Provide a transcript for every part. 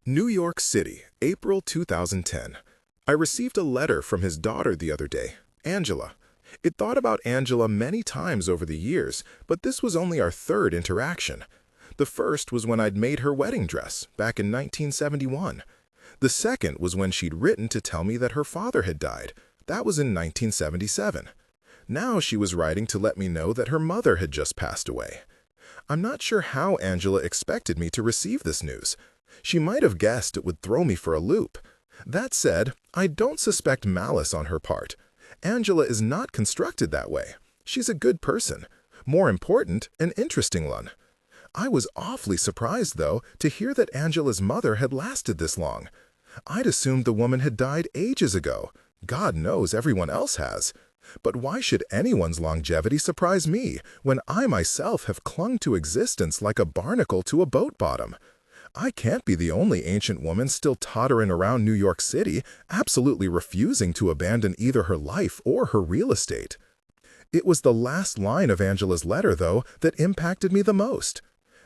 New York City, April 2010. I received a letter from his daughter the other day, Angela. I'd thought about Angela many times over the years, but this was only our third interaction. The first was when I'd made her wedding dress, back in 1971. The second was when she'd written to tell me that her father had died. That was in 1977. Now she was writing to let me know that her mother had just passed away. I'm not sure how Angela expected me to receive this news. She might have guessed it would throw me for a loop. That said, I don't suspect malice on her part. Angela is not constructed that way. She's a good person. More important, an interesting one. I was awfully surprised, though, to hear that Angela's mother had lasted this long. I'd assumed the woman had died ages ago. God knows everyone else has. But why should anyone's longevity surprise me when I myself have clung to existence like a barnacle to a boat bottom? I can't be the only ancient woman still tottering around New York City, absolutely refusing to abandon either her life or her real estate. It was the last line of Angela's letter, though, that impacted me the most.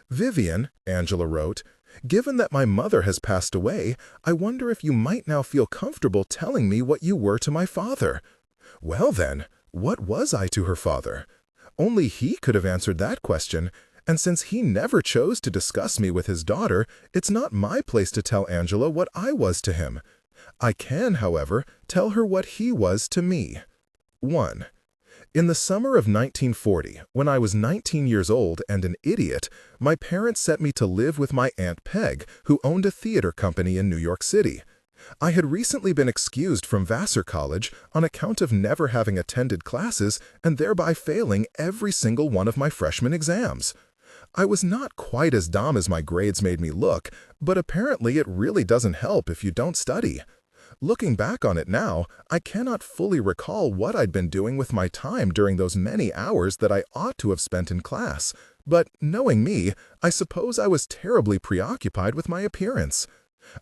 "Vivian," Angela wrote, "given that my mother has passed away, I wonder if you might now feel comfortable telling me what you were to my father." Well then, what was I to her father? Only he could have answered that question, and since he never chose to discuss me with his daughter, it's not my place to tell Angela what I was to him. I can, however, tell her what he was to me. 1. In the summer of 1940, when I was 19 years old and an idiot, my parents sent me to live with my Aunt Peg, who owned a theater company in New York City. I had recently been excused from Vassar College on account of never having attended classes and thereby failing every single one of my freshman exams. I was not quite as dumb as my grades made me look, but apparently it really doesn't help if you don't study. Looking back on it now, I cannot fully recall what I'd been doing with my time during those many hours that I ought to have spent in class, but knowing me, I suppose I was terribly preoccupied with my appearance.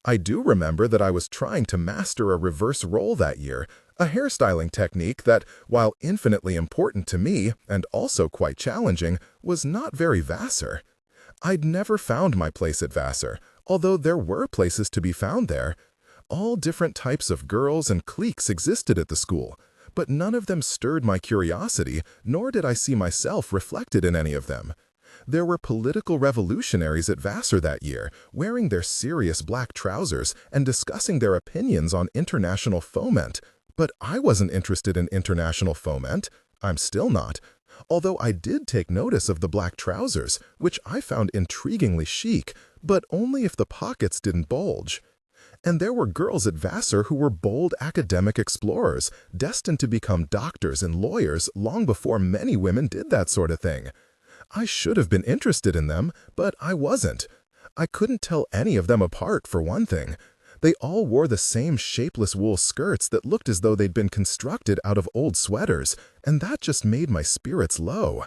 I do remember that I was trying to master a reverse roll that year, a hairstyling technique that, while infinitely important to me and also quite challenging, was not very Vassar. I'd never found my place at Vassar, although there were places to be found there. All different types of girls and cliques existed at the school, but none of them stirred my curiosity, nor did I see myself reflected in any of them. There were political revolutionaries at Vassar that year, wearing their serious black trousers and discussing their opinions on international foment. But I wasn't interested in international foment. I'm still not. Although I did take notice of the black trousers, which I found intriguingly chic, but only if the pockets didn't bulge. And there were girls at Vassar who were bold academic explorers, destined to become doctors and lawyers long before many women did that sort of thing. I should have been interested in them, but I wasn't. I couldn't tell any of them apart, for one thing. They all wore the same shapeless wool skirts that looked as though they'd been constructed out of old sweaters, and that just made my spirits low.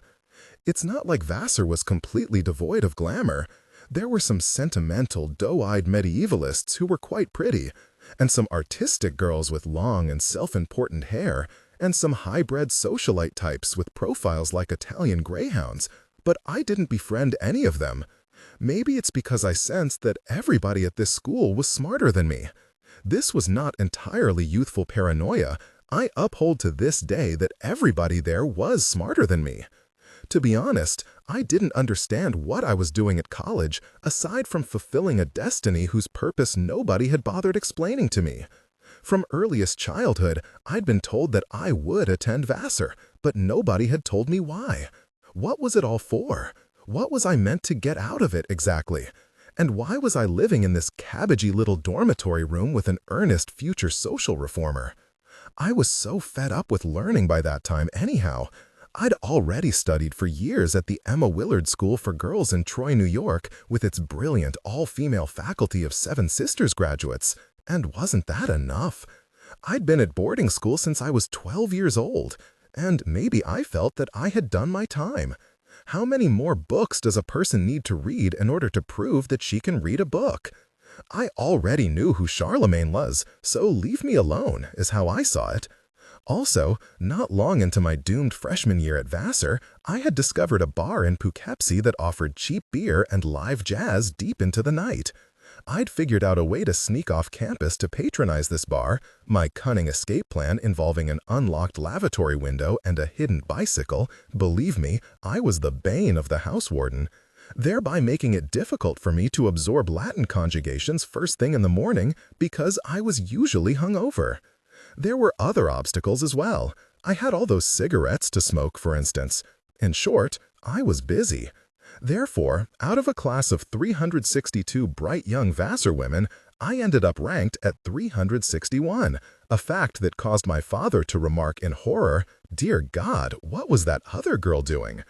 It's not like Vassar was completely devoid of glamour. There were some sentimental, doe-eyed medievalists who were quite pretty, and some artistic girls with long and self-important hair, and some high-bred socialite types with profiles like Italian greyhounds. But I didn't befriend any of them. Maybe it's because I sensed that everybody at this school was smarter than me. This was not entirely youthful paranoia. I uphold to this day that everybody there was smarter than me. To be honest, I didn't understand what I was doing at college, aside from fulfilling a destiny whose purpose nobody had bothered explaining to me. From earliest childhood, I'd been told that I would attend Vassar, but nobody had told me why. What was it all for? What was I meant to get out of it exactly? And why was I living in this cabbagey little dormitory room with an earnest future social reformer? I was so fed up with learning by that time anyhow. I'd already studied for years at the Emma Willard School for Girls in Troy, New York, with its brilliant all-female faculty of Seven Sisters graduates. And wasn't that enough? I'd been at boarding school since I was 12 years old, and maybe I felt that I had done my time. How many more books does a person need to read in order to prove that she can read a book? I already knew who Charlemagne was, so leave me alone, is how I saw it. Also, not long into my doomed freshman year at Vassar, I had discovered a bar in Poughkeepsie that offered cheap beer and live jazz deep into the night. I'd figured out a way to sneak off campus to patronize this bar, my cunning escape plan involving an unlocked lavatory window and a hidden bicycle. Believe me, I was the bane of the house warden, thereby making it difficult for me to absorb Latin conjugations first thing in the morning because I was usually hungover. There were other obstacles as well. I had all those cigarettes to smoke, for instance. In short, I was busy. Therefore, out of a class of 362 bright young Vassar women, I ended up ranked at 361, a fact that caused my father to remark in horror, "Dear God, what was that other girl doing?"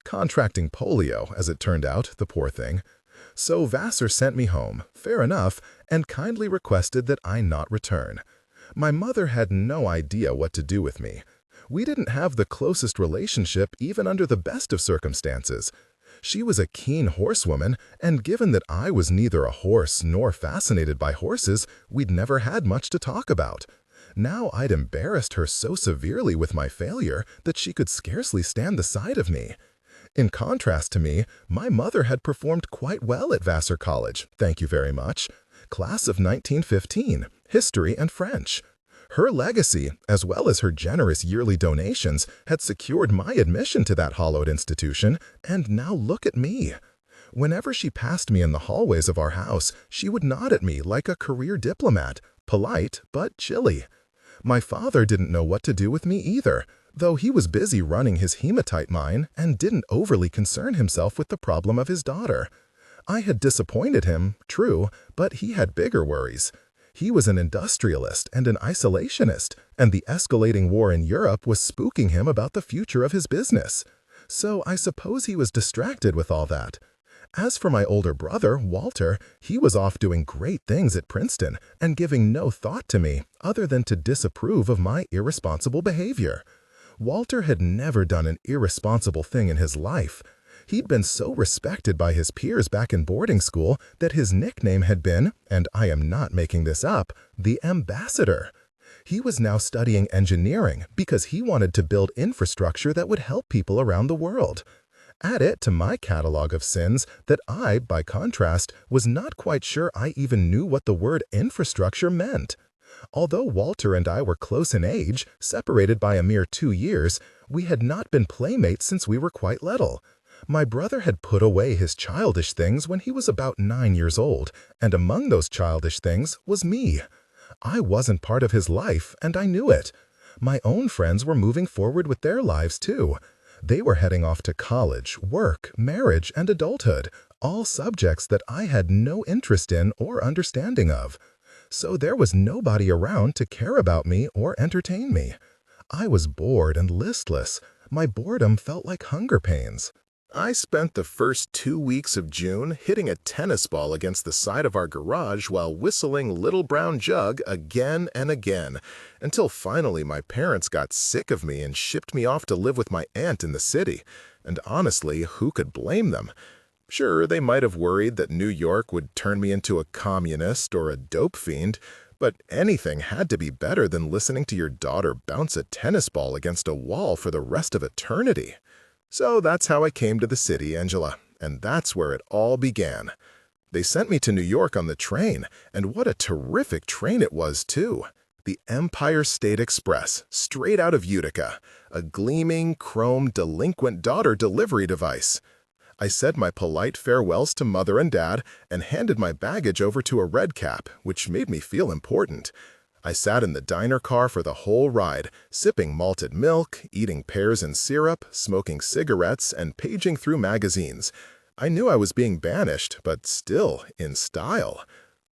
Contracting polio, as it turned out, the poor thing. So Vassar sent me home, fair enough, and kindly requested that I not return. My mother had no idea what to do with me. We didn't have the closest relationship even under the best of circumstances. She was a keen horsewoman, and given that I was neither a horse nor fascinated by horses, we'd never had much to talk about. Now I'd embarrassed her so severely with my failure that she could scarcely stand the sight of me. In contrast to me, my mother had performed quite well at Vassar College, thank you very much. Class of 1915, history and French. Her legacy, as well as her generous yearly donations, had secured my admission to that hallowed institution, and now look at me. Whenever she passed me in the hallways of our house, she would nod at me like a career diplomat, polite but chilly. My father didn't know what to do with me either, though he was busy running his hematite mine and didn't overly concern himself with the problem of his daughter. I had disappointed him, true, but he had bigger worries. He was an industrialist and an isolationist, and the escalating war in Europe was spooking him about the future of his business. So I suppose he was distracted with all that. As for my older brother, Walter, he was off doing great things at Princeton and giving no thought to me other than to disapprove of my irresponsible behavior. Walter had never done an irresponsible thing in his life. He'd been so respected by his peers back in boarding school that his nickname had been, and I am not making this up, the Ambassador. He was now studying engineering because he wanted to build infrastructure that would help people around the world. Add it to my catalog of sins that I, by contrast, was not quite sure I even knew what the word infrastructure meant. Although Walter and I were close in age, separated by a mere 2 years, we had not been playmates since we were quite little. My brother had put away his childish things when he was about 9 years old, and among those childish things was me. I wasn't part of his life, and I knew it. My own friends were moving forward with their lives too. They were heading off to college, work, marriage, and adulthood, all subjects that I had no interest in or understanding of. So there was nobody around to care about me or entertain me. I was bored and listless. My boredom felt like hunger pains. I spent the first 2 weeks of June hitting a tennis ball against the side of our garage while whistling Little Brown Jug again and again, until finally my parents got sick of me and shipped me off to live with my aunt in the city. And honestly, who could blame them? Sure, they might have worried that New York would turn me into a communist or a dope fiend, but anything had to be better than listening to your daughter bounce a tennis ball against a wall for the rest of eternity. So that's how I came to the city, Angela, and that's where it all began. They sent me to New York on the train, and what a terrific train it was, too. The Empire State Express, straight out of Utica, a gleaming, chrome, delinquent daughter delivery device. I said my polite farewells to Mother and Dad and handed my baggage over to a red cap, which made me feel important. I sat in the diner car for the whole ride, sipping malted milk, eating pears and syrup, smoking cigarettes, and paging through magazines. I knew I was being banished, but still, in style.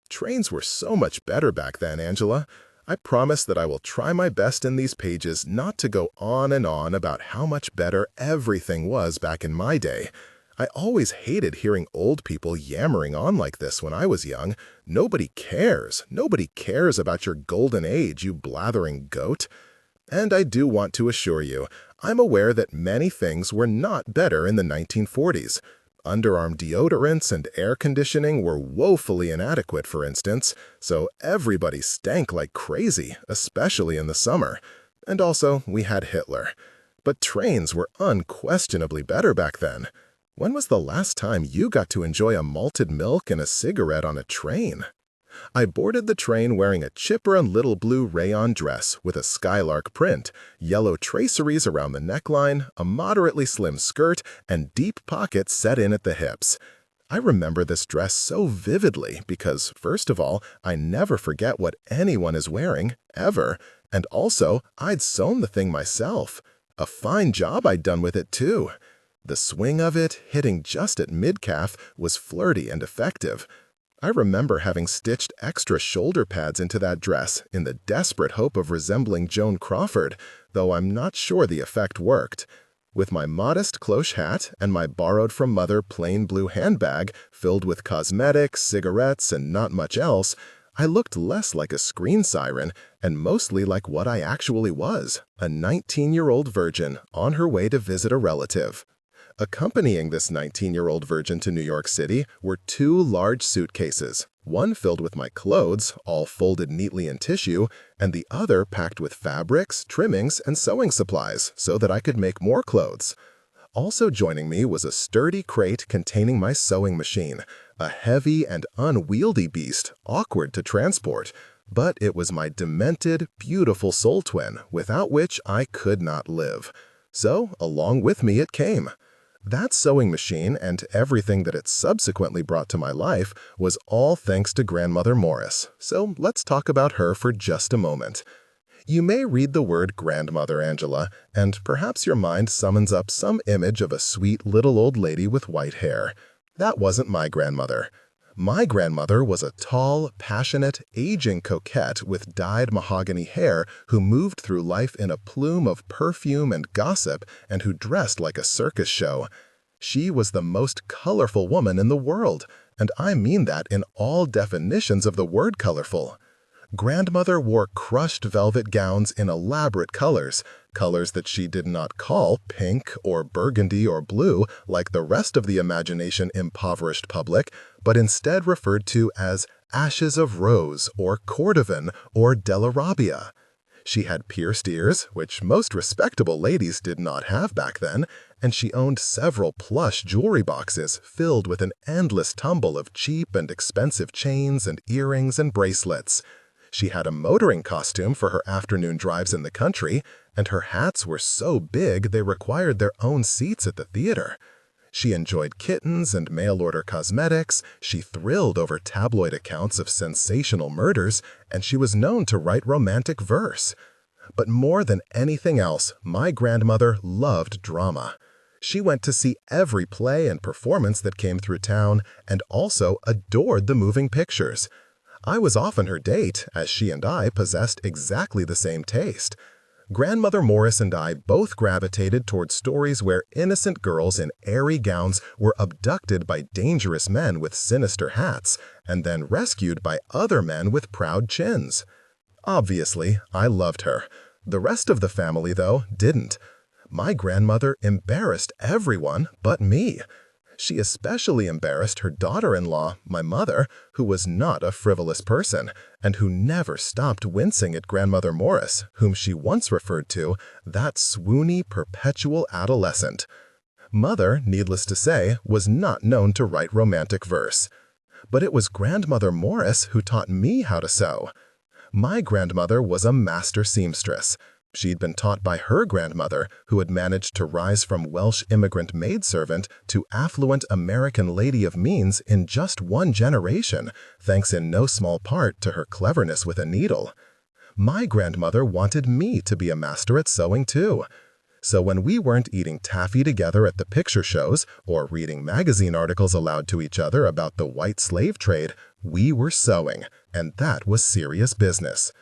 Trains were so much better back then, Angela. I promise that I will try my best in these pages not to go on and on about how much better everything was back in my day. I always hated hearing old people yammering on like this when I was young. Nobody cares. Nobody cares about your golden age, you blathering goat. And I do want to assure you, I'm aware that many things were not better in the 1940s. Underarm deodorants and air conditioning were woefully inadequate, for instance, so everybody stank like crazy, especially in the summer. And also, we had Hitler. But trains were unquestionably better back then. When was the last time you got to enjoy a malted milk and a cigarette on a train? I boarded the train wearing a chipper and little blue rayon dress with a skylark print, yellow traceries around the neckline, a moderately slim skirt, and deep pockets set in at the hips. I remember this dress so vividly because, first of all, I never forget what anyone is wearing, ever, and also, I'd sewn the thing myself. A fine job I'd done with it, too. The swing of it, hitting just at mid-calf, was flirty and effective. I remember having stitched extra shoulder pads into that dress in the desperate hope of resembling Joan Crawford, though I'm not sure the effect worked. With my modest cloche hat and my borrowed-from mother plain blue handbag filled with cosmetics, cigarettes, and not much else, I looked less like a screen siren and mostly like what I actually was, a 19-year-old virgin on her way to visit a relative. Accompanying this 19-year-old virgin to New York City were 2 large suitcases, one filled with my clothes, all folded neatly in tissue, and the other packed with fabrics, trimmings, and sewing supplies so that I could make more clothes. Also joining me was a sturdy crate containing my sewing machine, a heavy and unwieldy beast, awkward to transport, but it was my demented, beautiful soul twin, without which I could not live. So, along with me it came. That sewing machine and everything that it subsequently brought to my life was all thanks to Grandmother Morris, so let's talk about her for just a moment. You may read the word grandmother, Angela, and perhaps your mind summons up some image of a sweet little old lady with white hair. That wasn't my grandmother. My grandmother was a tall, passionate, aging coquette with dyed mahogany hair who moved through life in a plume of perfume and gossip and who dressed like a circus show. She was the most colorful woman in the world, and I mean that in all definitions of the word colorful. Grandmother wore crushed velvet gowns in elaborate colors, colors that she did not call pink or burgundy or blue like the rest of the imagination-impoverished public, but instead referred to as ashes of rose or cordovan or delarabia. She had pierced ears, which most respectable ladies did not have back then, and she owned several plush jewelry boxes filled with an endless tumble of cheap and expensive chains and earrings and bracelets. She had a motoring costume for her afternoon drives in the country, and her hats were so big they required their own seats at the theater. She enjoyed kittens and mail-order cosmetics, she thrilled over tabloid accounts of sensational murders, and she was known to write romantic verse. But more than anything else, my grandmother loved drama. She went to see every play and performance that came through town, and also adored the moving pictures. I was often her date, as she and I possessed exactly the same taste. Grandmother Morris and I both gravitated toward stories where innocent girls in airy gowns were abducted by dangerous men with sinister hats, and then rescued by other men with proud chins. Obviously, I loved her. The rest of the family, though, didn't. My grandmother embarrassed everyone but me. She especially embarrassed her daughter-in-law, my mother, who was not a frivolous person, and who never stopped wincing at Grandmother Morris, whom she once referred to, that swoony, perpetual adolescent. Mother, needless to say, was not known to write romantic verse. But it was Grandmother Morris who taught me how to sew. My grandmother was a master seamstress. She'd been taught by her grandmother, who had managed to rise from Welsh immigrant maidservant to affluent American lady of means in just 1 generation, thanks in no small part to her cleverness with a needle. My grandmother wanted me to be a master at sewing too. So when we weren't eating taffy together at the picture shows or reading magazine articles aloud to each other about the white slave trade, we were sewing, and that was serious business.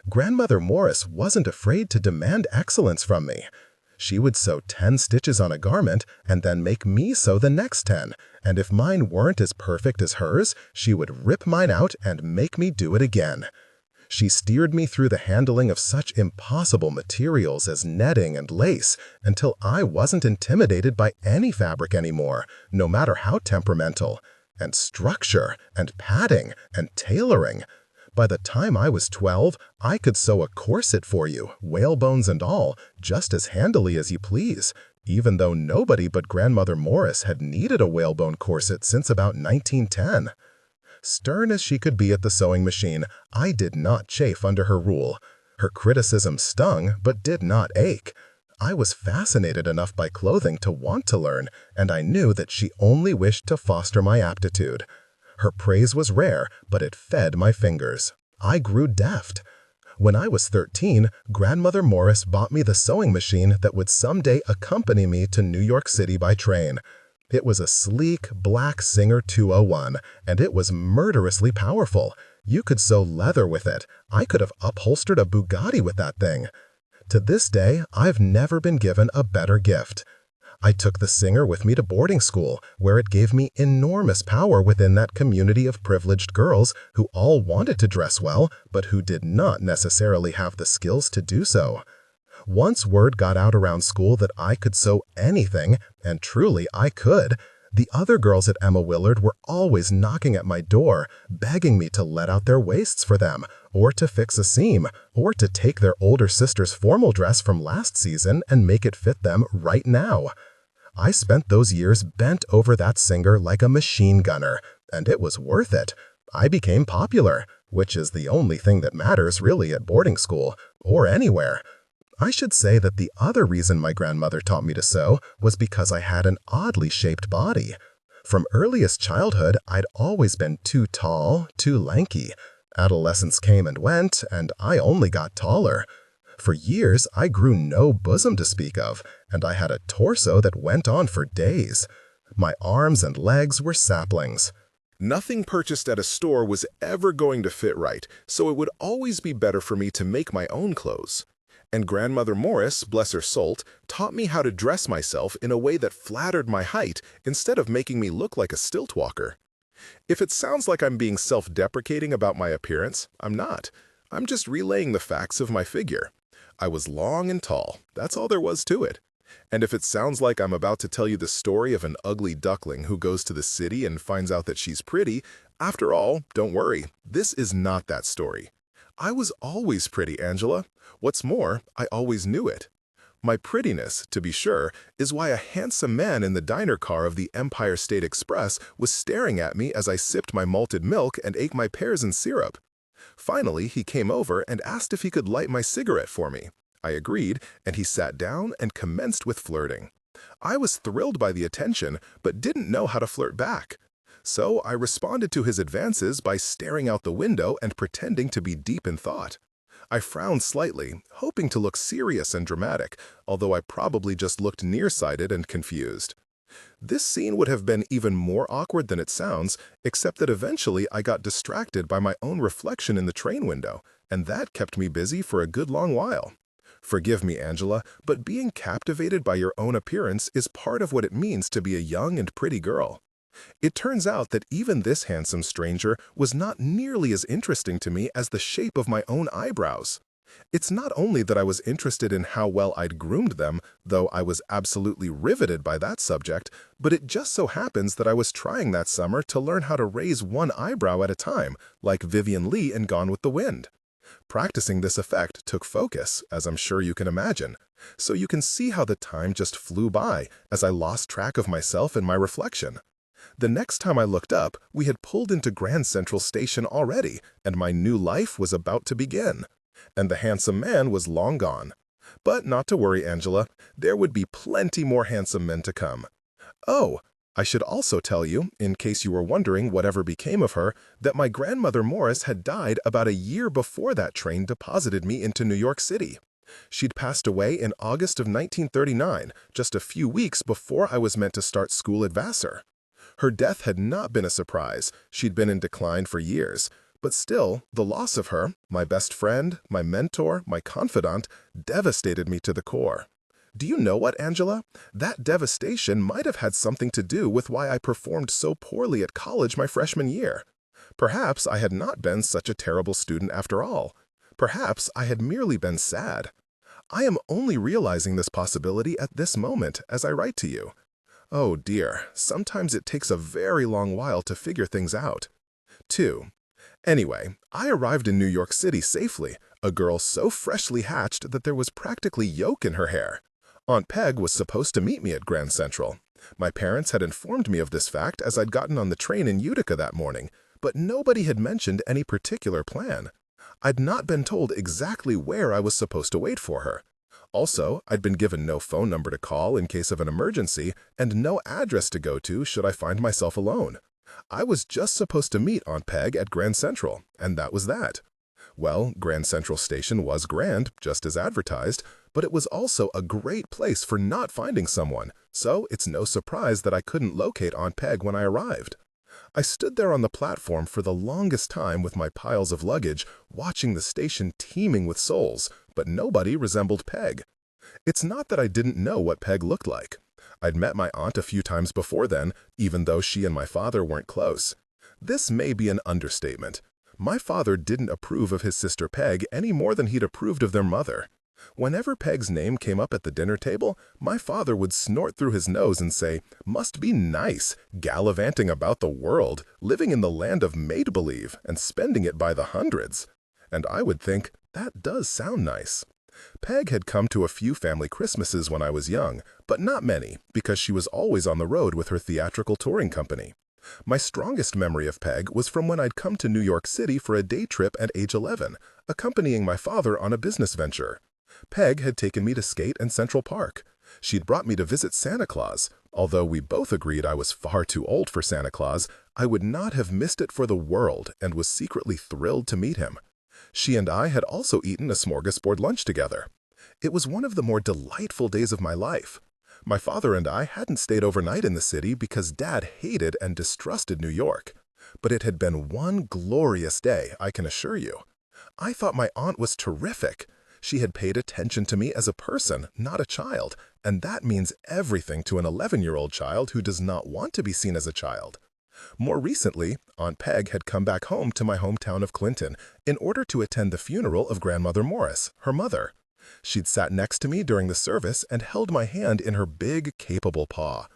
Grandmother Morris wasn't afraid to demand excellence from me. She would sew 10 stitches on a garment and then make me sew the next 10, and if mine weren't as perfect as hers, she would rip mine out and make me do it again. She steered me through the handling of such impossible materials as netting and lace until I wasn't intimidated by any fabric anymore, no matter how temperamental. And structure, and padding, and tailoring. By the time I was 12, I could sew a corset for you, whalebones and all, just as handily as you please, even though nobody but Grandmother Morris had needed a whalebone corset since about 1910. Stern as she could be at the sewing machine, I did not chafe under her rule. Her criticism stung, but did not ache. I was fascinated enough by clothing to want to learn, and I knew that she only wished to foster my aptitude. Her praise was rare, but it fed my fingers. I grew deft. When I was 13, Grandmother Morris bought me the sewing machine that would someday accompany me to New York City by train. It was a sleek, black Singer 201, and it was murderously powerful. You could sew leather with it. I could have upholstered a Bugatti with that thing. To this day, I've never been given a better gift. I took the Singer with me to boarding school, where it gave me enormous power within that community of privileged girls who all wanted to dress well, but who did not necessarily have the skills to do so. Once word got out around school that I could sew anything, and truly I could, the other girls at Emma Willard were always knocking at my door, begging me to let out their waists for them, or to fix a seam, or to take their older sister's formal dress from last season and make it fit them right now. I spent those years bent over that Singer like a machine gunner, and it was worth it. I became popular, which is the only thing that matters really at boarding school, or anywhere. I should say that the other reason my grandmother taught me to sew was because I had an oddly shaped body. From earliest childhood, I'd always been too tall, too lanky. Adolescence came and went, and I only got taller. For years, I grew no bosom to speak of, and I had a torso that went on for days. My arms and legs were saplings. Nothing purchased at a store was ever going to fit right, so it would always be better for me to make my own clothes. And Grandmother Morris, bless her soul, taught me how to dress myself in a way that flattered my height instead of making me look like a stilt walker. If it sounds like I'm being self-deprecating about my appearance, I'm not. I'm just relaying the facts of my figure. I was long and tall, that's all there was to it. And if it sounds like I'm about to tell you the story of an ugly duckling who goes to the city and finds out that she's pretty, after all, don't worry, this is not that story. I was always pretty, Angela. What's more, I always knew it. My prettiness, to be sure, is why a handsome man in the diner car of the Empire State Express was staring at me as I sipped my malted milk and ate my pears and syrup. Finally, he came over and asked if he could light my cigarette for me. I agreed, and he sat down and commenced with flirting. I was thrilled by the attention, but didn't know how to flirt back. So I responded to his advances by staring out the window and pretending to be deep in thought. I frowned slightly, hoping to look serious and dramatic, although I probably just looked nearsighted and confused. This scene would have been even more awkward than it sounds, except that eventually I got distracted by my own reflection in the train window, and that kept me busy for a good long while. Forgive me, Angela, but being captivated by your own appearance is part of what it means to be a young and pretty girl. It turns out that even this handsome stranger was not nearly as interesting to me as the shape of my own eyebrows. It's not only that I was interested in how well I'd groomed them, though I was absolutely riveted by that subject, but it just so happens that I was trying that summer to learn how to raise one eyebrow at a time, like Vivian Lee in Gone with the Wind. Practicing this effect took focus, as I'm sure you can imagine, so you can see how the time just flew by as I lost track of myself and my reflection. The next time I looked up, we had pulled into Grand Central Station already, and my new life was about to begin. And the handsome man was long gone. But not to worry, Angela, there would be plenty more handsome men to come. Oh, I should also tell you, in case you were wondering whatever became of her, that my grandmother Morris had died about a year before that train deposited me into New York City. She'd passed away in August of 1939, just a few weeks before I was meant to start school at Vassar. Her death had not been a surprise. She'd been in decline for years. But still, the loss of her, my best friend, my mentor, my confidant, devastated me to the core. Do you know what, Angela? That devastation might have had something to do with why I performed so poorly at college my freshman year. Perhaps I had not been such a terrible student after all. Perhaps I had merely been sad. I am only realizing this possibility at this moment as I write to you. Oh dear, sometimes it takes a very long while to figure things out. 2. Anyway, I arrived in New York City safely, a girl so freshly hatched that there was practically yolk in her hair. Aunt Peg was supposed to meet me at Grand Central. My parents had informed me of this fact as I'd gotten on the train in Utica that morning, but nobody had mentioned any particular plan. I'd not been told exactly where I was supposed to wait for her. Also, I'd been given no phone number to call in case of an emergency and no address to go to should I find myself alone. I was just supposed to meet Aunt Peg at Grand Central, and that was that. Well, Grand Central Station was grand, just as advertised, but it was also a great place for not finding someone, so it's no surprise that I couldn't locate Aunt Peg when I arrived. I stood there on the platform for the longest time with my piles of luggage, watching the station teeming with souls, but nobody resembled Peg. It's not that I didn't know what Peg looked like. I'd met my aunt a few times before then, even though she and my father weren't close. This may be an understatement. My father didn't approve of his sister Peg any more than he'd approved of their mother. Whenever Peg's name came up at the dinner table, my father would snort through his nose and say, "Must be nice, gallivanting about the world, living in the land of make-believe, and spending it by the hundreds." And I would think, that does sound nice. Peg had come to a few family Christmases when I was young, but not many, because she was always on the road with her theatrical touring company. My strongest memory of Peg was from when I'd come to New York City for a day trip at age 11, accompanying my father on a business venture. Peg had taken me to skate in Central Park. She'd brought me to visit Santa Claus. Although we both agreed I was far too old for Santa Claus, I would not have missed it for the world and was secretly thrilled to meet him. She and I had also eaten a smorgasbord lunch together. It was one of the more delightful days of my life. My father and I hadn't stayed overnight in the city because Dad hated and distrusted New York. But it had been one glorious day, I can assure you. I thought my aunt was terrific. She had paid attention to me as a person, not a child, and that means everything to an 11-year-old child who does not want to be seen as a child. More recently, Aunt Peg had come back home to my hometown of Clinton in order to attend the funeral of Grandmother Morris, her mother. She'd sat next to me during the service and held my hand in her big, capable paw.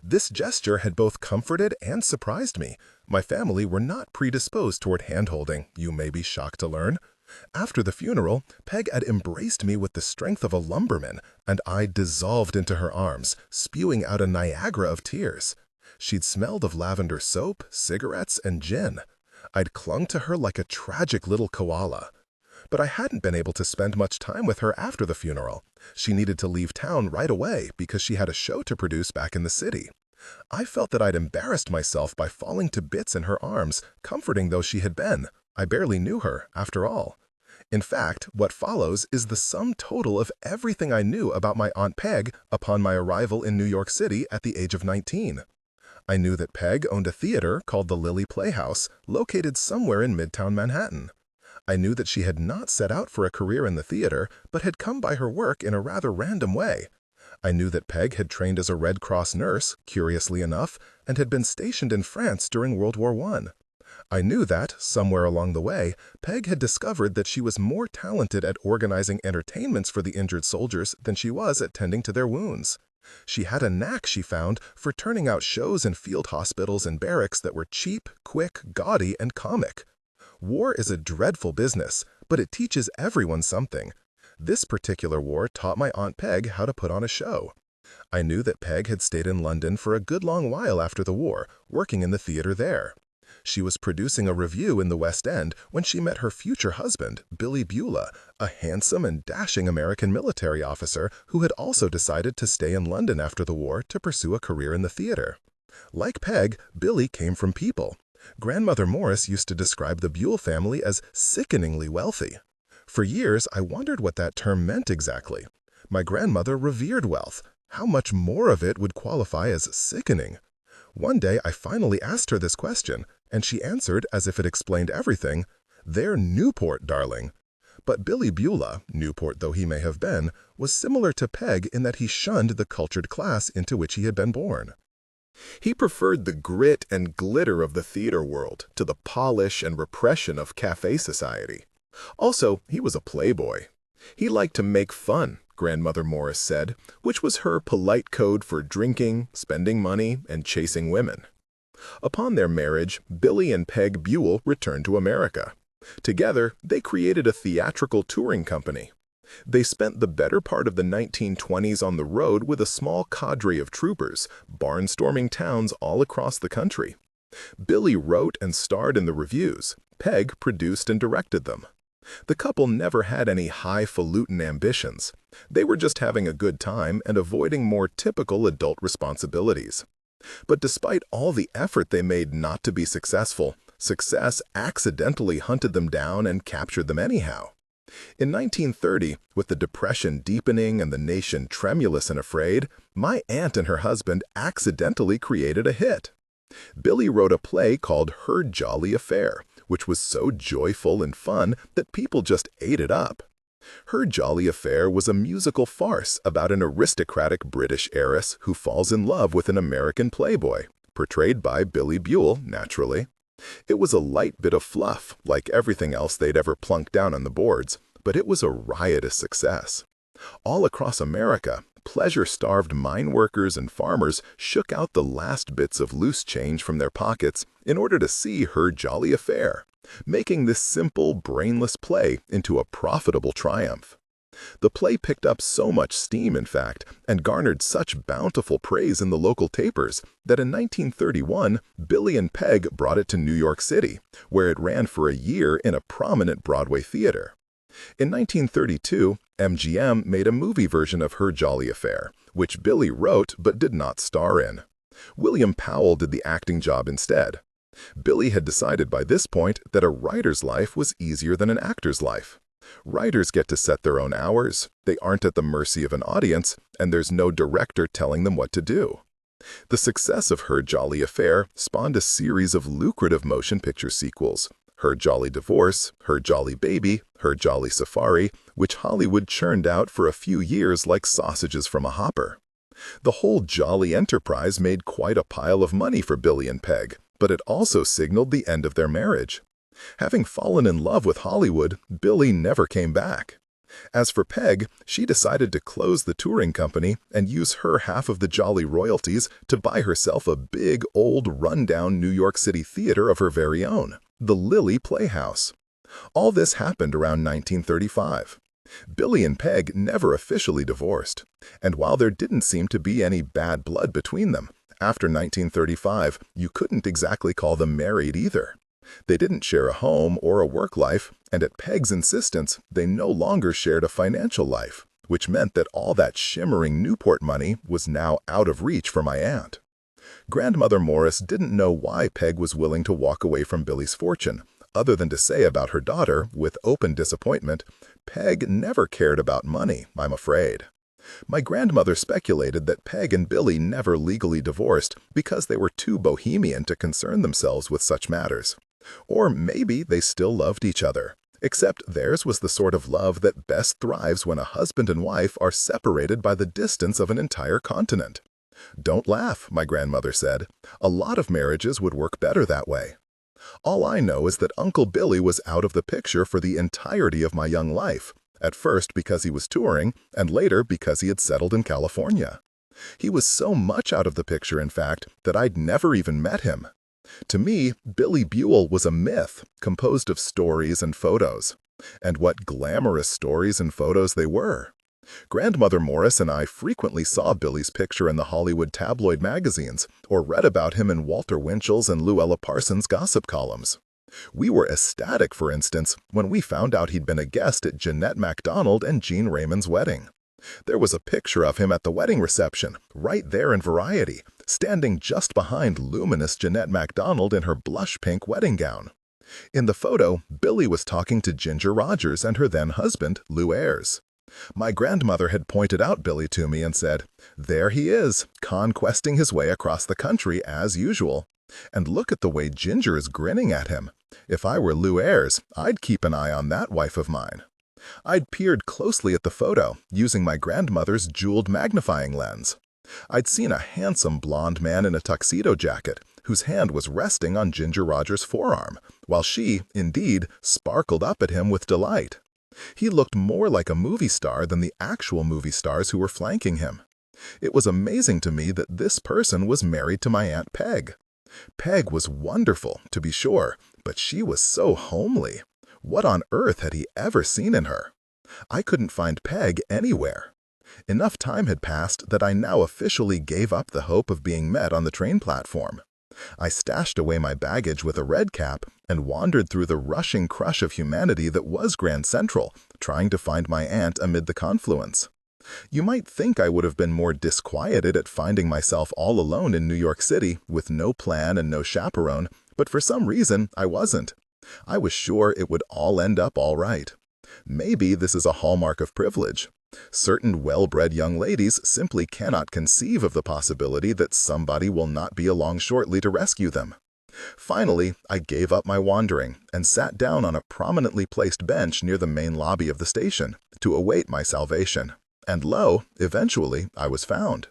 This gesture had both comforted and surprised me. My family were not predisposed toward hand-holding, you may be shocked to learn. After the funeral, Peg had embraced me with the strength of a lumberman, and I dissolved into her arms, spewing out a Niagara of tears. She'd smelled of lavender soap, cigarettes, and gin. I'd clung to her like a tragic little koala. But I hadn't been able to spend much time with her after the funeral. She needed to leave town right away because she had a show to produce back in the city. I felt that I'd embarrassed myself by falling to bits in her arms, comforting though she had been. I barely knew her, after all. In fact, what follows is the sum total of everything I knew about my Aunt Peg upon my arrival in New York City at the age of 19. I knew that Peg owned a theater called the Lily Playhouse, located somewhere in Midtown Manhattan. I knew that she had not set out for a career in the theater, but had come by her work in a rather random way. I knew that Peg had trained as a Red Cross nurse, curiously enough, and had been stationed in France during World War I. I knew that, somewhere along the way, Peg had discovered that she was more talented at organizing entertainments for the injured soldiers than she was at tending to their wounds. She had a knack, she found, for turning out shows in field hospitals and barracks that were cheap, quick, gaudy, and comic. War is a dreadful business, but it teaches everyone something. This particular war taught my Aunt Peg how to put on a show. I knew that Peg had stayed in London for a good long while after the war, working in the theater there. She was producing a revue in the West End when she met her future husband, Billy Beulah, a handsome and dashing American military officer who had also decided to stay in London after the war to pursue a career in the theater. Like Peg, Billy came from people. Grandmother Morris used to describe the Buell family as sickeningly wealthy. For years, I wondered what that term meant exactly. My grandmother revered wealth. How much more of it would qualify as sickening? One day, I finally asked her this question, and she answered as if it explained everything, "They're Newport, darling." But Billy Beulah, Newport though he may have been, was similar to Peg in that he shunned the cultured class into which he had been born. He preferred the grit and glitter of the theater world to the polish and repression of cafe society. Also, he was a playboy. He liked to make fun, Grandmother Morris said, which was her polite code for drinking, spending money, and chasing women. Upon their marriage, Billy and Peg Buell returned to America. Together, they created a theatrical touring company. They spent the better part of the 1920s on the road with a small cadre of troopers, barnstorming towns all across the country. Billy wrote and starred in the reviews. Peg produced and directed them. The couple never had any highfalutin ambitions. They were just having a good time and avoiding more typical adult responsibilities. But despite all the effort they made not to be successful, success accidentally hunted them down and captured them anyhow. In 1930, with the Depression deepening and the nation tremulous and afraid, my aunt and her husband accidentally created a hit. Billy wrote a play called Her Jolly Affair, which was so joyful and fun that people just ate it up. Her Jolly Affair was a musical farce about an aristocratic British heiress who falls in love with an American playboy, portrayed by Billy Buell, naturally. It was a light bit of fluff, like everything else they'd ever plunked down on the boards, but it was a riotous success. All across America, pleasure-starved mine workers and farmers shook out the last bits of loose change from their pockets in order to see Her Jolly Affair, making this simple, brainless play into a profitable triumph. The play picked up so much steam, in fact, and garnered such bountiful praise in the local papers that in 1931, Billy and Peg brought it to New York City, where it ran for a year in a prominent Broadway theater. In 1932, MGM made a movie version of Her Jolly Affair, which Billy wrote but did not star in. William Powell did the acting job instead. Billy had decided by this point that a writer's life was easier than an actor's life. Writers get to set their own hours, they aren't at the mercy of an audience, and there's no director telling them what to do. The success of Her Jolly Affair spawned a series of lucrative motion picture sequels, Her Jolly Divorce, Her Jolly Baby, Her Jolly Safari, which Hollywood churned out for a few years like sausages from a hopper. The whole jolly enterprise made quite a pile of money for Billy and Peg, but it also signaled the end of their marriage. Having fallen in love with Hollywood, Billy never came back. As for Peg, she decided to close the touring company and use her half of the jolly royalties to buy herself a big, old, run-down New York City theater of her very own, the Lily Playhouse. All this happened around 1935. Billy and Peg never officially divorced, and while there didn't seem to be any bad blood between them, after 1935, you couldn't exactly call them married either. They didn't share a home or a work life, and at Peg's insistence, they no longer shared a financial life, which meant that all that shimmering Newport money was now out of reach for my aunt. Grandmother Morris didn't know why Peg was willing to walk away from Billy's fortune, other than to say about her daughter, with open disappointment, Peg never cared about money, I'm afraid. My grandmother speculated that Peg and Billy never legally divorced because they were too bohemian to concern themselves with such matters. Or maybe they still loved each other, except theirs was the sort of love that best thrives when a husband and wife are separated by the distance of an entire continent. Don't laugh, my grandmother said. A lot of marriages would work better that way. All I know is that Uncle Billy was out of the picture for the entirety of my young life, at first because he was touring, and later because he had settled in California. He was so much out of the picture, in fact, that I'd never even met him. To me, Billy Buell was a myth, composed of stories and photos. And what glamorous stories and photos they were. Grandmother Morris and I frequently saw Billy's picture in the Hollywood tabloid magazines, or read about him in Walter Winchell's and Luella Parsons' gossip columns. We were ecstatic, for instance, when we found out he'd been a guest at Jeanette MacDonald and Jean Raymond's wedding. There was a picture of him at the wedding reception, right there in Variety, standing just behind luminous Jeanette MacDonald in her blush-pink wedding gown. In the photo, Billy was talking to Ginger Rogers and her then-husband, Lou Ayres. My grandmother had pointed out Billy to me and said, "There he is, conquesting his way across the country as usual. And look at the way Ginger is grinning at him. If I were Lou Ayres, I'd keep an eye on that wife of mine." I'd peered closely at the photo, using my grandmother's jeweled magnifying lens. I'd seen a handsome blonde man in a tuxedo jacket, whose hand was resting on Ginger Rogers' forearm, while she, indeed, sparkled up at him with delight. He looked more like a movie star than the actual movie stars who were flanking him. It was amazing to me that this person was married to my Aunt Peg. Peg was wonderful, to be sure, but she was so homely. What on earth had he ever seen in her? I couldn't find Peg anywhere. Enough time had passed that I now officially gave up the hope of being met on the train platform. I stashed away my baggage with a red cap and wandered through the rushing crush of humanity that was Grand Central, trying to find my aunt amid the confluence. You might think I would have been more disquieted at finding myself all alone in New York City with no plan and no chaperone, but for some reason I wasn't. I was sure it would all end up all right. Maybe this is a hallmark of privilege. Certain well-bred young ladies simply cannot conceive of the possibility that somebody will not be along shortly to rescue them. Finally, I gave up my wandering and sat down on a prominently placed bench near the main lobby of the station to await my salvation. And lo, eventually I was found.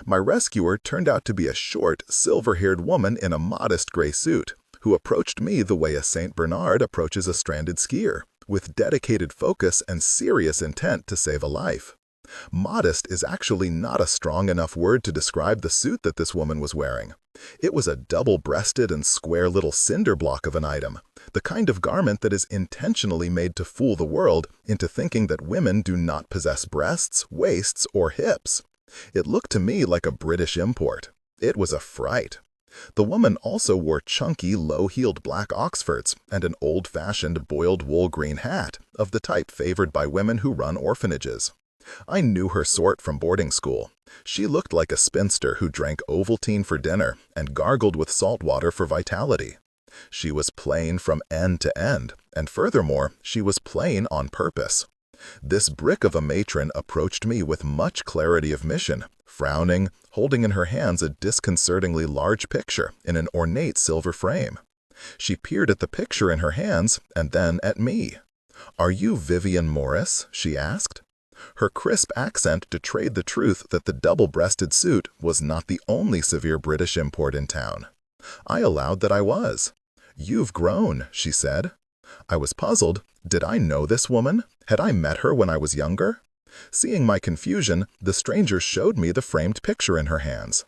My rescuer turned out to be a short, silver-haired woman in a modest gray suit, who approached me the way a St. Bernard approaches a stranded skier, with dedicated focus and serious intent to save a life. Modest is actually not a strong enough word to describe the suit that this woman was wearing. It was a double-breasted and square little cinder block of an item, the kind of garment that is intentionally made to fool the world into thinking that women do not possess breasts, waists, or hips. It looked to me like a British import. It was a fright. The woman also wore chunky, low-heeled black Oxfords and an old-fashioned boiled wool green hat of the type favored by women who run orphanages. I knew her sort from boarding school. She looked like a spinster who drank Ovaltine for dinner and gargled with salt water for vitality. She was plain from end to end, and furthermore, she was plain on purpose. This brick of a matron approached me with much clarity of mission, frowning, holding in her hands a disconcertingly large picture in an ornate silver frame. She peered at the picture in her hands and then at me. "Are you Vivian Morris?" she asked. Her crisp accent betrayed the truth that the double-breasted suit was not the only severe British import in town. I allowed that I was. "You've grown," she said. I was puzzled. Did I know this woman? Had I met her when I was younger? Seeing my confusion, the stranger showed me the framed picture in her hands.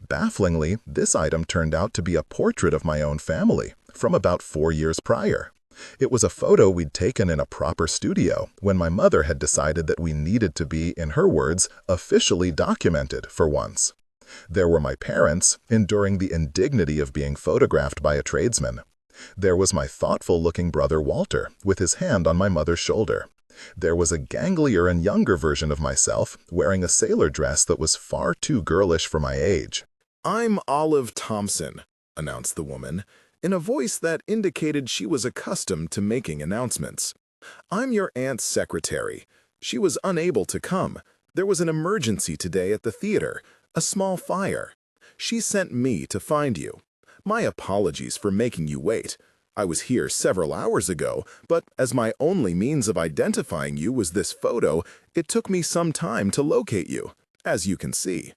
Bafflingly, this item turned out to be a portrait of my own family, from about 4 years prior. It was a photo we'd taken in a proper studio when my mother had decided that we needed to be, in her words, officially documented for once. There were my parents, enduring the indignity of being photographed by a tradesman. There was my thoughtful-looking brother Walter, with his hand on my mother's shoulder. There was a ganglier and younger version of myself, wearing a sailor dress that was far too girlish for my age. "I'm Olive Thompson," announced the woman, in a voice that indicated she was accustomed to making announcements. "I'm your aunt's secretary. She was unable to come. There was an emergency today at the theater, a small fire. She sent me to find you. My apologies for making you wait. I was here several hours ago, but as my only means of identifying you was this photo, it took me some time to locate you, as you can see.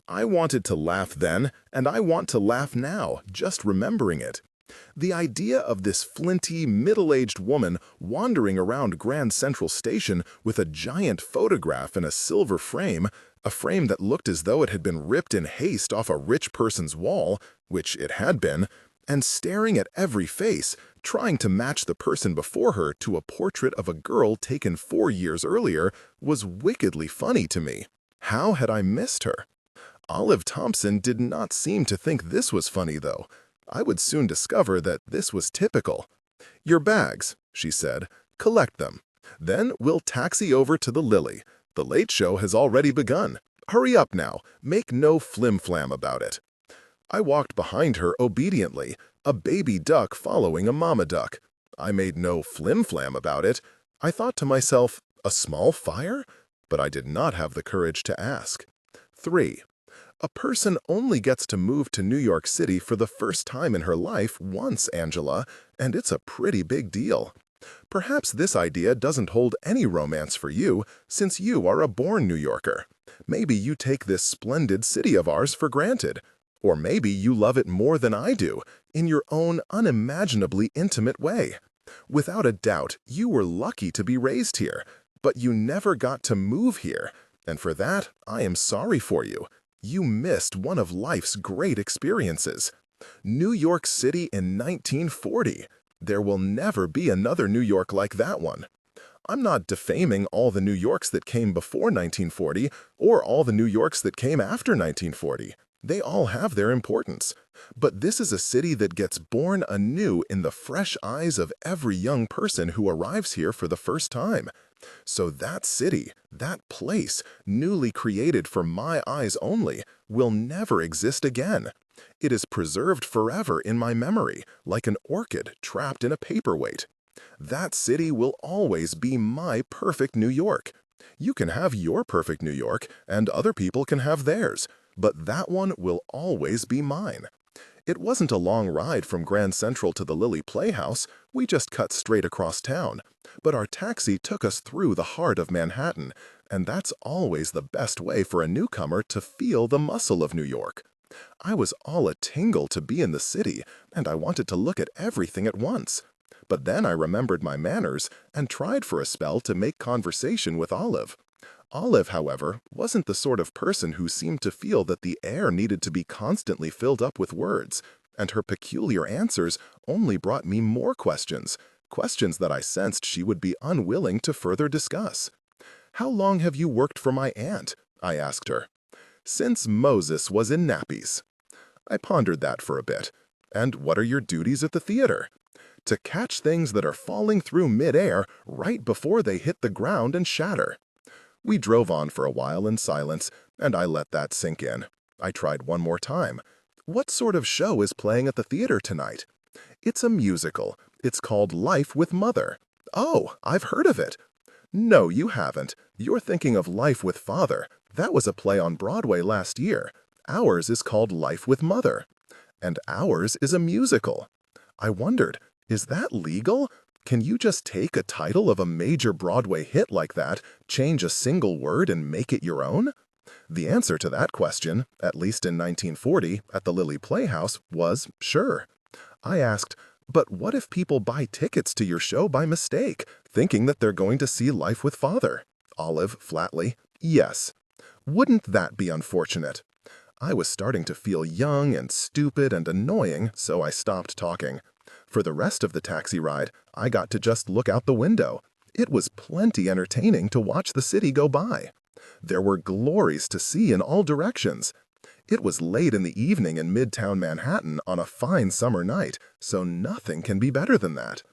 I wanted to laugh then, and I want to laugh now, just remembering it. The idea of this flinty, middle-aged woman wandering around Grand Central Station with a giant photograph in a silver frame, a frame that looked as though it had been ripped in haste off a rich person's wall, which it had been, and staring at every face, trying to match the person before her to a portrait of a girl taken 4 years earlier, was wickedly funny to me. How had I missed her? Olive Thompson did not seem to think this was funny, though. I would soon discover that this was typical. "Your bags," she said. "Collect them. Then we'll taxi over to the Lily. The late show has already begun. Hurry up now. Make no flim-flam about it." I walked behind her obediently, a baby duck following a mama duck. I made no flim-flam about it. I thought to myself, a small fire? But I did not have the courage to ask. 3. A person only gets to move to New York City for the first time in her life once, Angela, and it's a pretty big deal. Perhaps this idea doesn't hold any romance for you, since you are a born New Yorker. Maybe you take this splendid city of ours for granted. Or maybe you love it more than I do, in your own unimaginably intimate way. Without a doubt, you were lucky to be raised here, but you never got to move here, and for that, I am sorry for you. You missed one of life's great experiences. New York City in 1940. There will never be another New York like that one. I'm not defaming all the New Yorks that came before 1940 or all the New Yorks that came after 1940. They all have their importance. But this is a city that gets born anew in the fresh eyes of every young person who arrives here for the first time. So that city, that place, newly created for my eyes only, will never exist again. It is preserved forever in my memory, like an orchid trapped in a paperweight. That city will always be my perfect New York. You can have your perfect New York, and other people can have theirs, but that one will always be mine. It wasn't a long ride from Grand Central to the Lily Playhouse. We just cut straight across town. But our taxi took us through the heart of Manhattan, and that's always the best way for a newcomer to feel the muscle of New York. I was all a-tingle to be in the city, and I wanted to look at everything at once. But then I remembered my manners and tried for a spell to make conversation with Olive. Olive, however, wasn't the sort of person who seemed to feel that the air needed to be constantly filled up with words, and her peculiar answers only brought me more questions that I sensed she would be unwilling to further discuss. "How long have you worked for my aunt?" I asked her. "Since Moses was in nappies." I pondered that for a bit. "And what are your duties at the theater?" "To catch things that are falling through mid-air right before they hit the ground and shatter." We drove on for a while in silence, and I let that sink in. I tried one more time. "What sort of show is playing at the theater tonight?" "It's a musical. It's called Life with Mother." "Oh, I've heard of it." "No, you haven't. You're thinking of Life with Father. That was a play on Broadway last year. Ours is called Life with Mother. And ours is a musical." I wondered, is that legal? Can you just take a title of a major Broadway hit like that, change a single word, and make it your own? The answer to that question, at least in 1940 at the Lily Playhouse, was sure. I asked, "But what if people buy tickets to your show by mistake, thinking that they're going to see Life with Father?" Olive, flatly, "Yes." "Wouldn't that be unfortunate?" I was starting to feel young and stupid and annoying, so I stopped talking. For the rest of the taxi ride, I got to just look out the window. It was plenty entertaining to watch the city go by. There were glories to see in all directions. It was late in the evening in Midtown Manhattan on a fine summer night, so nothing can be better than that.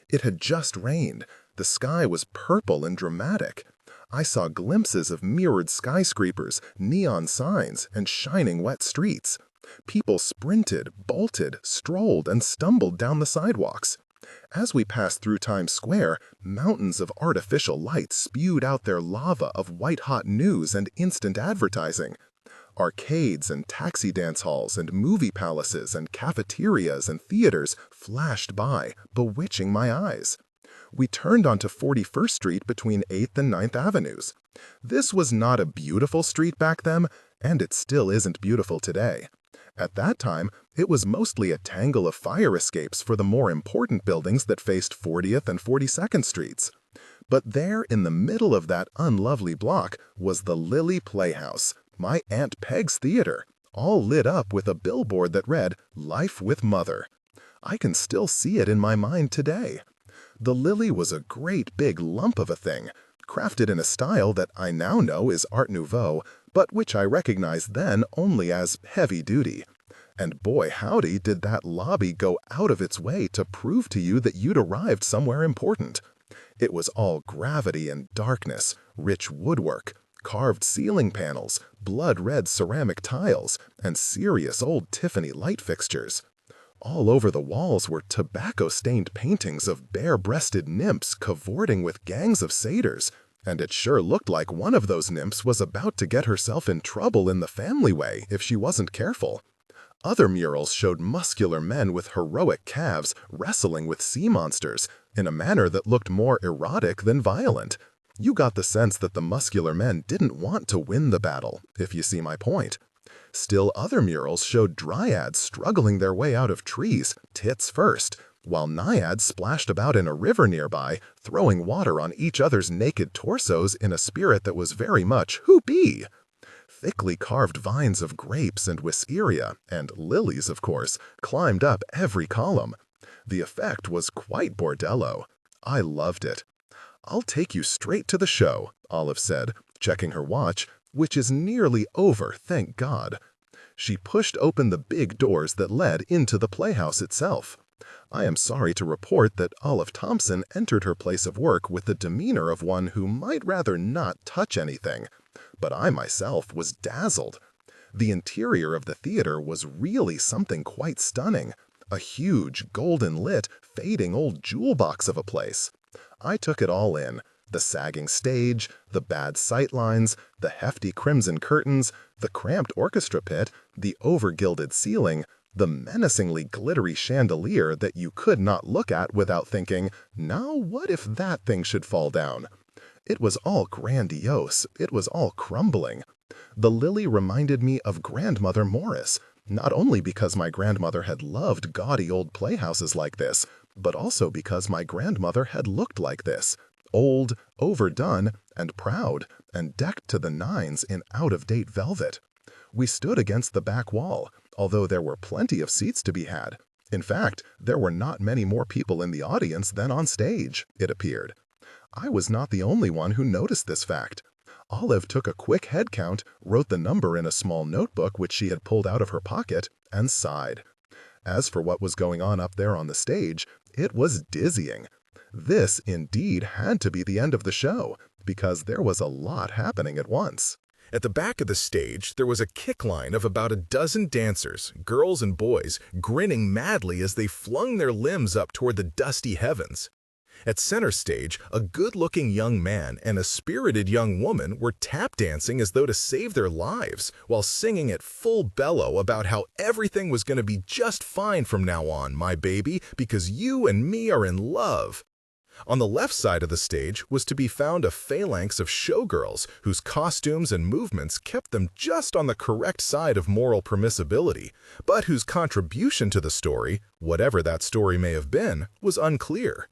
It had just rained. The sky was purple and dramatic. I saw glimpses of mirrored skyscrapers, neon signs, and shining wet streets. People sprinted, bolted, strolled, and stumbled down the sidewalks. As we passed through Times Square, mountains of artificial light spewed out their lava of white-hot news and instant advertising. Arcades and taxi dance halls and movie palaces and cafeterias and theaters flashed by, bewitching my eyes. We turned onto 41st Street between 8th and 9th Avenues. This was not a beautiful street back then, and it still isn't beautiful today. At that time, it was mostly a tangle of fire escapes for the more important buildings that faced 40th and 42nd Streets. But there, in the middle of that unlovely block, was the Lily Playhouse, my Aunt Peg's theater, all lit up with a billboard that read, "Life with Mother." I can still see it in my mind today. The Lily was a great big lump of a thing, crafted in a style that I now know is Art Nouveau, but which I recognized then only as heavy-duty. And boy howdy did that lobby go out of its way to prove to you that you'd arrived somewhere important. It was all gravity and darkness, rich woodwork, carved ceiling panels, blood-red ceramic tiles, and serious old Tiffany light fixtures. All over the walls were tobacco-stained paintings of bare-breasted nymphs cavorting with gangs of satyrs, and it sure looked like one of those nymphs was about to get herself in trouble in the family way if she wasn't careful. Other murals showed muscular men with heroic calves wrestling with sea monsters in a manner that looked more erotic than violent. You got the sense that the muscular men didn't want to win the battle, if you see my point. Still other murals showed dryads struggling their way out of trees, tits first, while naiads splashed about in a river nearby, throwing water on each other's naked torsos in a spirit that was very much whoopee. Thickly carved vines of grapes and wisteria, and lilies, of course, climbed up every column. The effect was quite bordello. I loved it. "I'll take you straight to the show," Olive said, checking her watch, "which is nearly over, thank God." She pushed open the big doors that led into the playhouse itself. I am sorry to report that Olive Thompson entered her place of work with the demeanor of one who might rather not touch anything. But I myself was dazzled. The interior of the theater was really something quite stunning. A huge, golden-lit, fading old jewel box of a place. I took it all in. The sagging stage, the bad sightlines, the hefty crimson curtains, the cramped orchestra pit, the over-gilded ceiling, the menacingly glittery chandelier that you could not look at without thinking, now what if that thing should fall down? It was all grandiose. It was all crumbling. The lily reminded me of Grandmother Morris, not only because my grandmother had loved gaudy old playhouses like this, but also because my grandmother had looked like this. Old, overdone, and proud, and decked to the nines in out-of-date velvet. We stood against the back wall, although there were plenty of seats to be had. In fact, there were not many more people in the audience than on stage, it appeared. I was not the only one who noticed this fact. Olive took a quick head count, wrote the number in a small notebook which she had pulled out of her pocket, and sighed. As for what was going on up there on the stage, it was dizzying. This, indeed, had to be the end of the show, because there was a lot happening at once. At the back of the stage, there was a kick line of about a dozen dancers, girls and boys, grinning madly as they flung their limbs up toward the dusty heavens. At center stage, a good-looking young man and a spirited young woman were tap dancing as though to save their lives, while singing at full bellow about how everything was going to be just fine from now on, my baby, because you and me are in love. On the left side of the stage was to be found a phalanx of showgirls whose costumes and movements kept them just on the correct side of moral permissibility, but whose contribution to the story, whatever that story may have been, was unclear.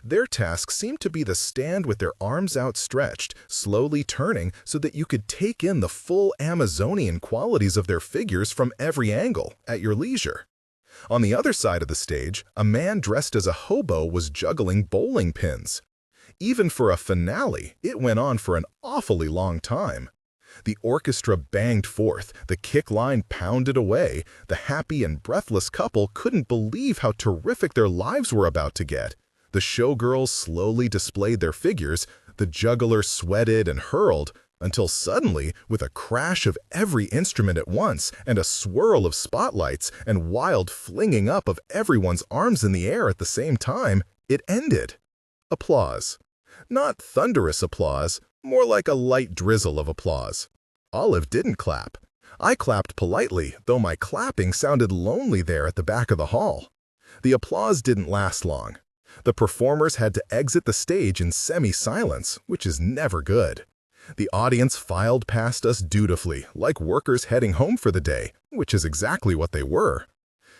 Their task seemed to be to stand with their arms outstretched, slowly turning so that you could take in the full Amazonian qualities of their figures from every angle, at your leisure. On the other side of the stage, a man dressed as a hobo was juggling bowling pins. Even for a finale, it went on for an awfully long time. The orchestra banged forth, the kick line pounded away, the happy and breathless couple couldn't believe how terrific their lives were about to get. The showgirls slowly displayed their figures, the juggler sweated and hurled, until suddenly, with a crash of every instrument at once, and a swirl of spotlights, and wild flinging up of everyone's arms in the air at the same time, it ended. Applause. Not thunderous applause, more like a light drizzle of applause. Olive didn't clap. I clapped politely, though my clapping sounded lonely there at the back of the hall. The applause didn't last long. The performers had to exit the stage in semi-silence, which is never good. The audience filed past us dutifully, like workers heading home for the day, which is exactly what they were.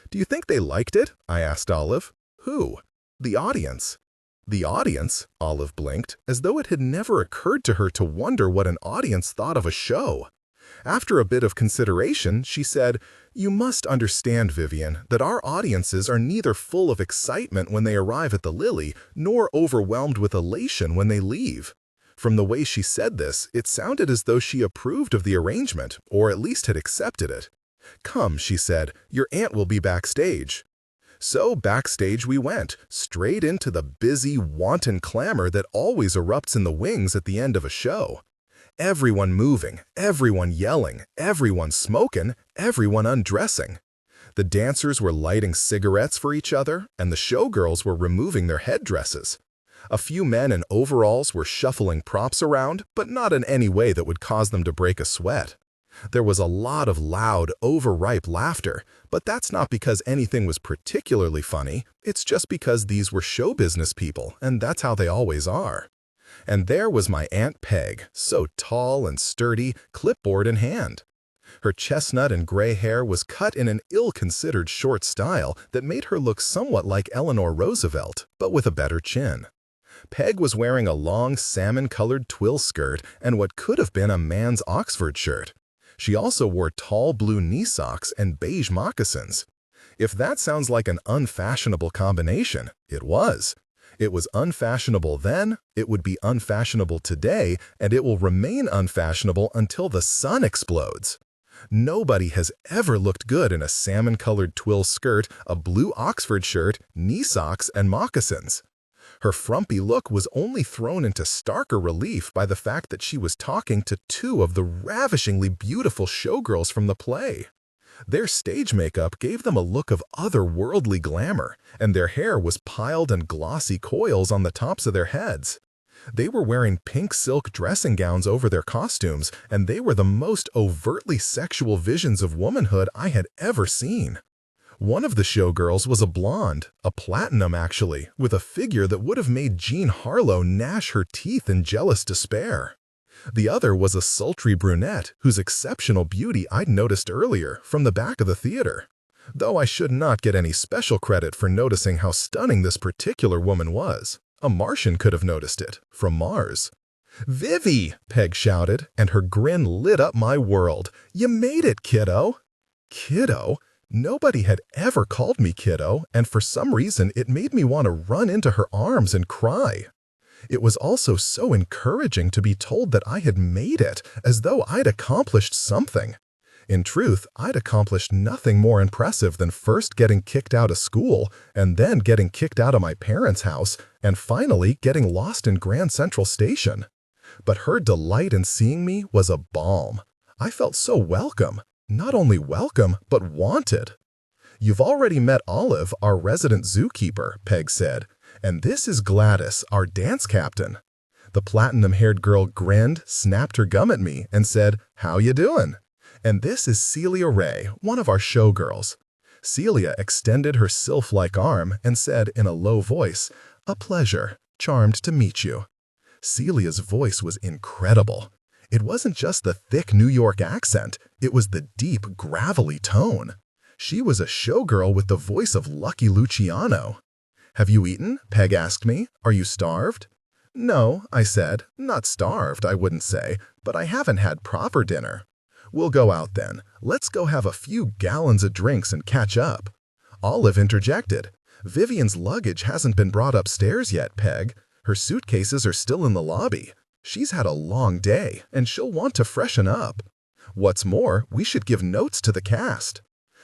"Do you think they liked it?" I asked Olive. "Who?" "The audience." "The audience?" Olive blinked, as though it had never occurred to her to wonder what an audience thought of a show. After a bit of consideration, she said, "You must understand, Vivian, that our audiences are neither full of excitement when they arrive at the Lily, nor overwhelmed with elation when they leave." From the way she said this, it sounded as though she approved of the arrangement, or at least had accepted it. "Come," she said, "your aunt will be backstage." So backstage we went, straight into the busy, wanton clamor that always erupts in the wings at the end of a show. Everyone moving, everyone yelling, everyone smoking, everyone undressing. The dancers were lighting cigarettes for each other, and the showgirls were removing their headdresses. A few men in overalls were shuffling props around, but not in any way that would cause them to break a sweat. There was a lot of loud, overripe laughter, but that's not because anything was particularly funny. It's just because these were show business people, and that's how they always are. And there was my Aunt Peg, so tall and sturdy, clipboard in hand. Her chestnut and gray hair was cut in an ill-considered short style that made her look somewhat like Eleanor Roosevelt, but with a better chin. Peg was wearing a long salmon-colored twill skirt and what could have been a man's Oxford shirt. She also wore tall blue knee socks and beige moccasins. If that sounds like an unfashionable combination, it was. It was unfashionable then, it would be unfashionable today, and it will remain unfashionable until the sun explodes. Nobody has ever looked good in a salmon-colored twill skirt, a blue Oxford shirt, knee socks, and moccasins. Her frumpy look was only thrown into starker relief by the fact that she was talking to two of the ravishingly beautiful showgirls from the play. Their stage makeup gave them a look of otherworldly glamour, and their hair was piled in glossy coils on the tops of their heads. They were wearing pink silk dressing gowns over their costumes, and they were the most overtly sexual visions of womanhood I had ever seen. One of the showgirls was a blonde, a platinum actually, with a figure that would have made Jean Harlow gnash her teeth in jealous despair. The other was a sultry brunette whose exceptional beauty I'd noticed earlier from the back of the theater, though I should not get any special credit for noticing how stunning this particular woman was. A Martian could have noticed it, from Mars. "Vivi!" Peg shouted, and her grin lit up my world. "You made it, kiddo!" Kiddo? Nobody had ever called me kiddo, and for some reason it made me want to run into her arms and cry. It was also so encouraging to be told that I had made it, as though I'd accomplished something. In truth, I'd accomplished nothing more impressive than first getting kicked out of school, and then getting kicked out of my parents' house, and finally getting lost in Grand Central Station. But her delight in seeing me was a balm. I felt so welcome. Not only welcome, but wanted. "You've already met Olive, our resident zookeeper," Peg said, "and this is Gladys, our dance captain." The platinum-haired girl grinned, snapped her gum at me, and said, "How you doing?" "And this is Celia Ray, one of our showgirls." Celia extended her sylph-like arm and said in a low voice, "A pleasure. Charmed to meet you." Celia's voice was incredible. It wasn't just the thick New York accent, it was the deep, gravelly tone. She was a showgirl with the voice of Lucky Luciano. "Have you eaten?" Peg asked me. "Are you starved?" "No," I said. "Not starved, I wouldn't say, but I haven't had proper dinner." "We'll go out then. Let's go have a few gallons of drinks and catch up." Olive interjected. "Vivian's luggage hasn't been brought upstairs yet, Peg. Her suitcases are still in the lobby. She's had a long day, and she'll want to freshen up. What's more, we should give notes to the cast."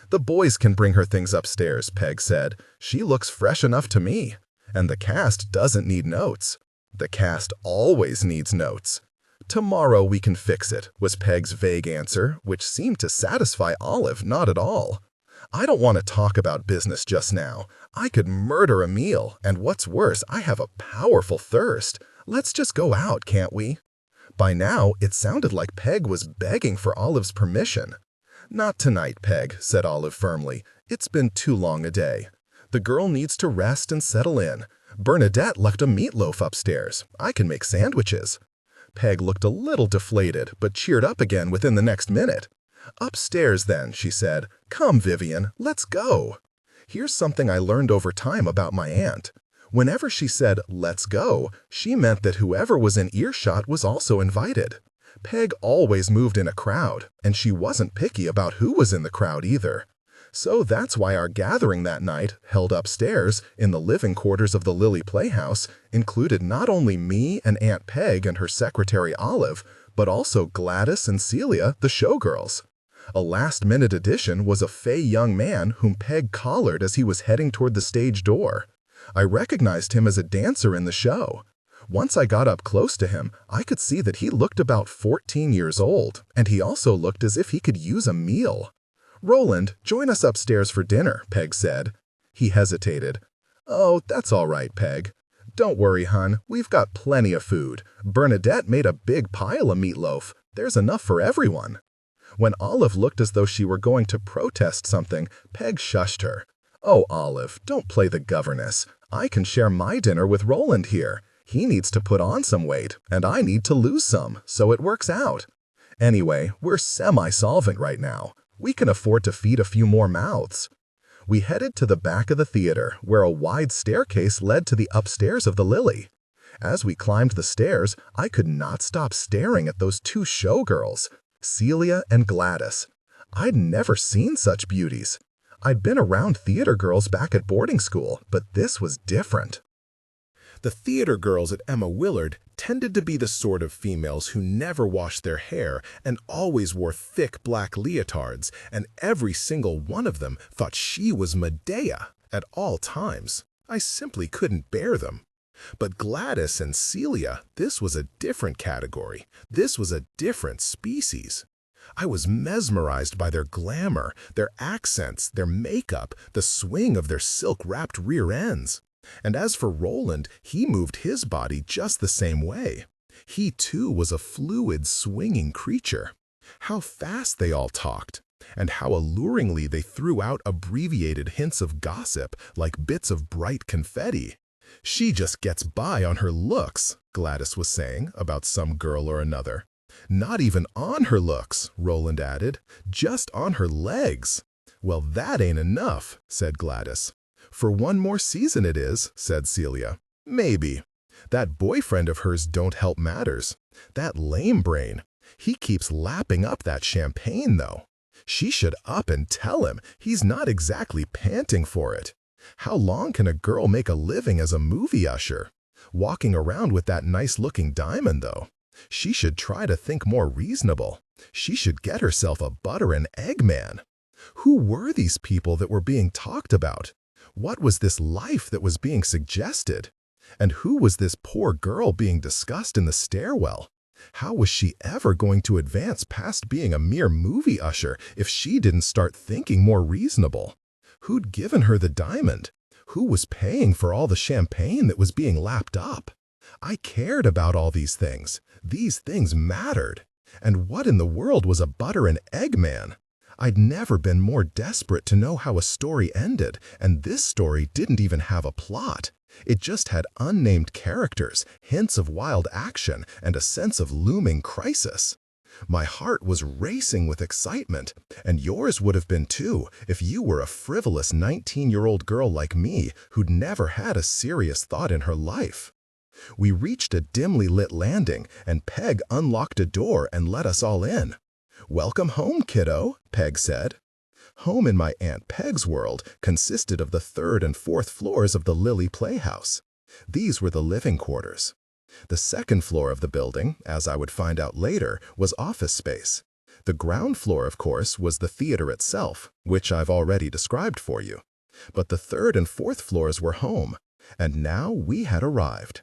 "The boys can bring her things upstairs," Peg said. "She looks fresh enough to me. And the cast doesn't need notes." "The cast always needs notes." "Tomorrow we can fix it," was Peg's vague answer, which seemed to satisfy Olive not at all. "I don't want to talk about business just now. I could murder a meal, and what's worse, I have a powerful thirst. Let's just go out, can't we?" By now, it sounded like Peg was begging for Olive's permission. "Not tonight, Peg," said Olive firmly. "It's been too long a day. The girl needs to rest and settle in. Bernadette left a meatloaf upstairs. I can make sandwiches." Peg looked a little deflated, but cheered up again within the next minute. "Upstairs, then," she said. "Come, Vivian, let's go." Here's something I learned over time about my aunt. Whenever she said, "let's go," she meant that whoever was in earshot was also invited. Peg always moved in a crowd, and she wasn't picky about who was in the crowd either. So that's why our gathering that night, held upstairs, in the living quarters of the Lily Playhouse, included not only me and Aunt Peg and her secretary Olive, but also Gladys and Celia, the showgirls. A last-minute addition was a fey young man whom Peg collared as he was heading toward the stage door. I recognized him as a dancer in the show. Once I got up close to him, I could see that he looked about 14 years old, and he also looked as if he could use a meal. "Roland, join us upstairs for dinner," Peg said. He hesitated. "Oh, that's all right, Peg." "Don't worry, hon. We've got plenty of food. Bernadette made a big pile of meatloaf. There's enough for everyone." When Olive looked as though she were going to protest something, Peg shushed her. "Oh, Olive, don't play the governess. I can share my dinner with Roland here. He needs to put on some weight, and I need to lose some, so it works out. Anyway, we're semi-solvent right now. We can afford to feed a few more mouths." We headed to the back of the theater, where a wide staircase led to the upstairs of the Lily. As we climbed the stairs, I could not stop staring at those two showgirls, Celia and Gladys. I'd never seen such beauties. I'd been around theater girls back at boarding school, but this was different. The theater girls at Emma Willard tended to be the sort of females who never washed their hair and always wore thick black leotards, and every single one of them thought she was Medea at all times. I simply couldn't bear them. But Gladys and Celia, this was a different category. This was a different species. I was mesmerized by their glamour, their accents, their makeup, the swing of their silk-wrapped rear ends. And as for Roland, he moved his body just the same way. He too was a fluid, swinging creature. How fast they all talked, and how alluringly they threw out abbreviated hints of gossip like bits of bright confetti. "She just gets by on her looks," Gladys was saying about some girl or another. "Not even on her looks," Roland added, "just on her legs." "Well, that ain't enough," said Gladys. "For one more season it is," said Celia. "Maybe. That boyfriend of hers don't help matters. That lame brain. He keeps lapping up that champagne, though. She should up and tell him he's not exactly panting for it. How long can a girl make a living as a movie usher? Walking around with that nice-looking diamond, though. She should try to think more reasonable. She should get herself a butter and egg man." Who were these people that were being talked about? What was this life that was being suggested? And who was this poor girl being discussed in the stairwell? How was she ever going to advance past being a mere movie usher if she didn't start thinking more reasonable? Who'd given her the diamond? Who was paying for all the champagne that was being lapped up? I cared about all these things. These things mattered. And what in the world was a butter and egg man? I'd never been more desperate to know how a story ended, and this story didn't even have a plot. It just had unnamed characters, hints of wild action, and a sense of looming crisis. My heart was racing with excitement, and yours would have been too if you were a frivolous 19-year-old girl like me who'd never had a serious thought in her life. We reached a dimly lit landing, and Peg unlocked a door and let us all in. "Welcome home, kiddo," Peg said. Home in my Aunt Peg's world consisted of the 3rd and 4th floors of the Lily Playhouse. These were the living quarters. The 2nd floor of the building, as I would find out later, was office space. The ground floor, of course, was the theater itself, which I've already described for you. But the 3rd and 4th floors were home, and now we had arrived.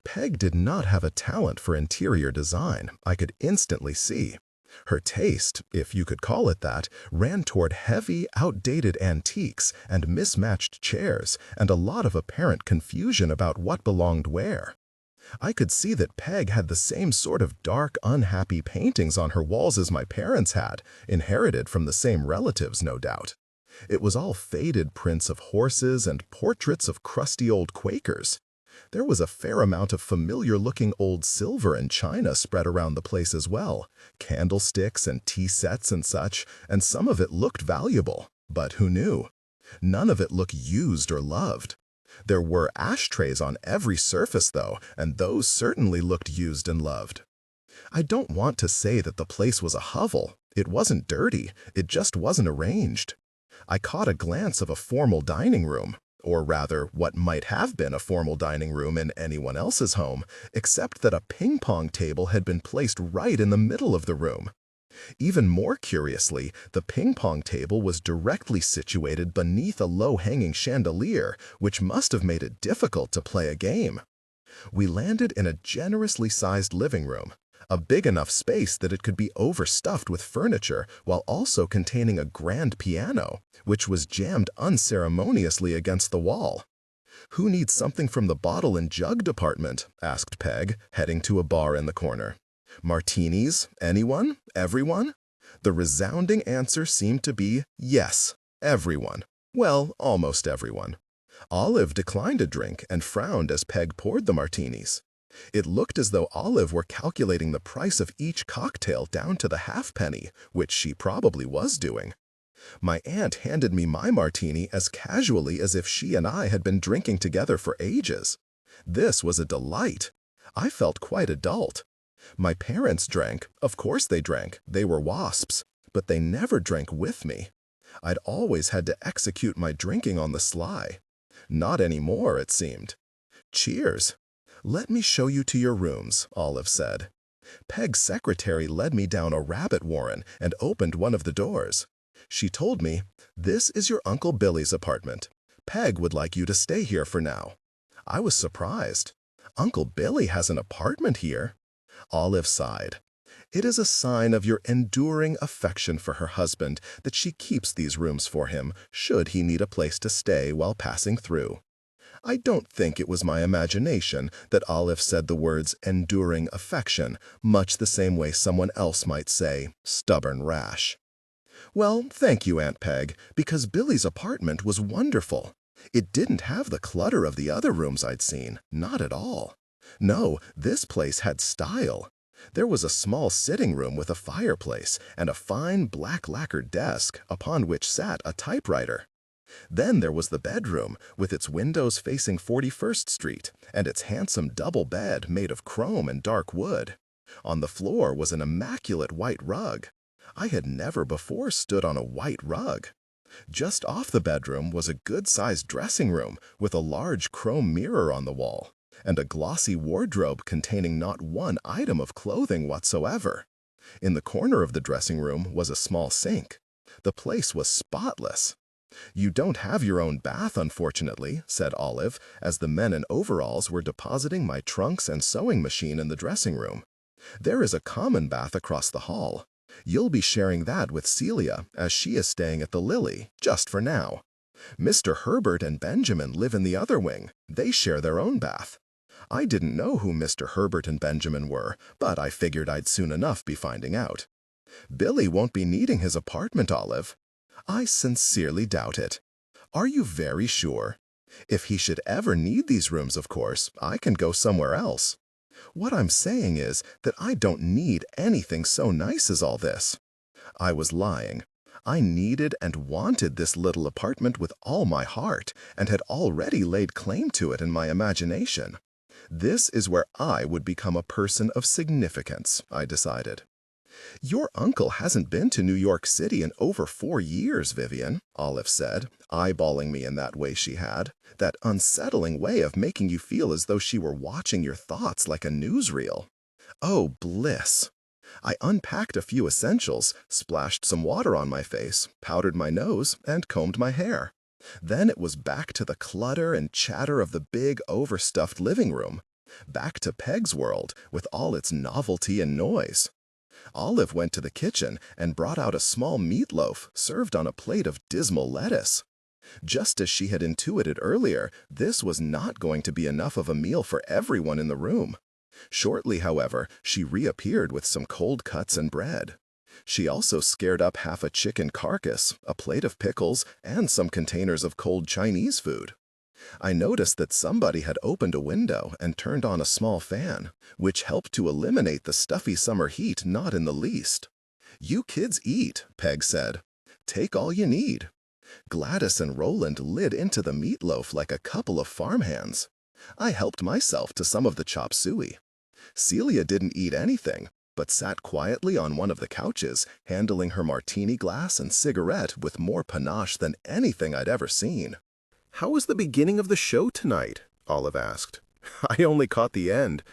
Peg did not have a talent for interior design, I could instantly see. Her taste, if you could call it that, ran toward heavy, outdated antiques and mismatched chairs and a lot of apparent confusion about what belonged where. I could see that Peg had the same sort of dark, unhappy paintings on her walls as my parents had, inherited from the same relatives, no doubt. It was all faded prints of horses and portraits of crusty old Quakers. There was a fair amount of familiar-looking old silver and china spread around the place as well, candlesticks and tea sets and such, and some of it looked valuable, but who knew? None of it looked used or loved. There were ashtrays on every surface, though, and those certainly looked used and loved. I don't want to say that the place was a hovel. It wasn't dirty, it just wasn't arranged. I caught a glance of a formal dining room, or rather, what might have been a formal dining room in anyone else's home, except that a ping-pong table had been placed right in the middle of the room. Even more curiously, the ping-pong table was directly situated beneath a low-hanging chandelier, which must have made it difficult to play a game. We landed in a generously sized living room, a big enough space that it could be overstuffed with furniture while also containing a grand piano, which was jammed unceremoniously against the wall. "Who needs something from the bottle and jug department?" asked Peg, heading to a bar in the corner. "Martinis? Anyone? Everyone?" The resounding answer seemed to be yes, everyone. Well, almost everyone. Olive declined a drink and frowned as Peg poured the martinis. It looked as though Olive were calculating the price of each cocktail down to the halfpenny, which she probably was doing. My aunt handed me my martini as casually as if she and I had been drinking together for ages. This was a delight. I felt quite adult. My parents drank, of course they drank, they were wasps, but they never drank with me. I'd always had to execute my drinking on the sly. Not anymore, it seemed. Cheers. Let me show you to your rooms, Olive said. Peg's secretary led me down a rabbit warren and opened one of the doors. She told me, "This is your Uncle Billy's apartment. Peg would like you to stay here for now." I was surprised. Uncle Billy has an apartment here? Olive sighed. It is a sign of your enduring affection for her husband that she keeps these rooms for him, should he need a place to stay while passing through. I don't think it was my imagination that Olive said the words enduring affection, much the same way someone else might say stubborn rash. Well, thank you, Aunt Peg, because Billy's apartment was wonderful. It didn't have the clutter of the other rooms I'd seen, not at all. No, this place had style. There was a small sitting room with a fireplace and a fine black lacquered desk upon which sat a typewriter. Then there was the bedroom, with its windows facing 41st Street and its handsome double bed made of chrome and dark wood. On the floor was an immaculate white rug. I had never before stood on a white rug. Just off the bedroom was a good-sized dressing room with a large chrome mirror on the wall and a glossy wardrobe containing not one item of clothing whatsoever. In the corner of the dressing room was a small sink. The place was spotless. "You don't have your own bath, unfortunately," said Olive, as the men in overalls were depositing my trunks and sewing machine in the dressing room. "There is a common bath across the hall. You'll be sharing that with Celia, as she is staying at the Lily, just for now. Mr. Herbert and Benjamin live in the other wing. They share their own bath. I didn't know who Mr. Herbert and Benjamin were, but I figured I'd soon enough be finding out. Billy won't be needing his apartment, Olive." "I sincerely doubt it." "Are you very sure?" "If he should ever need these rooms, of course, I can go somewhere else." "What I'm saying is that I don't need anything so nice as all this." I was lying. I needed and wanted this little apartment with all my heart, and had already laid claim to it in my imagination. This is where I would become a person of significance, I decided. "Your uncle hasn't been to New York City in over 4 years, Vivian," Olive said, eyeballing me in that way she had, that unsettling way of making you feel as though she were watching your thoughts like a newsreel. Oh, bliss! I unpacked a few essentials, splashed some water on my face, powdered my nose, and combed my hair. Then it was back to the clutter and chatter of the big, overstuffed living room. Back to Peg's world, with all its novelty and noise. Olive went to the kitchen and brought out a small meatloaf served on a plate of dismal lettuce. Just as she had intuited earlier, this was not going to be enough of a meal for everyone in the room. Shortly, however, she reappeared with some cold cuts and bread. She also scared up half a chicken carcass, a plate of pickles, and some containers of cold Chinese food. I noticed that somebody had opened a window and turned on a small fan, which helped to eliminate the stuffy summer heat not in the least. "You kids eat," Peg said. "Take all you need." Gladys and Roland lit into the meatloaf like a couple of farmhands. I helped myself to some of the chop suey. Celia didn't eat anything, but sat quietly on one of the couches, handling her martini glass and cigarette with more panache than anything I'd ever seen. "How was the beginning of the show tonight?" Olive asked. "I only caught the end."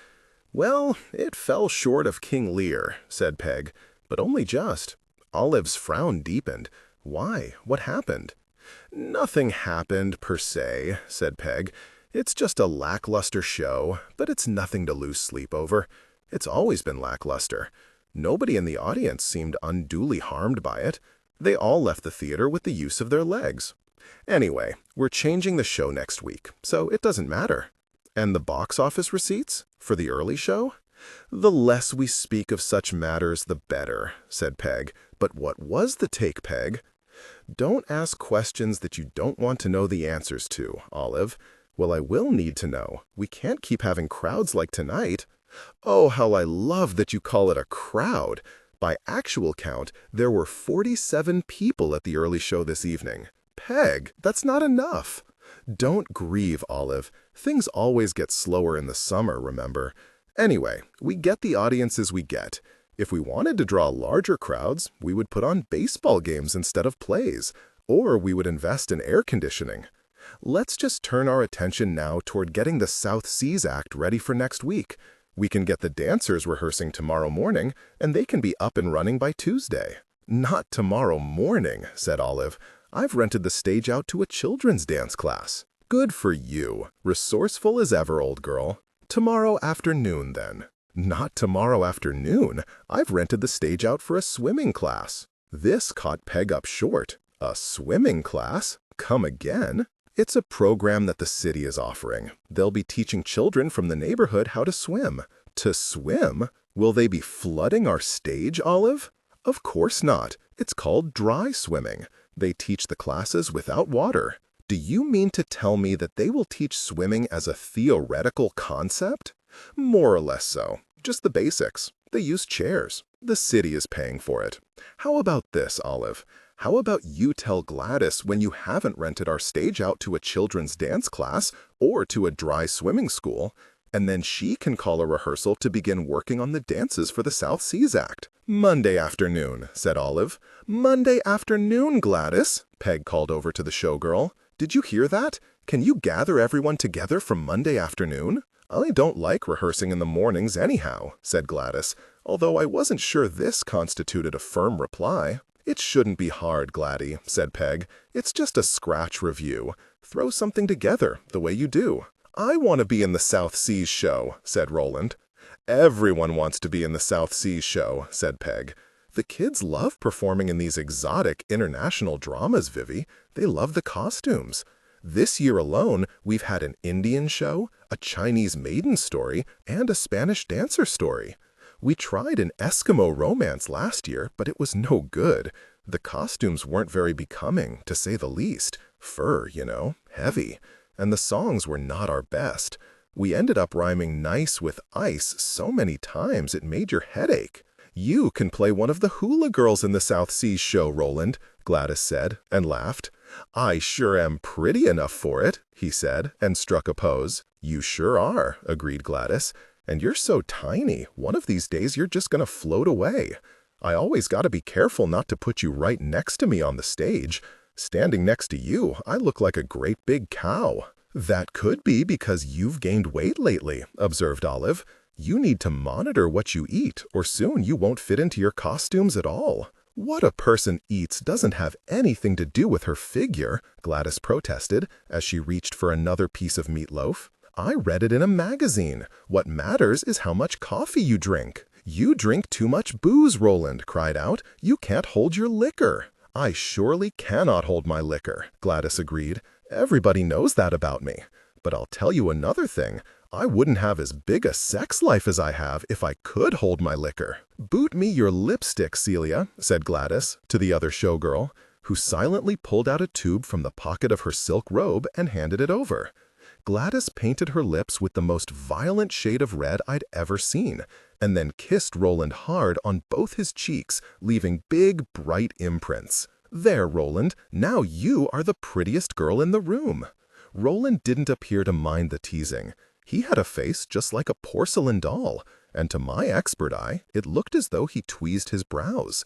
"Well, it fell short of King Lear," said Peg, "but only just." Olive's frown deepened. "Why? What happened?" "Nothing happened, per se," said Peg. "It's just a lackluster show, but it's nothing to lose sleep over. It's always been lackluster. Nobody in the audience seemed unduly harmed by it. They all left the theater with the use of their legs. Anyway, we're changing the show next week, so it doesn't matter." "And the box office receipts? For the early show?" "The less we speak of such matters, the better," said Peg. "But what was the take, Peg?" "Don't ask questions that you don't want to know the answers to, Olive." "Well, I will need to know. We can't keep having crowds like tonight." "Oh, how I love that you call it a crowd. By actual count, there were 47 people at the early show this evening." "Peg, that's not enough." "Don't grieve, Olive. Things always get slower in the summer, remember. Anyway, we get the audiences we get. If we wanted to draw larger crowds, we would put on baseball games instead of plays, or we would invest in air conditioning. Let's just turn our attention now toward getting the South Seas Act ready for next week. We can get the dancers rehearsing tomorrow morning, and they can be up and running by Tuesday." "Not tomorrow morning," said Olive. "I've rented the stage out to a children's dance class." "Good for you. Resourceful as ever, old girl. Tomorrow afternoon, then." "Not tomorrow afternoon. I've rented the stage out for a swimming class." This caught Peg up short. "A swimming class? Come again?" "It's a program that the city is offering. They'll be teaching children from the neighborhood how to swim." "To swim? Will they be flooding our stage, Olive?" "Of course not. It's called dry swimming. They teach the classes without water." "Do you mean to tell me that they will teach swimming as a theoretical concept?" "More or less so. Just the basics. They use chairs. The city is paying for it. How about this, Olive? How about you tell Gladys when you haven't rented our stage out to a children's dance class or to a dry swimming school, and then she can call a rehearsal to begin working on the dances for the South Seas Act." "Monday afternoon," said Olive. "Monday afternoon, Gladys," Peg called over to the showgirl. "Did you hear that? Can you gather everyone together for Monday afternoon?" "I don't like rehearsing in the mornings anyhow," said Gladys, although I wasn't sure this constituted a firm reply. "It shouldn't be hard, Gladdy," said Peg. "It's just a scratch review. Throw something together, the way you do." "I want to be in the South Seas show," said Roland. "Everyone wants to be in the South Seas show," said Peg. "The kids love performing in these exotic international dramas, Vivi. They love the costumes. This year alone, we've had an Indian show, a Chinese maiden story, and a Spanish dancer story. We tried an Eskimo romance last year, but it was no good. The costumes weren't very becoming, to say the least. Fur, you know, heavy. And the songs were not our best. We ended up rhyming nice with ice so many times it made your head ache." "You can play one of the hula girls in the South Seas show, Roland," Gladys said, and laughed. "I sure am pretty enough for it," he said, and struck a pose. "You sure are," agreed Gladys. "And you're so tiny, one of these days you're just gonna float away. I always gotta be careful not to put you right next to me on the stage. Standing next to you, I look like a great big cow." "That could be because you've gained weight lately," observed Olive. "You need to monitor what you eat, or soon you won't fit into your costumes at all." "What a person eats doesn't have anything to do with her figure," Gladys protested as she reached for another piece of meatloaf. "I read it in a magazine. What matters is how much coffee you drink." "You drink too much booze," Roland cried out. "You can't hold your liquor." "I surely cannot hold my liquor," Gladys agreed. "Everybody knows that about me. But I'll tell you another thing. I wouldn't have as big a sex life as I have if I could hold my liquor." "Boot me your lipstick, Celia," said Gladys to the other showgirl, who silently pulled out a tube from the pocket of her silk robe and handed it over. Gladys painted her lips with the most violent shade of red I'd ever seen, and then kissed Roland hard on both his cheeks, leaving big, bright imprints. "There, Roland, now you are the prettiest girl in the room." Roland didn't appear to mind the teasing. He had a face just like a porcelain doll, and to my expert eye, it looked as though he tweezed his brows.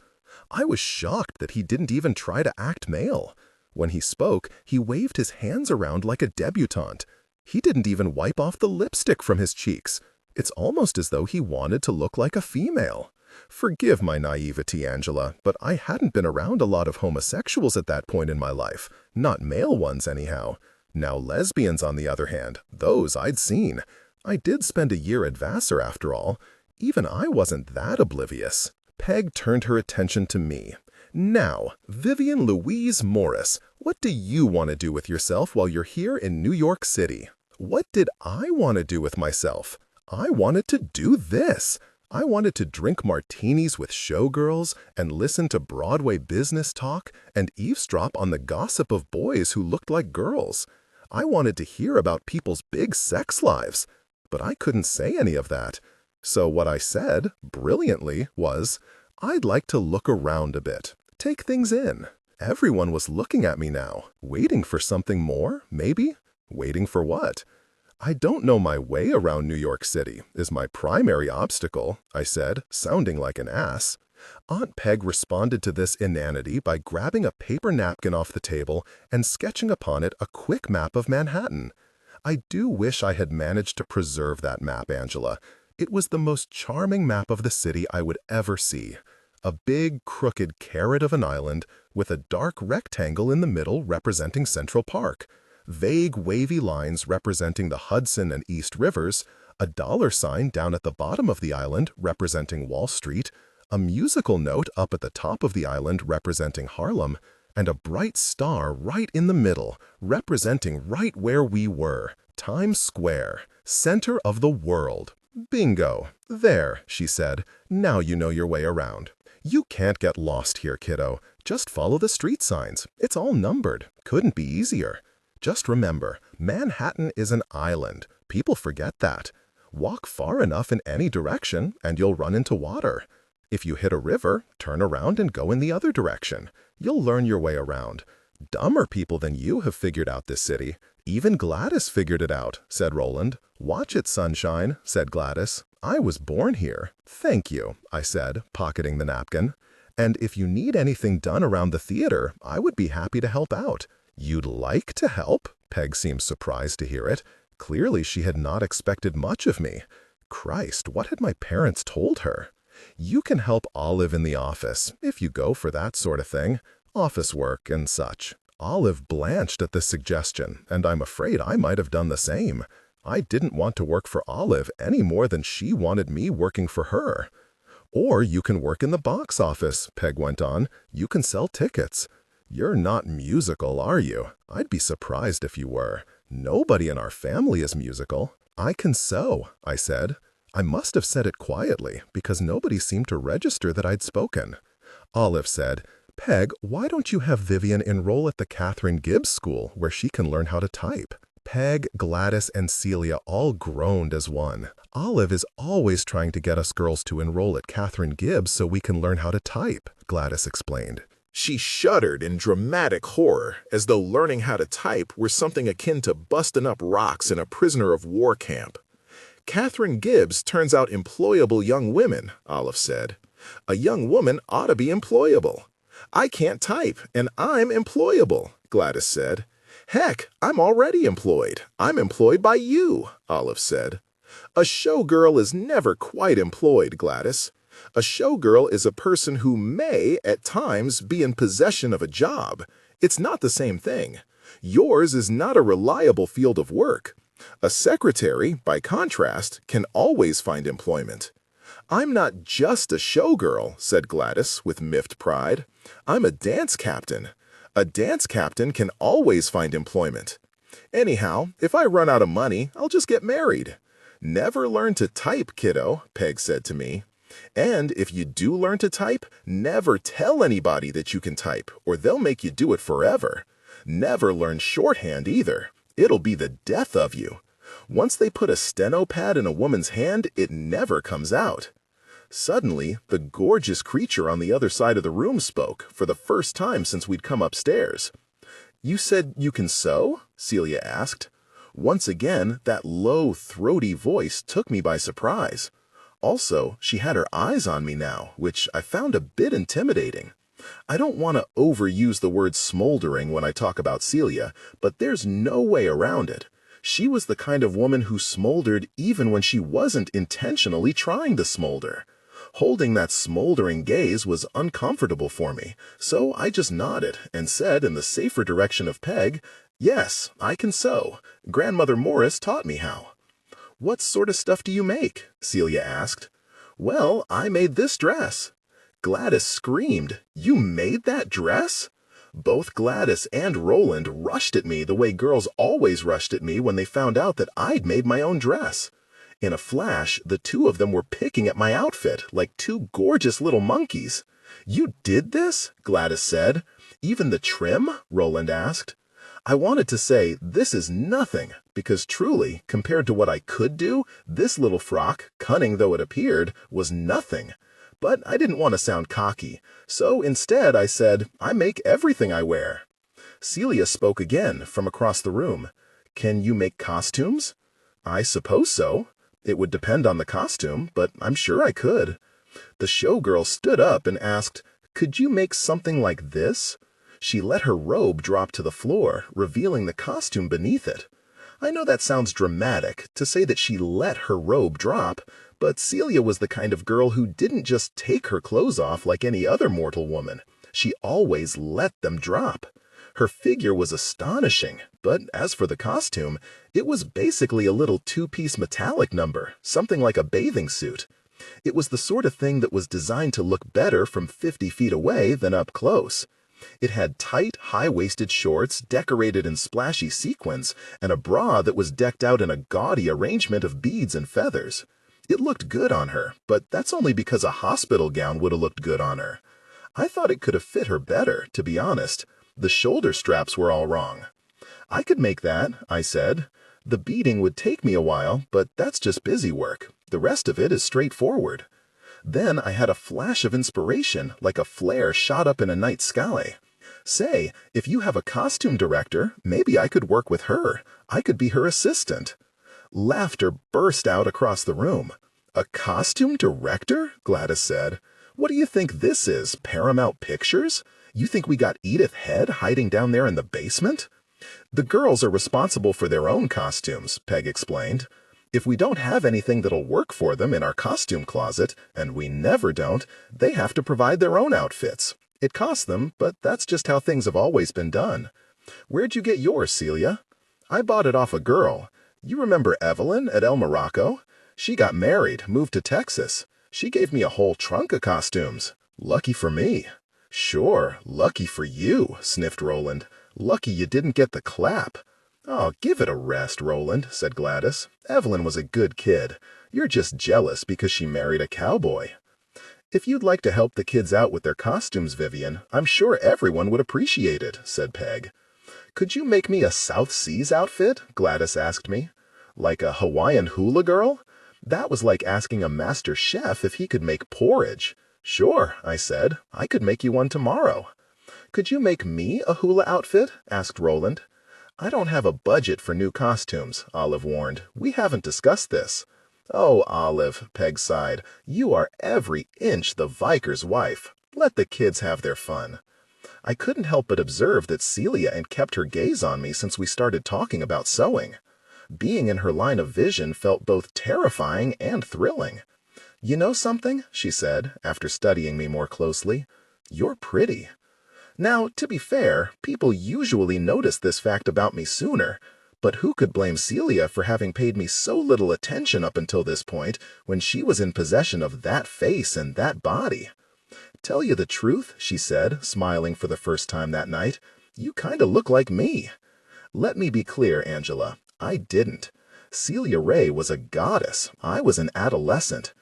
I was shocked that he didn't even try to act male. When he spoke, he waved his hands around like a debutante. He didn't even wipe off the lipstick from his cheeks. It's almost as though he wanted to look like a female. Forgive my naivety, Angela, but I hadn't been around a lot of homosexuals at that point in my life. Not male ones, anyhow. Now lesbians, on the other hand, those I'd seen. I did spend a year at Vassar, after all. Even I wasn't that oblivious. Peg turned her attention to me. "Now, Vivian Louise Morris, what do you want to do with yourself while you're here in New York City?" What did I want to do with myself? I wanted to do this. I wanted to drink martinis with showgirls and listen to Broadway business talk and eavesdrop on the gossip of boys who looked like girls. I wanted to hear about people's big sex lives, but I couldn't say any of that. So what I said, brilliantly, was, "I'd like to look around a bit, take things in." Everyone was looking at me now, waiting for something more, maybe? Waiting for what? "I don't know my way around New York City is my primary obstacle," I said, sounding like an ass. Aunt Peg responded to this inanity by grabbing a paper napkin off the table and sketching upon it a quick map of Manhattan. I do wish I had managed to preserve that map, Angela. It was the most charming map of the city I would ever see. A big, crooked carrot of an island with a dark rectangle in the middle representing Central Park, vague, wavy lines representing the Hudson and East Rivers, a dollar sign down at the bottom of the island representing Wall Street, a musical note up at the top of the island representing Harlem, and a bright star right in the middle, representing right where we were, Times Square, center of the world. Bingo. There, she said. Now you know your way around. You can't get lost here, kiddo. Just follow the street signs. It's all numbered. Couldn't be easier. Just remember, Manhattan is an island. People forget that. Walk far enough in any direction, and you'll run into water. If you hit a river, turn around and go in the other direction. You'll learn your way around. Dumber people than you have figured out this city. Even Gladys figured it out, said Roland. Watch it, sunshine, said Gladys. I was born here. Thank you, I said, pocketing the napkin. And if you need anything done around the theater, I would be happy to help out. You'd like to help? Peg seemed surprised to hear it. Clearly she had not expected much of me. Christ, what had my parents told her? You can help Olive in the office, if you go for that sort of thing. Office work and such. Olive blanched at this suggestion, and I'm afraid I might have done the same. I didn't want to work for Olive any more than she wanted me working for her. Or you can work in the box office, Peg went on. You can sell tickets. You're not musical, are you? I'd be surprised if you were. Nobody in our family is musical. I can sew, I said. I must have said it quietly, because nobody seemed to register that I'd spoken. Olive said, Peg, why don't you have Vivian enroll at the Catherine Gibbs School, where she can learn how to type? Peg, Gladys, and Celia all groaned as one. Olive is always trying to get us girls to enroll at Catherine Gibbs so we can learn how to type, Gladys explained. She shuddered in dramatic horror, as though learning how to type were something akin to busting up rocks in a prisoner of war camp. Catherine Gibbs turns out employable young women, Olive said. A young woman ought to be employable. I can't type, and I'm employable, Gladys said. Heck, I'm already employed. I'm employed by you, Olive said. A showgirl is never quite employed, Gladys. A showgirl is a person who may, at times, be in possession of a job. It's not the same thing. Yours is not a reliable field of work. A secretary, by contrast, can always find employment. I'm not just a showgirl, said Gladys with miffed pride. I'm a dance captain. A dance captain can always find employment. Anyhow, if I run out of money, I'll just get married. Never learn to type, kiddo, Peg said to me. And if you do learn to type, never tell anybody that you can type, or they'll make you do it forever. Never learn shorthand either. It'll be the death of you. Once they put a steno pad in a woman's hand, it never comes out. Suddenly, the gorgeous creature on the other side of the room spoke, for the first time since we'd come upstairs. You said you can sew? Celia asked. Once again, that low, throaty voice took me by surprise. Also, she had her eyes on me now, which I found a bit intimidating. I don't want to overuse the word smoldering when I talk about Celia, but there's no way around it. She was the kind of woman who smoldered even when she wasn't intentionally trying to smolder. Holding that smoldering gaze was uncomfortable for me, so I just nodded and said in the safer direction of Peg, Yes, I can sew. Grandmother Morris taught me how. What sort of stuff do you make? Celia asked. Well, I made this dress. Gladys screamed, You made that dress? Both Gladys and Roland rushed at me the way girls always rushed at me when they found out that I'd made my own dress. In a flash, the two of them were picking at my outfit like two gorgeous little monkeys. You did this? Gladys said. Even the trim? Roland asked. I wanted to say, this is nothing, because truly, compared to what I could do, this little frock, cunning though it appeared, was nothing. But I didn't want to sound cocky, so instead I said, I make everything I wear. Celia spoke again from across the room. Can you make costumes? I suppose so. It would depend on the costume, but I'm sure I could. The showgirl stood up and asked, "Could you make something like this?" She let her robe drop to the floor, revealing the costume beneath it. I know that sounds dramatic to say that she let her robe drop, but Celia was the kind of girl who didn't just take her clothes off like any other mortal woman. She always let them drop. Her figure was astonishing, but as for the costume, it was basically a little two-piece metallic number, something like a bathing suit. It was the sort of thing that was designed to look better from 50 feet away than up close. It had tight, high-waisted shorts decorated in splashy sequins and a bra that was decked out in a gaudy arrangement of beads and feathers. It looked good on her, but that's only because a hospital gown would have looked good on her. I thought it could have fit her better, to be honest. The shoulder straps were all wrong. "I could make that," I said. "The beading would take me a while, but that's just busy work. The rest of it is straightforward." Then I had a flash of inspiration, like a flare shot up in a night sky. "Say, if you have a costume director, maybe I could work with her. I could be her assistant." Laughter burst out across the room. "A costume director?" Gladys said. "What do you think this is, Paramount Pictures? You think we got Edith Head hiding down there in the basement?" "The girls are responsible for their own costumes," Peg explained. "If we don't have anything that'll work for them in our costume closet, and we never don't, they have to provide their own outfits. It costs them, but that's just how things have always been done." "Where'd you get yours, Celia?" "I bought it off a girl. You remember Evelyn at El Morocco? She got married, moved to Texas. She gave me a whole trunk of costumes. Lucky for me." "Sure, lucky for you," sniffed Roland. "Lucky you didn't get the clap." "Oh, give it a rest, Roland," said Gladys. "Evelyn was a good kid. You're just jealous because she married a cowboy." "If you'd like to help the kids out with their costumes, Vivian, I'm sure everyone would appreciate it," said Peg. "Could you make me a South Seas outfit?" Gladys asked me. "Like a Hawaiian hula girl?" That was like asking a master chef if he could make porridge. "Sure," I said. "I could make you one tomorrow." "Could you make me a hula outfit?" asked Roland. "I don't have a budget for new costumes," Olive warned. "We haven't discussed this." "Oh, Olive," Peg sighed, "you are every inch the Vicar's wife. Let the kids have their fun." I couldn't help but observe that Celia had kept her gaze on me since we started talking about sewing. Being in her line of vision felt both terrifying and thrilling. "You know something?" she said, after studying me more closely. "You're pretty." Now, to be fair, people usually notice this fact about me sooner, but who could blame Celia for having paid me so little attention up until this point when she was in possession of that face and that body? "Tell you the truth," she said, smiling for the first time that night, "you kind of look like me." Let me be clear, Angela, I didn't. Celia Ray was a goddess. I was an adolescent.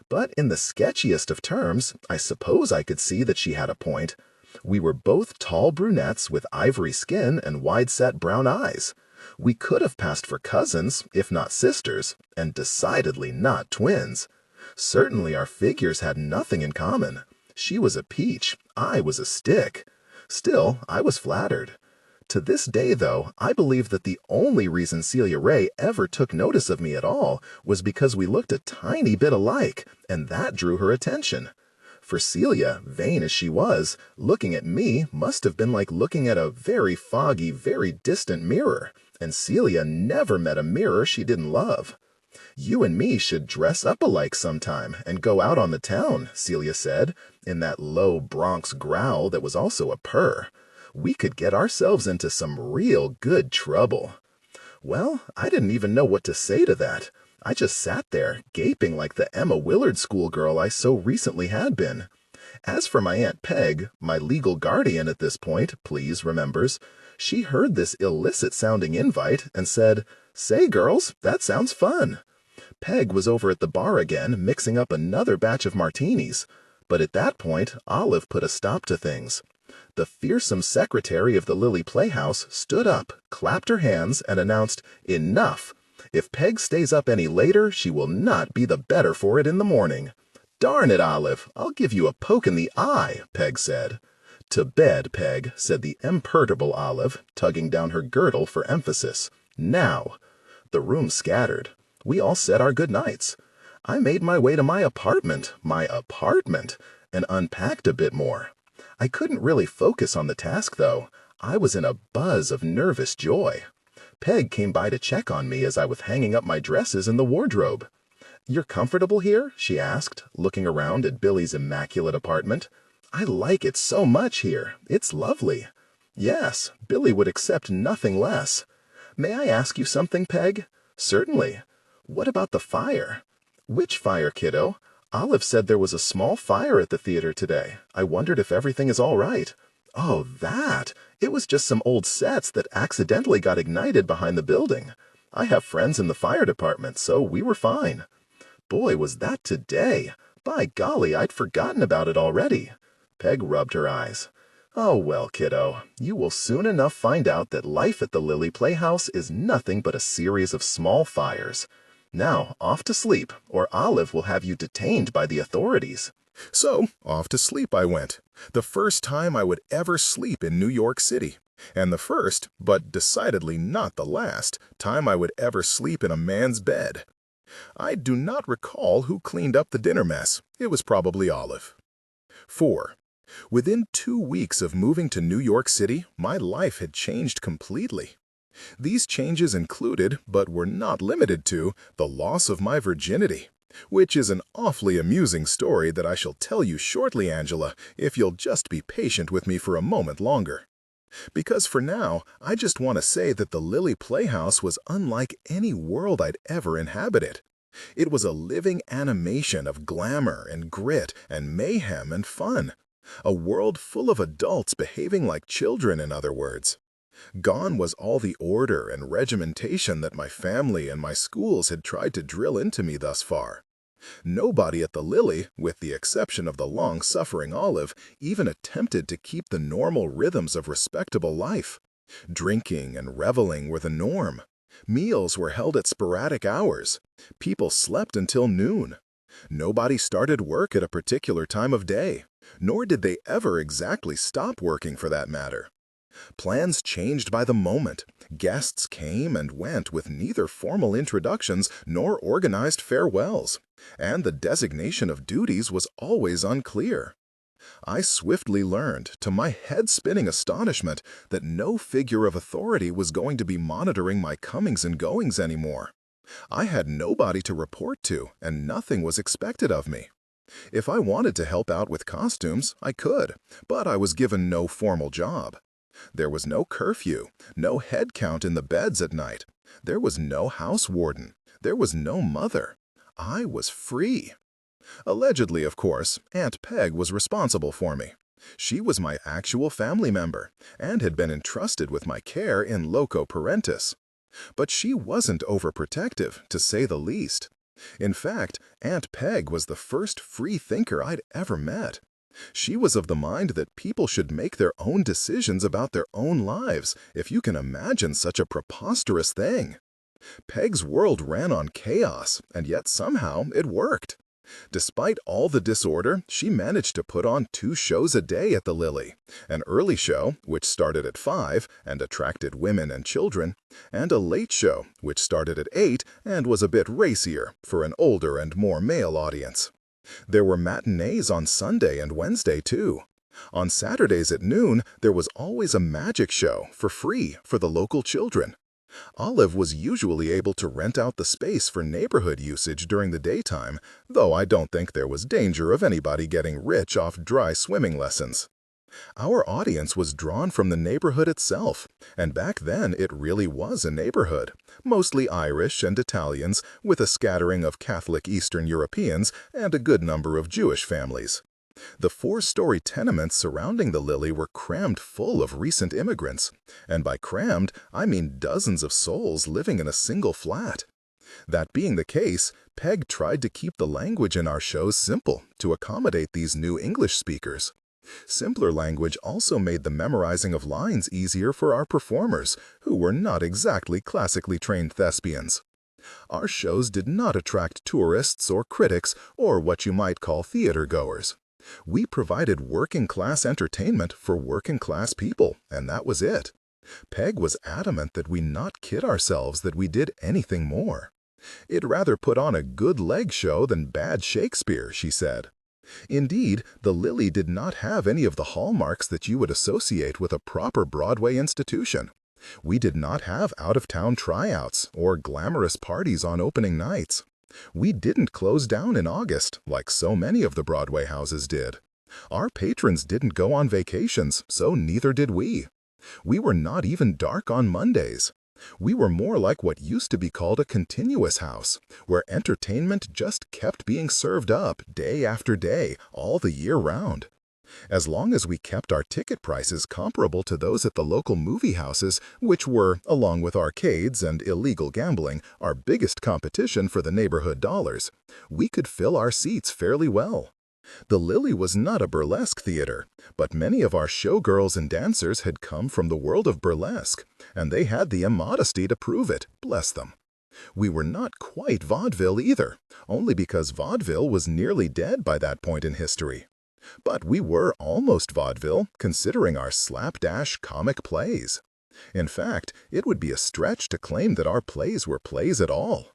But in the sketchiest of terms, I suppose I could see that she had a point. We were both tall brunettes with ivory skin and wide-set brown eyes. We could have passed for cousins, if not sisters, and decidedly not twins. Certainly our figures had nothing in common. She was a peach, I was a stick. Still, I was flattered. To this day, though, I believe that the only reason Celia Ray ever took notice of me at all was because we looked a tiny bit alike, and that drew her attention. For Celia, vain as she was, looking at me must have been like looking at a very foggy, very distant mirror, and Celia never met a mirror she didn't love. "You and me should dress up alike sometime and go out on the town," Celia said, in that low Bronx growl that was also a purr. "We could get ourselves into some real good trouble." Well, I didn't even know what to say to that. I just sat there, gaping like the Emma Willard schoolgirl I so recently had been. As for my Aunt Peg, my legal guardian at this point, please remembers, she heard this illicit-sounding invite and said, "Say, girls, that sounds fun." Peg was over at the bar again, mixing up another batch of martinis. But at that point, Olive put a stop to things. The fearsome secretary of the Lily Playhouse stood up, clapped her hands, and announced, "Enough! If Peg stays up any later, she will not be the better for it in the morning." "Darn it, Olive, I'll give you a poke in the eye," Peg said. "To bed, Peg," said the imperturbable Olive, tugging down her girdle for emphasis. "Now." The room scattered. We all said our good nights. I made my way to my apartment, and unpacked a bit more. I couldn't really focus on the task, though. I was in a buzz of nervous joy. Peg came by to check on me as I was hanging up my dresses in the wardrobe. "You're comfortable here?" she asked, looking around at Billy's immaculate apartment. "I like it so much here. It's lovely." Yes, Billy would accept nothing less. "May I ask you something, Peg?" "Certainly." "What about the fire?" "Which fire, kiddo?" "Olive said there was a small fire at the theater today. I wondered if everything is all right." "Oh, that! It was just some old sets that accidentally got ignited behind the building. I have friends in the fire department, so we were fine." "Boy, was that today! By golly, I'd forgotten about it already." Peg rubbed her eyes. "Oh, well, kiddo, you will soon enough find out that life at the Lily Playhouse is nothing but a series of small fires. Now, off to sleep, or Olive will have you detained by the authorities." So, off to sleep I went. The first time I would ever sleep in New York City. And the first, but decidedly not the last, time I would ever sleep in a man's bed. I do not recall who cleaned up the dinner mess. It was probably Olive. 4. Within 2 weeks of moving to New York City, my life had changed completely. These changes included, but were not limited to, the loss of my virginity, which is an awfully amusing story that I shall tell you shortly, Angela, if you'll just be patient with me for a moment longer. Because for now, I just want to say that the Lily Playhouse was unlike any world I'd ever inhabited. It was a living animation of glamour and grit and mayhem and fun. A world full of adults behaving like children, in other words. Gone was all the order and regimentation that my family and my schools had tried to drill into me thus far. Nobody at the Lily, with the exception of the long-suffering Olive, even attempted to keep the normal rhythms of respectable life. Drinking and reveling were the norm. Meals were held at sporadic hours. People slept until noon. Nobody started work at a particular time of day, nor did they ever exactly stop working for that matter. Plans changed by the moment. Guests came and went with neither formal introductions nor organized farewells, and the designation of duties was always unclear. I swiftly learned, to my head-spinning astonishment, that no figure of authority was going to be monitoring my comings and goings anymore. I had nobody to report to, and nothing was expected of me. If I wanted to help out with costumes, I could, but I was given no formal job. There was no curfew, no head count in the beds at night. There was no house warden. There was no mother. I was free. Allegedly, of course, Aunt Peg was responsible for me. She was my actual family member, and had been entrusted with my care in loco parentis. But she wasn't overprotective, to say the least. In fact, Aunt Peg was the first free thinker I'd ever met. She was of the mind that people should make their own decisions about their own lives, if you can imagine such a preposterous thing. Peg's world ran on chaos, and yet somehow it worked. Despite all the disorder, she managed to put on 2 shows a day at the Lily, an early show, which started at 5 and attracted women and children, and a late show, which started at 8 and was a bit racier for an older and more male audience. There were matinees on Sunday and Wednesday, too. On Saturdays at noon, there was always a magic show for free for the local children. Olive was usually able to rent out the space for neighborhood usage during the daytime, though I don't think there was danger of anybody getting rich off dry swimming lessons. Our audience was drawn from the neighborhood itself, and back then it really was a neighborhood, mostly Irish and Italians, with a scattering of Catholic Eastern Europeans and a good number of Jewish families. The 4-story tenements surrounding the Lily were crammed full of recent immigrants, and by crammed, I mean dozens of souls living in a single flat. That being the case, Peg tried to keep the language in our shows simple to accommodate these new English speakers. Simpler language also made the memorizing of lines easier for our performers, who were not exactly classically trained thespians. Our shows did not attract tourists or critics or what you might call theater-goers. We provided working-class entertainment for working-class people, and that was it. Peg was adamant that we not kid ourselves that we did anything more. "It'd rather put on a good leg show than bad Shakespeare," she said. Indeed, the Lily did not have any of the hallmarks that you would associate with a proper Broadway institution. We did not have out-of-town tryouts or glamorous parties on opening nights. We didn't close down in August, like so many of the Broadway houses did. Our patrons didn't go on vacations, so neither did we. We were not even dark on Mondays. We were more like what used to be called a continuous house, where entertainment just kept being served up day after day, all the year round. As long as we kept our ticket prices comparable to those at the local movie houses, which were, along with arcades and illegal gambling, our biggest competition for the neighborhood dollars, we could fill our seats fairly well. The Lily was not a burlesque theater, but many of our showgirls and dancers had come from the world of burlesque, and they had the immodesty to prove it, bless them. We were not quite vaudeville either, only because vaudeville was nearly dead by that point in history. But we were almost vaudeville, considering our slapdash comic plays. In fact, it would be a stretch to claim that our plays were plays at all.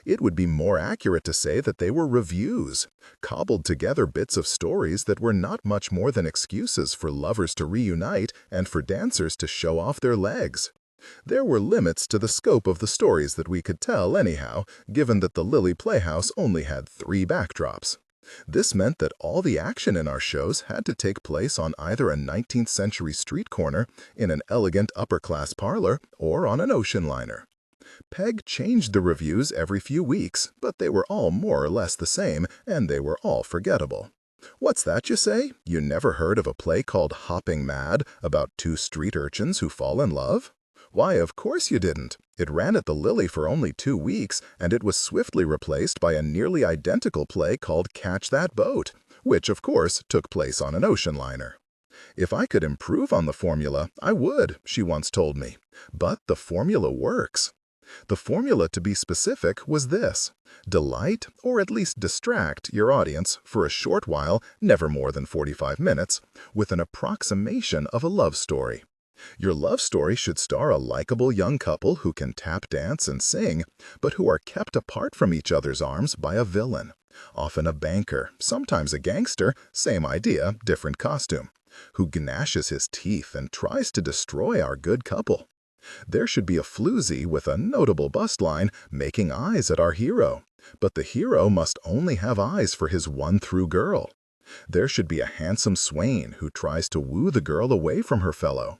It would be more accurate to say that they were reviews, cobbled together bits of stories that were not much more than excuses for lovers to reunite and for dancers to show off their legs. There were limits to the scope of the stories that we could tell anyhow, given that the Lily Playhouse only had 3 backdrops. This meant that all the action in our shows had to take place on either a 19th century street corner, in an elegant upper-class parlor, or on an ocean liner. Peg changed the reviews every few weeks, but they were all more or less the same, and they were all forgettable. What's that, you say? You never heard of a play called Hopping Mad, about 2 street urchins who fall in love? Why, of course you didn't. It ran at the Lily for only 2 weeks, and it was swiftly replaced by a nearly identical play called Catch That Boat, which, of course, took place on an ocean liner. If I could improve on the formula, I would, she once told me. But the formula works. The formula, to be specific, was this: delight, or at least distract, your audience for a short while, never more than 45 minutes, with an approximation of a love story. Your love story should star a likable young couple who can tap dance and sing, but who are kept apart from each other's arms by a villain, often a banker, sometimes a gangster, same idea, different costume, who gnashes his teeth and tries to destroy our good couple. There should be a floozy with a notable bust line making eyes at our hero, but the hero must only have eyes for his one-through girl. There should be a handsome swain who tries to woo the girl away from her fellow.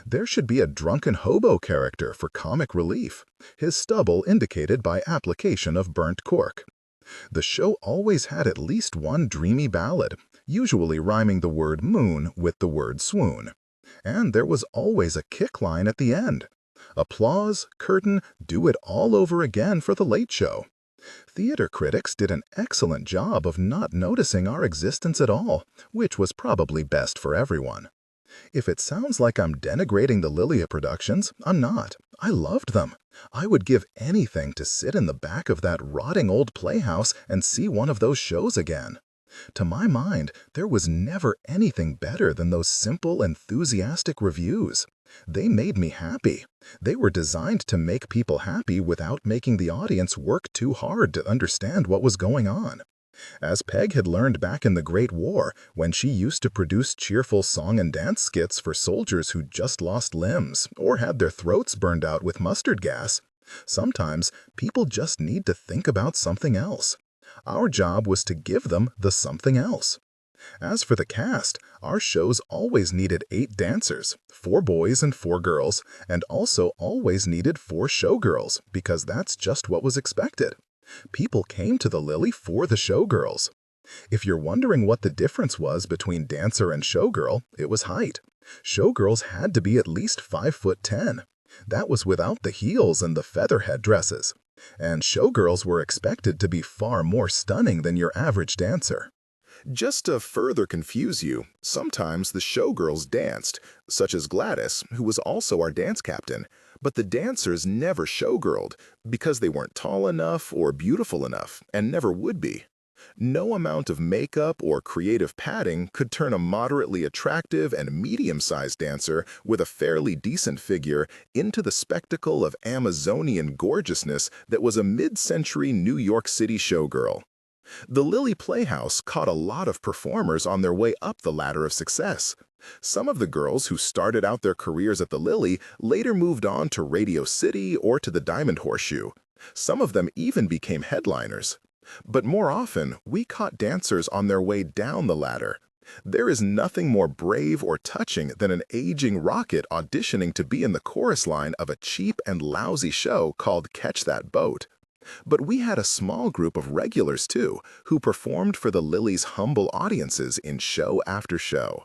There should be a drunken hobo character for comic relief, his stubble indicated by application of burnt cork. The show always had at least one dreamy ballad, usually rhyming the word moon with the word swoon. And there was always a kick line at the end. Applause, curtain, do it all over again for the late show. Theater critics did an excellent job of not noticing our existence at all, which was probably best for everyone. If it sounds like I'm denigrating the Lilia productions, I'm not. I loved them. I would give anything to sit in the back of that rotting old playhouse and see one of those shows again. To my mind, there was never anything better than those simple, enthusiastic reviews. They made me happy. They were designed to make people happy without making the audience work too hard to understand what was going on. As Peg had learned back in the Great War, when she used to produce cheerful song and dance skits for soldiers who just lost limbs or had their throats burned out with mustard gas, sometimes people just need to think about something else. Our job was to give them the something else. As for the cast, our shows always needed 8 dancers, 4 boys and 4 girls, and also always needed 4 showgirls, because that's just what was expected. People came to the Lily for the showgirls. If you're wondering what the difference was between dancer and showgirl, it was height. Showgirls had to be at least 5'10". That was without the heels and the featherhead dresses. And showgirls were expected to be far more stunning than your average dancer. Just to further confuse you, sometimes the showgirls danced, such as Gladys, who was also our dance captain, but the dancers never showgirled because they weren't tall enough or beautiful enough and never would be. No amount of makeup or creative padding could turn a moderately attractive and medium-sized dancer with a fairly decent figure into the spectacle of Amazonian gorgeousness that was a mid-century New York City showgirl. The Lily Playhouse caught a lot of performers on their way up the ladder of success. Some of the girls who started out their careers at the Lily later moved on to Radio City or to the Diamond Horseshoe. Some of them even became headliners. But more often, we caught dancers on their way down the ladder. There is nothing more brave or touching than an aging rocket auditioning to be in the chorus line of a cheap and lousy show called Catch That Boat. But we had a small group of regulars, too, who performed for the Lily's humble audiences in show after show.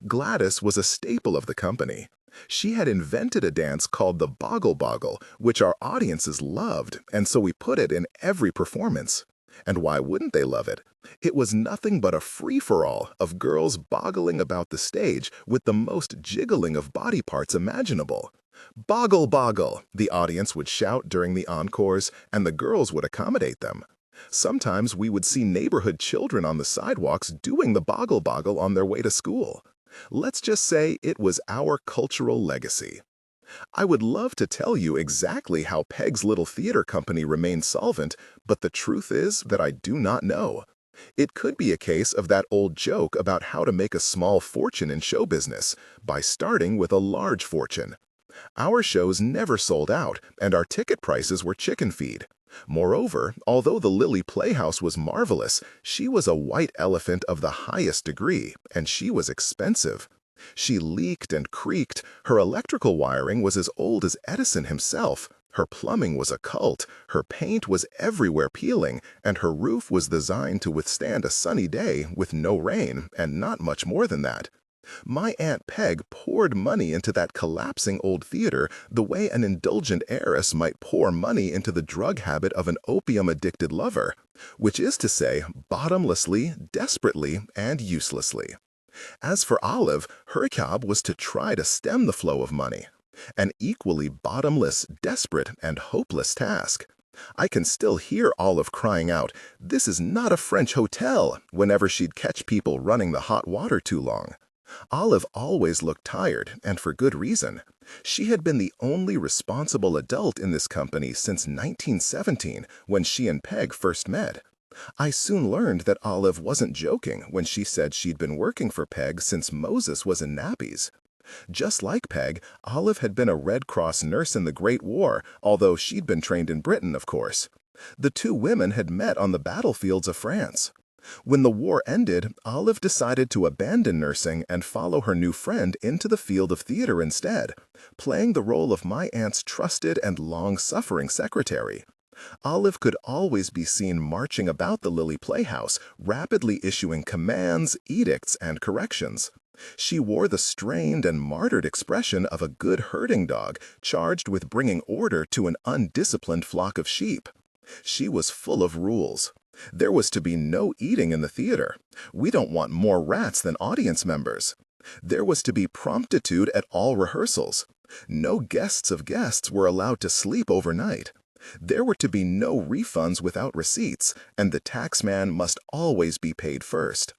Gladys was a staple of the company. She had invented a dance called the Boggle Boggle, which our audiences loved, and so we put it in every performance. And why wouldn't they love it? It was nothing but a free-for-all of girls boggling about the stage with the most jiggling of body parts imaginable. "Boggle, boggle," the audience would shout during the encores, and the girls would accommodate them. Sometimes we would see neighborhood children on the sidewalks doing the Boggle Boggle on their way to school. Let's just say it was our cultural legacy. I would love to tell you exactly how Peg's little theater company remained solvent, but the truth is that I do not know. It could be a case of that old joke about how to make a small fortune in show business by starting with a large fortune. Our shows never sold out, and our ticket prices were chicken feed. Moreover, although the Lily Playhouse was marvelous, she was a white elephant of the highest degree, and she was expensive. She leaked and creaked, her electrical wiring was as old as Edison himself, her plumbing was a cult, her paint was everywhere peeling, and her roof was designed to withstand a sunny day with no rain and not much more than that. My Aunt Peg poured money into that collapsing old theater the way an indulgent heiress might pour money into the drug habit of an opium-addicted lover, which is to say, bottomlessly, desperately, and uselessly. As for Olive, her job was to try to stem the flow of money. An equally bottomless, desperate, and hopeless task. I can still hear Olive crying out, "This is not a French hotel," whenever she'd catch people running the hot water too long. Olive always looked tired, and for good reason. She had been the only responsible adult in this company since 1917, when she and Peg first met. I soon learned that Olive wasn't joking when she said she'd been working for Peg since Moses was in nappies. Just like Peg, Olive had been a Red Cross nurse in the Great War, although she'd been trained in Britain, of course. The two women had met on the battlefields of France. When the war ended, Olive decided to abandon nursing and follow her new friend into the field of theater instead, playing the role of my aunt's trusted and long-suffering secretary. Olive could always be seen marching about the Lily Playhouse, rapidly issuing commands, edicts, and corrections. She wore the strained and martyred expression of a good herding dog charged with bringing order to an undisciplined flock of sheep. She was full of rules. There was to be no eating in the theater. We don't want more rats than audience members. There was to be promptitude at all rehearsals. No guests of guests were allowed to sleep overnight. There were to be no refunds without receipts, and the taxman must always be paid first.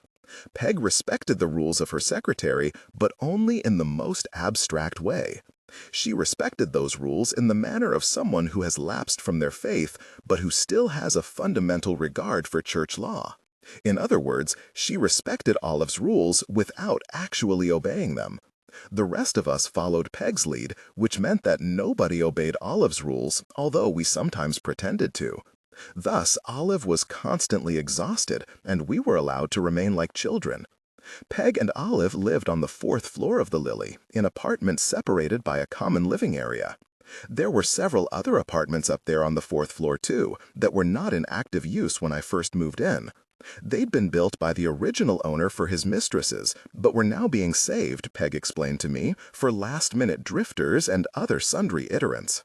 Peg respected the rules of her secretary, but only in the most abstract way. She respected those rules in the manner of someone who has lapsed from their faith, but who still has a fundamental regard for church law. In other words, she respected Olive's rules without actually obeying them. The rest of us followed Peg's lead, which meant that nobody obeyed Olive's rules, although we sometimes pretended to. Thus, Olive was constantly exhausted, and we were allowed to remain like children. Peg and Olive lived on the 4th floor of the Lily, in apartments separated by a common living area. There were several other apartments up there on the 4th floor, too, that were not in active use when I first moved in. They'd been built by the original owner for his mistresses, but were now being saved, Peg explained to me, for last-minute drifters and other sundry iterants.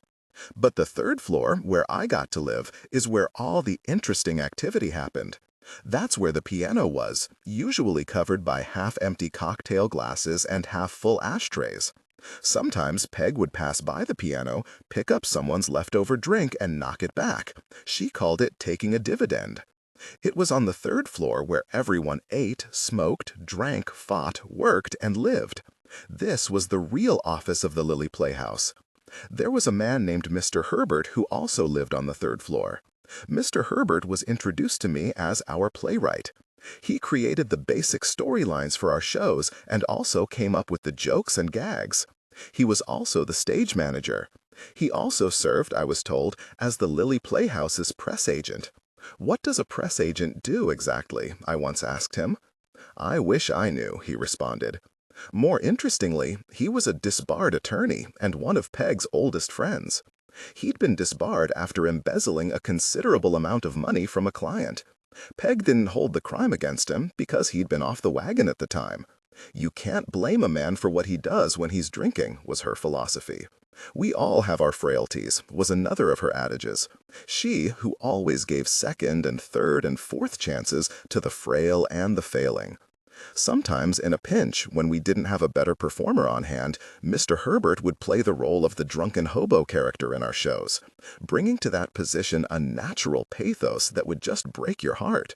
But the 3rd floor, where I got to live, is where all the interesting activity happened. That's where the piano was, usually covered by half-empty cocktail glasses and half-full ashtrays. Sometimes Peg would pass by the piano, pick up someone's leftover drink, and knock it back. She called it taking a dividend. It was on the third floor where everyone ate, smoked, drank, fought, worked, and lived. This was the real office of the Lily Playhouse. There was a man named Mr. Herbert who also lived on the third floor. Mr. Herbert was introduced to me as our playwright. He created the basic storylines for our shows and also came up with the jokes and gags. He was also the stage manager. He also served, I was told, as the Lily Playhouse's press agent. "What does a press agent do exactly?" I once asked him. "I wish I knew," he responded. More interestingly, he was a disbarred attorney and one of Peg's oldest friends. He'd been disbarred after embezzling a considerable amount of money from a client. Peg didn't hold the crime against him because he'd been off the wagon at the time. "You can't blame a man for what he does when he's drinking," was her philosophy. "We all have our frailties," was another of her adages. She, who always gave second and third and fourth chances to the frail and the failing. Sometimes in a pinch, when we didn't have a better performer on hand, Mr. Herbert would play the role of the drunken hobo character in our shows, bringing to that position a natural pathos that would just break your heart.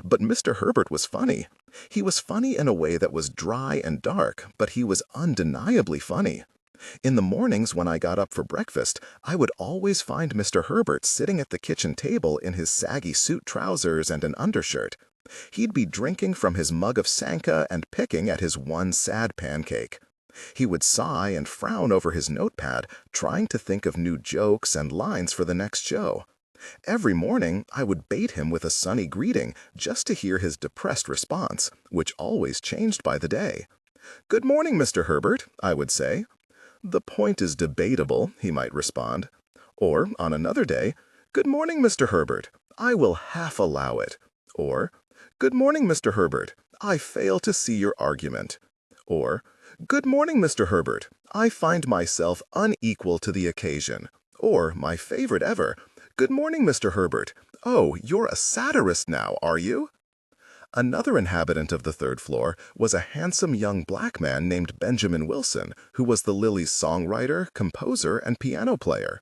But Mr. Herbert was funny. He was funny in a way that was dry and dark, but he was undeniably funny. In the mornings when I got up for breakfast, I would always find Mr. Herbert sitting at the kitchen table in his saggy suit trousers and an undershirt. He'd be drinking from his mug of Sanka and picking at his one sad pancake. He would sigh and frown over his notepad, trying to think of new jokes and lines for the next show. Every morning, I would bait him with a sunny greeting just to hear his depressed response, which always changed by the day. "Good morning, Mr. Herbert," I would say. "The point is debatable," he might respond. Or, on another day, "Good morning, Mr. Herbert. I will half allow it." Or, "Good morning, Mr. Herbert. I fail to see your argument." Or, "Good morning, Mr. Herbert. I find myself unequal to the occasion." Or, my favorite ever, "Good morning, Mr. Herbert. Oh, you're a satirist now, are you?" Another inhabitant of the third floor was a handsome young black man named Benjamin Wilson, who was the Lily's songwriter, composer, and piano player.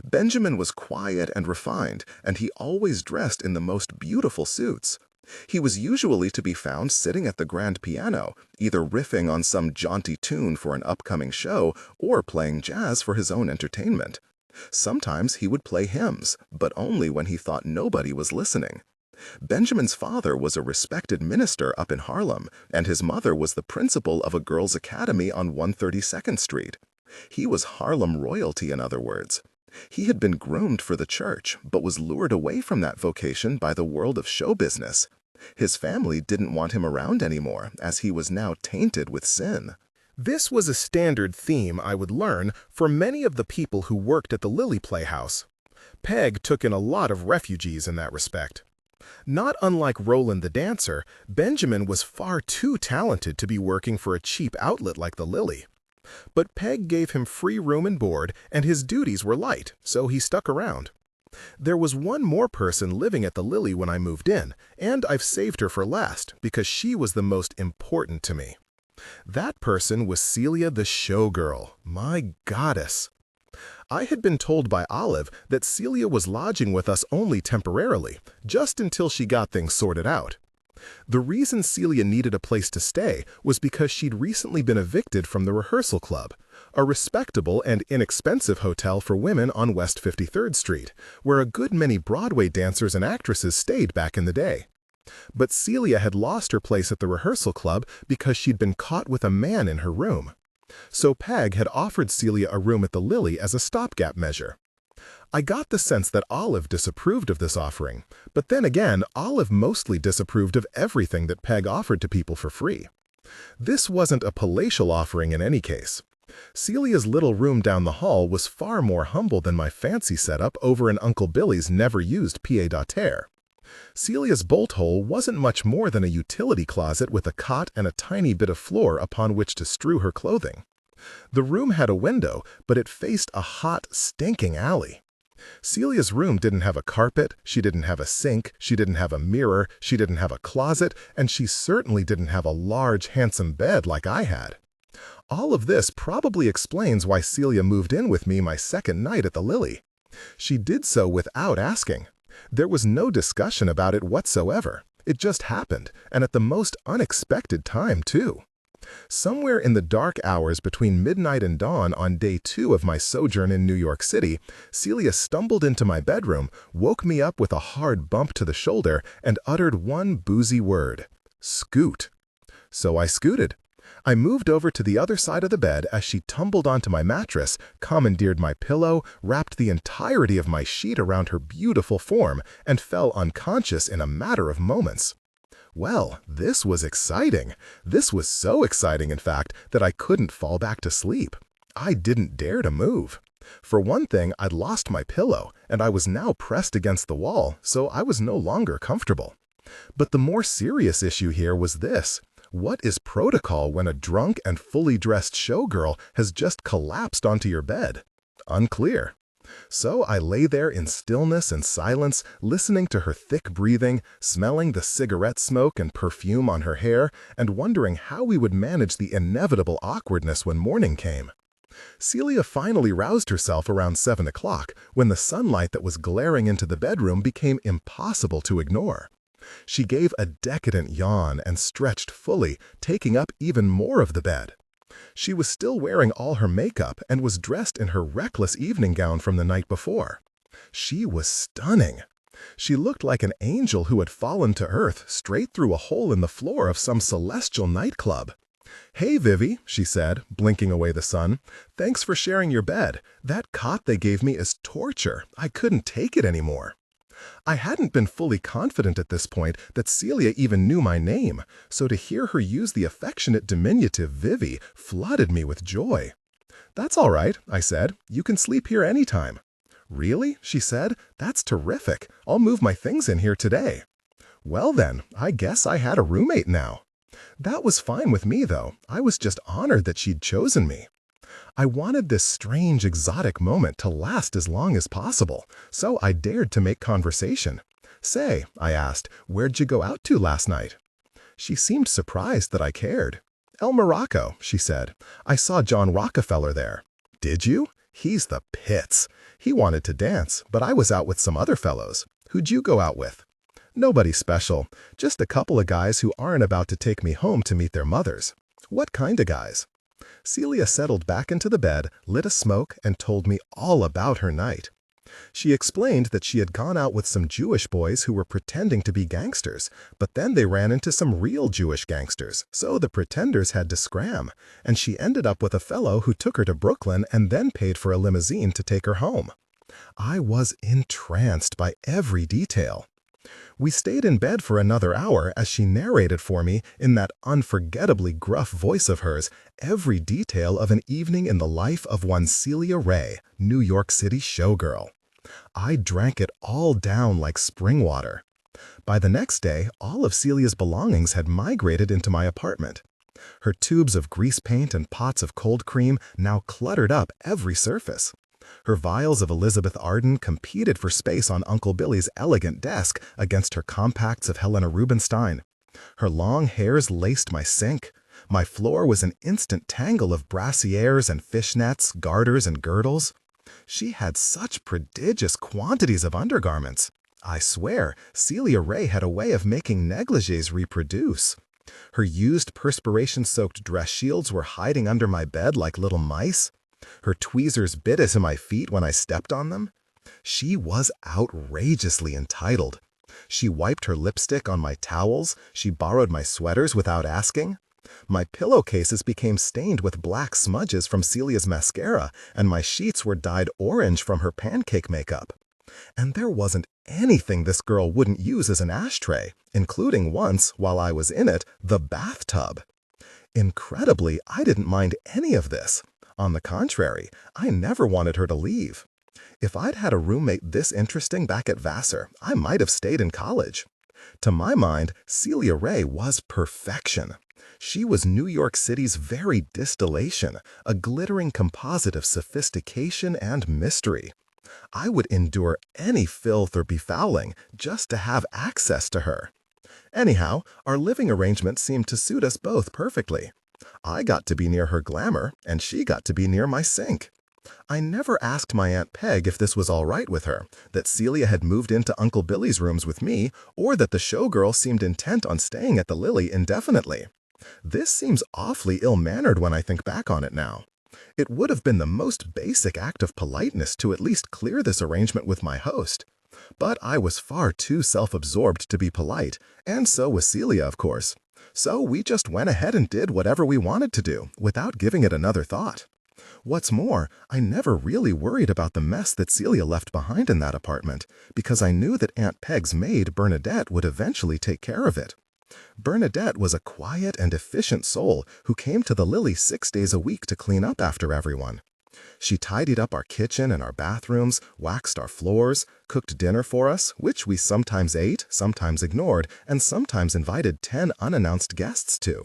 Benjamin was quiet and refined, and he always dressed in the most beautiful suits. He was usually to be found sitting at the grand piano, either riffing on some jaunty tune for an upcoming show or playing jazz for his own entertainment. Sometimes he would play hymns, but only when he thought nobody was listening. Benjamin's father was a respected minister up in Harlem, and his mother was the principal of a girls' academy on 132nd Street. He was Harlem royalty, in other words. He had been groomed for the church, but was lured away from that vocation by the world of show business. His family didn't want him around anymore, as he was now tainted with sin. This was a standard theme, I would learn, for many of the people who worked at the Lily Playhouse. Peg took in a lot of refugees in that respect. Not unlike Roland the dancer, Benjamin was far too talented to be working for a cheap outlet like the Lily. But Peg gave him free room and board, and his duties were light, so he stuck around. There was one more person living at the Lily when I moved in, and I've saved her for last because she was the most important to me. That person was Celia the Showgirl, my goddess. I had been told by Olive that Celia was lodging with us only temporarily, just until she got things sorted out. The reason Celia needed a place to stay was because she'd recently been evicted from the rehearsal club, a respectable and inexpensive hotel for women on West 53rd Street, where a good many Broadway dancers and actresses stayed back in the day. But Celia had lost her place at the rehearsal club because she'd been caught with a man in her room. So Peg had offered Celia a room at the Lily as a stopgap measure. I got the sense that Olive disapproved of this offering, but then again, Olive mostly disapproved of everything that Peg offered to people for free. This wasn't a palatial offering in any case. Celia's little room down the hall was far more humble than my fancy setup over in Uncle Billy's never-used pied-à-terre. Celia's bolt hole wasn't much more than a utility closet with a cot and a tiny bit of floor upon which to strew her clothing. The room had a window, but it faced a hot, stinking alley. Celia's room didn't have a carpet, she didn't have a sink, she didn't have a mirror, she didn't have a closet, and she certainly didn't have a large, handsome bed like I had. All of this probably explains why Celia moved in with me my second night at the Lily. She did so without asking. There was no discussion about it whatsoever. It just happened, and at the most unexpected time, too. Somewhere in the dark hours between midnight and dawn on day 2 of my sojourn in New York City, Celia stumbled into my bedroom, woke me up with a hard bump to the shoulder, and uttered one boozy word: "Scoot." So I scooted. I moved over to the other side of the bed as she tumbled onto my mattress, commandeered my pillow, wrapped the entirety of my sheet around her beautiful form, and fell unconscious in a matter of moments. Well, this was exciting. This was so exciting, in fact, that I couldn't fall back to sleep. I didn't dare to move. For one thing, I'd lost my pillow, and I was now pressed against the wall, so I was no longer comfortable. But the more serious issue here was this. What is protocol when a drunk and fully dressed showgirl has just collapsed onto your bed? Unclear. So I lay there in stillness and silence, listening to her thick breathing, smelling the cigarette smoke and perfume on her hair, and wondering how we would manage the inevitable awkwardness when morning came. Celia finally roused herself around 7 o'clock, when the sunlight that was glaring into the bedroom became impossible to ignore. She gave a decadent yawn and stretched fully, taking up even more of the bed. She was still wearing all her makeup and was dressed in her reckless evening gown from the night before. She was stunning. She looked like an angel who had fallen to earth straight through a hole in the floor of some celestial nightclub. "Hey, Vivi," she said, blinking away the sun. "Thanks for sharing your bed. That cot they gave me is torture. I couldn't take it anymore." I hadn't been fully confident at this point that Celia even knew my name, so to hear her use the affectionate diminutive Vivi flooded me with joy. "That's all right," I said. "You can sleep here anytime." "Really?" she said. "That's terrific. I'll move my things in here today." Well then, I guess I had a roommate now. That was fine with me, though. I was just honored that she'd chosen me. I wanted this strange, exotic moment to last as long as possible, so I dared to make conversation. "Say," I asked, "where'd you go out to last night?" She seemed surprised that I cared. "El Morocco," she said. "I saw John Rockefeller there." "Did you? He's the pits. He wanted to dance, but I was out with some other fellows. Who'd you go out with?" "Nobody special. Just a couple of guys who aren't about to take me home to meet their mothers." "What kind of guys?" Celia settled back into the bed, lit a smoke, and told me all about her night. She explained that she had gone out with some Jewish boys who were pretending to be gangsters, but then they ran into some real Jewish gangsters, so the pretenders had to scram, and she ended up with a fellow who took her to Brooklyn and then paid for a limousine to take her home. I was entranced by every detail. We stayed in bed for another hour as she narrated for me, in that unforgettably gruff voice of hers, every detail of an evening in the life of one Celia Ray, New York City showgirl. I drank it all down like spring water. By the next day, all of Celia's belongings had migrated into my apartment. Her tubes of grease paint and pots of cold cream now cluttered up every surface. Her vials of Elizabeth Arden competed for space on Uncle Billy's elegant desk against her compacts of Helena Rubinstein. Her long hairs laced my sink. My floor was an instant tangle of brassieres and fishnets, garters and girdles. She had such prodigious quantities of undergarments. I swear, Celia Ray had a way of making negligées reproduce. Her used perspiration-soaked dress shields were hiding under my bed like little mice. Her tweezers bit into my feet when I stepped on them. She was outrageously entitled. She wiped her lipstick on my towels. She borrowed my sweaters without asking. My pillowcases became stained with black smudges from Celia's mascara, and my sheets were dyed orange from her pancake makeup. And there wasn't anything this girl wouldn't use as an ashtray, including once, while I was in it, the bathtub. Incredibly, I didn't mind any of this. On the contrary, I never wanted her to leave. If I'd had a roommate this interesting back at Vassar, I might have stayed in college. To my mind, Celia Ray was perfection. She was New York City's very distillation, a glittering composite of sophistication and mystery. I would endure any filth or befouling just to have access to her. Anyhow, our living arrangement seemed to suit us both perfectly. I got to be near her glamour, and she got to be near my sink. I never asked my Aunt Peg if this was all right with her, that Celia had moved into Uncle Billy's rooms with me, or that the showgirl seemed intent on staying at the Lily indefinitely. This seems awfully ill-mannered when I think back on it now. It would have been the most basic act of politeness to at least clear this arrangement with my host. But I was far too self-absorbed to be polite, and so was Celia, of course. So we just went ahead and did whatever we wanted to do, without giving it another thought. What's more, I never really worried about the mess that Celia left behind in that apartment, because I knew that Aunt Peg's maid, Bernadette, would eventually take care of it. Bernadette was a quiet and efficient soul who came to the Lily 6 days a week to clean up after everyone. She tidied up our kitchen and our bathrooms, waxed our floors, cooked dinner for us, which we sometimes ate, sometimes ignored, and sometimes invited 10 unannounced guests to.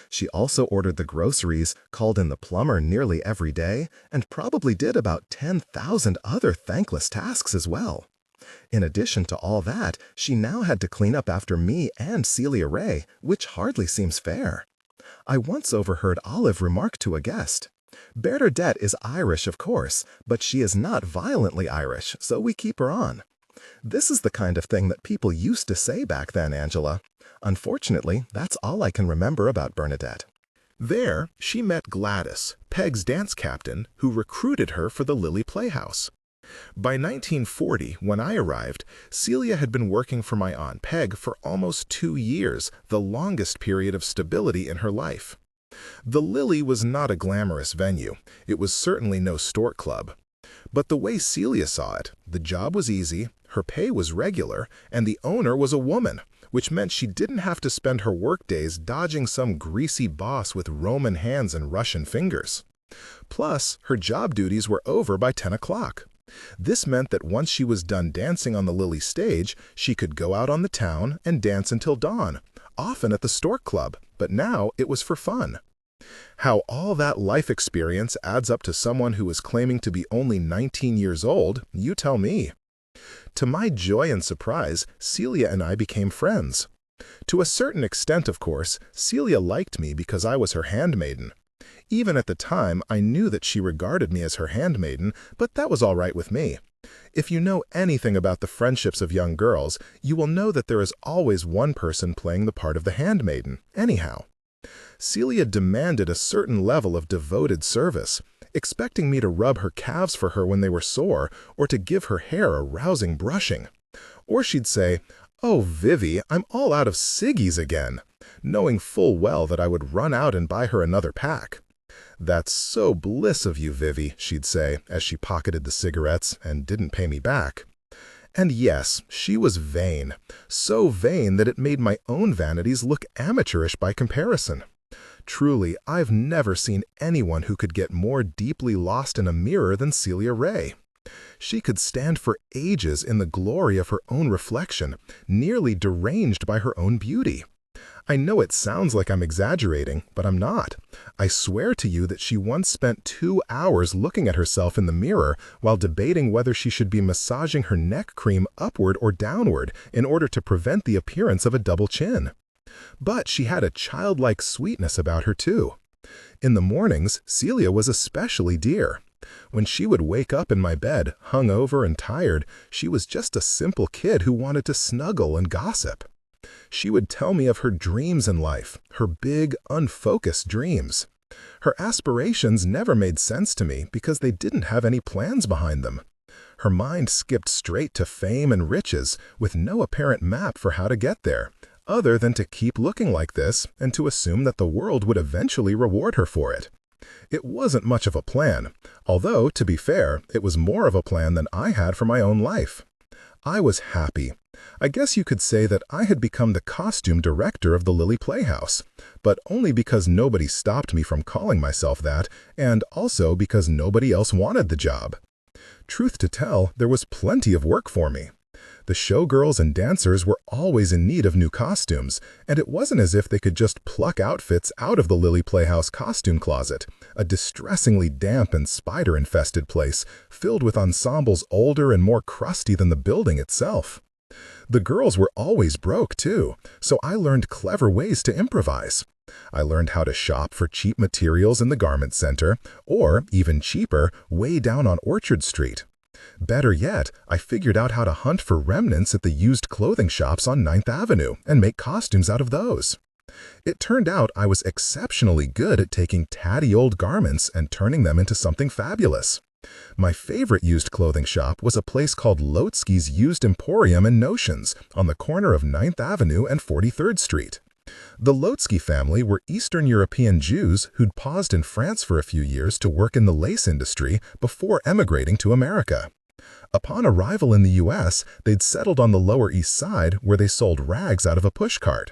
She also ordered the groceries, called in the plumber nearly every day, and probably did about 10,000 other thankless tasks as well. In addition to all that, she now had to clean up after me and Celia Ray, which hardly seems fair. I once overheard Olive remark to a guest, "Bernadette is Irish, of course, but she is not violently Irish, so we keep her on." This is the kind of thing that people used to say back then, Angela. Unfortunately, that's all I can remember about Bernadette. There, she met Gladys, Peg's dance captain, who recruited her for the Lily Playhouse. By 1940, when I arrived, Celia had been working for my Aunt Peg for almost 2 years, the longest period of stability in her life. The Lily was not a glamorous venue. It was certainly no stork club. But the way Celia saw it, the job was easy, her pay was regular, and the owner was a woman, which meant she didn't have to spend her workdays dodging some greasy boss with Roman hands and Russian fingers. Plus, her job duties were over by 10 o'clock. This meant that once she was done dancing on the Lily stage, she could go out on the town and dance until dawn, often at the Stork Club, but now it was for fun. How all that life experience adds up to someone who is claiming to be only 19 years old, you tell me. To my joy and surprise, Celia and I became friends. To a certain extent, of course, Celia liked me because I was her handmaiden. Even at the time, I knew that she regarded me as her handmaiden, but that was all right with me. If you know anything about the friendships of young girls, you will know that there is always one person playing the part of the handmaiden, anyhow. Celia demanded a certain level of devoted service, expecting me to rub her calves for her when they were sore, or to give her hair a rousing brushing. Or she'd say, "Oh, Vivi, I'm all out of ciggies again," knowing full well that I would run out and buy her another pack. "That's so bliss of you, Vivi," she'd say, as she pocketed the cigarettes and didn't pay me back. And yes, she was vain, so vain that it made my own vanities look amateurish by comparison. Truly, I've never seen anyone who could get more deeply lost in a mirror than Celia Ray. She could stand for ages in the glory of her own reflection, nearly deranged by her own beauty. I know it sounds like I'm exaggerating, but I'm not. I swear to you that she once spent 2 hours looking at herself in the mirror while debating whether she should be massaging her neck cream upward or downward in order to prevent the appearance of a double chin. But she had a childlike sweetness about her, too. In the mornings, Celia was especially dear. When she would wake up in my bed, hungover and tired, she was just a simple kid who wanted to snuggle and gossip. She would tell me of her dreams in life, her big, unfocused dreams. Her aspirations never made sense to me because they didn't have any plans behind them. Her mind skipped straight to fame and riches with no apparent map for how to get there, other than to keep looking like this and to assume that the world would eventually reward her for it. It wasn't much of a plan, although, to be fair, it was more of a plan than I had for my own life. I was happy. I guess you could say that I had become the costume director of the Lily Playhouse, but only because nobody stopped me from calling myself that, and also because nobody else wanted the job. Truth to tell, there was plenty of work for me. The showgirls and dancers were always in need of new costumes, and it wasn't as if they could just pluck outfits out of the Lily Playhouse costume closet, a distressingly damp and spider-infested place filled with ensembles older and more crusty than the building itself. The girls were always broke, too, so I learned clever ways to improvise. I learned how to shop for cheap materials in the garment center, or, even cheaper, way down on Orchard Street. Better yet, I figured out how to hunt for remnants at the used clothing shops on 9th Avenue and make costumes out of those. It turned out I was exceptionally good at taking tatty old garments and turning them into something fabulous. My favorite used clothing shop was a place called Lotsky's Used Emporium in Notions on the corner of 9th Avenue and 43rd Street. The Lotsky family were Eastern European Jews who'd paused in France for a few years to work in the lace industry before emigrating to America. Upon arrival in the U.S., they'd settled on the Lower East Side where they sold rags out of a pushcart.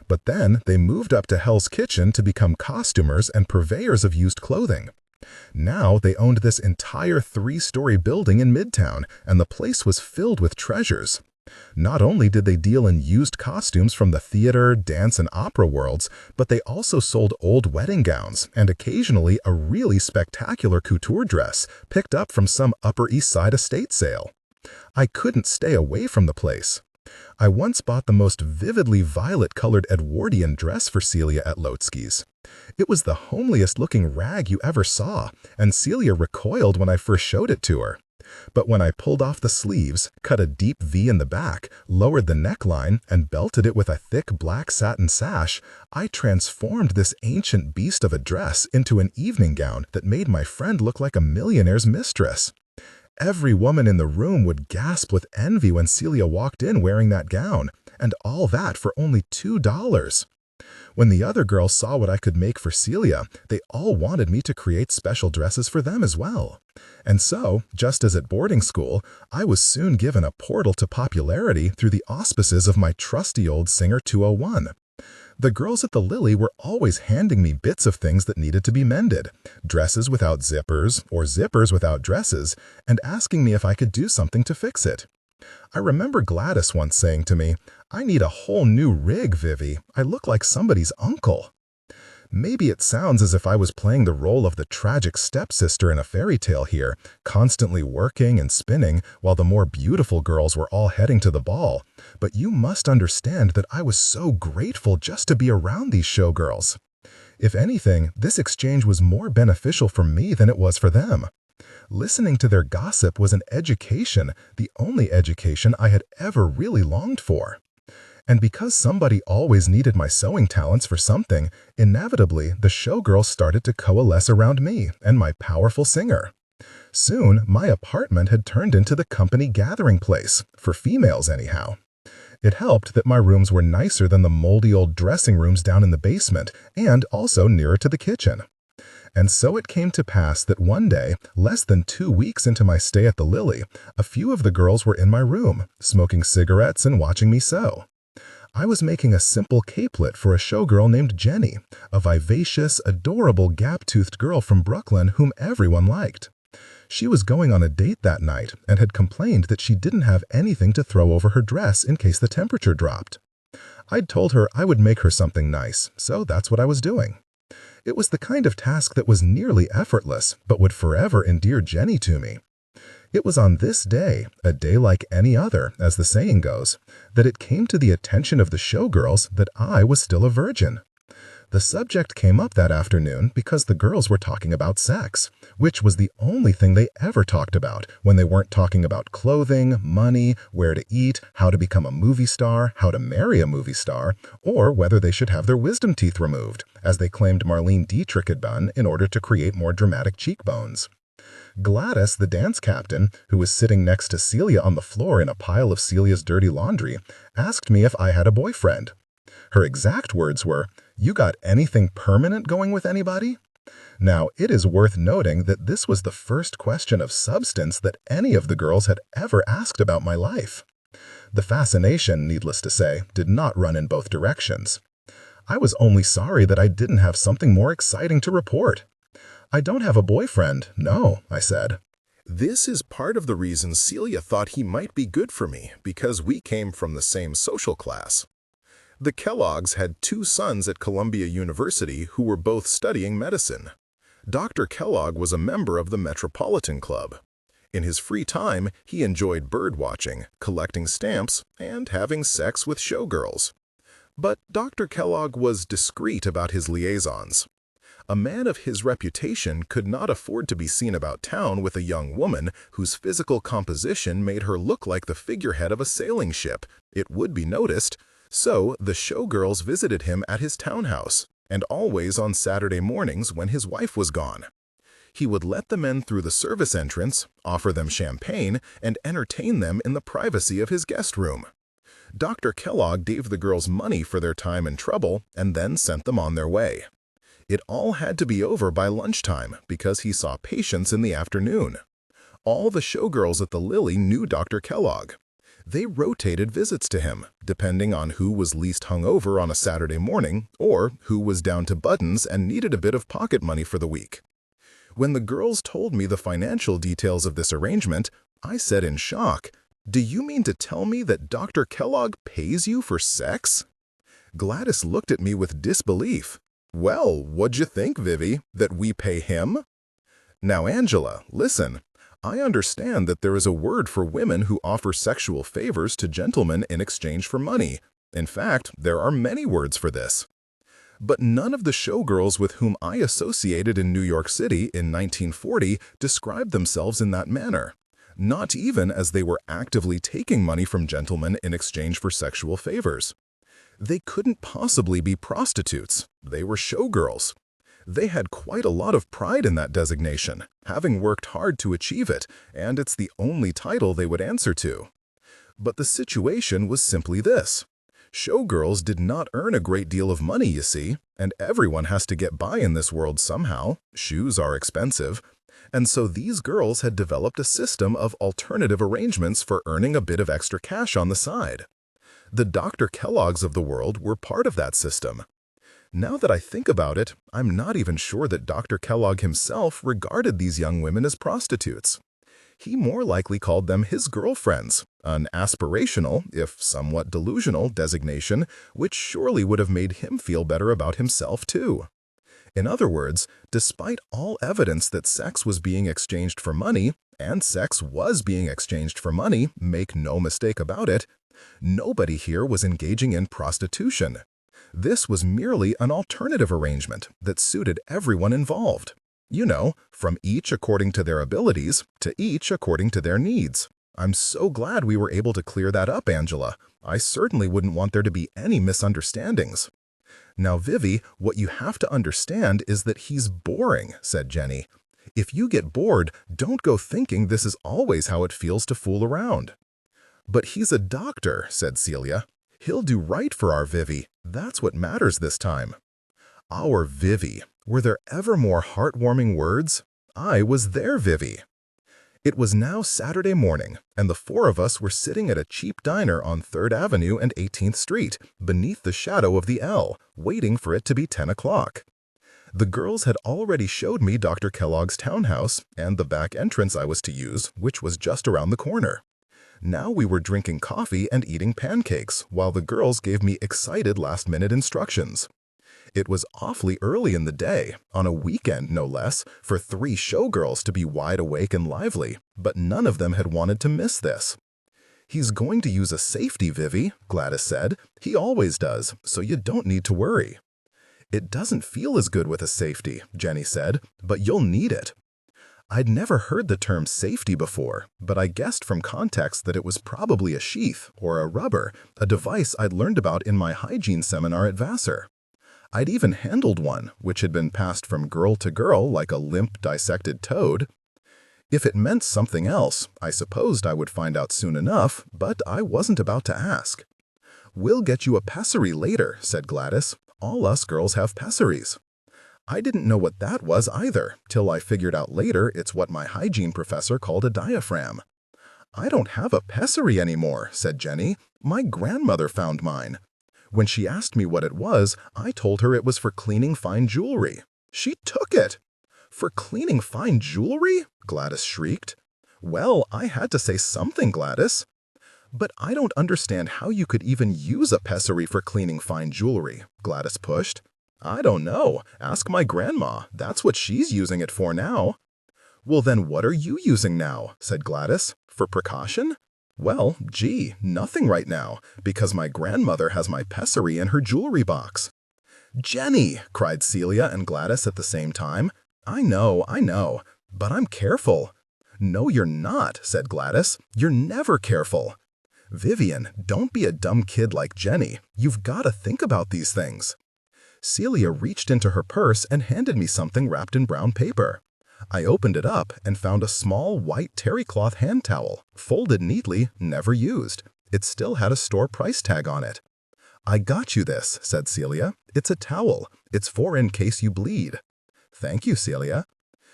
But then they moved up to Hell's Kitchen to become costumers and purveyors of used clothing. Now they owned this entire 3-story building in Midtown, and the place was filled with treasures. Not only did they deal in used costumes from the theater, dance, and opera worlds, but they also sold old wedding gowns and occasionally a really spectacular couture dress picked up from some Upper East Side estate sale. I couldn't stay away from the place. I once bought the most vividly violet-colored Edwardian dress for Celia at Lotsky's. It was the homeliest-looking rag you ever saw, and Celia recoiled when I first showed it to her. But when I pulled off the sleeves, cut a deep V in the back, lowered the neckline, and belted it with a thick black satin sash, I transformed this ancient beast of a dress into an evening gown that made my friend look like a millionaire's mistress. Every woman in the room would gasp with envy when Celia walked in wearing that gown, and all that for only $2. When the other girls saw what I could make for Celia, they all wanted me to create special dresses for them as well. And so, just as at boarding school, I was soon given a portal to popularity through the auspices of my trusty old Singer 201. The girls at the Lily were always handing me bits of things that needed to be mended, dresses without zippers or zippers without dresses, and asking me if I could do something to fix it. I remember Gladys once saying to me, "I need a whole new rig, Vivi. I look like somebody's uncle." Maybe it sounds as if I was playing the role of the tragic stepsister in a fairy tale here, constantly working and spinning while the more beautiful girls were all heading to the ball, but you must understand that I was so grateful just to be around these showgirls. If anything, this exchange was more beneficial for me than it was for them. Listening to their gossip was an education, the only education I had ever really longed for. And because somebody always needed my sewing talents for something, inevitably the showgirls started to coalesce around me and my powerful singer. Soon, my apartment had turned into the company gathering place, for females anyhow. It helped that my rooms were nicer than the moldy old dressing rooms down in the basement, and also nearer to the kitchen. And so it came to pass that one day, less than 2 weeks into my stay at the Lily, a few of the girls were in my room, smoking cigarettes and watching me sew. I was making a simple capelet for a showgirl named Jenny, a vivacious, adorable, gap-toothed girl from Brooklyn whom everyone liked. She was going on a date that night and had complained that she didn't have anything to throw over her dress in case the temperature dropped. I'd told her I would make her something nice, so that's what I was doing. It was the kind of task that was nearly effortless, but would forever endear Jenny to me. It was on this day, a day like any other, as the saying goes, that it came to the attention of the showgirls that I was still a virgin. The subject came up that afternoon because the girls were talking about sex, which was the only thing they ever talked about when they weren't talking about clothing, money, where to eat, how to become a movie star, how to marry a movie star, or whether they should have their wisdom teeth removed, as they claimed Marlene Dietrich had done in order to create more dramatic cheekbones. Gladys, the dance captain, who was sitting next to Celia on the floor in a pile of Celia's dirty laundry, asked me if I had a boyfriend. Her exact words were, "You got anything permanent going with anybody?" Now, it is worth noting that this was the first question of substance that any of the girls had ever asked about my life. The fascination, needless to say, did not run in both directions. I was only sorry that I didn't have something more exciting to report. "I don't have a boyfriend, no," I said. This is part of the reason Celia thought he might be good for me, because we came from the same social class. The Kellogg's had 2 sons at Columbia University who were both studying medicine. Dr. Kellogg was a member of the Metropolitan Club. In his free time, he enjoyed bird watching, collecting stamps, and having sex with showgirls. But Dr. Kellogg was discreet about his liaisons. A man of his reputation could not afford to be seen about town with a young woman whose physical composition made her look like the figurehead of a sailing ship. It would be noticed. So the showgirls visited him at his townhouse, and always on Saturday mornings when his wife was gone. He would let the men through the service entrance, offer them champagne, and entertain them in the privacy of his guest room. Dr. Kellogg gave the girls money for their time and trouble and then sent them on their way. It all had to be over by lunchtime because he saw patients in the afternoon. All the showgirls at the Lily knew Dr. Kellogg. They rotated visits to him, depending on who was least hungover on a Saturday morning or who was down to buttons and needed a bit of pocket money for the week. When the girls told me the financial details of this arrangement, I said in shock, "Do you mean to tell me that Dr. Kellogg pays you for sex?" Gladys looked at me with disbelief. "Well, what'd you think, Vivi, that we pay him?" Now, Angela, listen. I understand that there is a word for women who offer sexual favors to gentlemen in exchange for money. In fact, there are many words for this. But none of the showgirls with whom I associated in New York City in 1940 described themselves in that manner, not even as they were actively taking money from gentlemen in exchange for sexual favors. They couldn't possibly be prostitutes. They were showgirls. They had quite a lot of pride in that designation, having worked hard to achieve it, and it's the only title they would answer to. But the situation was simply this. Showgirls did not earn a great deal of money, you see, and everyone has to get by in this world somehow. Shoes are expensive. And so these girls had developed a system of alternative arrangements for earning a bit of extra cash on the side. The Dr. Kellogg's of the world were part of that system. Now that I think about it, I'm not even sure that Dr. Kellogg himself regarded these young women as prostitutes. He more likely called them his girlfriends, an aspirational, if somewhat delusional, designation which surely would have made him feel better about himself too. In other words, despite all evidence that sex was being exchanged for money, and sex was being exchanged for money, make no mistake about it, nobody here was engaging in prostitution. This was merely an alternative arrangement that suited everyone involved. You know, from each according to their abilities to each according to their needs. I'm so glad we were able to clear that up, Angela. I certainly wouldn't want there to be any misunderstandings. Now, Vivi, what you have to understand is that he's boring, said Jenny. If you get bored, don't go thinking this is always how it feels to fool around. But he's a doctor, said Celia. He'll do right for our Vivi. That's what matters this time. Our Vivi. Were there ever more heartwarming words? I was their Vivi. It was now Saturday morning, and the four of us were sitting at a cheap diner on 3rd Avenue and 18th Street, beneath the shadow of the L, waiting for it to be 10 o'clock. The girls had already showed me Dr. Kellogg's townhouse and the back entrance I was to use, which was just around the corner. Now we were drinking coffee and eating pancakes, while the girls gave me excited last-minute instructions. It was awfully early in the day, on a weekend no less, for 3 showgirls to be wide awake and lively, but none of them had wanted to miss this. "He's going to use a safety, Vivi," Gladys said. "He always does, so you don't need to worry." "It doesn't feel as good with a safety," Jenny said, "but you'll need it." I'd never heard the term safety before, but I guessed from context that it was probably a sheath or a rubber, a device I'd learned about in my hygiene seminar at Vassar. I'd even handled one, which had been passed from girl to girl like a limp, dissected toad. If it meant something else, I supposed I would find out soon enough, but I wasn't about to ask. "We'll get you a pessary later," said Gladys. "All us girls have pessaries." I didn't know what that was either, till I figured out later it's what my hygiene professor called a diaphragm. "I don't have a pessary anymore," said Jenny. "My grandmother found mine. When she asked me what it was, I told her it was for cleaning fine jewelry. She took it." "For cleaning fine jewelry?" Gladys shrieked. "Well, I had to say something, Gladys." "But I don't understand how you could even use a pessary for cleaning fine jewelry," Gladys pushed. "I don't know. Ask my grandma. That's what she's using it for now." "Well, then what are you using now?" said Gladys. "For precaution?" Well, gee, nothing right now, because my grandmother has my pessary in her jewelry box. Jenny, cried Celia and Gladys at the same time. I know, but I'm careful. No, you're not, said Gladys. You're never careful. Vivian, don't be a dumb kid like Jenny. You've got to think about these things. Celia reached into her purse and handed me something wrapped in brown paper. I opened it up and found a small white terry cloth hand towel, folded neatly, never used. It still had a store price tag on it. I got you this, said Celia. It's a towel. It's for in case you bleed. Thank you, Celia.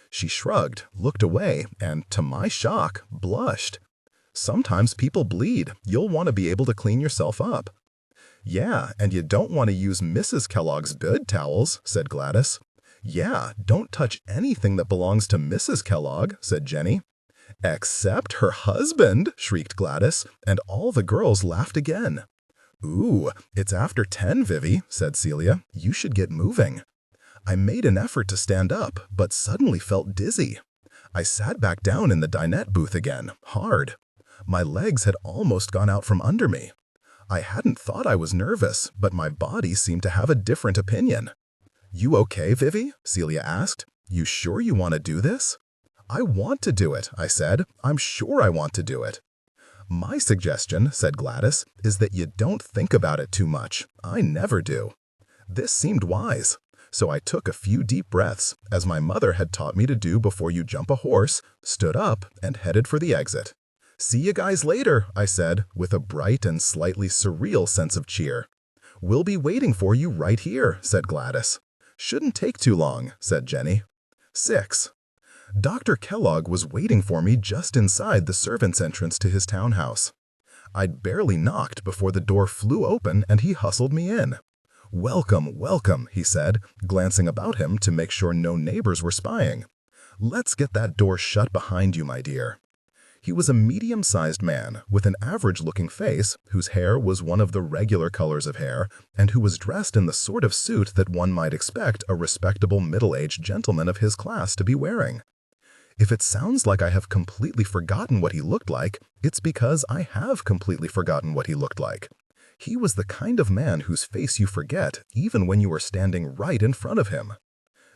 She shrugged, looked away, and, to my shock, blushed. Sometimes people bleed. You'll want to be able to clean yourself up. Yeah, and you don't want to use Mrs. Kellogg's bed towels, said Gladys. Yeah, don't touch anything that belongs to Mrs. Kellogg, said Jenny. Except her husband, shrieked Gladys, and all the girls laughed again. Ooh, it's after 10, Vivi, said Celia. You should get moving. I made an effort to stand up, but suddenly felt dizzy. I sat back down in the dinette booth again, hard. My legs had almost gone out from under me. I hadn't thought I was nervous, but my body seemed to have a different opinion. You okay, Vivi? Celia asked. You sure you want to do this? I want to do it, I said. I'm sure I want to do it. My suggestion, said Gladys, is that you don't think about it too much. I never do. This seemed wise. So I took a few deep breaths, as my mother had taught me to do before you jump a horse, stood up, and headed for the exit. See you guys later, I said, with a bright and slightly surreal sense of cheer. We'll be waiting for you right here, said Gladys. Shouldn't take too long, said Jenny. 6. Dr. Kellogg was waiting for me just inside the servants' entrance to his townhouse. I'd barely knocked before the door flew open and he hustled me in. Welcome, welcome, he said, glancing about him to make sure no neighbors were spying. Let's get that door shut behind you, my dear. He was a medium-sized man with an average-looking face whose hair was one of the regular colors of hair and who was dressed in the sort of suit that one might expect a respectable middle-aged gentleman of his class to be wearing. If it sounds like I have completely forgotten what he looked like, it's because I have completely forgotten what he looked like. He was the kind of man whose face you forget even when you are standing right in front of him.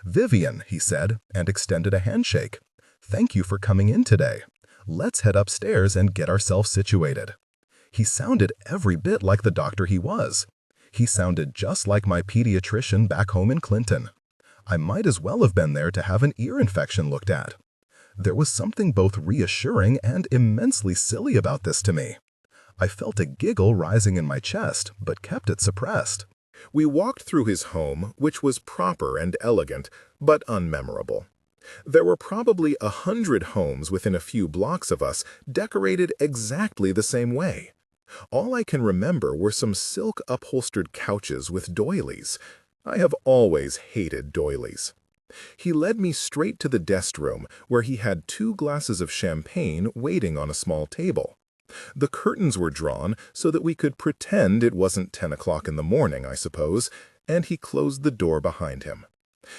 Vivian, he said, and extended a handshake. Thank you for coming in today. Let's head upstairs and get ourselves situated. He sounded every bit like the doctor he was. He sounded just like my pediatrician back home in Clinton. I might as well have been there to have an ear infection looked at. There was something both reassuring and immensely silly about this to me. I felt a giggle rising in my chest, but kept it suppressed. We walked through his home, which was proper and elegant, but unmemorable. There were probably 100 homes within a few blocks of us, decorated exactly the same way. All I can remember were some silk-upholstered couches with doilies. I have always hated doilies. He led me straight to the guest room, where he had 2 glasses of champagne waiting on a small table. The curtains were drawn so that we could pretend it wasn't 10 o'clock in the morning, I suppose, and he closed the door behind him.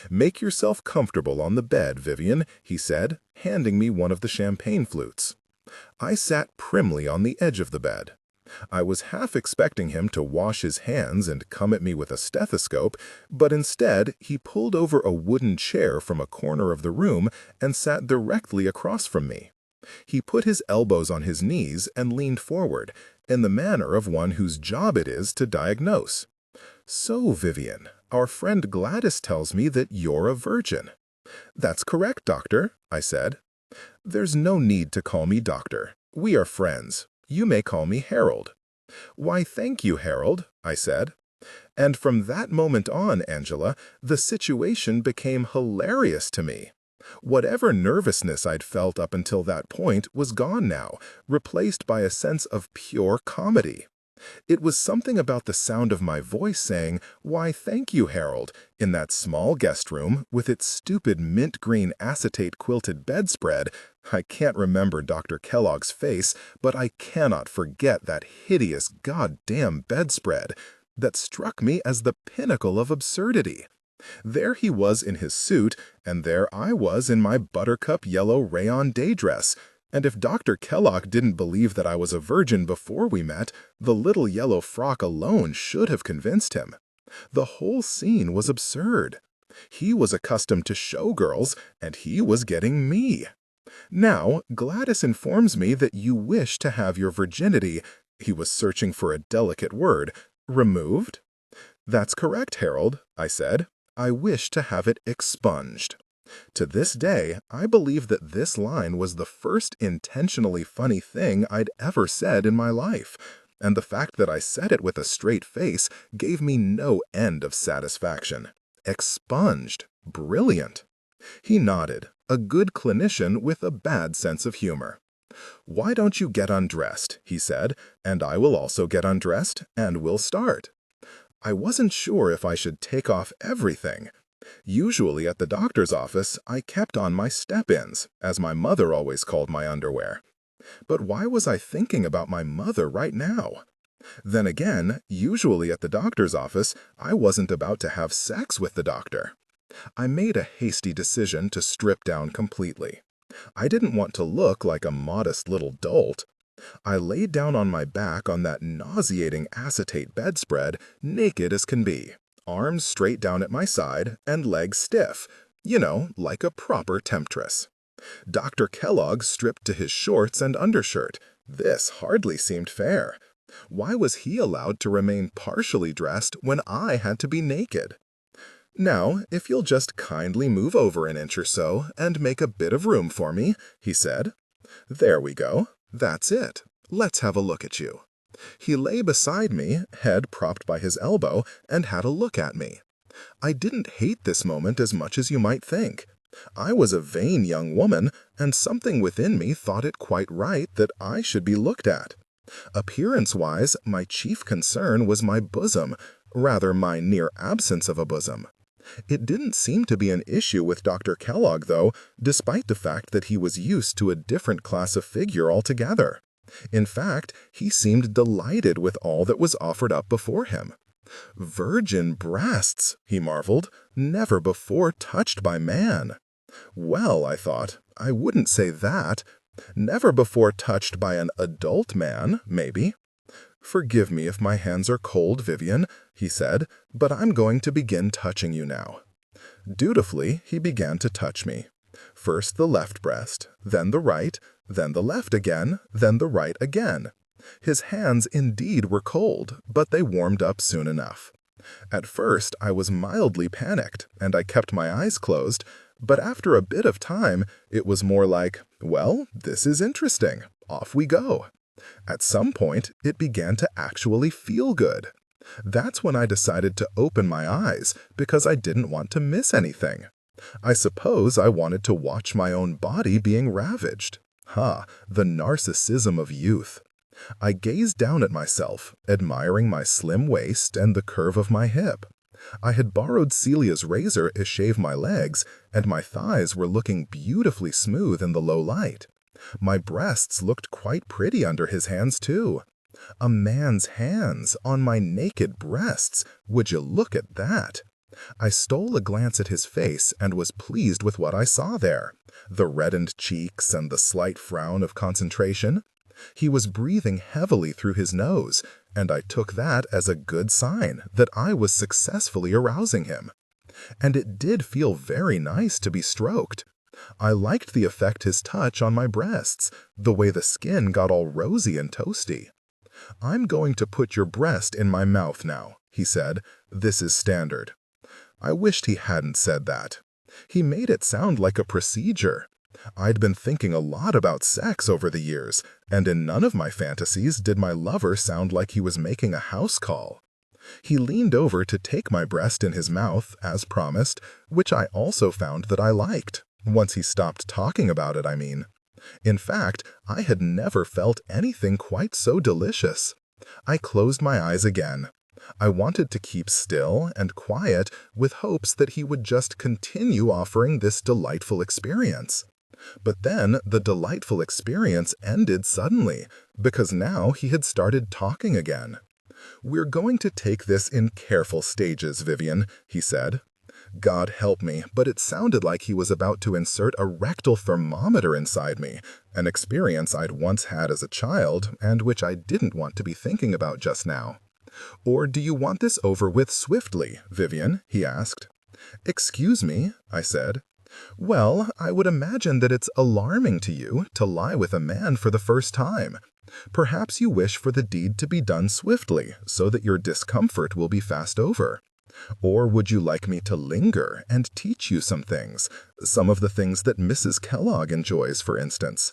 Make yourself comfortable on the bed, Vivian, he said, handing me one of the champagne flutes. I sat primly on the edge of the bed. I was half expecting him to wash his hands and come at me with a stethoscope, but instead he pulled over a wooden chair from a corner of the room and sat directly across from me. He put his elbows on his knees and leaned forward, in the manner of one whose job it is to diagnose. So, Vivian, our friend Gladys tells me that you're a virgin. That's correct, doctor, I said. There's no need to call me doctor. We are friends. You may call me Harold. Why, thank you, Harold, I said. And from that moment on, Angela, the situation became hilarious to me. Whatever nervousness I'd felt up until that point was gone now, replaced by a sense of pure comedy. It was something about the sound of my voice saying, "Why, thank you, Harold," in that small guest room with its stupid mint-green acetate-quilted bedspread. I can't remember Dr. Kellogg's face, but I cannot forget that hideous goddamn bedspread that struck me as the pinnacle of absurdity. There he was in his suit, and there I was in my buttercup yellow rayon day dress, And if Dr. Kellogg didn't believe that I was a virgin before we met, the little yellow frock alone should have convinced him. The whole scene was absurd. He was accustomed to showgirls, and he was getting me. Now, Gladys informs me that you wish to have your virginity, he was searching for a delicate word, removed? That's correct, Harold, I said. I wish to have it expunged. To this day, I believe that this line was the first intentionally funny thing I'd ever said in my life, and the fact that I said it with a straight face gave me no end of satisfaction. Expunged. Brilliant. He nodded, a good clinician with a bad sense of humor. Why don't you get undressed, he said, and I will also get undressed, and we'll start. I wasn't sure if I should take off everything. Usually at the doctor's office, I kept on my step-ins, as my mother always called my underwear. But why was I thinking about my mother right now? Then again, usually at the doctor's office, I wasn't about to have sex with the doctor. I made a hasty decision to strip down completely. I didn't want to look like a modest little dolt. I laid down on my back on that nauseating acetate bedspread, naked as can be, arms straight down at my side and legs stiff, like a proper temptress. Dr. Kellogg stripped to his shorts and undershirt. This hardly seemed fair. Why was he allowed to remain partially dressed when I had to be naked? Now, if you'll just kindly move over an inch or so and make a bit of room for me, he said. There we go. That's it. Let's have a look at you. He lay beside me, head propped by his elbow, and had a look at me. I didn't hate this moment as much as you might think. I was a vain young woman, and something within me thought it quite right that I should be looked at. Appearance-wise, my chief concern was my bosom, rather my near absence of a bosom. It didn't seem to be an issue with Dr. Kellogg, though, despite the fact that he was used to a different class of figure altogether. In fact, he seemed delighted with all that was offered up before him. Virgin breasts, he marveled, never before touched by man. Well, I thought, I wouldn't say that. Never before touched by an adult man, maybe. Forgive me if my hands are cold, Vivian, he said, but I'm going to begin touching you now. Dutifully, he began to touch me. First the left breast, then the right, then the left again, then the right again. His hands indeed were cold, but they warmed up soon enough. At first, I was mildly panicked, and I kept my eyes closed, but after a bit of time, it was more like, well, this is interesting. Off we go. At some point, it began to actually feel good. That's when I decided to open my eyes, because I didn't want to miss anything. I suppose I wanted to watch my own body being ravaged. The narcissism of youth. I gazed down at myself, admiring my slim waist and the curve of my hip. I had borrowed Celia's razor to shave my legs, and my thighs were looking beautifully smooth in the low light. My breasts looked quite pretty under his hands, too. A man's hands on my naked breasts. Would you look at that? I stole a glance at his face and was pleased with what I saw there. The reddened cheeks and the slight frown of concentration. He was breathing heavily through his nose, and I took that as a good sign that I was successfully arousing him. And it did feel very nice to be stroked. I liked the effect his touch on my breasts, the way the skin got all rosy and toasty. I'm going to put your breast in my mouth now, he said. This is standard. I wished he hadn't said that. He made it sound like a procedure. I'd been thinking a lot about sex over the years, and in none of my fantasies did my lover sound like he was making a house call. He leaned over to take my breast in his mouth, as promised, which I also found that I liked. Once he stopped talking about it, I mean. In fact, I had never felt anything quite so delicious. I closed my eyes again. I wanted to keep still and quiet with hopes that he would just continue offering this delightful experience. But then the delightful experience ended suddenly, because now he had started talking again. We're going to take this in careful stages, Vivian, he said. God help me, but it sounded like he was about to insert a rectal thermometer inside me, an experience I'd once had as a child and which I didn't want to be thinking about just now. "Or do you want this over with swiftly, Vivian?" he asked. "Excuse me," I said. "Well, I would imagine that it's alarming to you to lie with a man for the first time. Perhaps you wish for the deed to be done swiftly, so that your discomfort will be fast over. Or would you like me to linger and teach you some things, some of the things that Mrs. Kellogg enjoys, for instance?"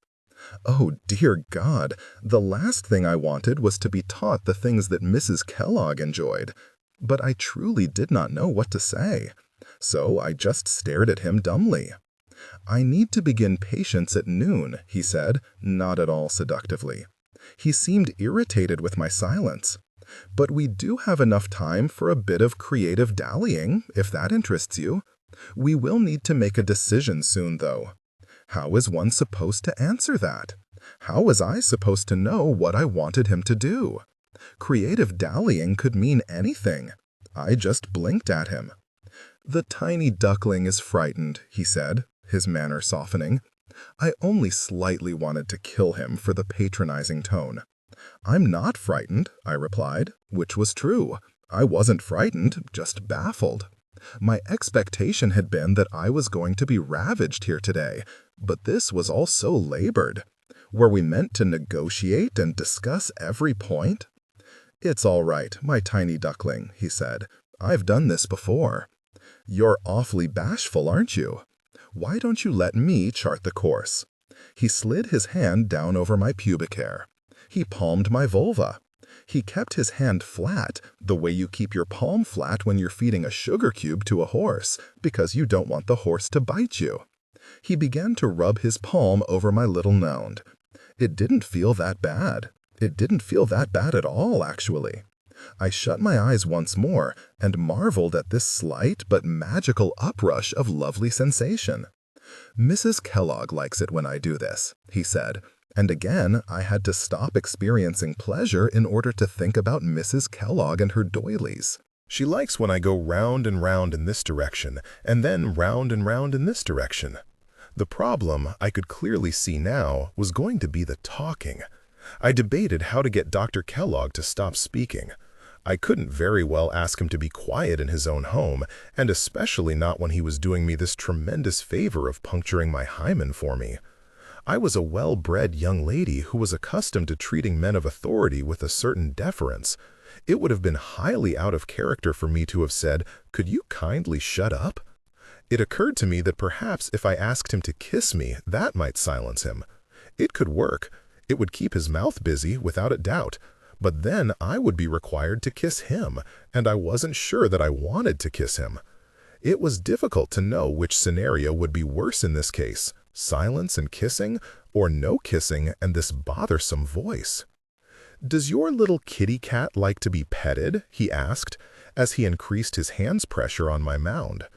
Oh, dear God, the last thing I wanted was to be taught the things that Mrs. Kellogg enjoyed. But I truly did not know what to say. So I just stared at him dumbly. "I need to begin patience at noon," he said, not at all seductively. He seemed irritated with my silence. "But we do have enough time for a bit of creative dallying, if that interests you. We will need to make a decision soon, though." How is one supposed to answer that? How was I supposed to know what I wanted him to do? Creative dallying could mean anything. I just blinked at him. "The tiny duckling is frightened," he said, his manner softening. I only slightly wanted to kill him for the patronizing tone. "I'm not frightened," I replied, which was true. I wasn't frightened, just baffled. My expectation had been that I was going to be ravaged here today, but this was all so labored. Were we meant to negotiate and discuss every point? "It's all right, my tiny duckling," he said. "I've done this before." "You're awfully bashful, aren't you? Why don't you let me chart the course?" He slid his hand down over my pubic hair. He palmed my vulva. He kept his hand flat, the way you keep your palm flat when you're feeding a sugar cube to a horse, because you don't want the horse to bite you. He began to rub his palm over my little mound. It didn't feel that bad. It didn't feel that bad at all, actually. I shut my eyes once more and marveled at this slight but magical uprush of lovely sensation. "Mrs. Kellogg likes it when I do this," he said, and again I had to stop experiencing pleasure in order to think about Mrs. Kellogg and her doilies. She likes when I go round and round in this direction, and then round and round in this direction. The problem, I could clearly see now, was going to be the talking. I debated how to get Dr. Kellogg to stop speaking. I couldn't very well ask him to be quiet in his own home, and especially not when he was doing me this tremendous favor of puncturing my hymen for me. I was a well-bred young lady who was accustomed to treating men of authority with a certain deference. It would have been highly out of character for me to have said, "Could you kindly shut up?" It occurred to me that perhaps if I asked him to kiss me, that might silence him. It could work. It would keep his mouth busy, without a doubt. But then I would be required to kiss him, and I wasn't sure that I wanted to kiss him. It was difficult to know which scenario would be worse in this case, silence and kissing, or no kissing and this bothersome voice. "Does your little kitty cat like to be petted?" he asked, as he increased his hand's pressure on my mound.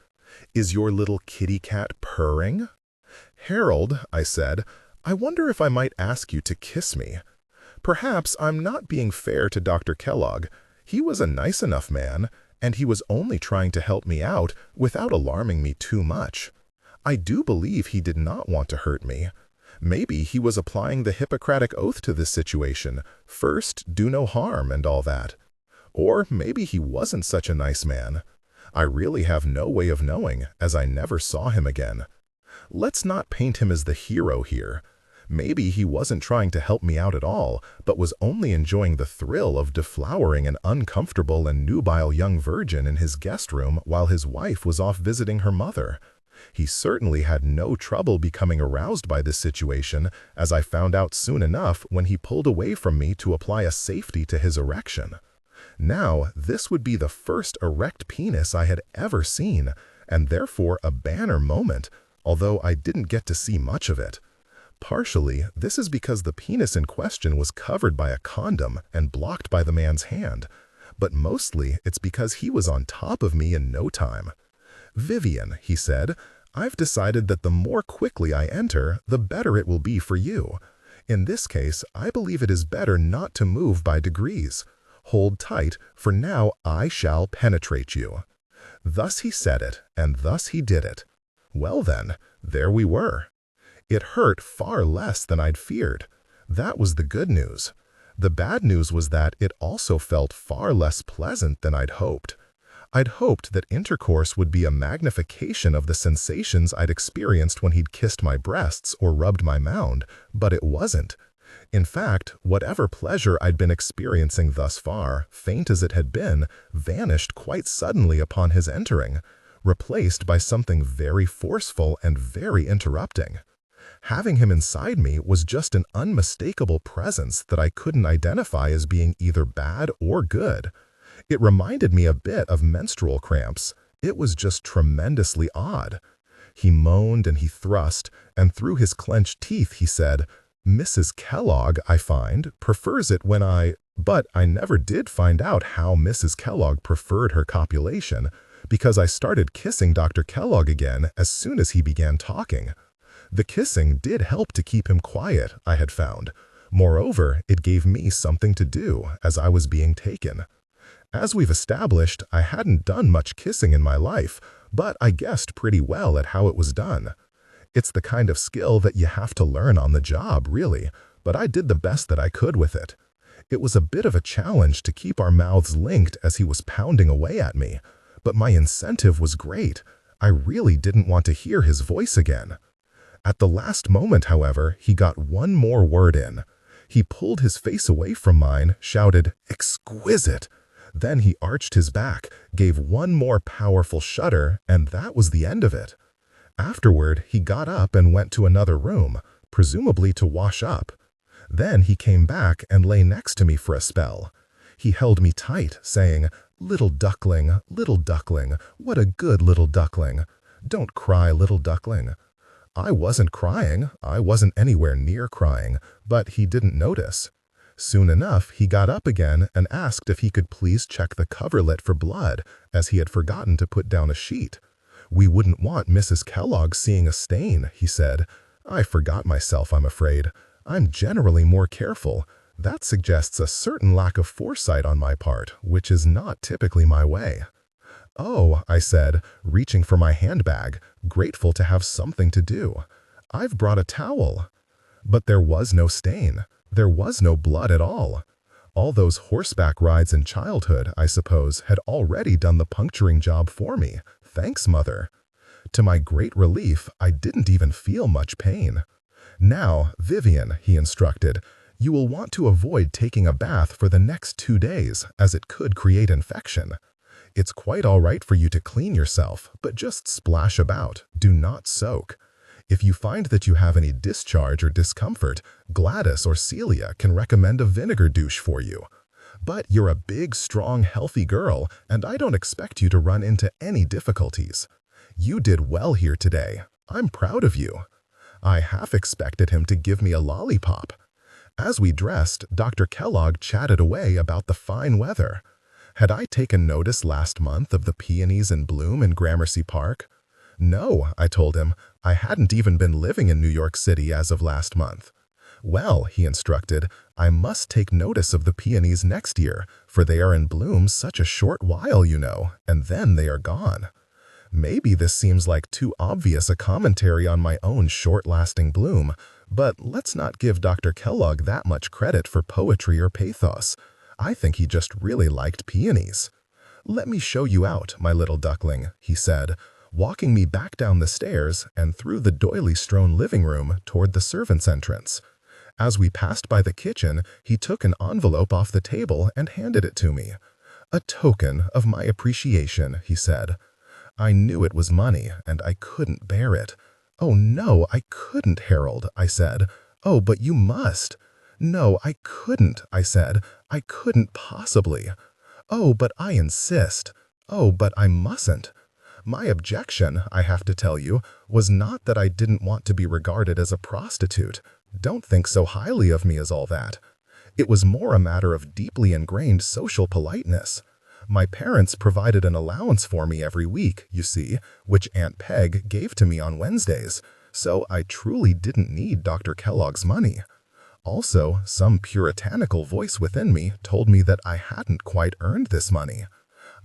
"Is your little kitty cat purring?" "Harold," I said, "I wonder if I might ask you to kiss me. Perhaps I'm not being fair to Dr. Kellogg. He was a nice enough man, and he was only trying to help me out without alarming me too much. I do believe he did not want to hurt me. Maybe he was applying the Hippocratic Oath to this situation, first do no harm and all that. Or maybe he wasn't such a nice man. I really have no way of knowing, as I never saw him again. Let's not paint him as the hero here. Maybe he wasn't trying to help me out at all, but was only enjoying the thrill of deflowering an uncomfortable and nubile young virgin in his guest room while his wife was off visiting her mother. He certainly had no trouble becoming aroused by this situation, as I found out soon enough when he pulled away from me to apply a safety to his erection. Now, this would be the first erect penis I had ever seen, and therefore a banner moment, although I didn't get to see much of it. Partially, this is because the penis in question was covered by a condom and blocked by the man's hand, but mostly it's because he was on top of me in no time. "Vivian," he said, "I've decided that the more quickly I enter, the better it will be for you. In this case, I believe it is better not to move by degrees. Hold tight, for now I shall penetrate you." Thus he said it, and thus he did it. Well then, there we were. It hurt far less than I'd feared. That was the good news. The bad news was that it also felt far less pleasant than I'd hoped. I'd hoped that intercourse would be a magnification of the sensations I'd experienced when he'd kissed my breasts or rubbed my mound, but it wasn't. In fact, whatever pleasure I'd been experiencing thus far, faint as it had been, vanished quite suddenly upon his entering, replaced by something very forceful and very interrupting. Having him inside me was just an unmistakable presence that I couldn't identify as being either bad or good. It reminded me a bit of menstrual cramps. It was just tremendously odd. He moaned and he thrust, and through his clenched teeth he said, "Mrs. Kellogg, I find, prefers it when I—" But I never did find out how Mrs. Kellogg preferred her copulation, because I started kissing Dr. Kellogg again as soon as he began talking. The kissing did help to keep him quiet, I had found. Moreover, it gave me something to do as I was being taken. As we've established, I hadn't done much kissing in my life, but I guessed pretty well at how it was done. It's the kind of skill that you have to learn on the job, really, but I did the best that I could with it. It was a bit of a challenge to keep our mouths linked as he was pounding away at me, but my incentive was great. I really didn't want to hear his voice again. At the last moment, however, he got one more word in. He pulled his face away from mine, shouted, "Exquisite!" Then he arched his back, gave one more powerful shudder, and that was the end of it. Afterward, he got up and went to another room, presumably to wash up. Then he came back and lay next to me for a spell. He held me tight, saying, little duckling, what a good little duckling. Don't cry, little duckling." I wasn't crying, I wasn't anywhere near crying, but he didn't notice. Soon enough, he got up again and asked if he could please check the coverlet for blood, as he had forgotten to put down a sheet. "We wouldn't want Mrs. Kellogg seeing a stain," he said. "I forgot myself, I'm afraid. I'm generally more careful. That suggests a certain lack of foresight on my part, which is not typically my way." "Oh," I said, reaching for my handbag, grateful to have something to do. "I've brought a towel." But there was no stain. There was no blood at all. All those horseback rides in childhood, I suppose, had already done the puncturing job for me. Thanks, Mother. To my great relief, I didn't even feel much pain. "Now, Vivian," he instructed, "you will want to avoid taking a bath for the next 2 days, as it could create infection. It's quite all right for you to clean yourself, but just splash about. Do not soak. If you find that you have any discharge or discomfort, Gladys or Celia can recommend a vinegar douche for you. But you're a big, strong, healthy girl, and I don't expect you to run into any difficulties. You did well here today. I'm proud of you." I half expected him to give me a lollipop. As we dressed, Dr. Kellogg chatted away about the fine weather. Had I taken notice last month of the peonies in bloom in Gramercy Park? No, I told him. I hadn't even been living in New York City as of last month. "Well," he instructed, "I must take notice of the peonies next year, for they are in bloom such a short while, you know, and then they are gone." Maybe this seems like too obvious a commentary on my own short-lasting bloom, but let's not give Dr. Kellogg that much credit for poetry or pathos. I think he just really liked peonies. "Let me show you out, my little duckling," he said, walking me back down the stairs and through the doily-strewn living room toward the servants' entrance. As we passed by the kitchen, he took an envelope off the table and handed it to me. "A token of my appreciation," he said. I knew it was money, and I couldn't bear it. "Oh, no, I couldn't, Harold," I said. "Oh, but you must." "No, I couldn't," I said. "I couldn't possibly." "Oh, but I insist." "Oh, but I mustn't." My objection, I have to tell you, was not that I didn't want to be regarded as a prostitute. Don't think so highly of me as all that. It was more a matter of deeply ingrained social politeness. My parents provided an allowance for me every week, you see, which Aunt Peg gave to me on Wednesdays, so I truly didn't need Dr. Kellogg's money. Also, some puritanical voice within me told me that I hadn't quite earned this money.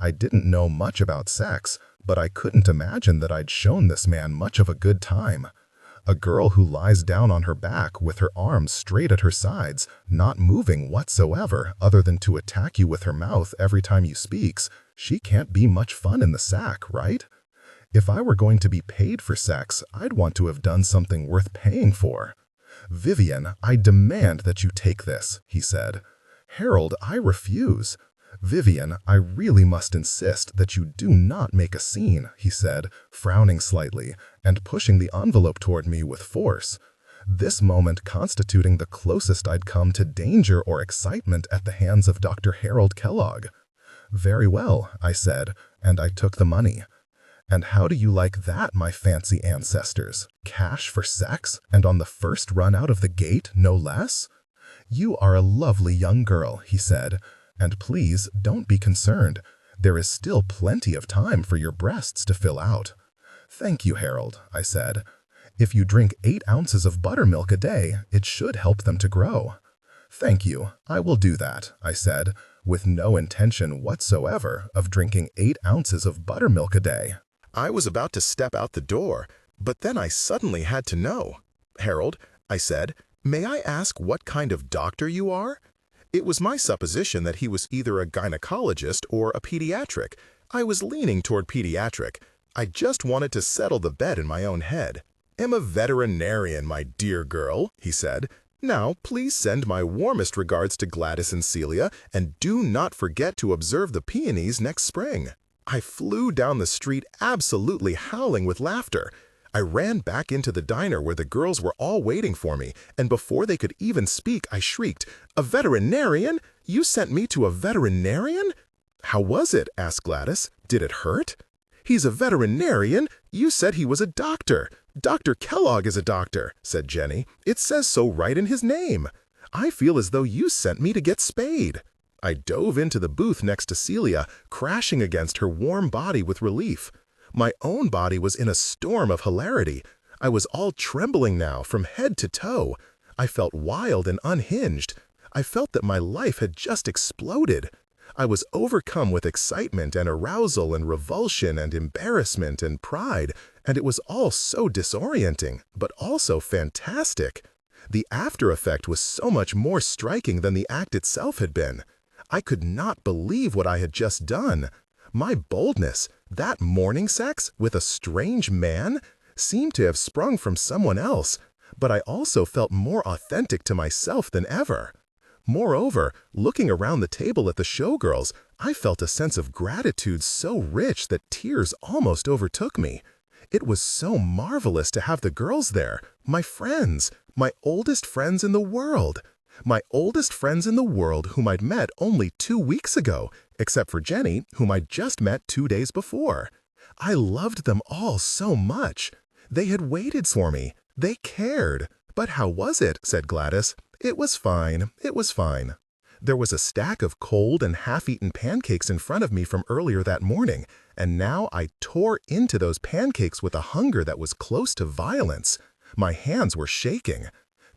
I didn't know much about sex, but I couldn't imagine that I'd shown this man much of a good time. A girl who lies down on her back with her arms straight at her sides, not moving whatsoever other than to attack you with her mouth every time you speaks, she can't be much fun in the sack, right? If I were going to be paid for sex, I'd want to have done something worth paying for. "Vivian, I demand that you take this," he said. "Harold, I refuse." "Vivian, I really must insist that you do not make a scene," he said, frowning slightly and pushing the envelope toward me with force. This moment constituting the closest I'd come to danger or excitement at the hands of Dr. Harold Kellogg. "Very well," I said, and I took the money. "And how do you like that, my fancy ancestors? Cash for sex, and on the first run out of the gate, no less?" "You are a lovely young girl," he said, "and please don't be concerned. There is still plenty of time for your breasts to fill out." "Thank you, Harold," I said. "If you drink 8 ounces of buttermilk a day, it should help them to grow." "Thank you, I will do that," I said, with no intention whatsoever of drinking 8 ounces of buttermilk a day. I was about to step out the door, but then I suddenly had to know. "Harold," I said, "may I ask what kind of doctor you are?" It was my supposition that he was either a gynecologist or a pediatric. I was leaning toward pediatric. I just wanted to settle the bet in my own head. "Am a veterinarian, my dear girl," he said. "Now, please send my warmest regards to Gladys and Celia, and do not forget to observe the peonies next spring." I flew down the street absolutely howling with laughter. I ran back into the diner where the girls were all waiting for me, and before they could even speak, I shrieked, "A veterinarian? You sent me to a veterinarian?" "How was it?" asked Gladys. "Did it hurt?" "He's a veterinarian? You said he was a doctor." "Dr. Kellogg is a doctor," said Jenny. "It says so right in his name. I feel as though you sent me to get spayed." I dove into the booth next to Celia, crashing against her warm body with relief. My own body was in a storm of hilarity. I was all trembling now from head to toe. I felt wild and unhinged. I felt that my life had just exploded. I was overcome with excitement and arousal and revulsion and embarrassment and pride, and it was all so disorienting, but also fantastic. The after effect was so much more striking than the act itself had been. I could not believe what I had just done. My boldness, that morning sex with a strange man, seemed to have sprung from someone else, but I also felt more authentic to myself than ever. Moreover, looking around the table at the showgirls, I felt a sense of gratitude so rich that tears almost overtook me. It was so marvelous to have the girls there, my friends, my oldest friends in the world. My oldest friends in the world whom I'd met only 2 weeks ago, except for Jenny, whom I'd just met 2 days before. I loved them all so much. They had waited for me. They cared. "But how was it?" said Gladys. "It was fine. It was fine." There was a stack of cold and half-eaten pancakes in front of me from earlier that morning, and now I tore into those pancakes with a hunger that was close to violence. My hands were shaking.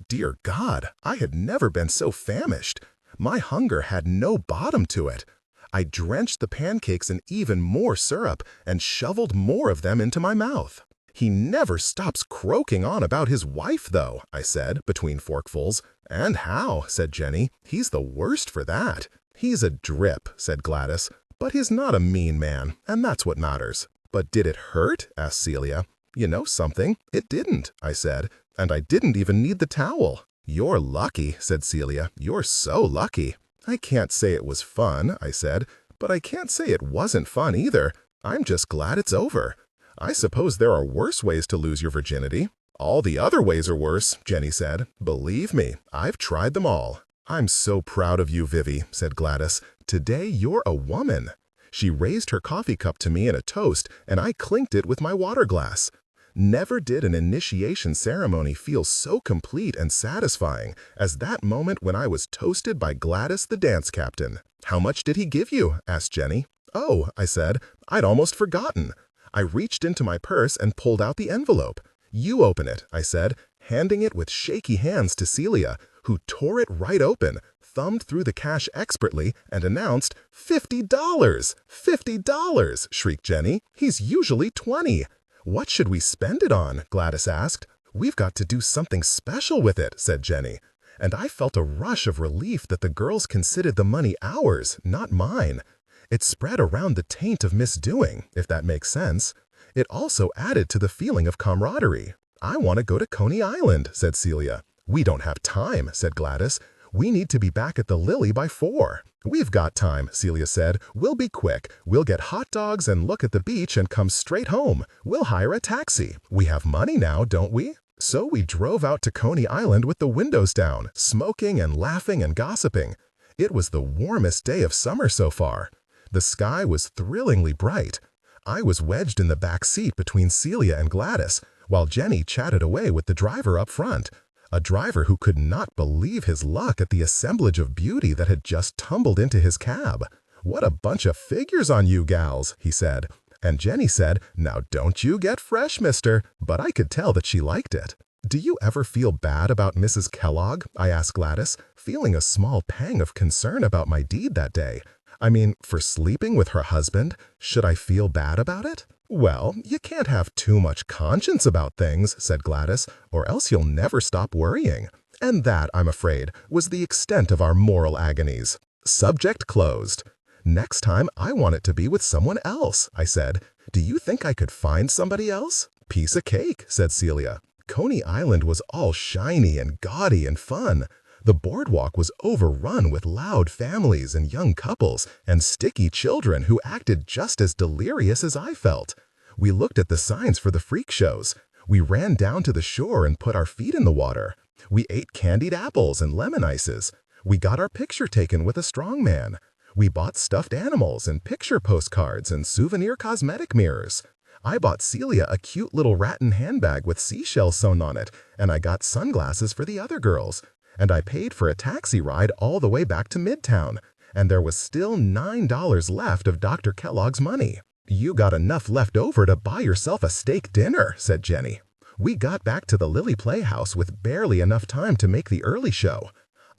Dear God, I had never been so famished. My hunger had no bottom to it. I drenched the pancakes in even more syrup and shoveled more of them into my mouth. "He never stops croaking on about his wife, though," I said, between forkfuls. "And how?" said Jenny. "He's the worst for that." "He's a drip," said Gladys. "But he's not a mean man, and that's what matters." "But did it hurt?" asked Celia. "You know something? It didn't," I said. "And I didn't even need the towel." "You're lucky," said Celia. "You're so lucky." "I can't say it was fun," I said, "but I can't say it wasn't fun either. I'm just glad it's over. I suppose there are worse ways to lose your virginity." "All the other ways are worse," Jenny said. "Believe me, I've tried them all." "I'm so proud of you, Vivi," said Gladys. "Today you're a woman." She raised her coffee cup to me in a toast, and I clinked it with my water glass. Never did an initiation ceremony feel so complete and satisfying as that moment when I was toasted by Gladys the dance captain. "How much did he give you?" asked Jenny. "Oh," I said, "I'd almost forgotten." I reached into my purse and pulled out the envelope. "You open it," I said, handing it with shaky hands to Celia, who tore it right open, thumbed through the cash expertly, and announced, $50! $50! Shrieked Jenny. He's usually 20. What should we spend it on? Gladys asked. We've got to do something special with it, said Jenny. And I felt a rush of relief that the girls considered the money ours, not mine. It spread around the taint of misdoing, if that makes sense. It also added to the feeling of camaraderie. I want to go to Coney Island, said Celia. We don't have time, said Gladys. We need to be back at the Lily by 4. We've got time, Celia said. We'll be quick. We'll get hot dogs and look at the beach and come straight home. We'll hire a taxi. We have money now, don't we? So we drove out to Coney Island with the windows down, smoking and laughing and gossiping. It was the warmest day of summer so far. The sky was thrillingly bright. I was wedged in the back seat between Celia and Gladys, while Jenny chatted away with the driver up front, a driver who could not believe his luck at the assemblage of beauty that had just tumbled into his cab. What a bunch of figures on you gals, he said. And Jenny said, now don't you get fresh, mister, but I could tell that she liked it. Do you ever feel bad about Mrs. Kellogg? I asked Gladys, feeling a small pang of concern about my deed that day. I mean, for sleeping with her husband, should I feel bad about it? Well, you can't have too much conscience about things, said Gladys, or else you'll never stop worrying. And that, I'm afraid, was the extent of our moral agonies. Subject closed. Next time, I want it to be with someone else, I said. Do you think I could find somebody else? Piece of cake, said Celia. Coney Island was all shiny and gaudy and fun. The boardwalk was overrun with loud families and young couples and sticky children who acted just as delirious as I felt. We looked at the signs for the freak shows. We ran down to the shore and put our feet in the water. We ate candied apples and lemon ices. We got our picture taken with a strongman. We bought stuffed animals and picture postcards and souvenir cosmetic mirrors. I bought Celia a cute little rattan handbag with seashells sewn on it, and I got sunglasses for the other girls. And I paid for a taxi ride all the way back to Midtown, and there was still $9 left of Dr. Kellogg's money. You got enough left over to buy yourself a steak dinner, said Jenny. We got back to the Lily Playhouse with barely enough time to make the early show.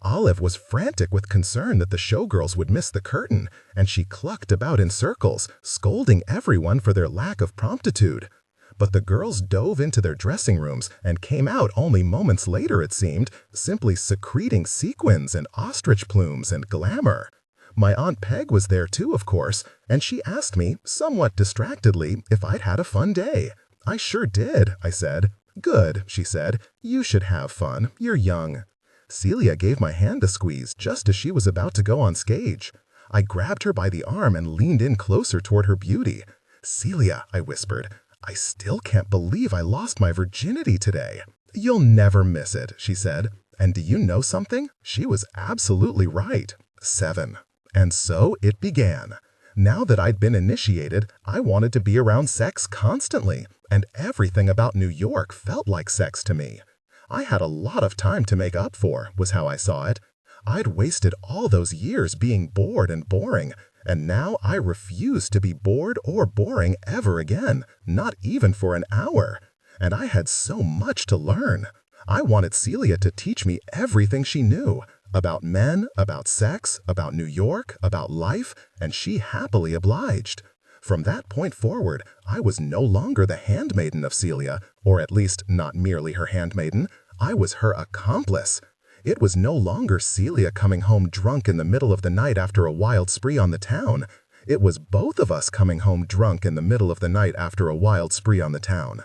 Olive was frantic with concern that the showgirls would miss the curtain, and she clucked about in circles, scolding everyone for their lack of promptitude. But the girls dove into their dressing rooms and came out only moments later, it seemed, simply secreting sequins and ostrich plumes and glamour. My Aunt Peg was there too, of course, and she asked me, somewhat distractedly, if I'd had a fun day. I sure did, I said. Good, she said. You should have fun. You're young. Celia gave my hand a squeeze just as she was about to go on stage. I grabbed her by the arm and leaned in closer toward her beauty. Celia, I whispered, I still can't believe I lost my virginity today. You'll never miss it, she said. And do you know something? She was absolutely right. 7. And so it began. Now that I'd been initiated, I wanted to be around sex constantly, and everything about New York felt like sex to me. I had a lot of time to make up for, was how I saw it. I'd wasted all those years being bored and boring, and now I refused to be bored or boring ever again, not even for an hour. And I had so much to learn. I wanted Celia to teach me everything she knew, about men, about sex, about New York, about life, and she happily obliged. From that point forward, I was no longer the handmaiden of Celia, or at least not merely her handmaiden. I was her accomplice. It was no longer Celia coming home drunk in the middle of the night after a wild spree on the town. It was both of us coming home drunk in the middle of the night after a wild spree on the town.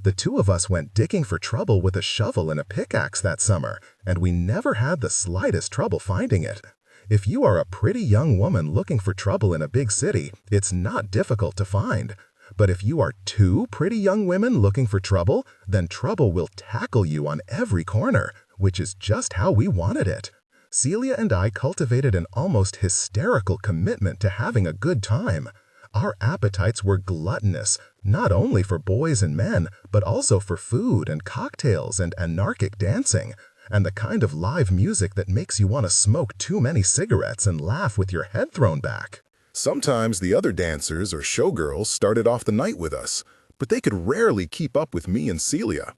The two of us went digging for trouble with a shovel and a pickaxe that summer, and we never had the slightest trouble finding it. If you are a pretty young woman looking for trouble in a big city, it's not difficult to find. But if you are two pretty young women looking for trouble, then trouble will tackle you on every corner, which is just how we wanted it. Celia and I cultivated an almost hysterical commitment to having a good time. Our appetites were gluttonous, not only for boys and men, but also for food and cocktails and anarchic dancing, and the kind of live music that makes you want to smoke too many cigarettes and laugh with your head thrown back. Sometimes the other dancers or showgirls started off the night with us, but they could rarely keep up with me and Celia.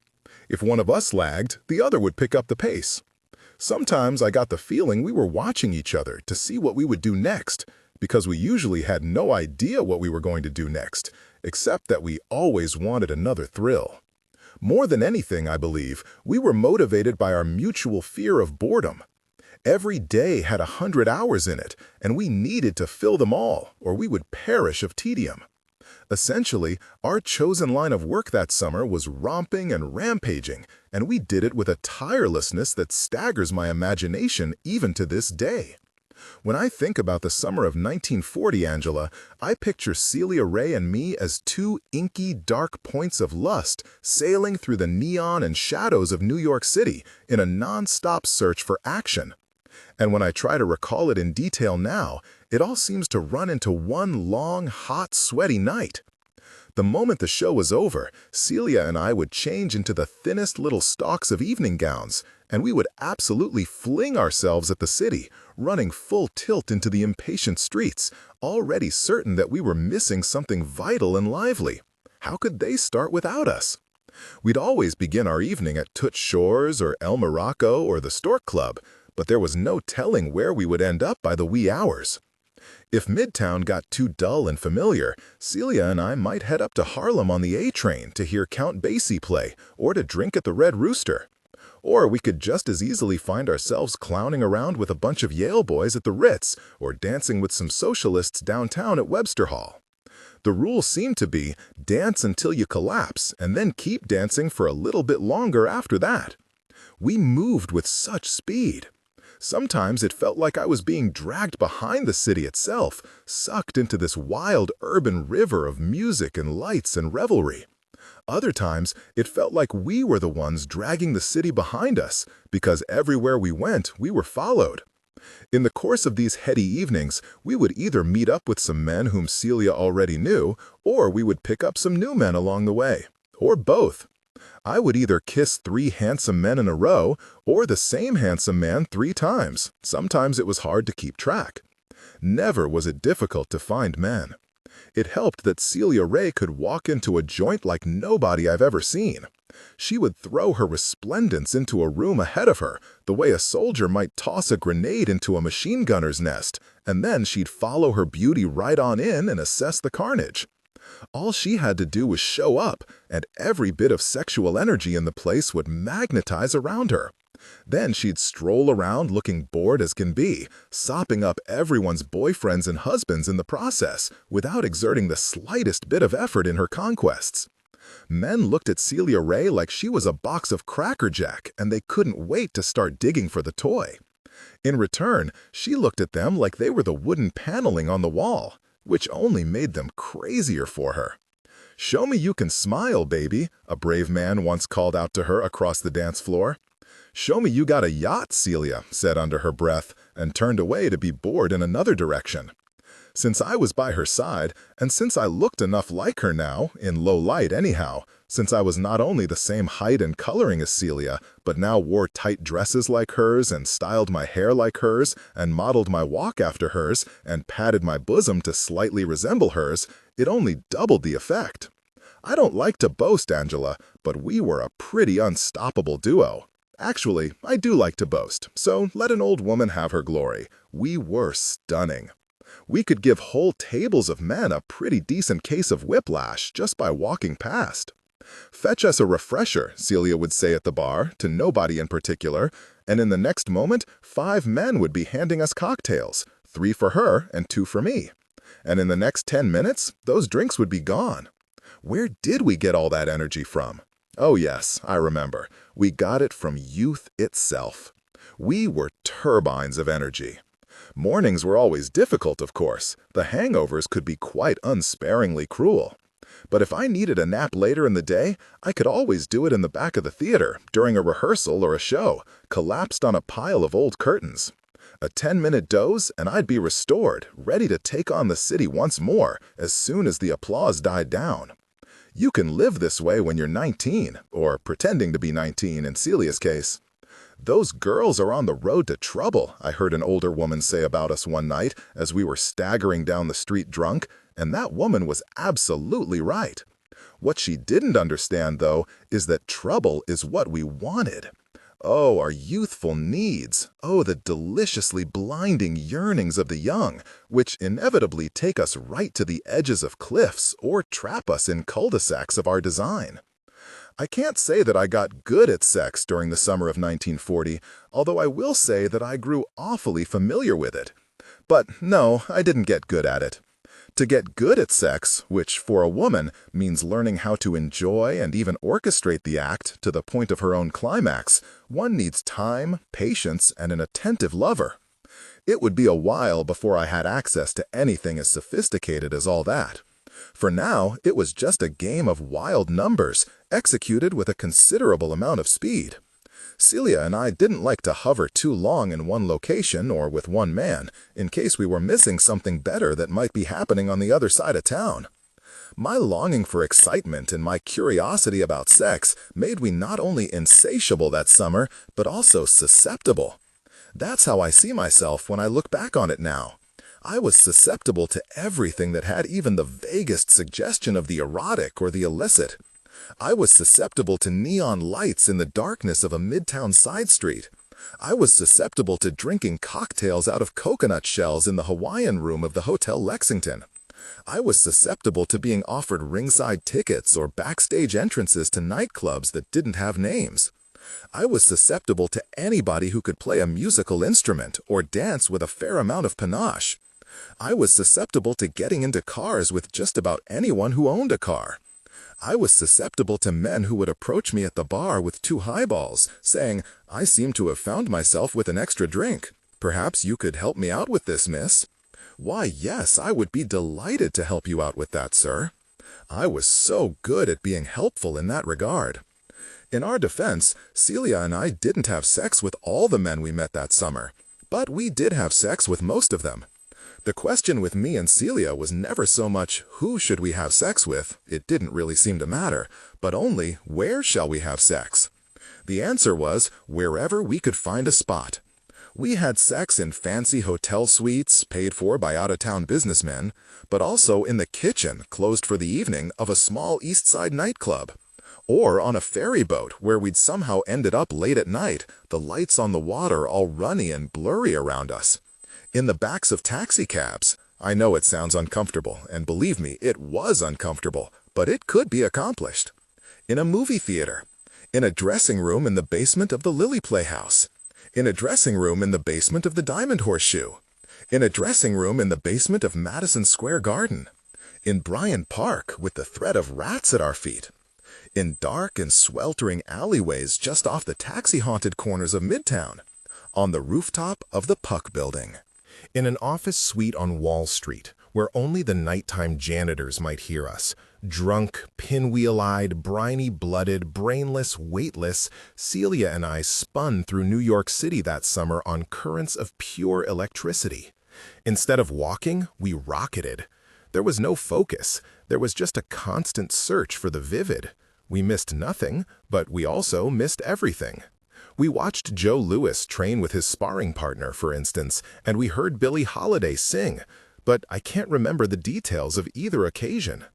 If one of us lagged, the other would pick up the pace. Sometimes I got the feeling we were watching each other to see what we would do next, because we usually had no idea what we were going to do next, except that we always wanted another thrill. More than anything, I believe, we were motivated by our mutual fear of boredom. Every day had 100 hours in it, and we needed to fill them all, or we would perish of tedium. Essentially, our chosen line of work that summer was romping and rampaging, and we did it with a tirelessness that staggers my imagination even to this day. When I think about the summer of 1940, Angela, I picture Celia Ray and me as two inky, dark points of lust sailing through the neon and shadows of New York City in a non-stop search for action. And when I try to recall it in detail now, it all seems to run into one long, hot, sweaty night. The moment the show was over, Celia and I would change into the thinnest little stalks of evening gowns, and we would absolutely fling ourselves at the city, running full tilt into the impatient streets, already certain that we were missing something vital and lively. How could they start without us? We'd always begin our evening at Toots Shores or El Morocco or the Stork Club, but there was no telling where we would end up by the wee hours. If Midtown got too dull and familiar, Celia and I might head up to Harlem on the A train to hear Count Basie play or to drink at the Red Rooster. Or we could just as easily find ourselves clowning around with a bunch of Yale boys at the Ritz or dancing with some socialists downtown at Webster Hall. The rule seemed to be dance until you collapse and then keep dancing for a little bit longer after that. We moved with such speed. Sometimes it felt like I was being dragged behind the city itself, sucked into this wild urban river of music and lights and revelry. Other times, it felt like we were the ones dragging the city behind us, because everywhere we went, we were followed. In the course of these heady evenings, we would either meet up with some men whom Celia already knew, or we would pick up some new men along the way, or both. I would either kiss 3 handsome men in a row, or the same handsome man 3 times. Sometimes it was hard to keep track. Never was it difficult to find men. It helped that Celia Ray could walk into a joint like nobody I've ever seen. She would throw her resplendence into a room ahead of her, the way a soldier might toss a grenade into a machine gunner's nest, and then she'd follow her beauty right on in and assess the carnage. All she had to do was show up, and every bit of sexual energy in the place would magnetize around her. Then she'd stroll around looking bored as can be, sopping up everyone's boyfriends and husbands in the process, without exerting the slightest bit of effort in her conquests. Men looked at Celia Ray like she was a box of Cracker Jack, and they couldn't wait to start digging for the toy. In return, she looked at them like they were the wooden paneling on the wall, which only made them crazier for her. "Show me you can smile, baby," a brave man once called out to her across the dance floor. "Show me you got a yacht," Celia said under her breath, and turned away to be bored in another direction. Since I was by her side, and since I looked enough like her now, in low light anyhow, since I was not only the same height and coloring as Celia, but now wore tight dresses like hers, and styled my hair like hers, and modeled my walk after hers, and padded my bosom to slightly resemble hers, it only doubled the effect. I don't like to boast, Angela, but we were a pretty unstoppable duo. Actually, I do like to boast, so let an old woman have her glory. We were stunning. We could give whole tables of men a pretty decent case of whiplash just by walking past. "Fetch us a refresher," Celia would say at the bar, to nobody in particular, and in the next moment 5 men would be handing us cocktails, 3 for her and 2 for me. And in the next 10 minutes, those drinks would be gone. Where did we get all that energy from? Oh yes, I remember. We got it from youth itself. We were turbines of energy. Mornings were always difficult, of course. The hangovers could be quite unsparingly cruel. But if I needed a nap later in the day, I could always do it in the back of the theater, during a rehearsal or a show, collapsed on a pile of old curtains. A 10-minute doze, and I'd be restored, ready to take on the city once more, as soon as the applause died down. You can live this way when you're 19, or pretending to be 19 in Celia's case. "Those girls are on the road to trouble," I heard an older woman say about us one night as we were staggering down the street drunk, and that woman was absolutely right. What she didn't understand, though, is that trouble is what we wanted. Oh, our youthful needs. Oh, the deliciously blinding yearnings of the young, which inevitably take us right to the edges of cliffs or trap us in cul-de-sacs of our design. I can't say that I got good at sex during the summer of 1940, although I will say that I grew awfully familiar with it. But no, I didn't get good at it. To get good at sex, which for a woman means learning how to enjoy and even orchestrate the act to the point of her own climax, one needs time, patience, and an attentive lover. It would be a while before I had access to anything as sophisticated as all that. For now, it was just a game of wild numbers, executed with a considerable amount of speed. Celia and I didn't like to hover too long in one location or with one man, in case we were missing something better that might be happening on the other side of town. My longing for excitement and my curiosity about sex made me not only insatiable that summer, but also susceptible. That's how I see myself when I look back on it now. I was susceptible to everything that had even the vaguest suggestion of the erotic or the illicit. I was susceptible to neon lights in the darkness of a midtown side street. I was susceptible to drinking cocktails out of coconut shells in the Hawaiian room of the Hotel Lexington. I was susceptible to being offered ringside tickets or backstage entrances to nightclubs that didn't have names. I was susceptible to anybody who could play a musical instrument or dance with a fair amount of panache. I was susceptible to getting into cars with just about anyone who owned a car. I was susceptible to men who would approach me at the bar with 2 highballs, saying, "I seem to have found myself with an extra drink. Perhaps you could help me out with this, miss." Why, yes, I would be delighted to help you out with that, sir. I was so good at being helpful in that regard. In our defense, Celia and I didn't have sex with all the men we met that summer, but we did have sex with most of them. The question with me and Celia was never so much who should we have sex with, it didn't really seem to matter, but only where shall we have sex. The answer was wherever we could find a spot. We had sex in fancy hotel suites paid for by out-of-town businessmen, but also in the kitchen closed for the evening of a small East Side nightclub. Or on a ferry boat where we'd somehow ended up late at night, the lights on the water all runny and blurry around us. In the backs of taxicabs. I know it sounds uncomfortable, and believe me, it was uncomfortable, but it could be accomplished. In a movie theater. In a dressing room in the basement of the Lily Playhouse. In a dressing room in the basement of the Diamond Horseshoe. In a dressing room in the basement of Madison Square Garden. In Bryant Park with the threat of rats at our feet. In dark and sweltering alleyways just off the taxi-haunted corners of Midtown. On the rooftop of the Puck Building. In an office suite on Wall Street, where only the nighttime janitors might hear us, drunk, pinwheel-eyed, briny-blooded, brainless, weightless, Celia and I spun through New York City that summer on currents of pure electricity. Instead of walking, we rocketed. There was no focus. There was just a constant search for the vivid. We missed nothing, but we also missed everything. We watched Joe Louis train with his sparring partner, for instance, and we heard Billie Holiday sing, but I can't remember the details of either occasion.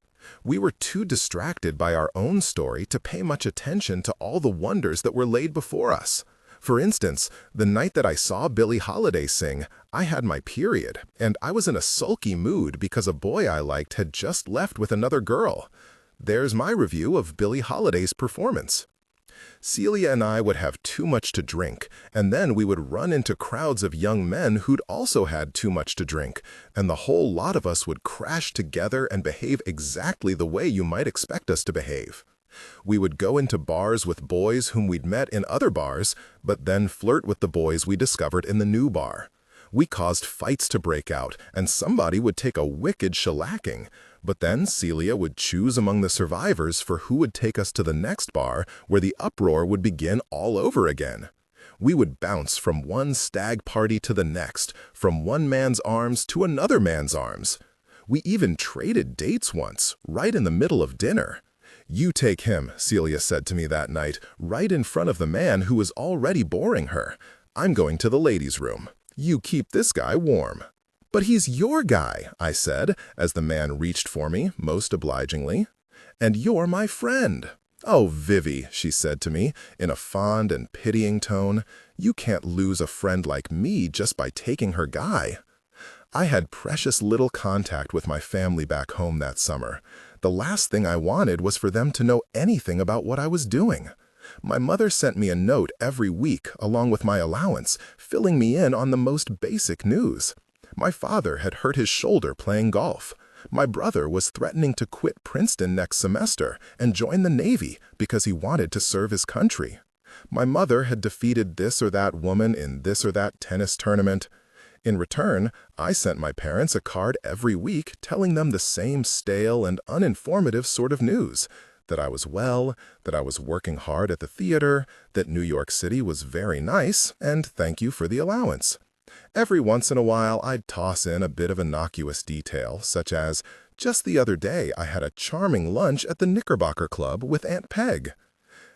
We were too distracted by our own story to pay much attention to all the wonders that were laid before us. For instance, the night that I saw Billie Holiday sing, I had my period, and I was in a sulky mood because a boy I liked had just left with another girl. There's my review of Billie Holiday's performance. Celia and I would have too much to drink, and then we would run into crowds of young men who'd also had too much to drink, and the whole lot of us would crash together and behave exactly the way you might expect us to behave. We would go into bars with boys whom we'd met in other bars, but then flirt with the boys we discovered in the new bar. We caused fights to break out, and somebody would take a wicked shellacking. But then Celia would choose among the survivors for who would take us to the next bar, where the uproar would begin all over again. We would bounce from one stag party to the next, from one man's arms to another man's arms. We even traded dates once, right in the middle of dinner. "You take him," Celia said to me that night, right in front of the man who was already boring her. "I'm going to the ladies' room. You keep this guy warm." "But he's your guy," I said, as the man reached for me, most obligingly. "And you're my friend." "Oh, Vivi," she said to me in a fond and pitying tone, "you can't lose a friend like me just by taking her guy." I had precious little contact with my family back home that summer. The last thing I wanted was for them to know anything about what I was doing. My mother sent me a note every week along with my allowance, filling me in on the most basic news. My father had hurt his shoulder playing golf. My brother was threatening to quit Princeton next semester and join the Navy because he wanted to serve his country. My mother had defeated this or that woman in this or that tennis tournament. In return, I sent my parents a card every week telling them the same stale and uninformative sort of news: that I was well, that I was working hard at the theater, that New York City was very nice, and thank you for the allowance. Every once in a while, I'd toss in a bit of innocuous detail, such as, "Just the other day, I had a charming lunch at the Knickerbocker Club with Aunt Peg."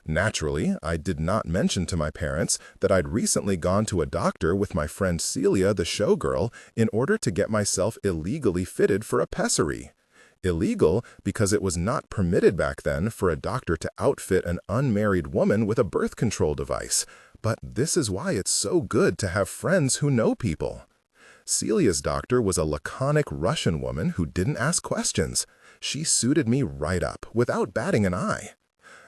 Naturally, I did not mention to my parents that I'd recently gone to a doctor with my friend Celia, the showgirl, in order to get myself illegally fitted for a pessary. Illegal because it was not permitted back then for a doctor to outfit an unmarried woman with a birth control device. But this is why it's so good to have friends who know people. Celia's doctor was a laconic Russian woman who didn't ask questions. She suited me right up, without batting an eye.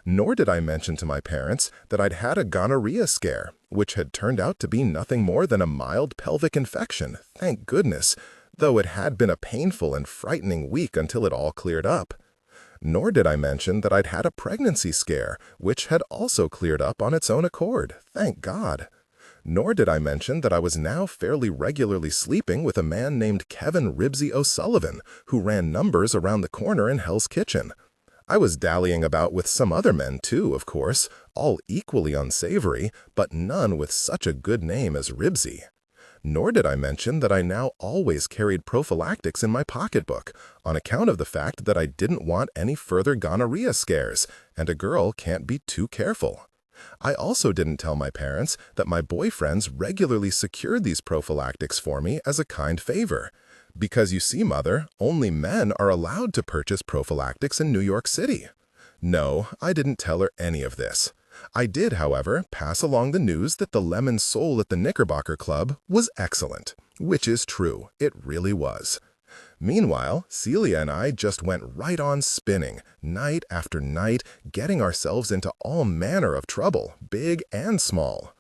Nor did I mention to my parents that I'd had a gonorrhea scare, which had turned out to be nothing more than a mild pelvic infection, thank goodness, though it had been a painful and frightening week until it all cleared up. Nor did I mention that I'd had a pregnancy scare, which had also cleared up on its own accord, thank God. Nor did I mention that I was now fairly regularly sleeping with a man named Kevin Ribsy O'Sullivan, who ran numbers around the corner in Hell's Kitchen. I was dallying about with some other men too, of course, all equally unsavory, but none with such a good name as Ribsy. Nor did I mention that I now always carried prophylactics in my pocketbook, on account of the fact that I didn't want any further gonorrhea scares, and a girl can't be too careful. I also didn't tell my parents that my boyfriends regularly secured these prophylactics for me as a kind favor. Because you see, Mother, only men are allowed to purchase prophylactics in New York City. No, I didn't tell her any of this. I did, however, pass along the news that the lemon sole at the Knickerbocker Club was excellent, which is true, it really was. Meanwhile, Celia and I just went right on spinning, night after night, getting ourselves into all manner of trouble, big and small.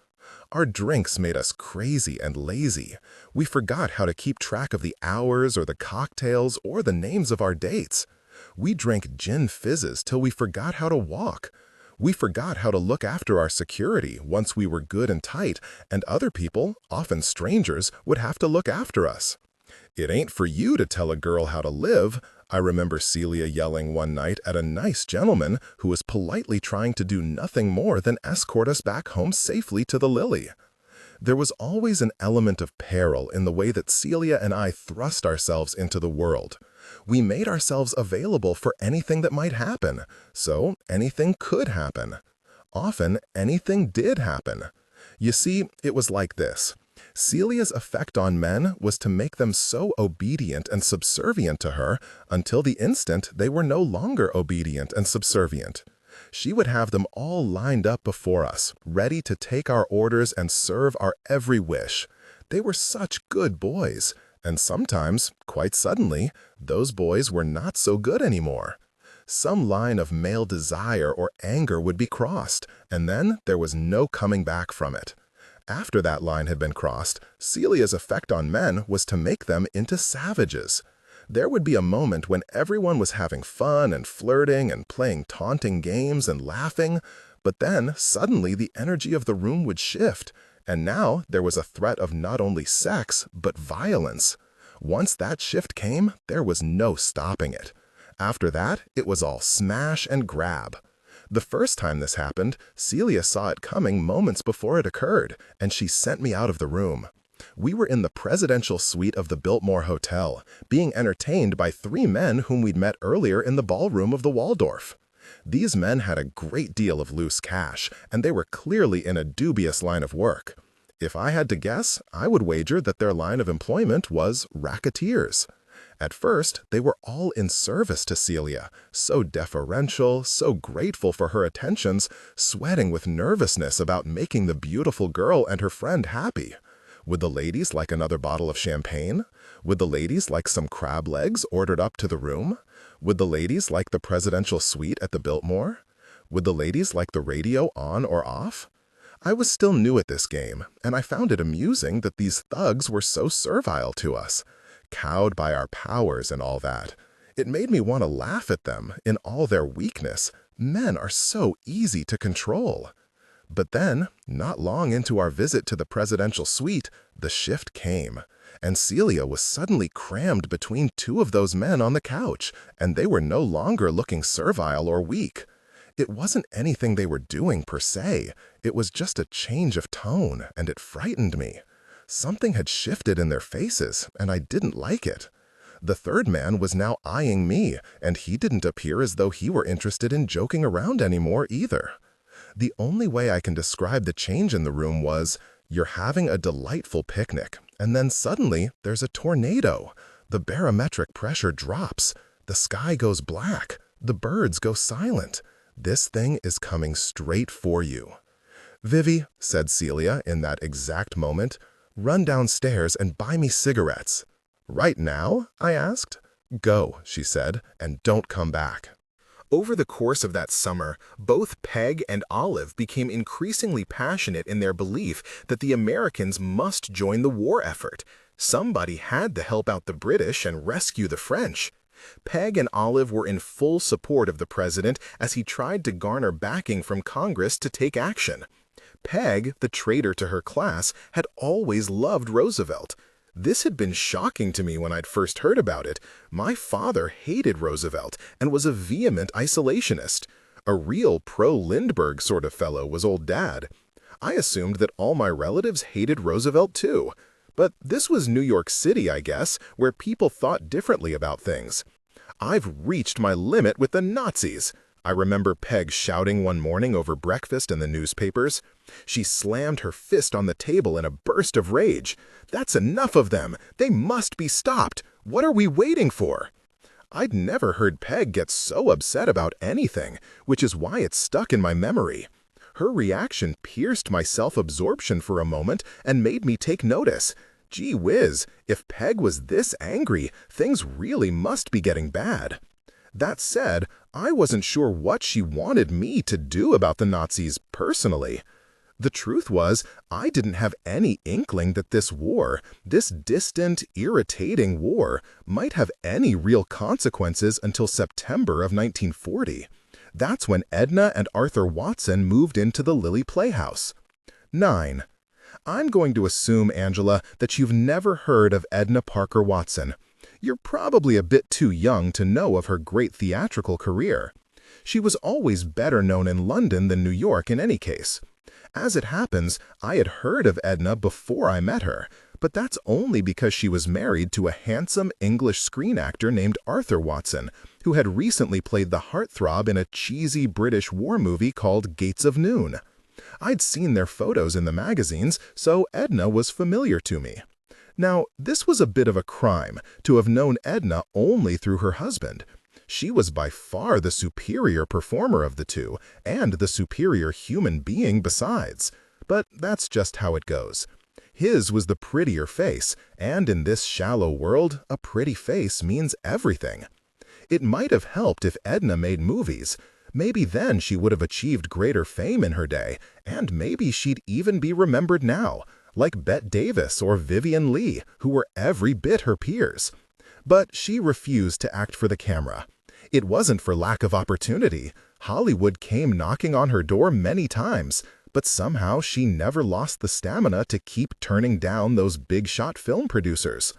Our drinks made us crazy and lazy. We forgot how to keep track of the hours or the cocktails or the names of our dates. We drank gin fizzes till we forgot how to walk. We forgot how to look after our security once we were good and tight, and other people, often strangers, would have to look after us. "It ain't for you to tell a girl how to live," I remember Celia yelling one night at a nice gentleman who was politely trying to do nothing more than escort us back home safely to the Lily. There was always an element of peril in the way that Celia and I thrust ourselves into the world. We made ourselves available for anything that might happen, so anything could happen. Often, anything did happen. You see, it was like this. Celia's effect on men was to make them so obedient and subservient to her until the instant they were no longer obedient and subservient. She would have them all lined up before us, ready to take our orders and serve our every wish. They were such good boys, and sometimes, quite suddenly, those boys were not so good anymore. Some line of male desire or anger would be crossed, and then there was no coming back from it. After that line had been crossed, Celia's effect on men was to make them into savages. There would be a moment when everyone was having fun and flirting and playing taunting games and laughing, but then suddenly the energy of the room would shift, and now there was a threat of not only sex, but violence. Once that shift came, there was no stopping it. After that, it was all smash and grab. The first time this happened, Celia saw it coming moments before it occurred, and she sent me out of the room. We were in the presidential suite of the Biltmore Hotel, being entertained by 3 men whom we'd met earlier in the ballroom of the Waldorf. These men had a great deal of loose cash, and they were clearly in a dubious line of work. If I had to guess, I would wager that their line of employment was racketeers. At first, they were all in service to Celia, so deferential, so grateful for her attentions, sweating with nervousness about making the beautiful girl and her friend happy. Would the ladies like another bottle of champagne? Would the ladies like some crab legs ordered up to the room? Would the ladies like the presidential suite at the Biltmore? Would the ladies like the radio on or off? I was still new at this game, and I found it amusing that these thugs were so servile to us, cowed by our powers and all that. It made me want to laugh at them in all their weakness. Men are so easy to control. But then, not long into our visit to the presidential suite, the shift came, and Celia was suddenly crammed between two of those men on the couch, and they were no longer looking servile or weak. It wasn't anything they were doing per se, it was just a change of tone, and it frightened me. Something had shifted in their faces, and I didn't like it. The third man was now eyeing me, and he didn't appear as though he were interested in joking around anymore either. The only way I can describe the change in the room was, you're having a delightful picnic, and then suddenly there's a tornado. The barometric pressure drops. The sky goes black. The birds go silent. This thing is coming straight for you. "Vivi," said Celia in that exact moment, "run downstairs and buy me cigarettes." "Right now?" I asked. "Go," she said, "and don't come back." Over the course of that summer, both Peg and Olive became increasingly passionate in their belief that the Americans must join the war effort. Somebody had to help out the British and rescue the French. Peg and Olive were in full support of the president as he tried to garner backing from Congress to take action. Peg, the traitor to her class, had always loved Roosevelt. This had been shocking to me when I'd first heard about it. My father hated Roosevelt and was a vehement isolationist. A real pro-Lindbergh sort of fellow was old Dad. I assumed that all my relatives hated Roosevelt too. But this was New York City, I guess, where people thought differently about things. "I've reached my limit with the Nazis," I remember Peg shouting one morning over breakfast in the newspapers. She slammed her fist on the table in a burst of rage. "That's enough of them! They must be stopped! What are we waiting for?" I'd never heard Peg get so upset about anything, which is why it stuck in my memory. Her reaction pierced my self-absorption for a moment and made me take notice. Gee whiz, if Peg was this angry, things really must be getting bad. That said, I wasn't sure what she wanted me to do about the Nazis personally. The truth was, I didn't have any inkling that this war, this distant, irritating war, might have any real consequences until September of 1940. That's when Edna and Arthur Watson moved into the Lilly Playhouse. 9. I'm going to assume, Angela, that you've never heard of Edna Parker Watson. You're probably a bit too young to know of her great theatrical career. She was always better known in London than New York in any case. As it happens, I had heard of Edna before I met her, but that's only because she was married to a handsome English screen actor named Arthur Watson, who had recently played the heartthrob in a cheesy British war movie called Gates of Noon. I'd seen their photos in the magazines, so Edna was familiar to me. Now, this was a bit of a crime, to have known Edna only through her husband. She was by far the superior performer of the two, and the superior human being besides. But that's just how it goes. His was the prettier face, and in this shallow world, a pretty face means everything. It might have helped if Edna made movies. Maybe then she would have achieved greater fame in her day, and maybe she'd even be remembered now, like Bette Davis or Vivian Lee, who were every bit her peers. But she refused to act for the camera. It wasn't for lack of opportunity. Hollywood came knocking on her door many times, but somehow she never lost the stamina to keep turning down those big-shot film producers.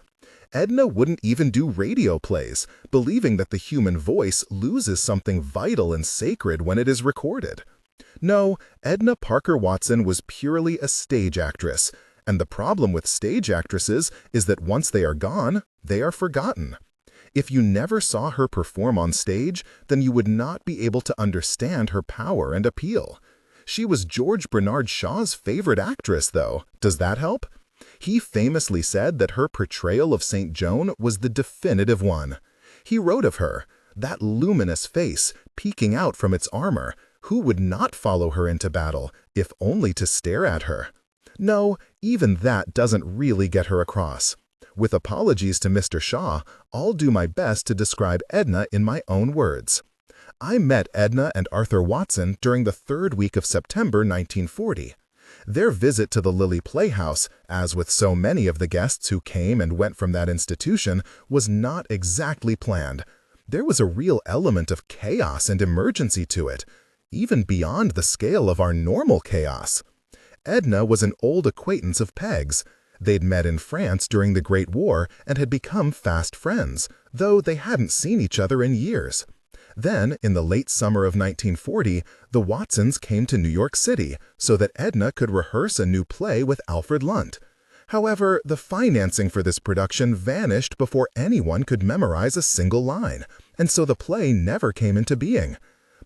Edna wouldn't even do radio plays, believing that the human voice loses something vital and sacred when it is recorded. No, Edna Parker Watson was purely a stage actress, and the problem with stage actresses is that once they are gone, they are forgotten. If you never saw her perform on stage, then you would not be able to understand her power and appeal. She was George Bernard Shaw's favorite actress, though. Does that help? He famously said that her portrayal of St. Joan was the definitive one. He wrote of her, "That luminous face, peeking out from its armor, who would not follow her into battle, if only to stare at her?" No, even that doesn't really get her across. With apologies to Mr. Shaw, I'll do my best to describe Edna in my own words. I met Edna and Arthur Watson during the third week of September 1940. Their visit to the Lilly Playhouse, as with so many of the guests who came and went from that institution, was not exactly planned. There was a real element of chaos and emergency to it, even beyond the scale of our normal chaos. Edna was an old acquaintance of Peg's. They'd met in France during the Great War and had become fast friends, though they hadn't seen each other in years. Then, in the late summer of 1940, the Watsons came to New York City so that Edna could rehearse a new play with Alfred Lunt. However, the financing for this production vanished before anyone could memorize a single line, and so the play never came into being.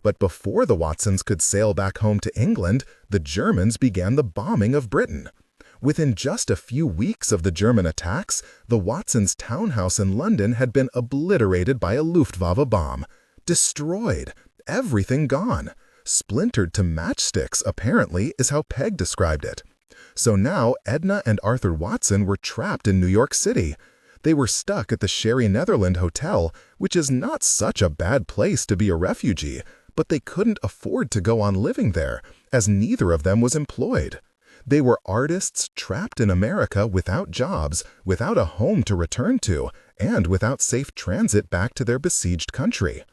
But before the Watsons could sail back home to England, the Germans began the bombing of Britain. Within just a few weeks of the German attacks, the Watsons' townhouse in London had been obliterated by a Luftwaffe bomb. Destroyed. Everything gone. Splintered to matchsticks, apparently, is how Peg described it. So now Edna and Arthur Watson were trapped in New York City. They were stuck at the Sherry Netherland Hotel, which is not such a bad place to be a refugee, but they couldn't afford to go on living there, as neither of them was employed. They were artists trapped in America without jobs, without a home to return to, and without safe transit back to their besieged country.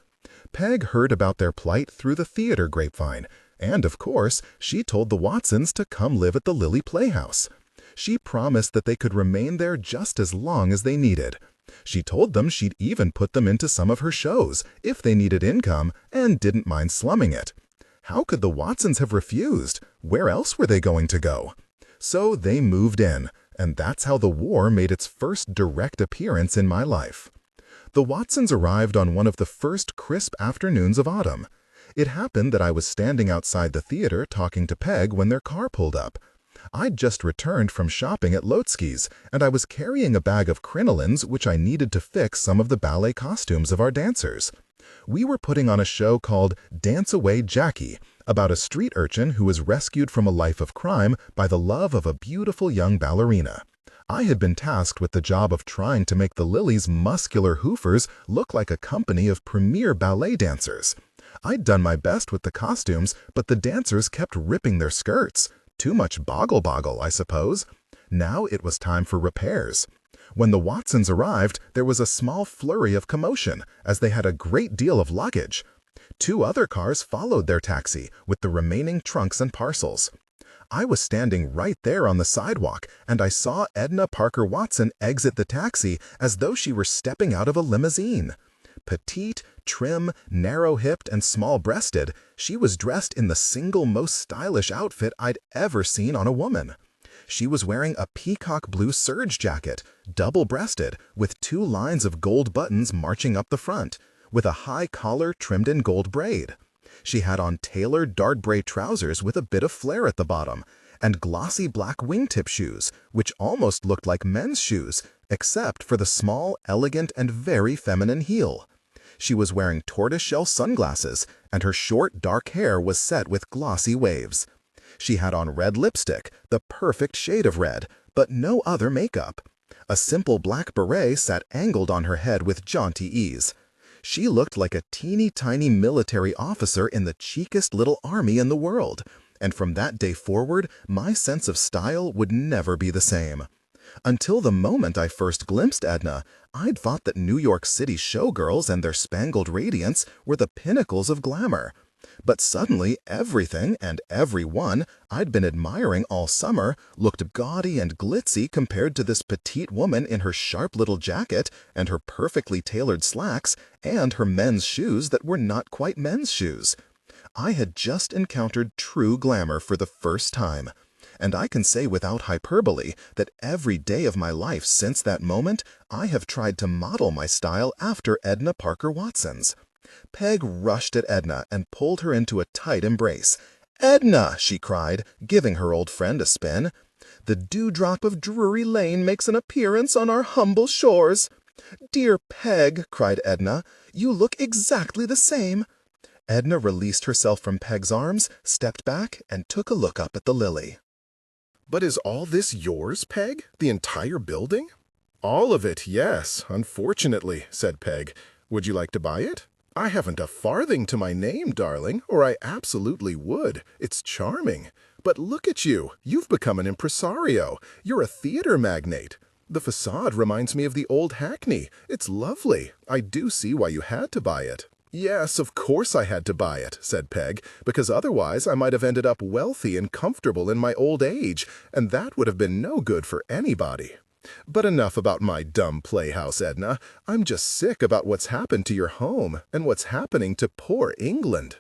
Peg heard about their plight through the theater grapevine, and of course, she told the Watsons to come live at the Lilly Playhouse. She promised that they could remain there just as long as they needed. She told them she'd even put them into some of her shows, if they needed income, and didn't mind slumming it. How could the Watsons have refused? Where else were they going to go? So they moved in, and that's how the war made its first direct appearance in my life. The Watsons arrived on one of the first crisp afternoons of autumn. It happened that I was standing outside the theater talking to Peg when their car pulled up. I'd just returned from shopping at Lotsky's, and I was carrying a bag of crinolines which I needed to fix some of the ballet costumes of our dancers. We were putting on a show called Dance Away Jackie, about a street urchin who was rescued from a life of crime by the love of a beautiful young ballerina. I had been tasked with the job of trying to make the Lillys' muscular hoofers look like a company of premier ballet dancers. I'd done my best with the costumes, but the dancers kept ripping their skirts. Too much boggle-boggle, I suppose. Now it was time for repairs. When the Watsons arrived, there was a small flurry of commotion, as they had a great deal of luggage. 2 other cars followed their taxi, with the remaining trunks and parcels. I was standing right there on the sidewalk, and I saw Edna Parker Watson exit the taxi as though she were stepping out of a limousine. Petite, trim, narrow-hipped, and small-breasted, she was dressed in the single most stylish outfit I'd ever seen on a woman. She was wearing a peacock blue serge jacket, double-breasted, with 2 lines of gold buttons marching up the front, with a high collar trimmed in gold braid. She had on tailored dark gray trousers with a bit of flare at the bottom, and glossy black wingtip shoes, which almost looked like men's shoes, except for the small, elegant, and very feminine heel. She was wearing tortoiseshell sunglasses, and her short, dark hair was set with glossy waves. She had on red lipstick, the perfect shade of red, but no other makeup. A simple black beret sat angled on her head with jaunty ease. She looked like a teeny-tiny military officer in the cheekest little army in the world, and from that day forward, my sense of style would never be the same. Until the moment I first glimpsed Edna, I'd thought that New York City showgirls and their spangled radiance were the pinnacles of glamour. But suddenly, everything and everyone I'd been admiring all summer looked gaudy and glitzy compared to this petite woman in her sharp little jacket and her perfectly tailored slacks and her men's shoes that were not quite men's shoes. I had just encountered true glamour for the first time, and I can say without hyperbole that every day of my life since that moment I have tried to model my style after Edna Parker Watson's. Peg rushed at Edna and pulled her into a tight embrace. "Edna," she cried, giving her old friend a spin, "the dewdrop of Drury Lane makes an appearance on our humble shores." "Dear Peg," cried Edna, "you look exactly the same." Edna released herself from Peg's arms, stepped back, and took a look up at the lily. "But is all this yours, Peg? The entire building?" "All of it, yes, unfortunately," said Peg. "Would you like to buy it?" "I haven't a farthing to my name, darling, or I absolutely would. It's charming. But look at you. You've become an impresario. You're a theater magnate. The facade reminds me of the old Hackney. It's lovely. I do see why you had to buy it." "Yes, of course I had to buy it," said Peg, "because otherwise I might have ended up wealthy and comfortable in my old age, and that would have been no good for anybody. But enough about my dumb playhouse, Edna. I'm just sick about what's happened to your home and what's happening to poor England."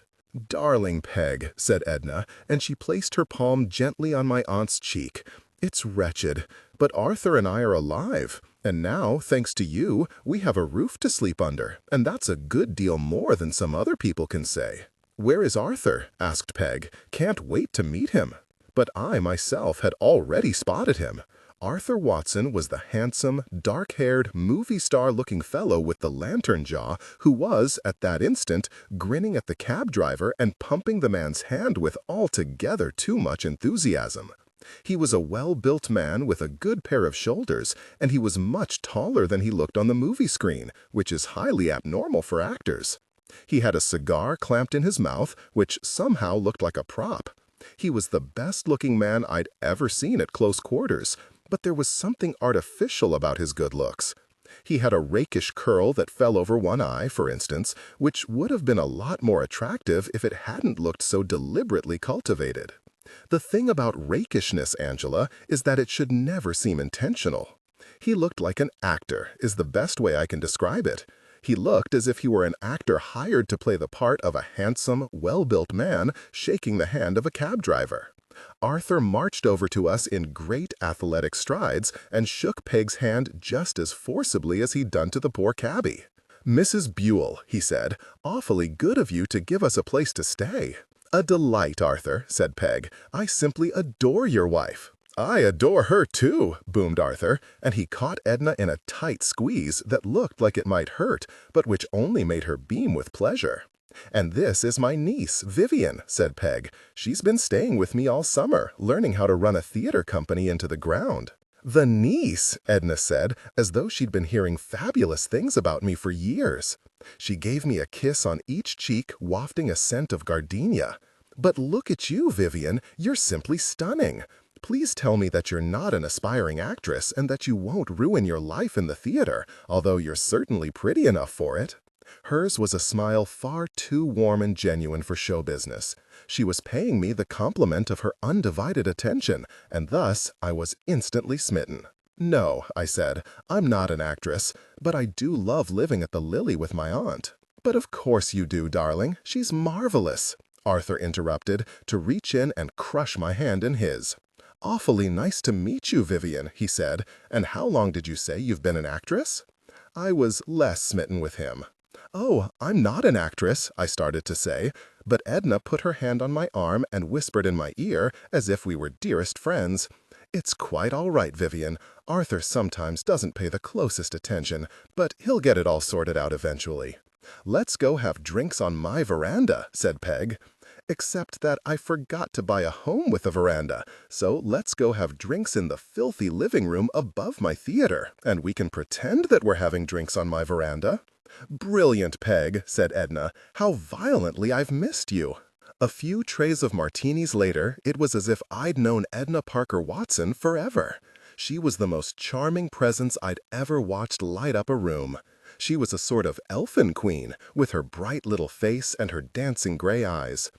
"Darling Peg," said Edna, and she placed her palm gently on my aunt's cheek. "It's wretched, but Arthur and I are alive, and now, thanks to you, we have a roof to sleep under, and that's a good deal more than some other people can say." "Where is Arthur?" asked Peg. "Can't wait to meet him." But I myself had already spotted him. Arthur Watson was the handsome, dark-haired, movie star-looking fellow with the lantern jaw who was, at that instant, grinning at the cab driver and pumping the man's hand with altogether too much enthusiasm. He was a well-built man with a good pair of shoulders, and he was much taller than he looked on the movie screen, which is highly abnormal for actors. He had a cigar clamped in his mouth, which somehow looked like a prop. He was the best-looking man I'd ever seen at close quarters, but there was something artificial about his good looks. He had a rakish curl that fell over one eye, for instance, which would have been a lot more attractive if it hadn't looked so deliberately cultivated. The thing about rakishness, Angela, is that it should never seem intentional. He looked like an actor, is the best way I can describe it. He looked as if he were an actor hired to play the part of a handsome, well-built man shaking the hand of a cab driver. Arthur marched over to us in great athletic strides and shook Peg's hand just as forcibly as he'd done to the poor cabbie. "Mrs. Buell," he said, "awfully good of you to give us a place to stay." "A delight, Arthur," said Peg. "I simply adore your wife." "I adore her, too," boomed Arthur, and he caught Edna in a tight squeeze that looked like it might hurt, but which only made her beam with pleasure. "And this is my niece, Vivian," said Peg. "She's been staying with me all summer, learning how to run a theater company into the ground." "The niece," Edna said, as though she'd been hearing fabulous things about me for years. She gave me a kiss on each cheek, wafting a scent of gardenia. "But look at you, Vivian. You're simply stunning. Please tell me that you're not an aspiring actress and that you won't ruin your life in the theater, although you're certainly pretty enough for it." Hers was a smile far too warm and genuine for show business. She was paying me the compliment of her undivided attention, and thus I was instantly smitten. "No," I said, "I'm not an actress, but I do love living at the Lily with my aunt." "But of course you do, darling. She's marvelous," Arthur interrupted, to reach in and crush my hand in his. "Awfully nice to meet you, Vivian," he said. "And how long did you say you've been an actress?" I was less smitten with him. "Oh, I'm not an actress," I started to say, but Edna put her hand on my arm and whispered in my ear, as if we were dearest friends, "It's quite all right, Vivian. Arthur sometimes doesn't pay the closest attention, but he'll get it all sorted out eventually." "Let's go have drinks on my veranda," said Peg. "Except that I forgot to buy a home with a veranda, so let's go have drinks in the filthy living room above my theater, and we can pretend that we're having drinks on my veranda." "Brilliant, Peg," said Edna. "How violently I've missed you." A few trays of martinis later, it was as if I'd known Edna Parker Watson forever. She was the most charming presence I'd ever watched light up a room. She was a sort of elfin queen, with her bright little face and her dancing gray eyes.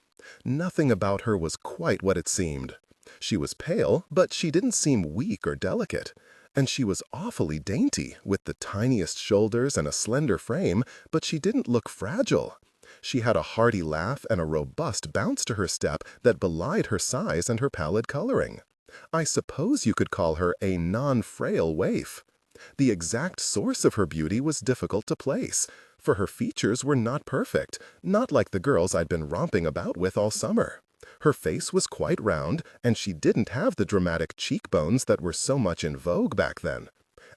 Nothing about her was quite what it seemed. She was pale, but she didn't seem weak or delicate. And she was awfully dainty, with the tiniest shoulders and a slender frame, but she didn't look fragile. She had a hearty laugh and a robust bounce to her step that belied her size and her pallid coloring. I suppose you could call her a non-frail waif. The exact source of her beauty was difficult to place, for her features were not perfect, not like the girls I'd been romping about with all summer. Her face was quite round, and she didn't have the dramatic cheekbones that were so much in vogue back then.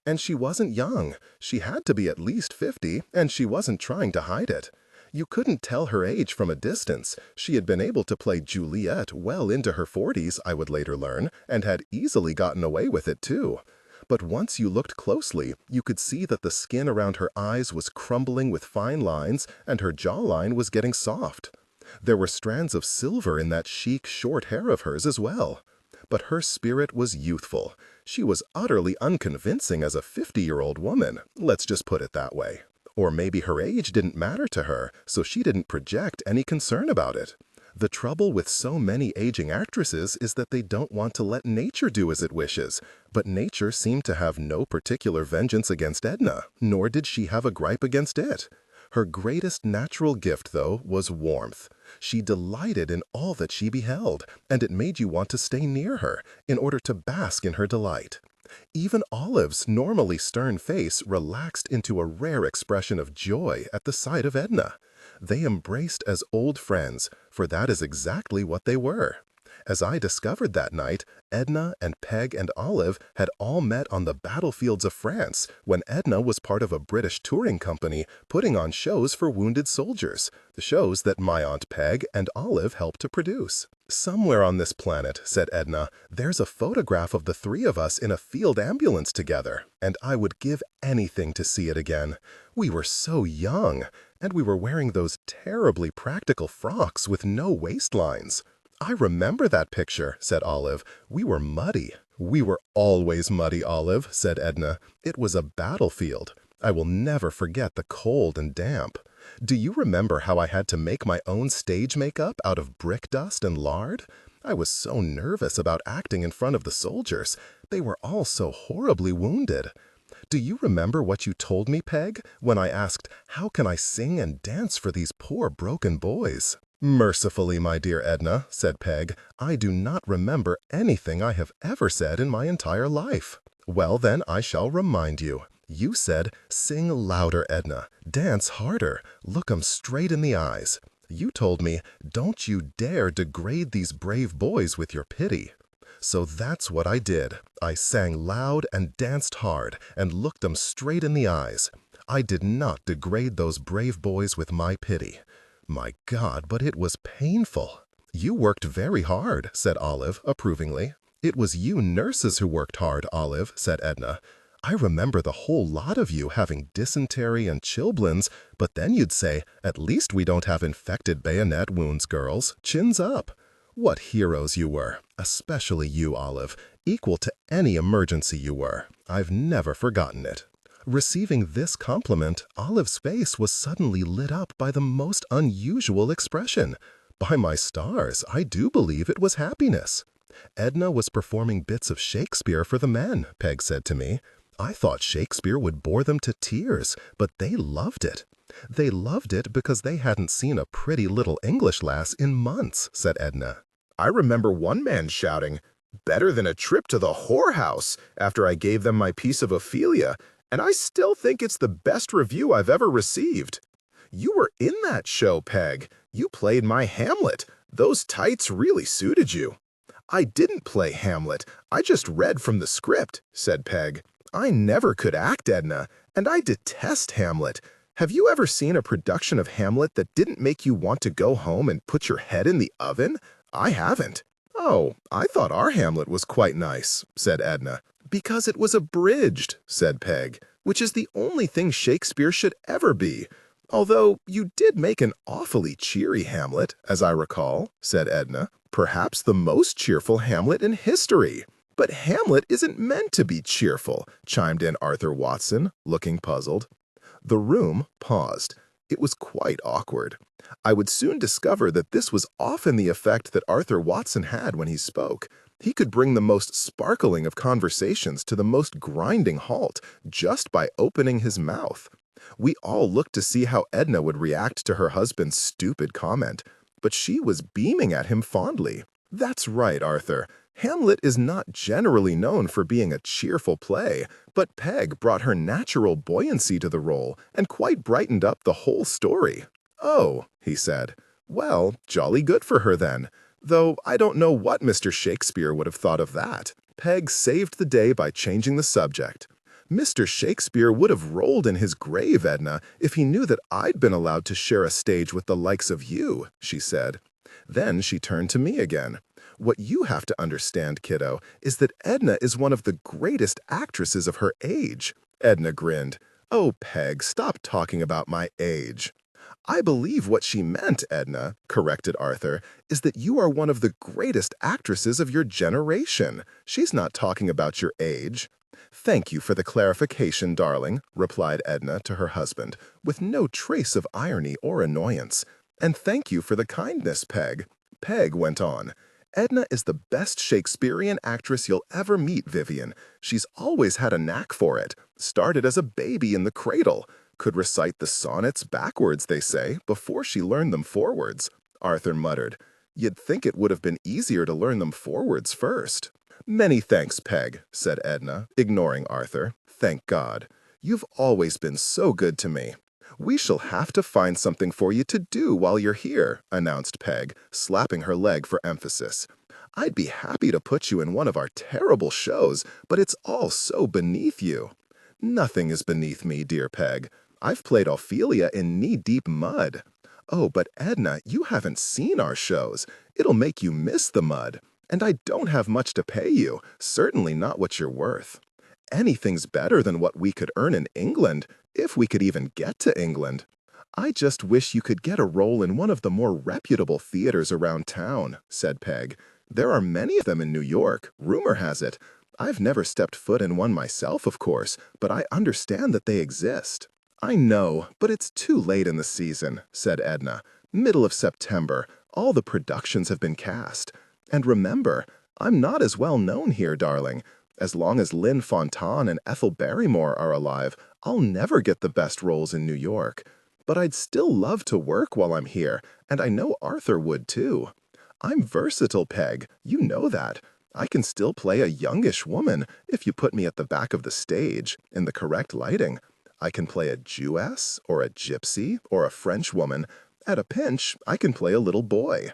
And she wasn't young. She had to be at least 50, and she wasn't trying to hide it. You couldn't tell her age from a distance. She had been able to play Juliet well into her 40s, I would later learn, and had easily gotten away with it too. But once you looked closely, you could see that the skin around her eyes was crumbling with fine lines, and her jawline was getting soft. There were strands of silver in that chic, short hair of hers as well. But her spirit was youthful. She was utterly unconvincing as a 50-year-old woman, let's just put it that way. Or maybe her age didn't matter to her, so she didn't project any concern about it. The trouble with so many aging actresses is that they don't want to let nature do as it wishes. But nature seemed to have no particular vengeance against Edna, nor did she have a gripe against it. Her greatest natural gift, though, was warmth. She delighted in all that she beheld, and it made you want to stay near her in order to bask in her delight. Even Olive's normally stern face relaxed into a rare expression of joy at the sight of Edna. They embraced as old friends, for that is exactly what they were. As I discovered that night, Edna and Peg and Olive had all met on the battlefields of France when Edna was part of a British touring company putting on shows for wounded soldiers, the shows that my Aunt Peg and Olive helped to produce. "Somewhere on this planet," said Edna, "there's a photograph of the three of us in a field ambulance together, and I would give anything to see it again. We were so young, and we were wearing those terribly practical frocks with no waistlines." "I remember that picture," said Olive. "We were muddy." "We were always muddy, Olive," said Edna. "It was a battlefield. I will never forget the cold and damp. Do you remember how I had to make my own stage makeup out of brick dust and lard? I was so nervous about acting in front of the soldiers. They were all so horribly wounded. Do you remember what you told me, Peg, when I asked, 'How can I sing and dance for these poor broken boys?'" "Mercifully, my dear Edna," said Peg, "I do not remember anything I have ever said in my entire life." "Well, then, I shall remind you. You said, 'Sing louder, Edna. Dance harder. Look 'em straight in the eyes.' You told me, 'Don't you dare degrade these brave boys with your pity.' So that's what I did. I sang loud and danced hard and looked 'em straight in the eyes. I did not degrade those brave boys with my pity. My God, but it was painful." "You worked very hard," said Olive approvingly. "It was you nurses who worked hard, Olive," said Edna. "I remember the whole lot of you having dysentery and chilblains, but then you'd say, 'At least we don't have infected bayonet wounds, girls. Chins up.' What heroes you were, especially you, Olive. Equal to any emergency you were. I've never forgotten it." Receiving this compliment, Olive's face was suddenly lit up by the most unusual expression. By my stars, I do believe it was happiness. "Edna was performing bits of Shakespeare for the men," Peg said to me. "I thought Shakespeare would bore them to tears, but they loved it." "They loved it because they hadn't seen a pretty little English lass in months," said Edna. I remember one man shouting, "Better than a trip to the whorehouse," after I gave them my piece of Ophelia, and I still think it's the best review I've ever received. You were in that show, Peg. You played my Hamlet. Those tights really suited you. I didn't play Hamlet. I just read from the script, said Peg. I never could act, Edna, and I detest Hamlet. Have you ever seen a production of Hamlet that didn't make you want to go home and put your head in the oven? I haven't. Oh, I thought our Hamlet was quite nice, said Edna. Because it was abridged, said Peg, which is the only thing Shakespeare should ever be. Although you did make an awfully cheery Hamlet, as I recall, said Edna. Perhaps the most cheerful Hamlet in history. But Hamlet isn't meant to be cheerful, chimed in Arthur Watson, looking puzzled. The room paused. It was quite awkward. I would soon discover that this was often the effect that Arthur Watson had when he spoke. He could bring the most sparkling of conversations to the most grinding halt just by opening his mouth. We all looked to see how Edna would react to her husband's stupid comment, but she was beaming at him fondly. That's right, Arthur. Hamlet is not generally known for being a cheerful play, but Peg brought her natural buoyancy to the role and quite brightened up the whole story. Oh, he said. Well, jolly good for her then. Though I don't know what Mr. Shakespeare would have thought of that. Peg saved the day by changing the subject. Mr. Shakespeare would have rolled in his grave, Edna, if he knew that I'd been allowed to share a stage with the likes of you, she said. Then she turned to me again. What you have to understand, kiddo, is that Edna is one of the greatest actresses of her age. Edna grinned. Oh, Peg, stop talking about my age. I believe what she meant, Edna, corrected Arthur, is that you are one of the greatest actresses of your generation. She's not talking about your age. Thank you for the clarification, darling, replied Edna to her husband, with no trace of irony or annoyance. And thank you for the kindness, Peg. Peg went on. Edna is the best Shakespearean actress you'll ever meet, Vivian. She's always had a knack for it. Started as a baby in the cradle. Could recite the sonnets backwards, they say, before she learned them forwards. Arthur muttered. You'd think it would have been easier to learn them forwards first. Many thanks, Peg, said Edna, ignoring Arthur. Thank God. You've always been so good to me. We shall have to find something for you to do while you're here, announced Peg, slapping her leg for emphasis. I'd be happy to put you in one of our terrible shows, but it's all so beneath you. Nothing is beneath me, dear Peg. I've played Ophelia in knee-deep mud. Oh, but Edna, you haven't seen our shows. It'll make you miss the mud. And I don't have much to pay you, certainly not what you're worth. Anything's better than what we could earn in England, if we could even get to England. I just wish you could get a role in one of the more reputable theaters around town, said Peg. There are many of them in New York, rumor has it. I've never stepped foot in one myself, of course, but I understand that they exist. I know, but it's too late in the season, said Edna. Middle of September, all the productions have been cast. And remember, I'm not as well known here, darling. As long as Lynn Fontanne and Ethel Barrymore are alive, I'll never get the best roles in New York. But I'd still love to work while I'm here, and I know Arthur would too. I'm versatile, Peg. You know that. I can still play a youngish woman if you put me at the back of the stage, in the correct lighting. I can play a Jewess, or a gypsy, or a French woman. At a pinch, I can play a little boy.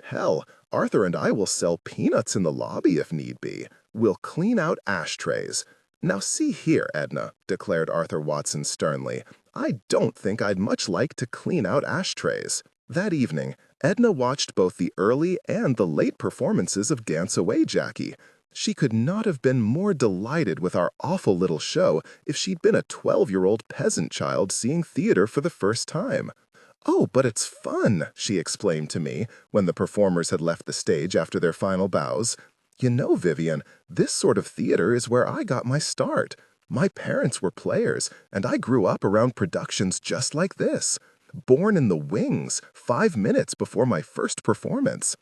Hell, Arthur and I will sell peanuts in the lobby if need be. We'll clean out ashtrays. Now see here, Edna, declared Arthur Watson sternly. I don't think I'd much like to clean out ashtrays. That evening, Edna watched both the early and the late performances of Dance Away, Jackie. She could not have been more delighted with our awful little show if she'd been a 12-year-old peasant child seeing theater for the first time. Oh, but it's fun, she exclaimed to me when the performers had left the stage after their final bows. You know, Vivian, this sort of theater is where I got my start. My parents were players, and I grew up around productions just like this. Born in the wings, 5 minutes before my first performance.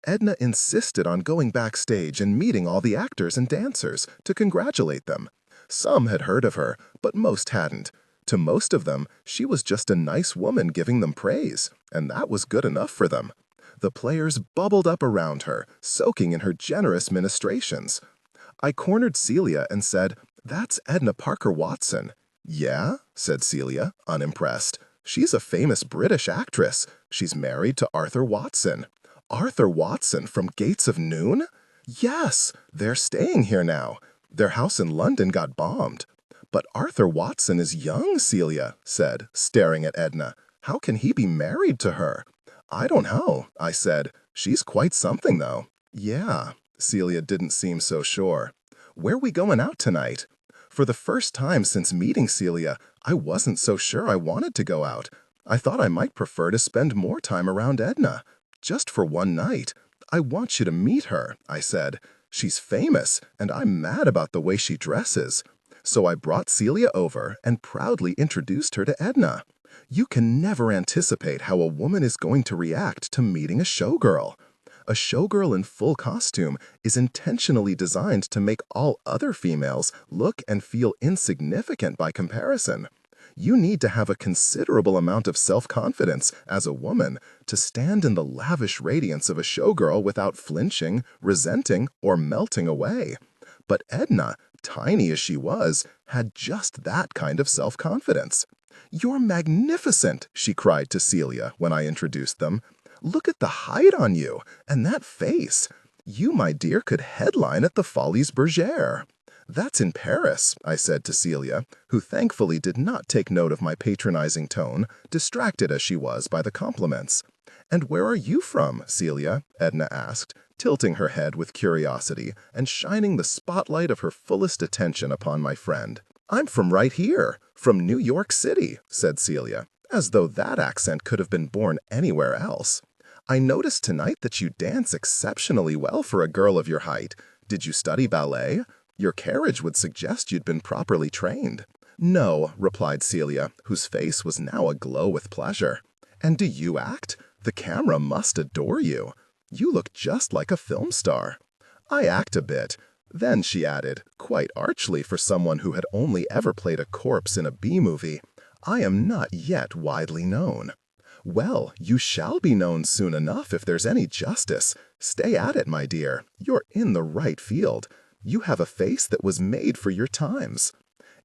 Edna insisted on going backstage and meeting all the actors and dancers to congratulate them. Some had heard of her, but most hadn't. To most of them, she was just a nice woman giving them praise, and that was good enough for them. The players bubbled up around her, soaking in her generous ministrations. I cornered Celia and said, "That's Edna Parker Watson." "Yeah?" said Celia, unimpressed. "She's a famous British actress. She's married to Arthur Watson." "Arthur Watson from Gates of Noon?" "Yes, they're staying here now. Their house in London got bombed." "But Arthur Watson is young," Celia said, staring at Edna. "How can he be married to her?" "I don't know," I said. "She's quite something, though." "Yeah." Celia didn't seem so sure. "Where we going out tonight?" For the first time since meeting Celia, I wasn't so sure I wanted to go out. I thought I might prefer to spend more time around Edna. "Just for one night. I want you to meet her," I said. "She's famous, and I'm mad about the way she dresses." So I brought Celia over and proudly introduced her to Edna. You can never anticipate how a woman is going to react to meeting a showgirl. A showgirl in full costume is intentionally designed to make all other females look and feel insignificant by comparison. You need to have a considerable amount of self-confidence as a woman to stand in the lavish radiance of a showgirl without flinching, resenting, or melting away. But Edna, tiny as she was, had just that kind of self-confidence. "You're magnificent," she cried to Celia when I introduced them. Look at the height on you, and that face. You, my dear, could headline at the Folies Bergère. That's in Paris, I said to Celia, who thankfully did not take note of my patronizing tone, distracted as she was by the compliments. And where are you from, Celia? Edna asked, tilting her head with curiosity and shining the spotlight of her fullest attention upon my friend. I'm from right here, from New York City, said Celia, as though that accent could have been born anywhere else. I noticed tonight that you dance exceptionally well for a girl of your height. Did you study ballet? Your carriage would suggest you'd been properly trained. No, replied Celia, whose face was now aglow with pleasure. And do you act? The camera must adore you. You look just like a film star. I act a bit. Then she added, quite archly for someone who had only ever played a corpse in a B-movie, I am not yet widely known. Well, you shall be known soon enough if there's any justice. Stay at it, my dear. You're in the right field. You have a face that was made for your times.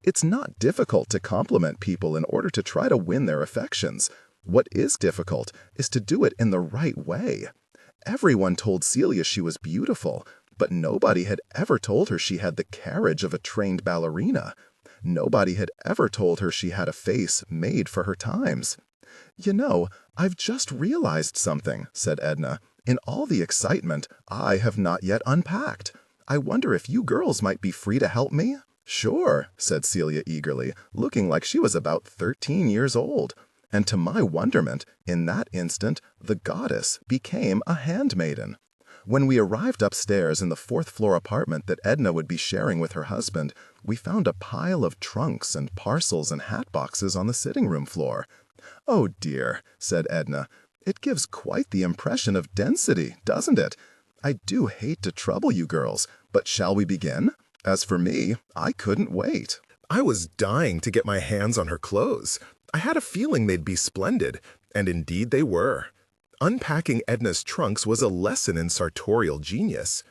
It's not difficult to compliment people in order to try to win their affections. What is difficult is to do it in the right way. Everyone told Celia she was beautiful, but nobody had ever told her she had the carriage of a trained ballerina. Nobody had ever told her she had a face made for her times. You know, I've just realized something, said Edna. In all the excitement, I have not yet unpacked. I wonder if you girls might be free to help me? Sure, said Celia eagerly, looking like she was about 13 years old. And to my wonderment, in that instant, the goddess became a handmaiden. When we arrived upstairs in the fourth-floor apartment that Edna would be sharing with her husband, we found a pile of trunks and parcels and hat boxes on the sitting-room floor. Oh dear, said Edna, it gives quite the impression of density, doesn't it? I do hate to trouble you girls, but shall we begin? As for me, I couldn't wait. I was dying to get my hands on her clothes. I had a feeling they'd be splendid, and indeed they were. Unpacking Edna's trunks was a lesson in sartorial genius.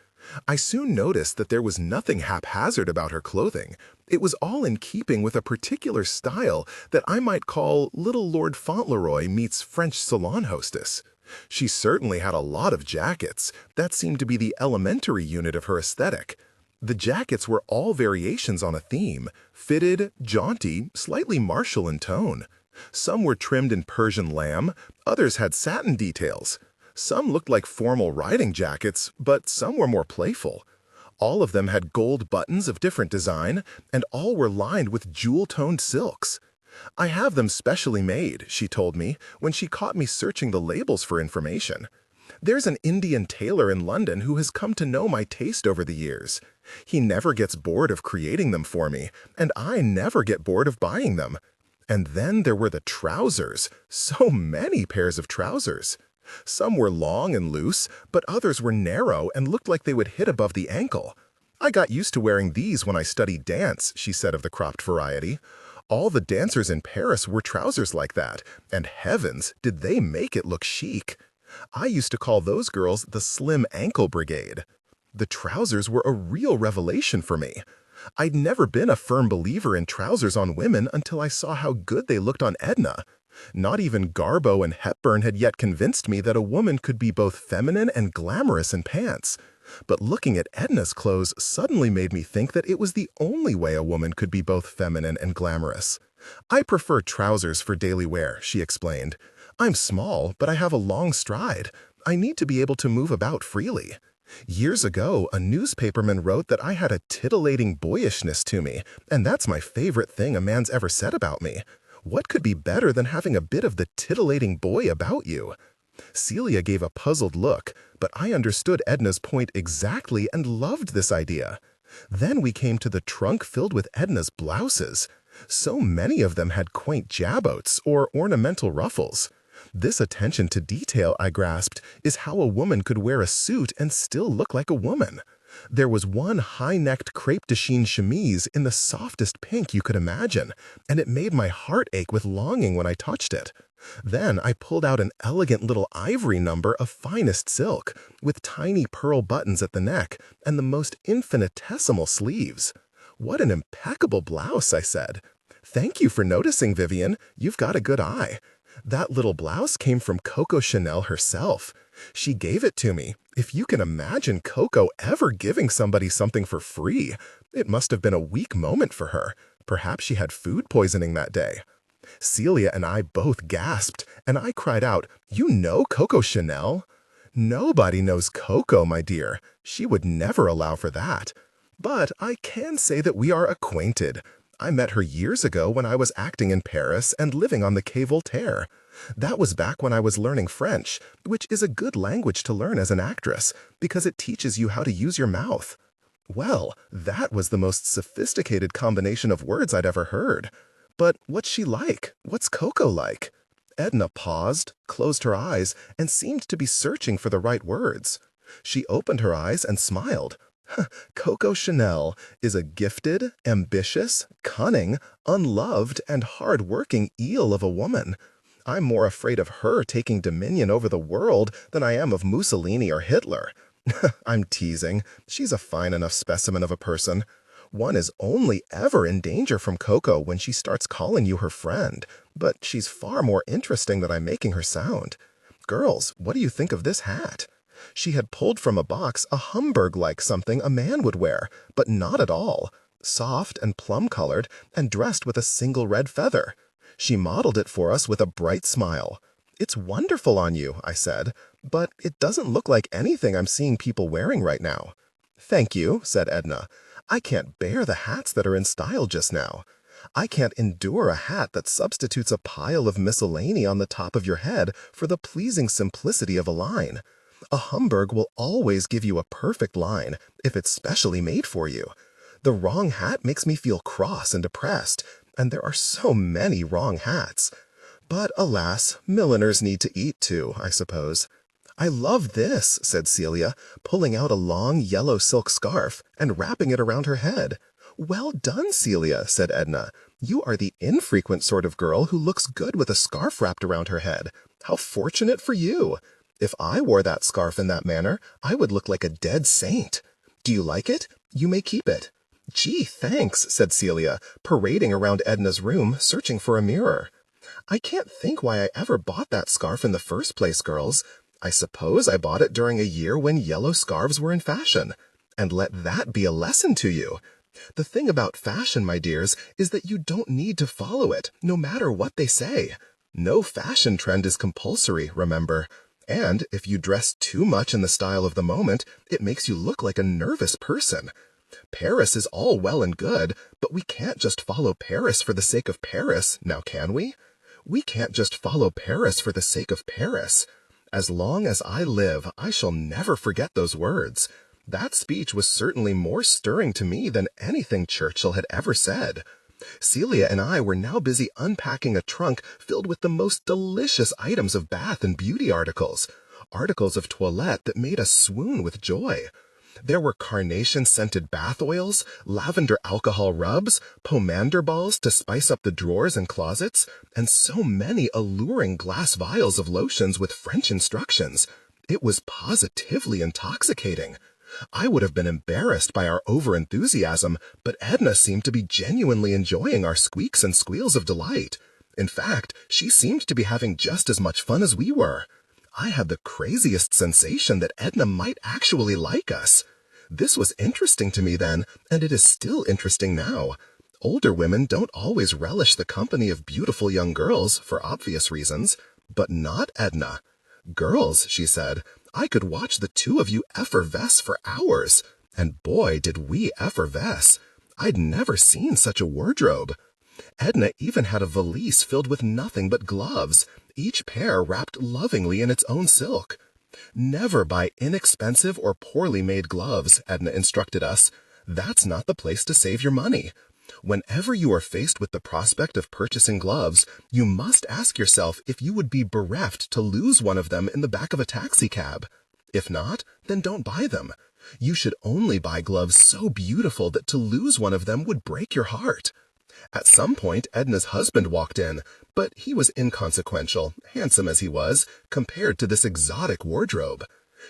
I soon noticed that there was nothing haphazard about her clothing. It was all in keeping with a particular style that I might call Little Lord Fauntleroy meets French salon hostess. She certainly had a lot of jackets. That seemed to be the elementary unit of her aesthetic. The jackets were all variations on a theme, fitted, jaunty, slightly martial in tone. Some were trimmed in Persian lamb, others had satin details. Some looked like formal riding jackets, but some were more playful. All of them had gold buttons of different design, and all were lined with jewel-toned silks. I have them specially made, she told me, when she caught me searching the labels for information. There's an Indian tailor in London who has come to know my taste over the years. He never gets bored of creating them for me, and I never get bored of buying them. And then there were the trousers, so many pairs of trousers. Some were long and loose, but others were narrow and looked like they would hit above the ankle. I got used to wearing these when I studied dance, she said of the cropped variety. All the dancers in Paris wore trousers like that, and heavens, did they make it look chic. I used to call those girls the Slim Ankle Brigade. The trousers were a real revelation for me. I'd never been a firm believer in trousers on women until I saw how good they looked on Edna. Not even Garbo and Hepburn had yet convinced me that a woman could be both feminine and glamorous in pants. But looking at Edna's clothes suddenly made me think that it was the only way a woman could be both feminine and glamorous. I prefer trousers for daily wear, she explained. I'm small, but I have a long stride. I need to be able to move about freely. Years ago, a newspaperman wrote that I had a titillating boyishness to me, and that's my favorite thing a man's ever said about me. What could be better than having a bit of the titillating boy about you? Celia gave a puzzled look, but I understood Edna's point exactly and loved this idea. Then we came to the trunk filled with Edna's blouses. So many of them had quaint jabots or ornamental ruffles. This attention to detail, I grasped, is how a woman could wear a suit and still look like a woman. There was one high-necked crepe de chine chemise in the softest pink you could imagine, and it made my heart ache with longing when I touched it. Then I pulled out an elegant little ivory number of finest silk, with tiny pearl buttons at the neck and the most infinitesimal sleeves. What an impeccable blouse, I said. Thank you for noticing, Vivian. You've got a good eye. That little blouse came from Coco Chanel herself. She gave it to me. If you can imagine Coco ever giving somebody something for free, it must have been a weak moment for her. Perhaps she had food poisoning that day. Celia and I both gasped, and I cried out, "You know Coco Chanel?" "Nobody knows Coco, my dear. She would never allow for that. But I can say that we are acquainted. I met her years ago when I was acting in Paris and living on the Quai Voltaire. That was back when I was learning French, which is a good language to learn as an actress, because it teaches you how to use your mouth." Well, that was the most sophisticated combination of words I'd ever heard. But what's she like? What's Coco like? Edna paused, closed her eyes, and seemed to be searching for the right words. She opened her eyes and smiled. Coco Chanel is a gifted, ambitious, cunning, unloved, and hard-working eel of a woman. I'm more afraid of her taking dominion over the world than I am of Mussolini or Hitler. I'm teasing. She's a fine enough specimen of a person. One is only ever in danger from Coco when she starts calling you her friend, but she's far more interesting than I'm making her sound. Girls, what do you think of this hat? She had pulled from a box a Homburg-like something a man would wear, but not at all. Soft and plum-colored, and dressed with a single red feather. She modeled it for us with a bright smile. "It's wonderful on you," I said, "but it doesn't look like anything I'm seeing people wearing right now." "Thank you," said Edna. "I can't bear the hats that are in style just now. I can't endure a hat that substitutes a pile of miscellany on the top of your head for the pleasing simplicity of a line. A Homburg will always give you a perfect line if it's specially made for you. The wrong hat makes me feel cross and depressed, and there are so many wrong hats. But alas, milliners need to eat too, I suppose." "I love this," said Celia, pulling out a long yellow silk scarf and wrapping it around her head. "Well done, Celia," said Edna. "You are the infrequent sort of girl who looks good with a scarf wrapped around her head. How fortunate for you! If I wore that scarf in that manner, I would look like a dead saint. Do you like it? You may keep it." "Gee, thanks," said Celia, parading around Edna's room, searching for a mirror. "I can't think why I ever bought that scarf in the first place, girls. I suppose I bought it during a year when yellow scarves were in fashion. And let that be a lesson to you. The thing about fashion, my dears, is that you don't need to follow it, no matter what they say. No fashion trend is compulsory, remember. And if you dress too much in the style of the moment, it makes you look like a nervous person. Paris is all well and good, but we can't just follow Paris for the sake of Paris, now can we? We can't just follow Paris for the sake of Paris. As long as I live, I shall never forget those words. That speech was certainly more stirring to me than anything Churchill had ever said. Celia and I were now busy unpacking a trunk filled with the most delicious items of bath and beauty articles of toilette that made us swoon with joy. There were carnation-scented bath oils, lavender alcohol rubs, pomander balls to spice up the drawers and closets, and so many alluring glass vials of lotions with French instructions. It was positively intoxicating. I would have been embarrassed by our over-enthusiasm, but Edna seemed to be genuinely enjoying our squeaks and squeals of delight. In fact, she seemed to be having just as much fun as we were. I had the craziest sensation that Edna might actually like us. This was interesting to me then, and it is still interesting now. Older women don't always relish the company of beautiful young girls, for obvious reasons, but not Edna. "Girls," she said, "I could watch the two of you effervesce for hours. And boy, did we effervesce. I'd never seen such a wardrobe. Edna even had a valise filled with nothing but gloves, each pair wrapped lovingly in its own silk. Never buy inexpensive or poorly made gloves, Edna instructed us. That's not the place to save your money. Whenever you are faced with the prospect of purchasing gloves, you must ask yourself if you would be bereft to lose one of them in the back of a taxicab. If not, then don't buy them. You should only buy gloves so beautiful that to lose one of them would break your heart." At some point, Edna's husband walked in, but he was inconsequential, handsome as he was, compared to this exotic wardrobe.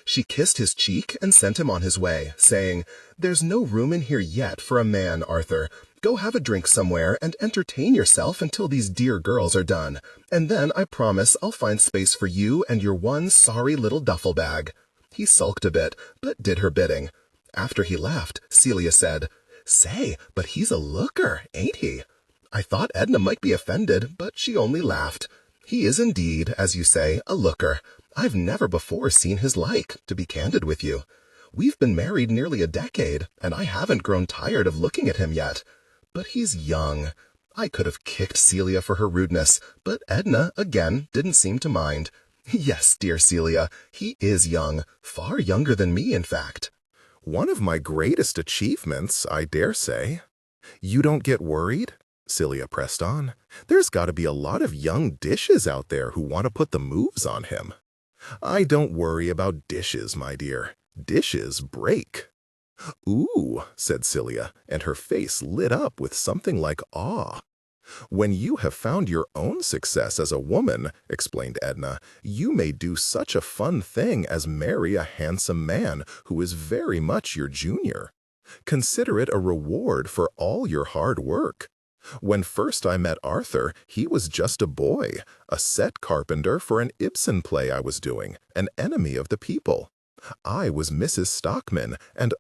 She kissed his cheek and sent him on his way, saying, "There's no room in here yet for a man, Arthur. Go have a drink somewhere and entertain yourself until these dear girls are done. And then I promise I'll find space for you and your one sorry little duffel bag." He sulked a bit, but did her bidding. After he left, Celia said, "Say, but he's a looker, ain't he?" I thought Edna might be offended, but she only laughed. He is indeed, as you say, a looker. I've never before seen his like, to be candid with you. We've been married nearly a decade, and I haven't grown tired of looking at him yet. But he's young. I could have kicked Celia for her rudeness, but Edna, again, didn't seem to mind. Yes, dear Celia, he is young, far younger than me, in fact. One of my greatest achievements, I dare say. You don't get worried? Celia pressed on. There's got to be a lot of young dishes out there who want to put the moves on him. I don't worry about dishes, my dear. Dishes break. Ooh, said Celia, and her face lit up with something like awe. When you have found your own success as a woman, explained Edna, you may do such a fun thing as marry a handsome man who is very much your junior. Consider it a reward for all your hard work. When first I met Arthur, he was just a boy, a set carpenter for an Ibsen play I was doing, an enemy of the people. I was Mrs. Stockman, and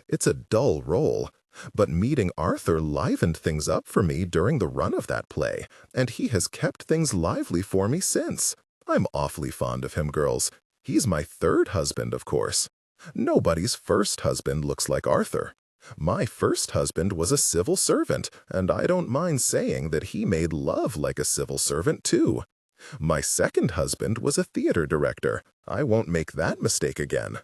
it's a dull role. But meeting Arthur livened things up for me during the run of that play, and he has kept things lively for me since. I'm awfully fond of him, girls. He's my third husband, of course. Nobody's first husband looks like Arthur. My first husband was a civil servant, and I don't mind saying that he made love like a civil servant, too. My second husband was a theater director. I won't make that mistake again.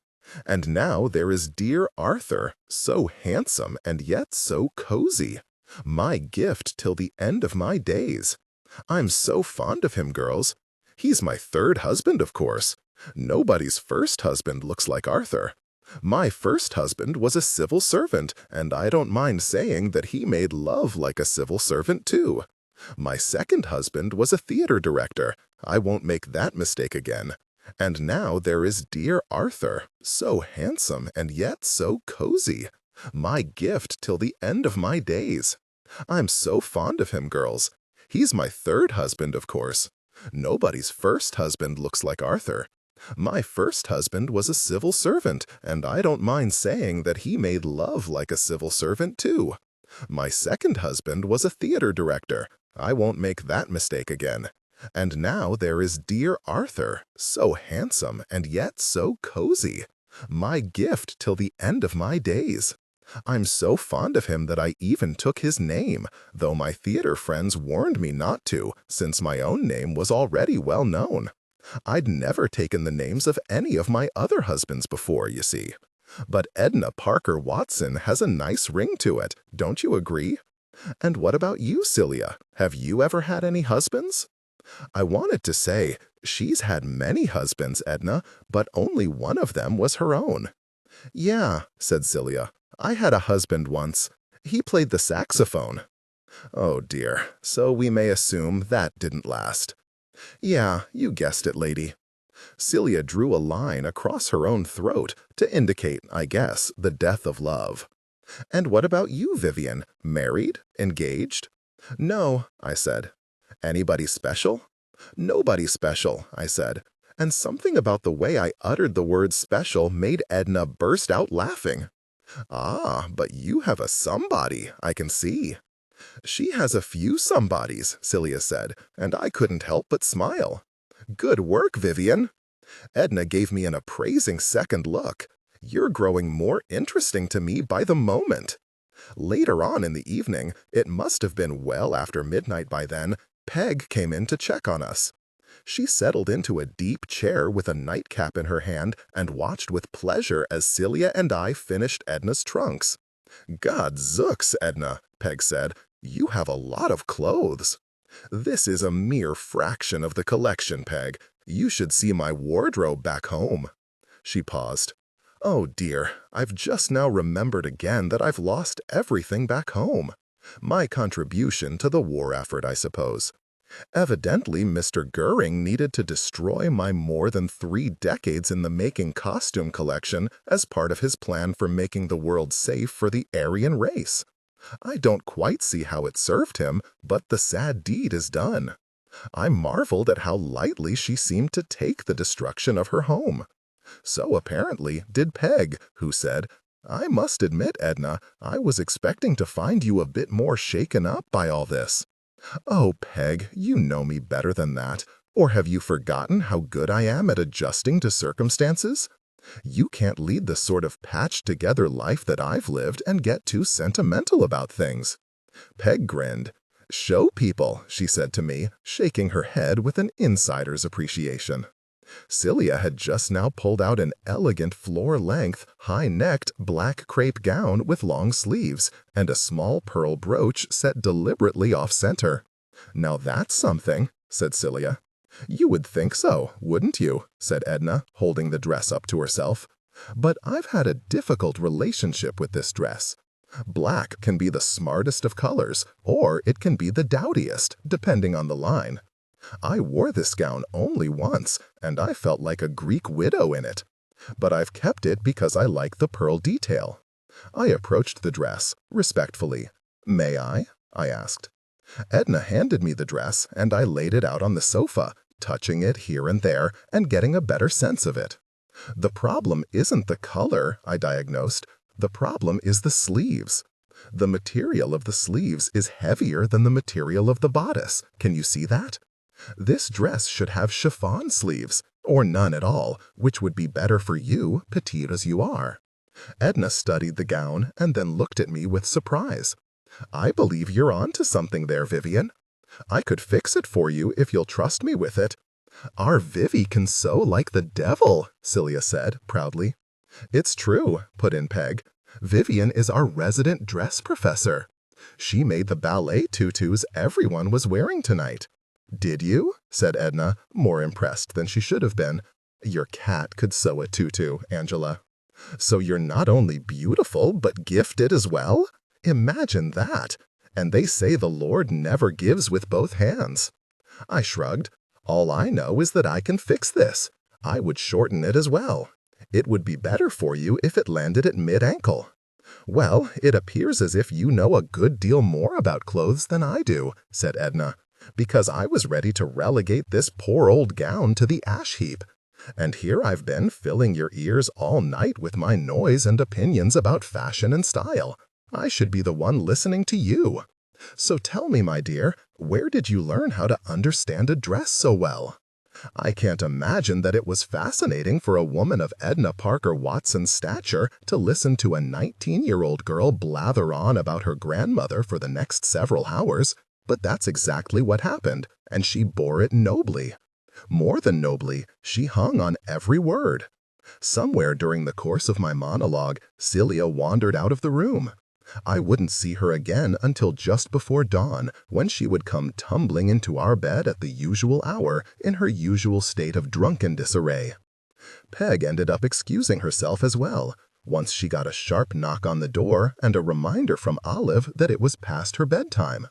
And now there is dear Arthur, so handsome and yet so cozy. My gift till the end of my days. I'm so fond of him, girls. He's my third husband, of course. Nobody's first husband looks like Arthur. My first husband was a civil servant, and I don't mind saying that he made love like a civil servant, too. My second husband was a theater director. I won't make that mistake again. And now there is dear Arthur, so handsome and yet so cozy. My gift till the end of my days. I'm so fond of him, girls. He's my third husband, of course. Nobody's first husband looks like Arthur. My first husband was a civil servant, and I don't mind saying that he made love like a civil servant, too. My second husband was a theater director. I won't make that mistake again. And now there is dear Arthur, so handsome and yet so cozy. My gift till the end of my days. I'm so fond of him that I even took his name, though my theater friends warned me not to, since my own name was already well known. I'd never taken the names of any of my other husbands before, you see. But Edna Parker Watson has a nice ring to it, don't you agree? And what about you, Celia? Have you ever had any husbands? I wanted to say, she's had many husbands, Edna, but only one of them was her own. Yeah, said Celia, I had a husband once. He played the saxophone. Oh dear, so we may assume that didn't last. Yeah, you guessed it, lady. Celia drew a line across her own throat to indicate, I guess, the death of love. And what about you, Vivian? Married? Engaged? No, I said. Anybody special? Nobody special, I said. And something about the way I uttered the word special made Edna burst out laughing. Ah, but you have a somebody, I can see. She has a few somebodies, Celia said, and I couldn't help but smile. Good work, Vivian. Edna gave me an appraising second look. You're growing more interesting to me by the moment. Later on in the evening, it must have been well after midnight by then, Peg came in to check on us. She settled into a deep chair with a nightcap in her hand and watched with pleasure as Celia and I finished Edna's trunks. God zooks, Edna, Peg said. You have a lot of clothes. This is a mere fraction of the collection, Peg. You should see my wardrobe back home. She paused. Oh dear, I've just now remembered again that I've lost everything back home. My contribution to the war effort, I suppose. Evidently, Mr. Goering needed to destroy my more than 3 decades in the making costume collection as part of his plan for making the world safe for the Aryan race. I don't quite see how it served him, but the sad deed is done. I marveled at how lightly she seemed to take the destruction of her home. So apparently did Peg, who said, "I must admit, Edna, I was expecting to find you a bit more shaken up by all this." "Oh, Peg, you know me better than that. Or have you forgotten how good I am at adjusting to circumstances? You can't lead the sort of patched-together life that I've lived and get too sentimental about things." Peg grinned. "Show people," she said to me, shaking her head with an insider's appreciation. Celia had just now pulled out an elegant floor-length, high-necked black crepe gown with long sleeves and a small pearl brooch set deliberately off-center. "Now that's something," said Celia. "You would think so, wouldn't you?" said Edna, holding the dress up to herself. "But I've had a difficult relationship with this dress. Black can be the smartest of colors, or it can be the dowdiest, depending on the line. I wore this gown only once, and I felt like a Greek widow in it. But I've kept it because I like the pearl detail." I approached the dress, respectfully. "May I?" I asked. Edna handed me the dress, and I laid it out on the sofa, touching it here and there and getting a better sense of it. "The problem isn't the color," I diagnosed. "The problem is the sleeves. The material of the sleeves is heavier than the material of the bodice. Can you see that? This dress should have chiffon sleeves, or none at all, which would be better for you, petite as you are." Edna studied the gown and then looked at me with surprise. "I believe you're on to something there, Vivian. I could fix it for you if you'll trust me with it." "Our Vivi can sew like the devil," Celia said, proudly. "It's true," put in Peg. "Vivian is our resident dress professor. She made the ballet tutus everyone was wearing tonight." "Did you?" said Edna, more impressed than she should have been. "Your cat could sew a tutu, Angela." "So you're not only beautiful, but gifted as well? Imagine that! And they say the Lord never gives with both hands." I shrugged. "All I know is that I can fix this. I would shorten it as well. It would be better for you if it landed at mid-ankle." "Well, it appears as if you know a good deal more about clothes than I do," said Edna, "because I was ready to relegate this poor old gown to the ash heap. And here I've been filling your ears all night with my noise and opinions about fashion and style. I should be the one listening to you. So tell me, my dear, where did you learn how to understand a dress so well?" I can't imagine that it was fascinating for a woman of Edna Parker Watson's stature to listen to a 19-year-old girl blather on about her grandmother for the next several hours, but that's exactly what happened, and she bore it nobly. More than nobly, she hung on every word. Somewhere during the course of my monologue, Celia wandered out of the room. I wouldn't see her again until just before dawn, when she would come tumbling into our bed at the usual hour in her usual state of drunken disarray. Peg ended up excusing herself as well, once she got a sharp knock on the door and a reminder from Olive that it was past her bedtime.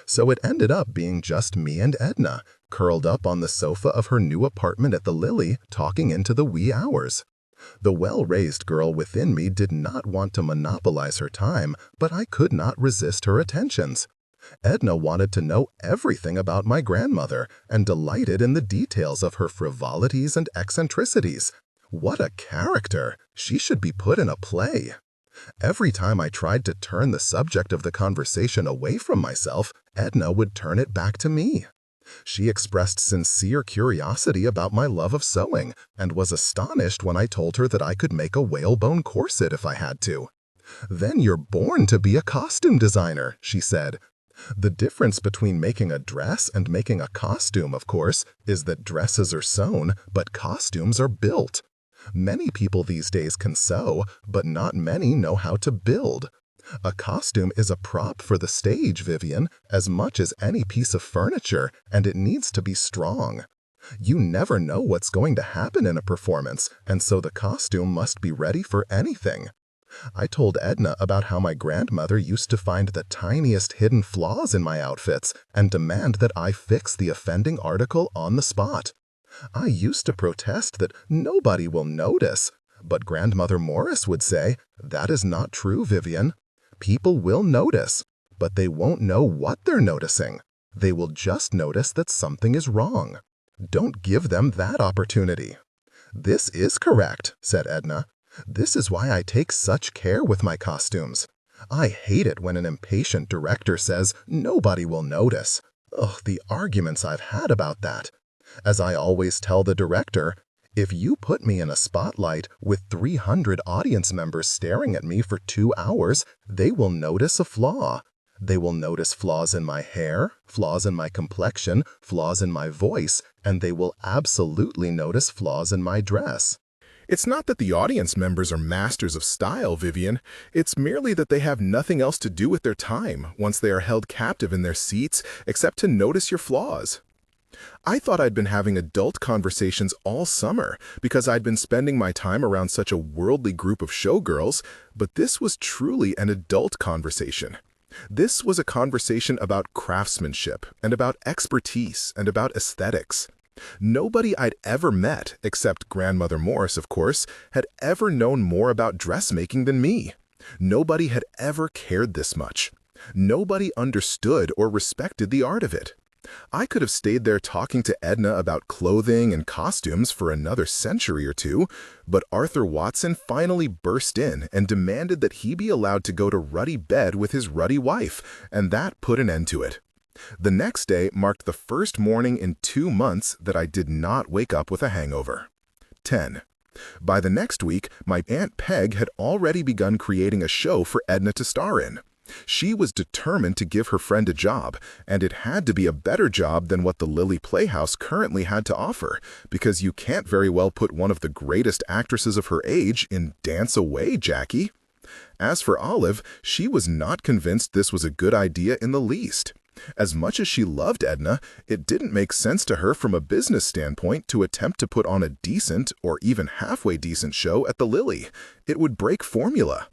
So it ended up being just me and Edna, curled up on the sofa of her new apartment at the Lily, talking into the wee hours. The well-raised girl within me did not want to monopolize her time, but I could not resist her attentions. Edna wanted to know everything about my grandmother and delighted in the details of her frivolities and eccentricities. What a character! She should be put in a play. Every time I tried to turn the subject of the conversation away from myself, Edna would turn it back to me. She expressed sincere curiosity about my love of sewing and was astonished when I told her that I could make a whalebone corset if I had to. "Then you're born to be a costume designer," she said. The difference between making a dress and making a costume, of course, is that dresses are sewn, but costumes are built. Many people these days can sew, but not many know how to build. A costume is a prop for the stage, Vivian, as much as any piece of furniture, and it needs to be strong. You never know what's going to happen in a performance, and so the costume must be ready for anything. I told Edna about how my grandmother used to find the tiniest hidden flaws in my outfits and demand that I fix the offending article on the spot. I used to protest that nobody will notice, but Grandmother Morris would say, "That is not true, Vivian. People will notice, but they won't know what they're noticing. They will just notice that something is wrong. Don't give them that opportunity." "This is correct," said Edna. "This is why I take such care with my costumes. I hate it when an impatient director says nobody will notice. Ugh, the arguments I've had about that. As I always tell the director, if you put me in a spotlight with 300 audience members staring at me for 2 hours, they will notice a flaw. They will notice flaws in my hair, flaws in my complexion, flaws in my voice, and they will absolutely notice flaws in my dress." It's not that the audience members are masters of style, Vivian. It's merely that they have nothing else to do with their time once they are held captive in their seats except to notice your flaws. I thought I'd been having adult conversations all summer because I'd been spending my time around such a worldly group of showgirls, but this was truly an adult conversation. This was a conversation about craftsmanship and about expertise and about aesthetics. Nobody I'd ever met, except Grandmother Morris, of course, had ever known more about dressmaking than me. Nobody had ever cared this much. Nobody understood or respected the art of it. I could have stayed there talking to Edna about clothing and costumes for another century or two, but Arthur Watson finally burst in and demanded that he be allowed to go to ruddy bed with his ruddy wife, and that put an end to it. The next day marked the first morning in 2 months that I did not wake up with a hangover. 10. By the next week, my Aunt Peg had already begun creating a show for Edna to star in. She was determined to give her friend a job, and it had to be a better job than what the Lily Playhouse currently had to offer, because you can't very well put one of the greatest actresses of her age in Dance Away, Jackie. As for Olive, she was not convinced this was a good idea in the least. As much as she loved Edna, it didn't make sense to her from a business standpoint to attempt to put on a decent or even halfway decent show at the Lily. It would break formula.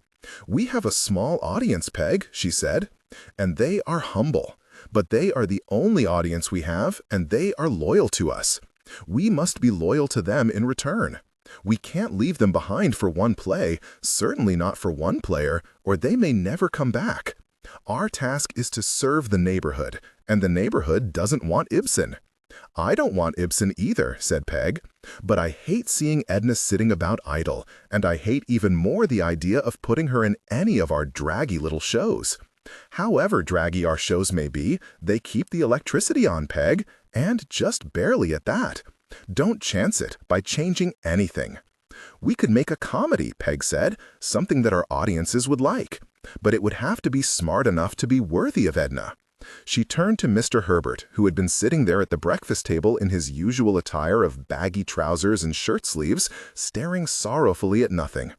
"We have a small audience, Peg," she said, "and they are humble. But they are the only audience we have, and they are loyal to us. We must be loyal to them in return. We can't leave them behind for one play, certainly not for one player, or they may never come back. Our task is to serve the neighborhood, and the neighborhood doesn't want Ibsen." "I don't want Ibsen either," said Peg, "but I hate seeing Edna sitting about idle, and I hate even more the idea of putting her in any of our draggy little shows. However draggy our shows may be, they keep the electricity on, Peg, and just barely at that. Don't chance it by changing anything." "We could make a comedy," Peg said, "something that our audiences would like. But it would have to be smart enough to be worthy of Edna." She turned to Mr. Herbert, who had been sitting there at the breakfast table in his usual attire of baggy trousers and shirt sleeves, staring sorrowfully at nothing.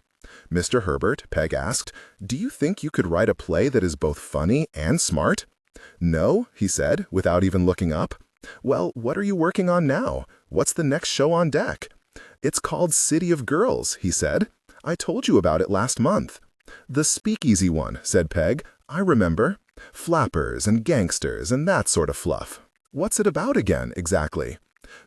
"Mr. Herbert," Peg asked, "do you think you could write a play that is both funny and smart?" "No," he said, without even looking up. "Well, what are you working on now? What's the next show on deck?" "It's called City of Girls," he said. "I told you about it last month." "The speakeasy one," said Peg. "I remember. Flappers and gangsters and that sort of fluff. What's it about again, exactly?"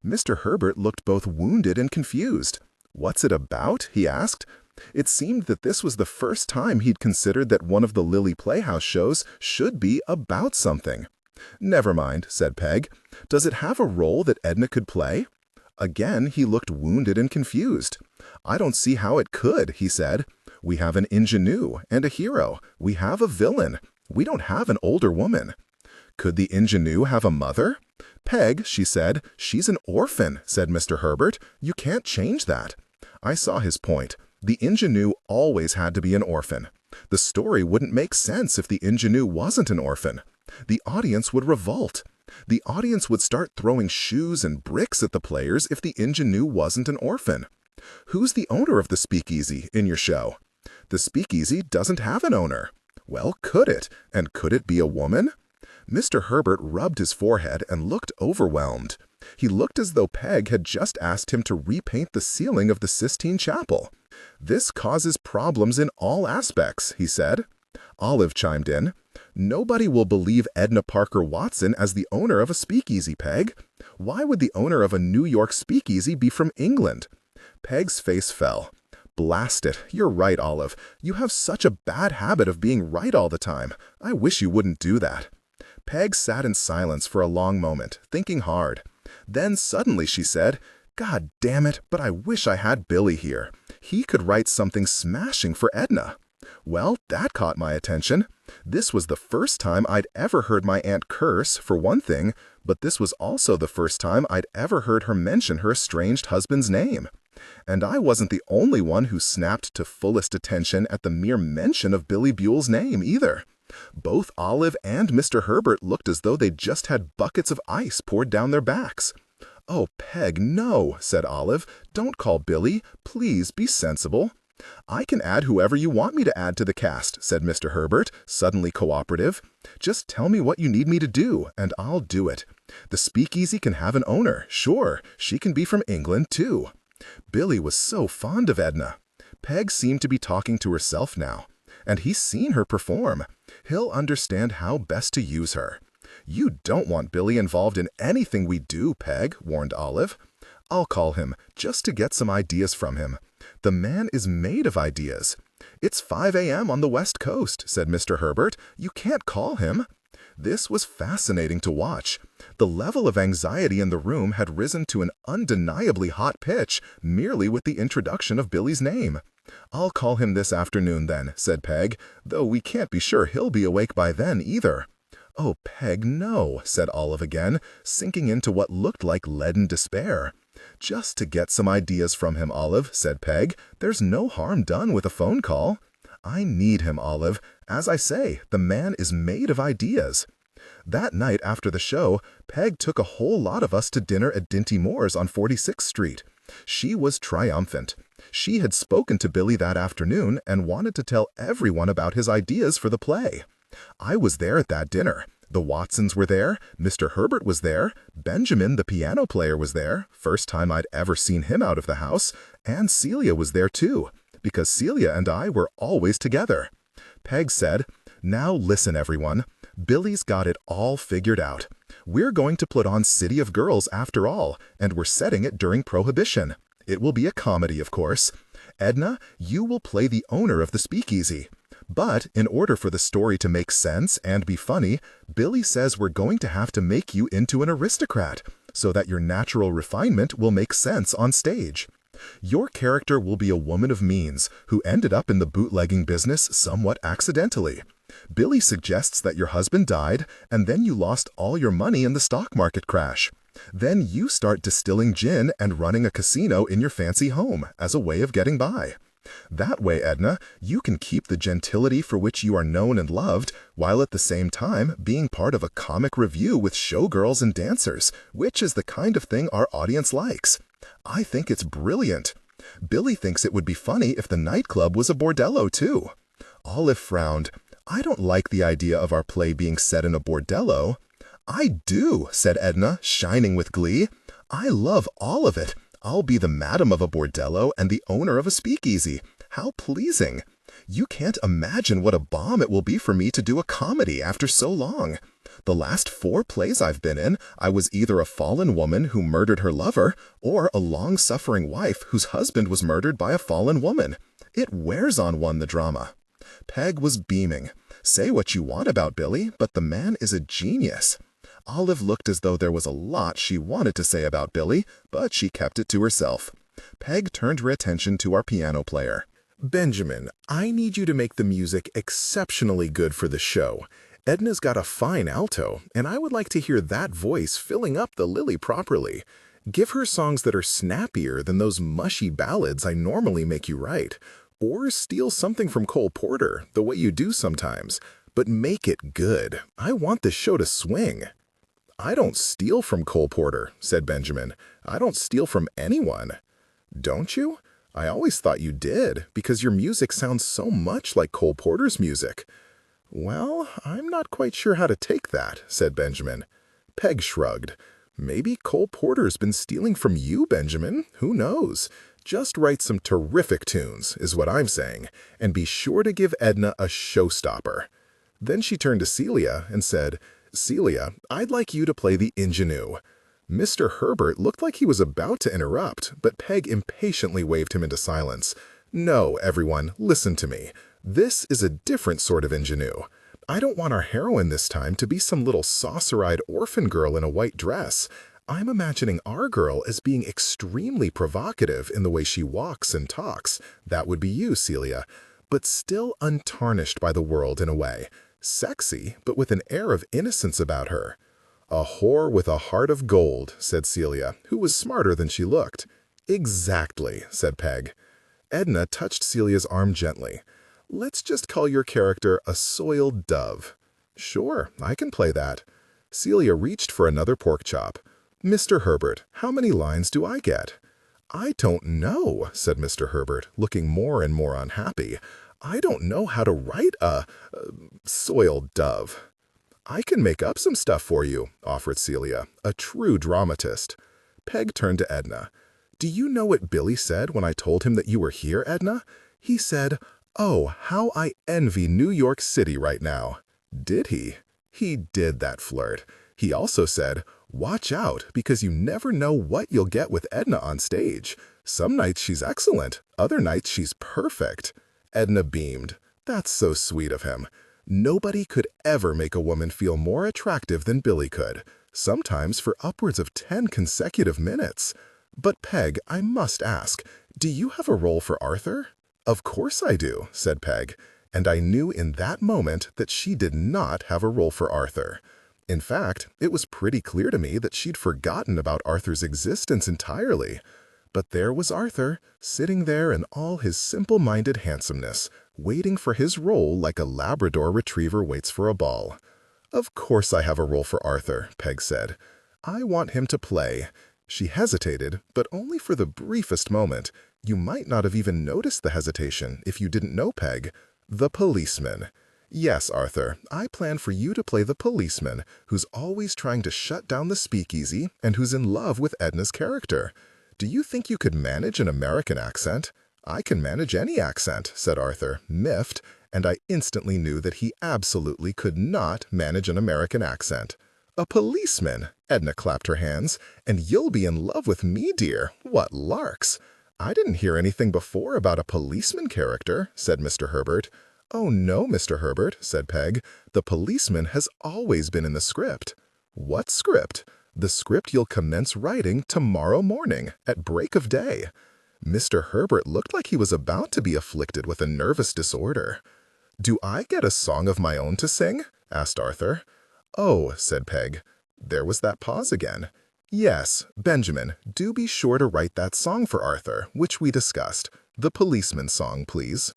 Mr. Herbert looked both wounded and confused. "What's it about?" he asked. It seemed that this was the first time he'd considered that one of the Lily Playhouse shows should be about something. "Never mind," said Peg. "Does it have a role that Edna could play?" Again, he looked wounded and confused. "I don't see how it could," he said. "We have an ingenue and a hero. We have a villain. We don't have an older woman." "Could the ingenue have a mother?" "Peg," she said. "She's an orphan," said Mr. Herbert. "You can't change that." I saw his point. The ingenue always had to be an orphan. The story wouldn't make sense if the ingenue wasn't an orphan. The audience would revolt. The audience would start throwing shoes and bricks at the players if the ingenue wasn't an orphan. "Who's the owner of the speakeasy in your show?" "The speakeasy doesn't have an owner." "Well, could it? And could it be a woman?" Mr. Herbert rubbed his forehead and looked overwhelmed. He looked as though Peg had just asked him to repaint the ceiling of the Sistine Chapel. "This causes problems in all aspects," he said. Olive chimed in. "Nobody will believe Edna Parker Watson as the owner of a speakeasy, Peg. Why would the owner of a New York speakeasy be from England?" Peg's face fell. "Blast it, you're right, Olive. You have such a bad habit of being right all the time. I wish you wouldn't do that." Peg sat in silence for a long moment, thinking hard. Then suddenly she said, "God damn it, but I wish I had Billy here. He could write something smashing for Edna." Well, that caught my attention. This was the first time I'd ever heard my aunt curse, for one thing, but this was also the first time I'd ever heard her mention her estranged husband's name. And I wasn't the only one who snapped to fullest attention at the mere mention of Billy Buell's name, either. Both Olive and Mr. Herbert looked as though they'd just had buckets of ice poured down their backs. "Oh, Peg, no," said Olive. "Don't call Billy. Please be sensible." "I can add whoever you want me to add to the cast," said Mr. Herbert, suddenly cooperative. "Just tell me what you need me to do, and I'll do it. The speakeasy can have an owner, sure. She can be from England, too." Billy was so fond of Edna. Peg seemed to be talking to herself now. And he's seen her perform. He'll understand how best to use her. "You don't want Billy involved in anything we do, Peg," warned Olive. "I'll call him, just to get some ideas from him. The man is made of ideas." "It's 5 a.m. on the West Coast," said Mr. Herbert. "You can't call him." This was fascinating to watch. The level of anxiety in the room had risen to an undeniably hot pitch merely with the introduction of Billy's name. "I'll call him this afternoon then," said Peg, "though we can't be sure he'll be awake by then either." "Oh, Peg, no," said Olive again, sinking into what looked like leaden despair. "Just to get some ideas from him, Olive," said Peg. "There's no harm done with a phone call." "I need him, Olive. As I say, the man is made of ideas." That night after the show, Peg took a whole lot of us to dinner at Dinty Moore's on 46th Street. She was triumphant. She had spoken to Billy that afternoon and wanted to tell everyone about his ideas for the play. I was there at that dinner. The Watsons were there, Mr. Herbert was there, Benjamin, the piano player, was there, first time I'd ever seen him out of the house, and Celia was there too, because Celia and I were always together. Peg said, "Now listen, everyone. Billy's got it all figured out. We're going to put on City of Girls after all, and we're setting it during Prohibition. It will be a comedy, of course. Edna, you will play the owner of the speakeasy. But in order for the story to make sense and be funny, Billy says we're going to have to make you into an aristocrat, so that your natural refinement will make sense on stage. Your character will be a woman of means who ended up in the bootlegging business somewhat accidentally. Billy suggests that your husband died, and then you lost all your money in the stock market crash. Then you start distilling gin and running a casino in your fancy home as a way of getting by. That way, Edna, you can keep the gentility for which you are known and loved, while at the same time being part of a comic revue with showgirls and dancers, which is the kind of thing our audience likes. I think it's brilliant. Billy thinks it would be funny if the nightclub was a bordello, too." Olive frowned. "I don't like the idea of our play being set in a bordello." "I do," said Edna, shining with glee. "I love all of it. I'll be the madam of a bordello and the owner of a speakeasy. How pleasing! You can't imagine what a balm it will be for me to do a comedy after so long. The last 4 plays I've been in, I was either a fallen woman who murdered her lover or a long-suffering wife whose husband was murdered by a fallen woman. It wears on one, the drama." Peg was beaming. Say what you want about Billy, but the man is a genius. Olive looked as though there was a lot she wanted to say about Billy, but she kept it to herself. Peg turned her attention to our piano player. "Benjamin, I need you to make the music exceptionally good for the show. Edna's got a fine alto, and I would like to hear that voice filling up the lily properly. Give her songs that are snappier than those mushy ballads I normally make you write. Or steal something from Cole Porter, the way you do sometimes. But make it good. I want the show to swing." "I don't steal from Cole Porter," said Benjamin. "I don't steal from anyone." "Don't you? I always thought you did, because your music sounds so much like Cole Porter's music." "Well, I'm not quite sure how to take that," said Benjamin. Peg shrugged. Maybe Cole Porter's been stealing from you, Benjamin. Who knows? Just write some terrific tunes, is what I'm saying, and be sure to give Edna a showstopper. Then she turned to Celia and said, Celia, I'd like you to play the ingenue. Mr. Herbert looked like he was about to interrupt, but Peg impatiently waved him into silence. No, everyone, listen to me. This is a different sort of ingenue. I don't want our heroine this time to be some little saucer-eyed orphan girl in a white dress. I'm imagining our girl as being extremely provocative in the way she walks and talks. That would be you, Celia. But still untarnished by the world in a way. Sexy, but with an air of innocence about her. A whore with a heart of gold, said Celia, who was smarter than she looked. Exactly, said Peg. Edna touched Celia's arm gently. Let's just call your character a soiled dove. Sure, I can play that. Celia reached for another pork chop. Mr. Herbert, how many lines do I get? I don't know, said Mr. Herbert, looking more and more unhappy. I don't know how to write a soiled dove. I can make up some stuff for you, offered Celia, a true dramatist. Peg turned to Edna. Do you know what Billy said when I told him that you were here, Edna? He said, oh, how I envy New York City right now. Did he? He did, that flirt. He also said, watch out, because you never know what you'll get with Edna on stage. Some nights she's excellent, other nights she's perfect. Edna beamed. That's so sweet of him. Nobody could ever make a woman feel more attractive than Billy could, sometimes for upwards of 10 consecutive minutes. But Peg, I must ask, do you have a role for Arthur? Of course I do, said Peg, and I knew in that moment that she did not have a role for Arthur. In fact, it was pretty clear to me that she'd forgotten about Arthur's existence entirely. But there was Arthur, sitting there in all his simple-minded handsomeness, waiting for his role like a Labrador retriever waits for a ball. Of course I have a role for Arthur, Peg said. I want him to play. She hesitated, but only for the briefest moment. You might not have even noticed the hesitation if you didn't know Peg. The policeman. Yes, Arthur, I plan for you to play the policeman who's always trying to shut down the speakeasy and who's in love with Edna's character. Do you think you could manage an American accent? I can manage any accent, said Arthur, miffed, and I instantly knew that he absolutely could not manage an American accent. A policeman, Edna clapped her hands, and you'll be in love with me, dear. What larks! I didn't hear anything before about a policeman character, said Mr. Herbert. Oh no, Mr. Herbert, said Peg. The policeman has always been in the script. What script? The script you'll commence writing tomorrow morning at break of day. Mr. Herbert looked like he was about to be afflicted with a nervous disorder. Do I get a song of my own to sing? Asked Arthur. Oh, said Peg. There was that pause again. Yes, Benjamin, do be sure to write that song for Arthur, which we discussed. The policeman song, please.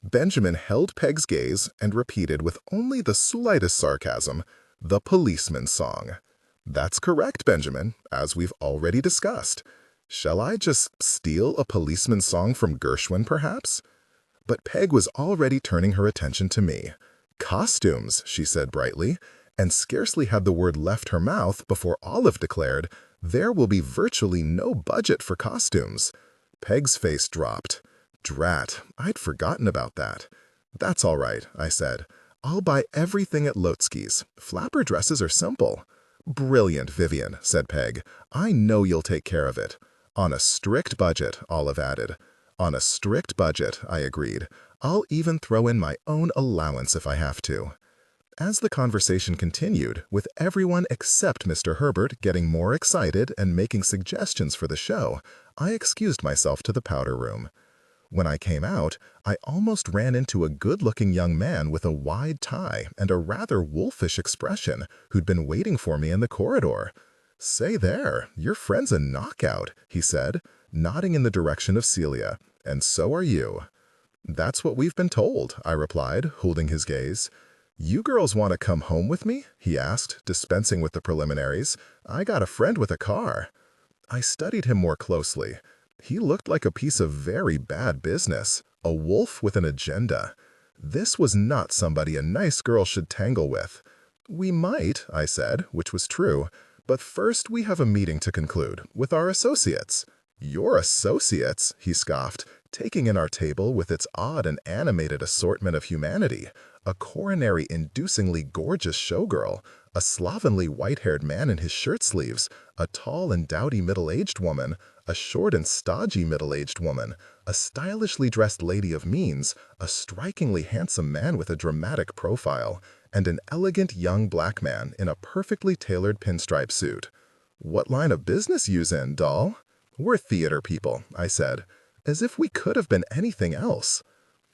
Benjamin held Peg's gaze and repeated with only the slightest sarcasm, the policeman song. That's correct, Benjamin, as we've already discussed. Shall I just steal a policeman song from Gershwin, perhaps? But Peg was already turning her attention to me. Costumes, she said brightly, and scarcely had the word left her mouth before Olive declared, there will be virtually no budget for costumes. Peg's face dropped. Drat, I'd forgotten about that. That's all right, I said. I'll buy everything at Lotsky's. Flapper dresses are simple. Brilliant, Vivian, said Peg. I know you'll take care of it. On a strict budget, Olive added. On a strict budget, I agreed. I'll even throw in my own allowance if I have to. As the conversation continued, with everyone except Mr. Herbert getting more excited and making suggestions for the show, I excused myself to the powder room. When I came out, I almost ran into a good-looking young man with a wide tie and a rather wolfish expression who'd been waiting for me in the corridor. Say there, your friend's a knockout, he said, nodding in the direction of Celia, and so are you. That's what we've been told, I replied, holding his gaze. You girls want to come home with me? He asked, dispensing with the preliminaries. I got a friend with a car. I studied him more closely. He looked like a piece of very bad business, a wolf with an agenda. This was not somebody a nice girl should tangle with. We might, I said, which was true, But first we have a meeting to conclude with our associates. Your associates, he scoffed, taking in our table with its odd and animated assortment of humanity, a coronary-inducingly gorgeous showgirl, a slovenly white-haired man in his shirt sleeves, a tall and dowdy middle-aged woman, a short and stodgy middle-aged woman, a stylishly dressed lady of means, a strikingly handsome man with a dramatic profile, and an elegant young black man in a perfectly tailored pinstripe suit. "What line of business you's in, doll?" "We're theater people," I said, as if we could have been anything else.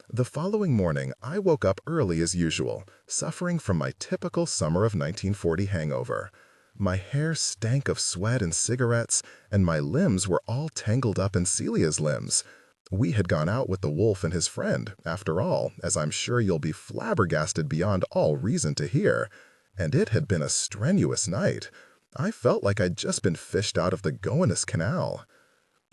The following morning, I woke up early as usual, suffering from my typical summer of 1940 hangover. My hair stank of sweat and cigarettes, and my limbs were all tangled up in Celia's limbs. We had gone out with the wolf and his friend, after all, as I'm sure you'll be flabbergasted beyond all reason to hear. And it had been a strenuous night. I felt like I'd just been fished out of the Gowanus Canal.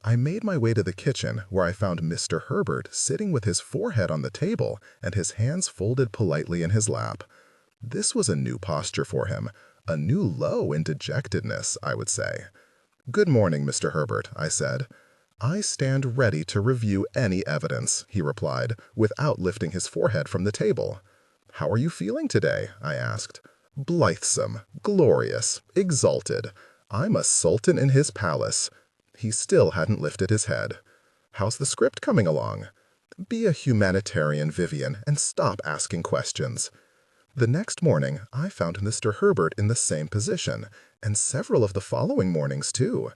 I made my way to the kitchen, where I found Mr. Herbert sitting with his forehead on the table and his hands folded politely in his lap. This was a new posture for him, a new low in dejectedness, I would say. "Good morning, Mr. Herbert," I said. "I stand ready to review any evidence," he replied, without lifting his forehead from the table. "How are you feeling today?" I asked. "Blithesome, glorious, exalted. I'm a sultan in his palace." He still hadn't lifted his head. "How's the script coming along?" "Be a humanitarian, Vivian, and stop asking questions." The next morning, I found Mr. Herbert in the same position, and several of the following mornings, too.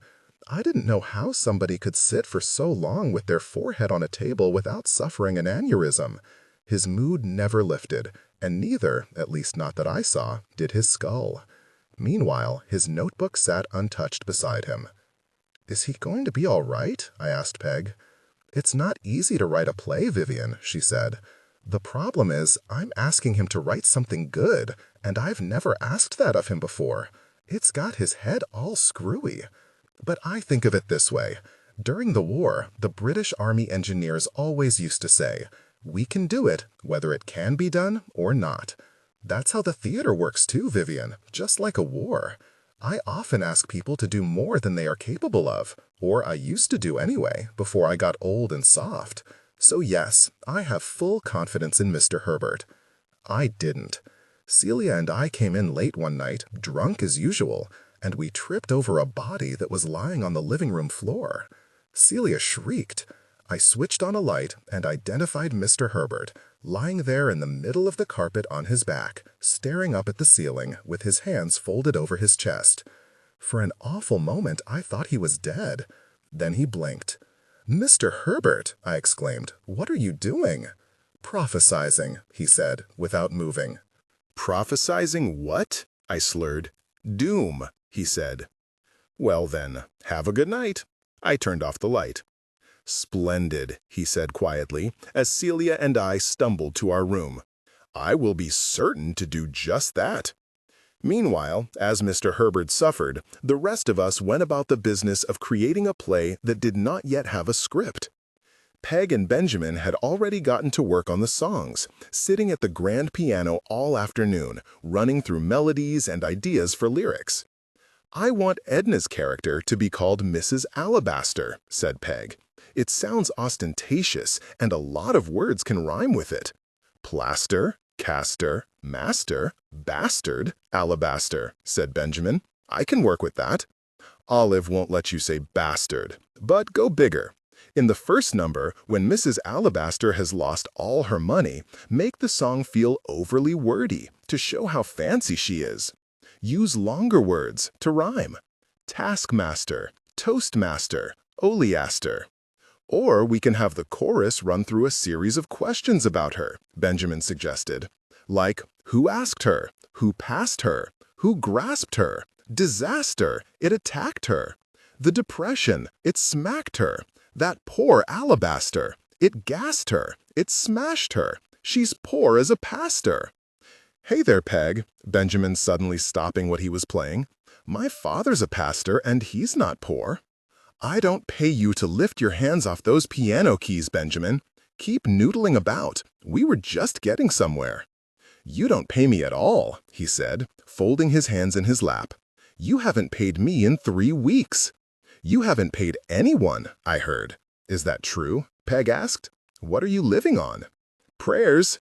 I didn't know how somebody could sit for so long with their forehead on a table without suffering an aneurysm. His mood never lifted, and neither, at least not that I saw, did his skull. Meanwhile, his notebook sat untouched beside him. "Is he going to be all right?" I asked Peg. "It's not easy to write a play, Vivian," she said. "The problem is, I'm asking him to write something good, and I've never asked that of him before. It's got his head all screwy. But I think of it this way. During the war, the British Army engineers always used to say, 'We can do it, whether it can be done or not.' That's how the theater works too, Vivian, just like a war. I often ask people to do more than they are capable of, or I used to do anyway, before I got old and soft. So yes, I have full confidence in Mr. Herbert." I didn't. Celia and I came in late one night, drunk as usual, and we tripped over a body that was lying on the living room floor. Celia shrieked. I switched on a light and identified Mr. Herbert, lying there in the middle of the carpet on his back, staring up at the ceiling with his hands folded over his chest. For an awful moment, I thought he was dead. Then he blinked. "Mr. Herbert," I exclaimed, "what are you doing?" "Prophesizing," he said, without moving. "Prophesizing what?" I slurred. "Doom," he said. "Well then, have a good night." I turned off the light. "Splendid," he said quietly, as Celia and I stumbled to our room. "I will be certain to do just that." Meanwhile, as Mr. Herbert suffered, the rest of us went about the business of creating a play that did not yet have a script. Peg and Benjamin had already gotten to work on the songs, sitting at the grand piano all afternoon, running through melodies and ideas for lyrics. "I want Edna's character to be called Mrs. Alabaster," said Peg. "It sounds ostentatious, and a lot of words can rhyme with it. Plaster, caster, master, bastard, alabaster," said Benjamin. "I can work with that." Olive won't let you say bastard, but go bigger. In the first number, when Mrs. Alabaster has lost all her money, make the song feel overly wordy to show how fancy she is. Use longer words to rhyme. Taskmaster, toastmaster, oleaster. Or we can have the chorus run through a series of questions about her, Benjamin suggested. Like, who asked her? Who passed her? Who grasped her? Disaster, it attacked her. The depression, it smacked her. That poor alabaster, it gassed her. It smashed her. She's poor as a pastor. "Hey there, Peg," Benjamin suddenly stopping what he was playing. "My father's a pastor, and he's not poor." "I don't pay you to lift your hands off those piano keys, Benjamin. Keep noodling about. We were just getting somewhere." "You don't pay me at all," he said, folding his hands in his lap. You haven't paid me in 3 weeks. You haven't paid anyone, I heard. Is that true? Peg asked. What are you living on? Prayers.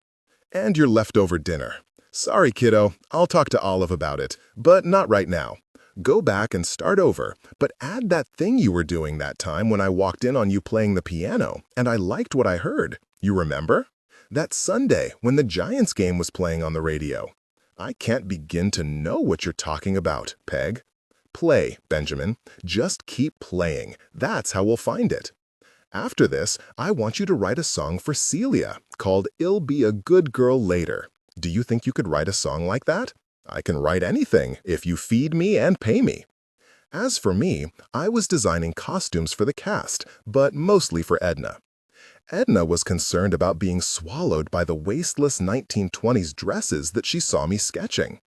And your leftover dinner. Sorry, kiddo, I'll talk to Olive about it, but not right now. Go back and start over, but add that thing you were doing that time when I walked in on you playing the piano, and I liked what I heard. You remember? That Sunday when the Giants game was playing on the radio. I can't begin to know what you're talking about, Peg. Play, Benjamin. Just keep playing. That's how we'll find it. After this, I want you to write a song for Celia called "I'll Be a Good Girl Later." Do you think you could write a song like that? I can write anything if you feed me and pay me. As for me, I was designing costumes for the cast, but mostly for Edna. Edna was concerned about being swallowed by the wasteless 1920s dresses that she saw me sketching.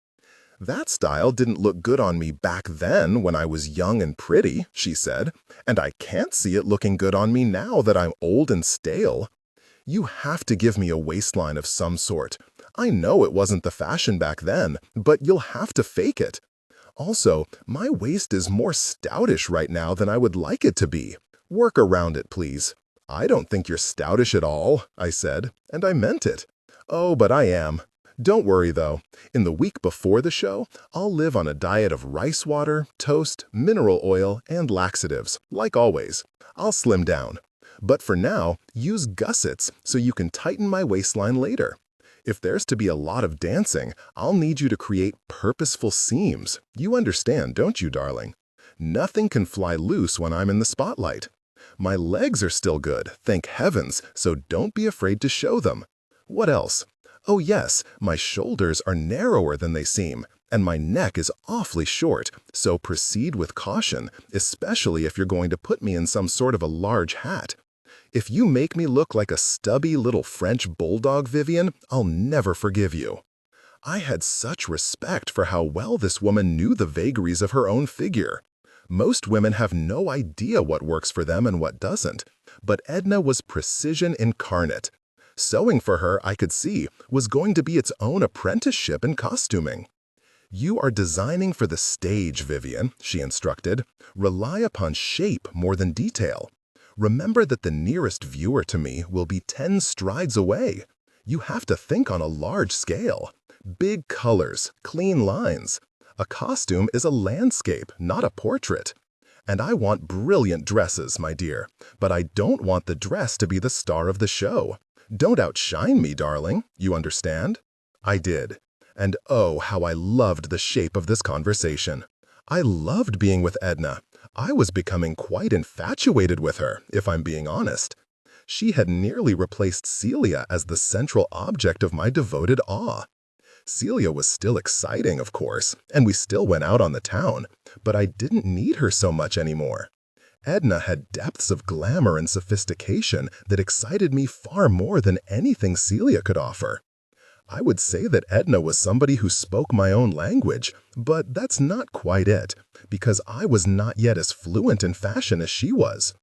That style didn't look good on me back then when I was young and pretty, she said, and I can't see it looking good on me now that I'm old and stale. You have to give me a waistline of some sort. I know it wasn't the fashion back then, but you'll have to fake it. Also, my waist is more stoutish right now than I would like it to be. Work around it, please. I don't think you're stoutish at all, I said, and I meant it. Oh, but I am. Don't worry, though. In the week before the show, I'll live on a diet of rice water, toast, mineral oil, and laxatives, like always. I'll slim down. But for now, use gussets so you can tighten my waistline later. If there's to be a lot of dancing, I'll need you to create purposeful seams. You understand, don't you, darling? Nothing can fly loose when I'm in the spotlight. My legs are still good, thank heavens, so don't be afraid to show them. What else? Oh yes, my shoulders are narrower than they seem, and my neck is awfully short, so proceed with caution, especially if you're going to put me in some sort of a large hat. If you make me look like a stubby little French bulldog, Vivian, I'll never forgive you. I had such respect for how well this woman knew the vagaries of her own figure. Most women have no idea what works for them and what doesn't, but Edna was precision incarnate. Sewing for her, I could see, was going to be its own apprenticeship in costuming. You are designing for the stage, Vivian, she instructed. Rely upon shape more than detail. Remember that the nearest viewer to me will be 10 strides away. You have to think on a large scale. Big colors, clean lines. A costume is a landscape, not a portrait. And I want brilliant dresses, my dear, but I don't want the dress to be the star of the show. Don't outshine me, darling. You understand? I did. And oh, how I loved the shape of this conversation. I loved being with Edna. I was becoming quite infatuated with her, if I'm being honest. She had nearly replaced Celia as the central object of my devoted awe. Celia was still exciting, of course, and we still went out on the town, but I didn't need her so much anymore. Edna had depths of glamour and sophistication that excited me far more than anything Celia could offer. I would say that Edna was somebody who spoke my own language, but that's not quite it, because I was not yet as fluent in fashion as she was.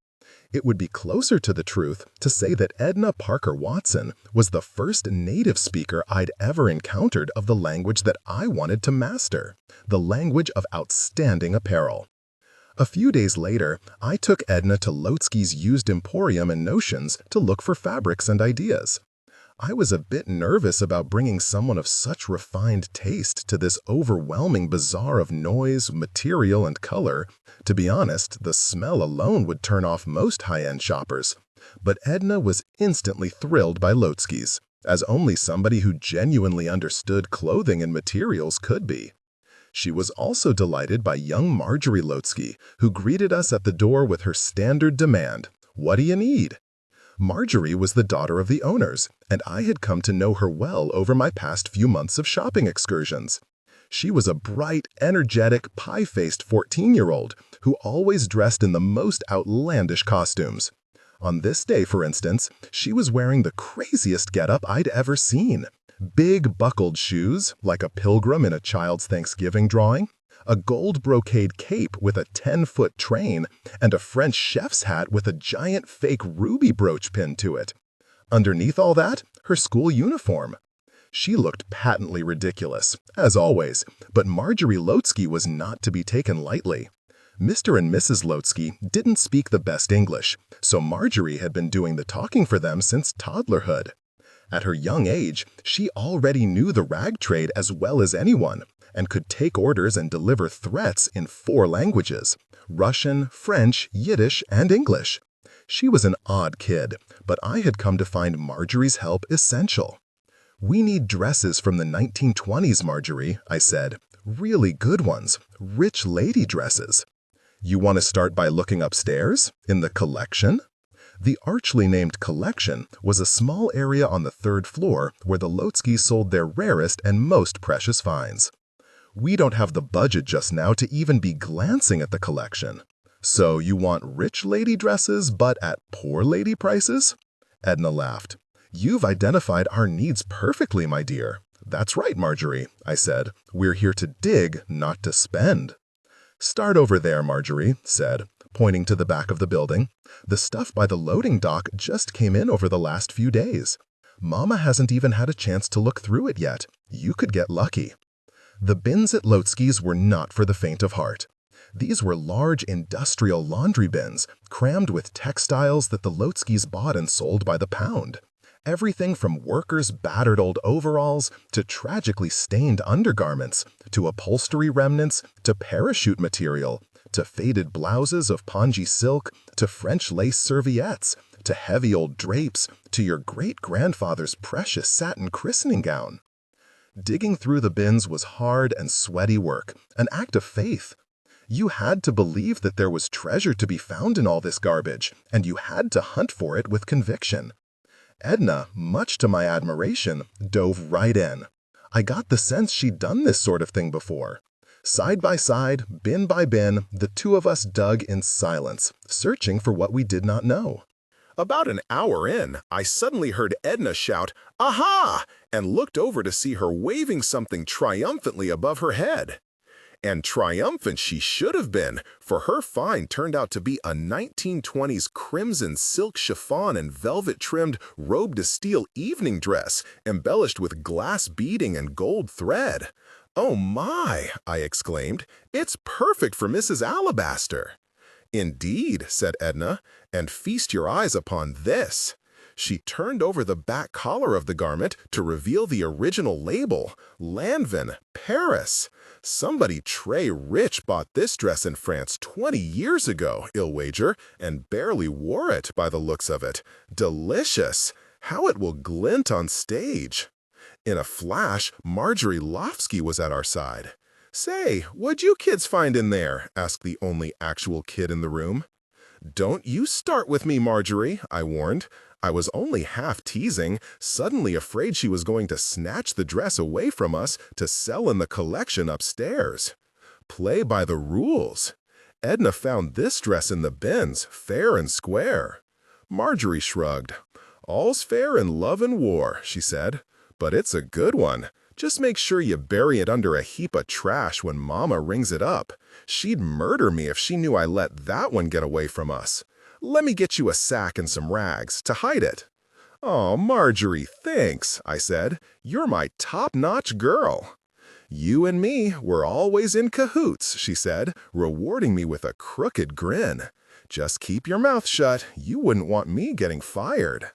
It would be closer to the truth to say that Edna Parker Watson was the first native speaker I'd ever encountered of the language that I wanted to master, the language of outstanding apparel. A few days later, I took Edna to Lotsky's used emporium in Notions to look for fabrics and ideas. I was a bit nervous about bringing someone of such refined taste to this overwhelming bazaar of noise, material, and color. To be honest, the smell alone would turn off most high-end shoppers. But Edna was instantly thrilled by Lotsky's, as only somebody who genuinely understood clothing and materials could be. She was also delighted by young Marjorie Lotsky, who greeted us at the door with her standard demand, "What do you need?" Marjorie was the daughter of the owners, and I had come to know her well over my past few months of shopping excursions. She was a bright, energetic, pie-faced 14-year-old who always dressed in the most outlandish costumes. On this day, for instance, she was wearing the craziest getup I'd ever seen. Big buckled shoes, like a pilgrim in a child's Thanksgiving drawing, a gold brocade cape with a 10-foot train, and a French chef's hat with a giant fake ruby brooch pinned to it. Underneath all that, her school uniform. She looked patently ridiculous, as always, but Marjorie Lotsky was not to be taken lightly. Mr. and Mrs. Lotsky didn't speak the best English, so Marjorie had been doing the talking for them since toddlerhood. At her young age, she already knew the rag trade as well as anyone, and could take orders and deliver threats in 4 languages: Russian, French, Yiddish, and English. She was an odd kid, but I had come to find Marjorie's help essential. "We need dresses from the 1920s, Marjorie," I said. "Really good ones, rich lady dresses." "You want to start by looking upstairs? In the collection?" The archly named collection was a small area on the 3rd floor where the Lotskys sold their rarest and most precious finds. "We don't have the budget just now to even be glancing at the collection." "So you want rich lady dresses but at poor lady prices?" Edna laughed. "You've identified our needs perfectly, my dear." "That's right, Marjorie," I said. "We're here to dig, not to spend." "Start over there," Marjorie said, pointing to the back of the building. "The stuff by the loading dock just came in over the last few days. Mama hasn't even had a chance to look through it yet. You could get lucky." The bins at Lotsky's were not for the faint of heart. These were large industrial laundry bins, crammed with textiles that the Lotskys bought and sold by the pound. Everything from workers' battered old overalls to tragically stained undergarments, to upholstery remnants, to parachute material, to faded blouses of pongee silk, to French lace serviettes, to heavy old drapes, to your great-grandfather's precious satin christening gown. Digging through the bins was hard and sweaty work, an act of faith. You had to believe that there was treasure to be found in all this garbage, and you had to hunt for it with conviction. Edna, much to my admiration, dove right in. I got the sense she'd done this sort of thing before. Side by side, bin by bin, the two of us dug in silence, searching for what we did not know. About an hour in, I suddenly heard Edna shout, "Aha!" and looked over to see her waving something triumphantly above her head. And triumphant she should have been, for her find turned out to be a 1920s crimson silk chiffon and velvet-trimmed robe de style evening dress, embellished with glass beading and gold thread. "Oh my!" I exclaimed. "It's perfect for Mrs. Alabaster." "Indeed," said Edna, "and feast your eyes upon this." She turned over the back collar of the garment to reveal the original label, Lanvin, Paris. Somebody très rich bought this dress in France 20 years ago, I'll wager, and barely wore it by the looks of it. Delicious! How it will glint on stage. In a flash, Marjorie Lofsky was at our side. "Say, what'd you kids find in there?" asked the only actual kid in the room. "Don't you start with me, Marjorie," I warned. I was only half teasing, suddenly afraid she was going to snatch the dress away from us to sell in the collection upstairs. Play by the rules. Edna found this dress in the bins, fair and square. Marjorie shrugged. "All's fair in love and war," she said. "But it's a good one. Just make sure you bury it under a heap of trash when Mama rings it up. She'd murder me if she knew I let that one get away from us. Let me get you a sack and some rags to hide it." "Oh, Marjorie, thanks," I said. "You're my top-notch girl." "You and me, we're always in cahoots," she said, rewarding me with a crooked grin. "Just keep your mouth shut. You wouldn't want me getting fired."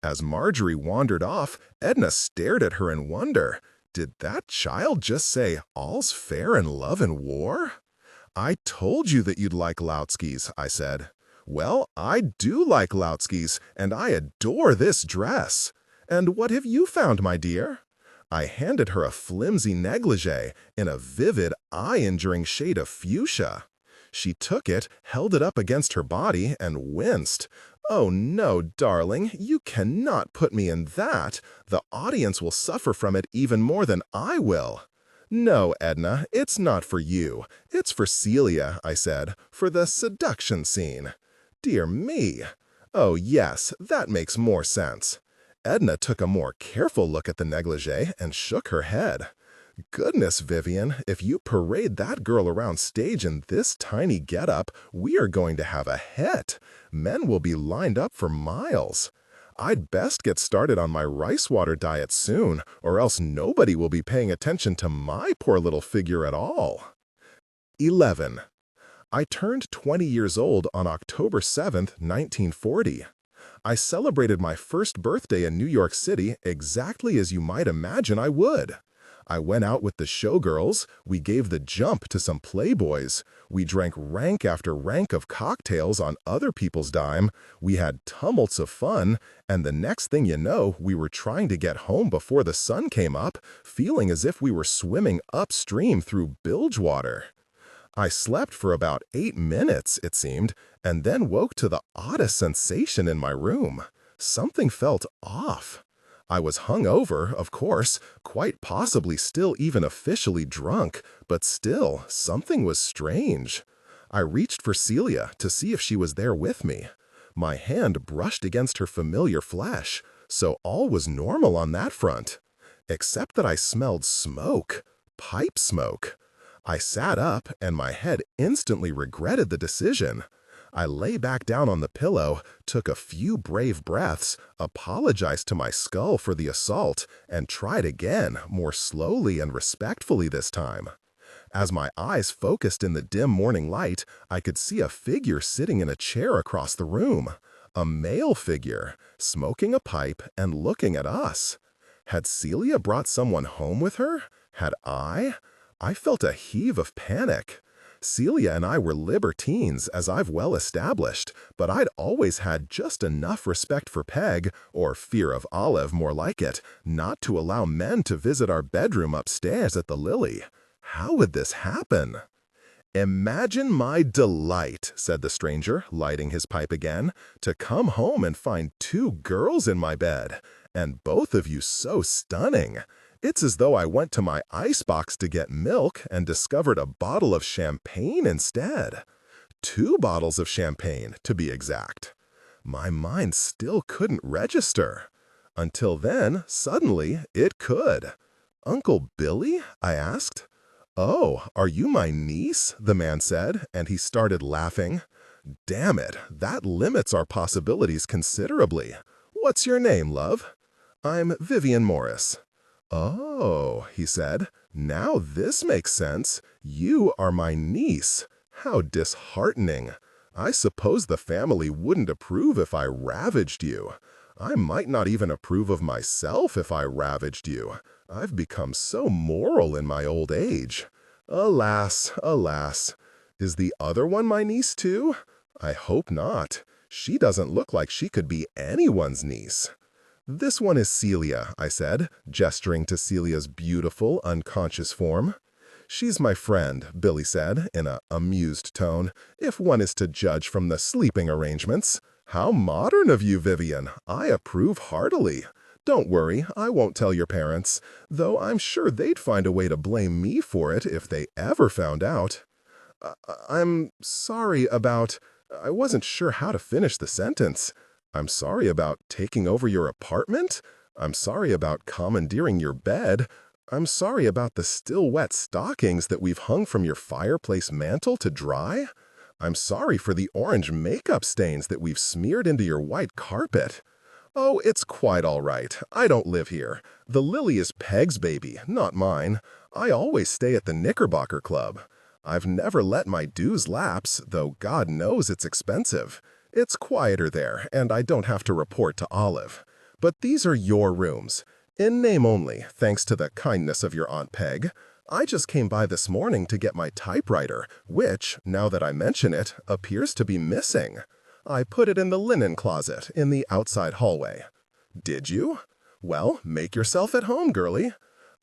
As Marjorie wandered off, Edna stared at her in wonder. Did that child just say, "All's fair in love and war"? "I told you that you'd like Loutskys," I said. "Well, I do like Loutskys, and I adore this dress. And what have you found, my dear?" I handed her a flimsy negligee in a vivid, eye-injuring shade of fuchsia. She took it, held it up against her body, and winced. "Oh no, darling, you cannot put me in that. The audience will suffer from it even more than I will." "No, Edna, it's not for you. It's for Celia," I said, "for the seduction scene." "Dear me. Oh yes, that makes more sense." Edna took a more careful look at the negligee and shook her head. "Goodness, Vivian, if you parade that girl around stage in this tiny getup, we are going to have a hit. Men will be lined up for miles." I'd best get started on my rice water diet soon, or else nobody will be paying attention to my poor little figure at all. 11. I turned 20 years old on October 7, 1940. I celebrated my first birthday in New York City exactly as you might imagine I would. I went out with the Showgirls, we gave the jump to some playboys, we drank rank after rank of cocktails on other people's dime, we had tumults of fun, and the next thing you know, we were trying to get home before the sun came up, feeling as if we were swimming upstream through bilge water. I slept for about 8 minutes, it seemed, and then woke to the oddest sensation in my room. Something felt off. I was hungover, of course, quite possibly still even officially drunk, but still, something was strange. I reached for Celia to see if she was there with me. My hand brushed against her familiar flesh, so all was normal on that front. Except that I smelled smoke, pipe smoke. I sat up, and my head instantly regretted the decision. I lay back down on the pillow, took a few brave breaths, apologized to my skull for the assault, and tried again, more slowly and respectfully this time. As my eyes focused in the dim morning light, I could see a figure sitting in a chair across the room. A male figure, smoking a pipe and looking at us. Had Celia brought someone home with her? Had I? I felt a heave of panic. Celia and I were libertines, as I've well established, but I'd always had just enough respect for Peg, or fear of Olive more like it, not to allow men to visit our bedroom upstairs at the Lily. How would this happen? "Imagine my delight," said the stranger, lighting his pipe again, "to come home and find 2 girls in my bed, and both of you so stunning. It's as though I went to my icebox to get milk and discovered a bottle of champagne instead. 2 bottles of champagne, to be exact." My mind still couldn't register. Until then, suddenly, it could. "Uncle Billy?" I asked. "Oh, are you my niece?" the man said, and he started laughing. "Damn it, that limits our possibilities considerably. What's your name, love?" "I'm Vivian Morris." "Oh," he said, "now this makes sense. You are my niece. How disheartening. I suppose the family wouldn't approve if I ravaged you. I might not even approve of myself if I ravaged you. I've become so moral in my old age. Alas, alas. Is the other one my niece too? I hope not. She doesn't look like she could be anyone's niece." "This one is Celia," I said, gesturing to Celia's beautiful, unconscious form. "She's my friend," Billy said, in an amused tone, "if one is to judge from the sleeping arrangements." "How modern of you, Vivian. I approve heartily. Don't worry, I won't tell your parents, though I'm sure they'd find a way to blame me for it if they ever found out." I'm sorry about... I wasn't sure how to finish the sentence. "I'm sorry about taking over your apartment? I'm sorry about commandeering your bed. I'm sorry about the still wet stockings that we've hung from your fireplace mantel to dry. I'm sorry for the orange makeup stains that we've smeared into your white carpet. Oh, it's quite all right. I don't live here. The Lily is Peg's baby, not mine. I always stay at the Knickerbocker Club. I've never let my dues lapse, though God knows it's expensive. It's quieter there, and I don't have to report to Olive. But these are your rooms. In name only, thanks to the kindness of your Aunt Peg. I just came by this morning to get my typewriter, which, now that I mention it, appears to be missing. I put it in the linen closet in the outside hallway." "Did you? Well, make yourself at home, girlie."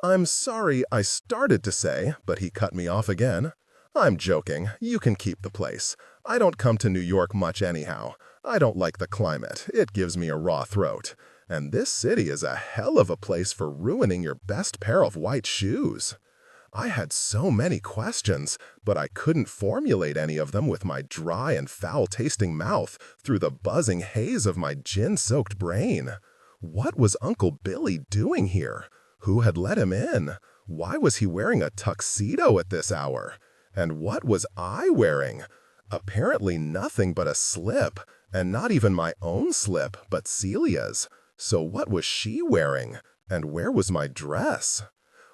"I'm sorry I started to say," but he cut me off again. "I'm joking. You can keep the place. I don't come to New York much anyhow. I don't like the climate. It gives me a raw throat. And this city is a hell of a place for ruining your best pair of white shoes." I had so many questions, but I couldn't formulate any of them with my dry and foul-tasting mouth through the buzzing haze of my gin-soaked brain. What was Uncle Billy doing here? Who had let him in? Why was he wearing a tuxedo at this hour? And what was I wearing? Apparently nothing but a slip, And not even my own slip, but Celia's. So what was she wearing? And where was my dress?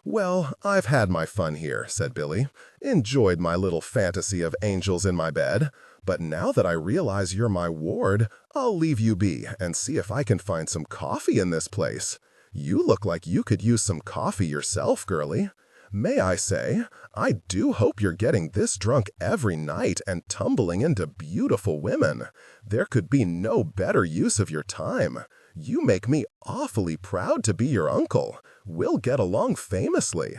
"Well, I've had my fun here," said Billy. "Enjoyed my little fantasy of angels in my bed. But now that I realize you're my ward, I'll leave you be and see if I can find some coffee in this place. You look like you could use some coffee yourself, girlie. May I say, I do hope you're getting this drunk every night and tumbling into beautiful women. There could be no better use of your time. You make me awfully proud to be your uncle. We'll get along famously."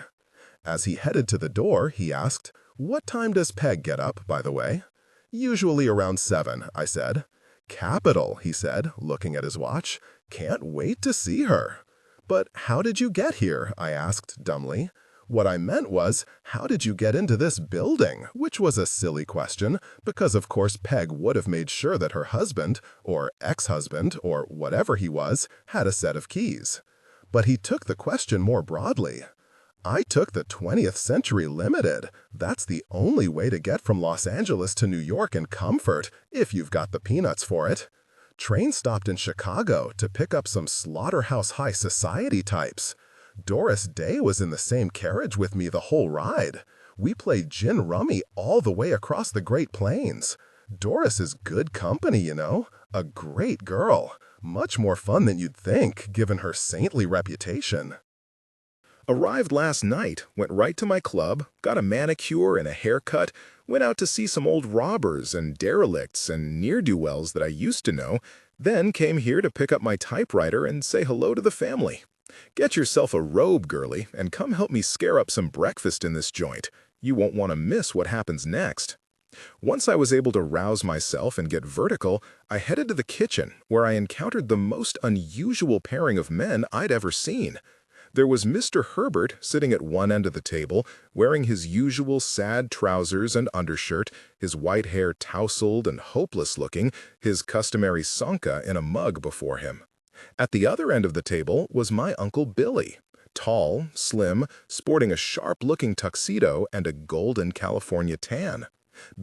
As he headed to the door, he asked, "What time does Peg get up, by the way?" "Usually around 7, I said. "Capital," he said, looking at his watch. "Can't wait to see her." "But how did you get here?" I asked dumbly. What I meant was, how did you get into this building? Which was a silly question, because of course Peg would have made sure that her husband, or ex-husband, or whatever he was, had a set of keys. But he took the question more broadly. "I took the 20th Century Limited. That's the only way to get from Los Angeles to New York in comfort, if you've got the peanuts for it. Train stopped in Chicago to pick up some slaughterhouse high society types. Doris Day was in the same carriage with me the whole ride. We played gin rummy all the way across the Great Plains. Doris is good company, you know. A great girl. Much more fun than you'd think, given her saintly reputation." Arrived last night, went right to my club, got a manicure and a haircut, went out to see some old robbers and derelicts and ne'er-do-wells that I used to know, then came here to pick up my typewriter and say hello to the family. Get yourself a robe, girlie, and come help me scare up some breakfast in this joint. You won't want to miss what happens next. Once I was able to rouse myself and get vertical, I headed to the kitchen, where I encountered the most unusual pairing of men I'd ever seen. There was Mr. Herbert sitting at one end of the table, wearing his usual sad trousers and undershirt, his white hair tousled and hopeless-looking, his customary sanka in a mug before him. At the other end of the table was my Uncle Billy, tall, slim, sporting a sharp-looking tuxedo and a golden California tan.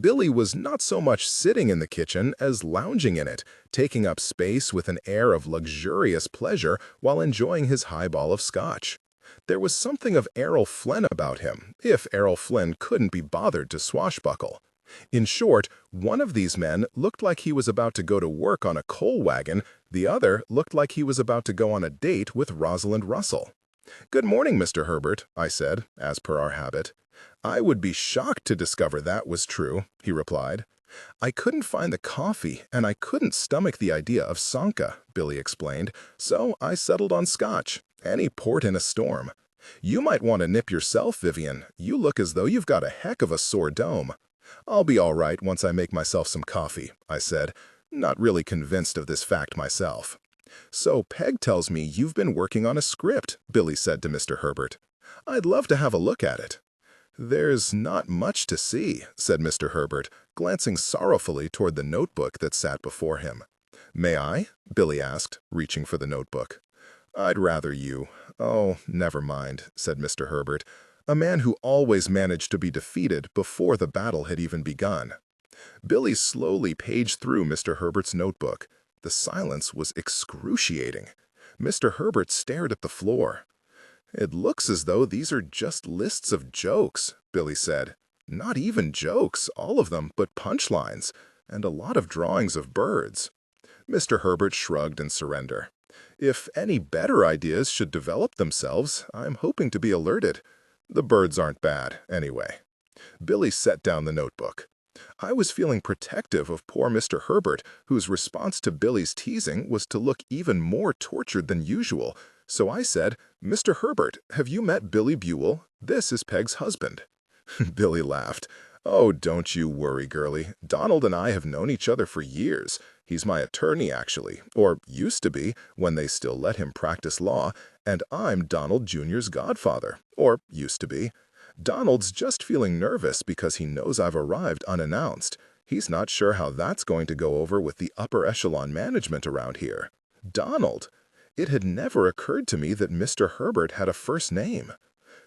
Billy was not so much sitting in the kitchen as lounging in it, taking up space with an air of luxurious pleasure while enjoying his highball of scotch. There was something of Errol Flynn about him, if Errol Flynn couldn't be bothered to swashbuckle. In short, one of these men looked like he was about to go to work on a coal wagon, the other looked like he was about to go on a date with Rosalind Russell. "Good morning, Mr. Herbert," I said, as per our habit. "I would be shocked to discover that was true," he replied. "I couldn't find the coffee, and I couldn't stomach the idea of sanka," Billy explained, "so I settled on scotch, any port in a storm. You might want to nip yourself, Vivian. You look as though you've got a heck of a sore dome." "I'll be all right once I make myself some coffee," I said, not really convinced of this fact myself. "So Peg tells me you've been working on a script," Billy said to Mr. Herbert. "I'd love to have a look at it." "There's not much to see," said Mr. Herbert, glancing sorrowfully toward the notebook that sat before him. "May I?" Billy asked, reaching for the notebook. "I'd rather you." "Oh, never mind," said Mr. Herbert, a man who always managed to be defeated before the battle had even begun. Billy slowly paged through Mr. Herbert's notebook. The silence was excruciating. Mr. Herbert stared at the floor. "It looks as though these are just lists of jokes," Billy said. "Not even jokes, all of them, but punchlines, and a lot of drawings of birds." Mr. Herbert shrugged in surrender. "If any better ideas should develop themselves, I'm hoping to be alerted. The birds aren't bad, anyway." Billy set down the notebook. I was feeling protective of poor Mr. Herbert, whose response to Billy's teasing was to look even more tortured than usual, so I said, "Mr. Herbert, have you met Billy Buell? This is Peg's husband." Billy laughed. "Oh, don't you worry, girlie. Donald and I have known each other for years. He's my attorney, actually, or used to be, when they still let him practice law, and I'm Donald Jr.'s godfather, or used to be. Donald's just feeling nervous because he knows I've arrived unannounced. He's not sure how that's going to go over with the upper echelon management around here. Donald! It had never occurred to me that Mr. Herbert had a first name.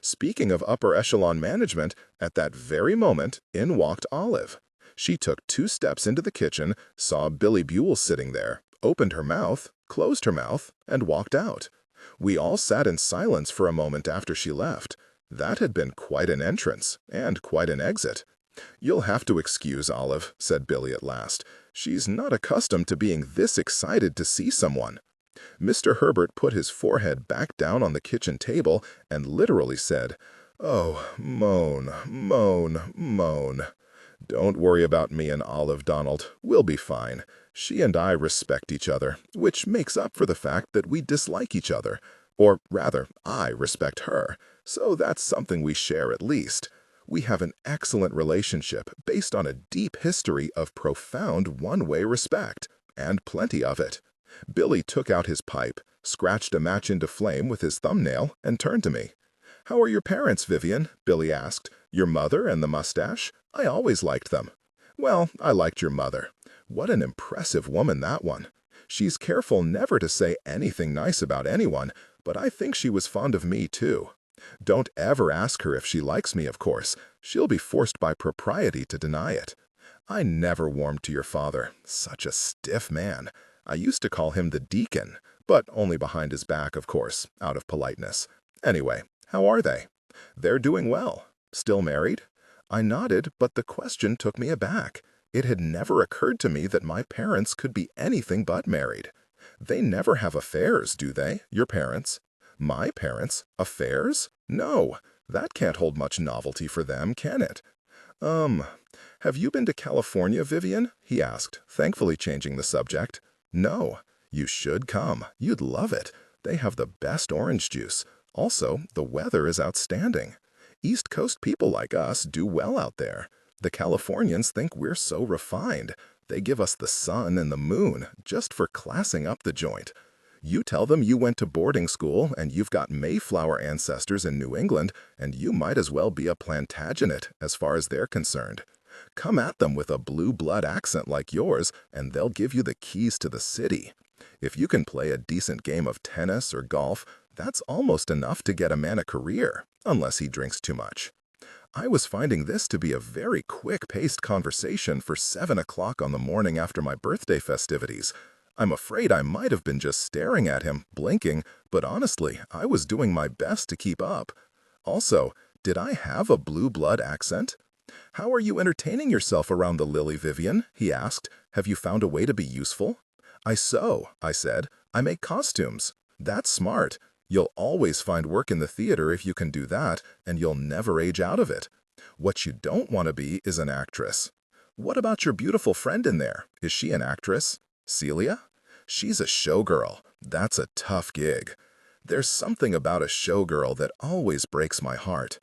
Speaking of upper echelon management, at that very moment, in walked Olive. She took 2 steps into the kitchen, saw Billy Buell sitting there, opened her mouth, closed her mouth, and walked out. We all sat in silence for a moment after she left. That had been quite an entrance, and quite an exit. "You'll have to excuse Olive," said Billy at last. "She's not accustomed to being this excited to see someone." Mr. Herbert put his forehead back down on the kitchen table and literally said, "Oh, moan, moan, moan." "Don't worry about me and Olive, Donald. We'll be fine. She and I respect each other, which makes up for the fact that we dislike each other. Or rather, I respect her, so that's something we share at least. We have an excellent relationship based on a deep history of profound one-way respect, and plenty of it." Billy took out his pipe, scratched a match into flame with his thumbnail, and turned to me. "How are your parents, Vivian?" Billy asked. "Your mother and the mustache? I always liked them." "Well, I liked your mother. What an impressive woman, that one. She's careful never to say anything nice about anyone, but I think she was fond of me, too. Don't ever ask her if she likes me, of course. She'll be forced by propriety to deny it. I never warmed to your father. Such a stiff man. I used to call him the deacon, but only behind his back, of course, out of politeness. Anyway, how are they?" "They're doing well." "Still married?" I nodded, but the question took me aback. It had never occurred to me that my parents could be anything but married. "They never have affairs, do they, your parents?" "My parents? Affairs? No, that can't hold much novelty for them, can it?" Have you been to California, Vivian?" he asked, thankfully changing the subject. "No. You should come. You'd love it. They have the best orange juice. Also, the weather is outstanding. East Coast people like us do well out there. The Californians think we're so refined. They give us the sun and the moon just for classing up the joint. You tell them you went to boarding school and you've got Mayflower ancestors in New England, and you might as well be a Plantagenet as far as they're concerned. Come at them with a blue blood accent like yours, and they'll give you the keys to the city. If you can play a decent game of tennis or golf, that's almost enough to get a man a career, unless he drinks too much." I was finding this to be a very quick-paced conversation for 7 o'clock on the morning after my birthday festivities. I'm afraid I might have been just staring at him, blinking, but honestly, I was doing my best to keep up. Also, did I have a blue blood accent? "How are you entertaining yourself around the Lily, Vivian?" he asked. "Have you found a way to be useful?" "I sew," I said. "I make costumes." "That's smart. You'll always find work in the theater if you can do that, and you'll never age out of it. What you don't want to be is an actress." "What about your beautiful friend in there? Is she an actress?" "Celia? She's a showgirl. That's a tough gig. There's something about a showgirl that always breaks my heart.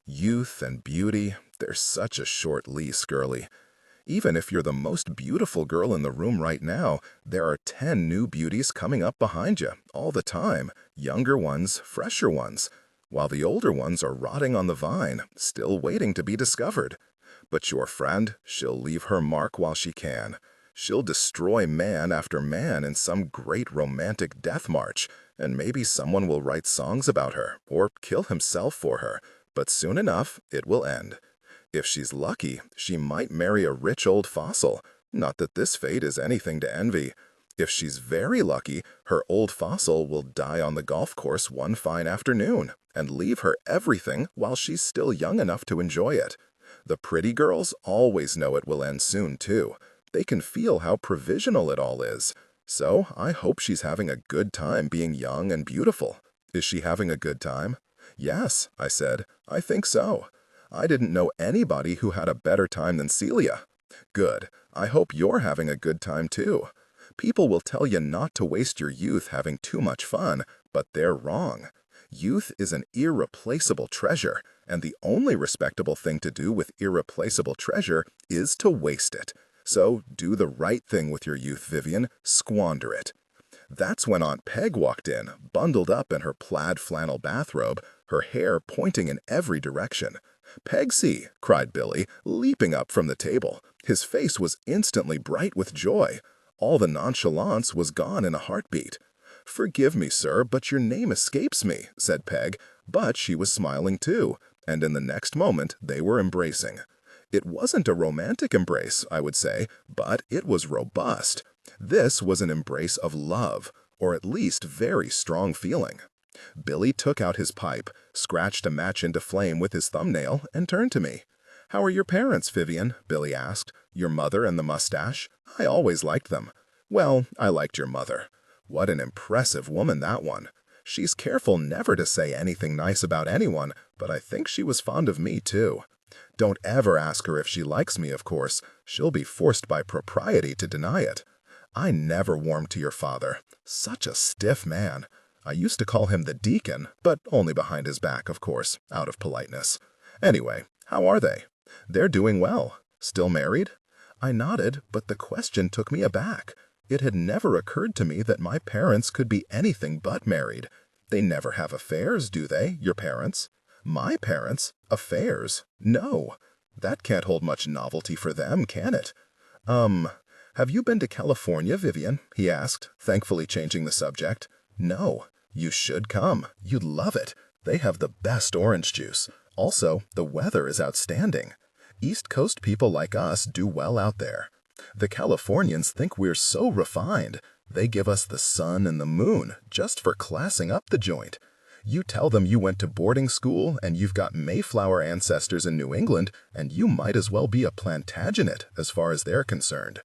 Youth and beauty, they're such a short lease, girlie. Even if you're the most beautiful girl in the room right now, there are 10 new beauties coming up behind you all the time, younger ones, fresher ones, while the older ones are rotting on the vine, still waiting to be discovered. But your friend, she'll leave her mark while she can. She'll destroy man after man in some great romantic death march, and maybe someone will write songs about her or kill himself for her, but soon enough it will end. If she's lucky, she might marry a rich old fossil. Not that this fate is anything to envy. If she's very lucky, her old fossil will die on the golf course one fine afternoon and leave her everything while she's still young enough to enjoy it. The pretty girls always know it will end soon, too. They can feel how provisional it all is. So I hope she's having a good time being young and beautiful." "Is she having a good time?" "Yes," I said. "I think so. I didn't know anybody who had a better time than Celia." "Good. I hope you're having a good time, too. People will tell you not to waste your youth having too much fun, but they're wrong. Youth is an irreplaceable treasure, and the only respectable thing to do with irreplaceable treasure is to waste it. So do the right thing with your youth, Vivian. Squander it." That's when Aunt Peg walked in, bundled up in her plaid flannel bathrobe, her hair pointing in every direction. "Pegsy!" cried Billy, leaping up from the table. His face was instantly bright with joy. All the nonchalance was gone in a heartbeat. "Forgive me, sir, but your name escapes me," said Peg, but she was smiling too, and in the next moment they were embracing. It wasn't a romantic embrace, I would say, but it was robust. This was an embrace of love, or at least very strong feeling. Billy took out his pipe, scratched a match into flame with his thumbnail, and turned to me. "How are your parents, Vivian?" Billy asked. "Your mother and the mustache? I always liked them." "Well, I liked your mother." What an impressive woman, that one. She's careful never to say anything nice about anyone, but I think she was fond of me, too. Don't ever ask her if she likes me, of course. She'll be forced by propriety to deny it. I never warmed to your father. Such a stiff man. I used to call him the deacon, but only behind his back, of course, out of politeness. Anyway, how are they? They're doing well. Still married? I nodded, but the question took me aback. It had never occurred to me that my parents could be anything but married. They never have affairs, do they, your parents? My parents? Affairs? No. That can't hold much novelty for them, can it? Have you been to California, Vivian?" he asked, thankfully changing the subject. "No. You should come. You'd love it. They have the best orange juice. Also, the weather is outstanding. East Coast people like us do well out there. The Californians think we're so refined. They give us the sun and the moon just for classing up the joint. You tell them you went to boarding school and you've got Mayflower ancestors in New England, and you might as well be a Plantagenet as far as they're concerned.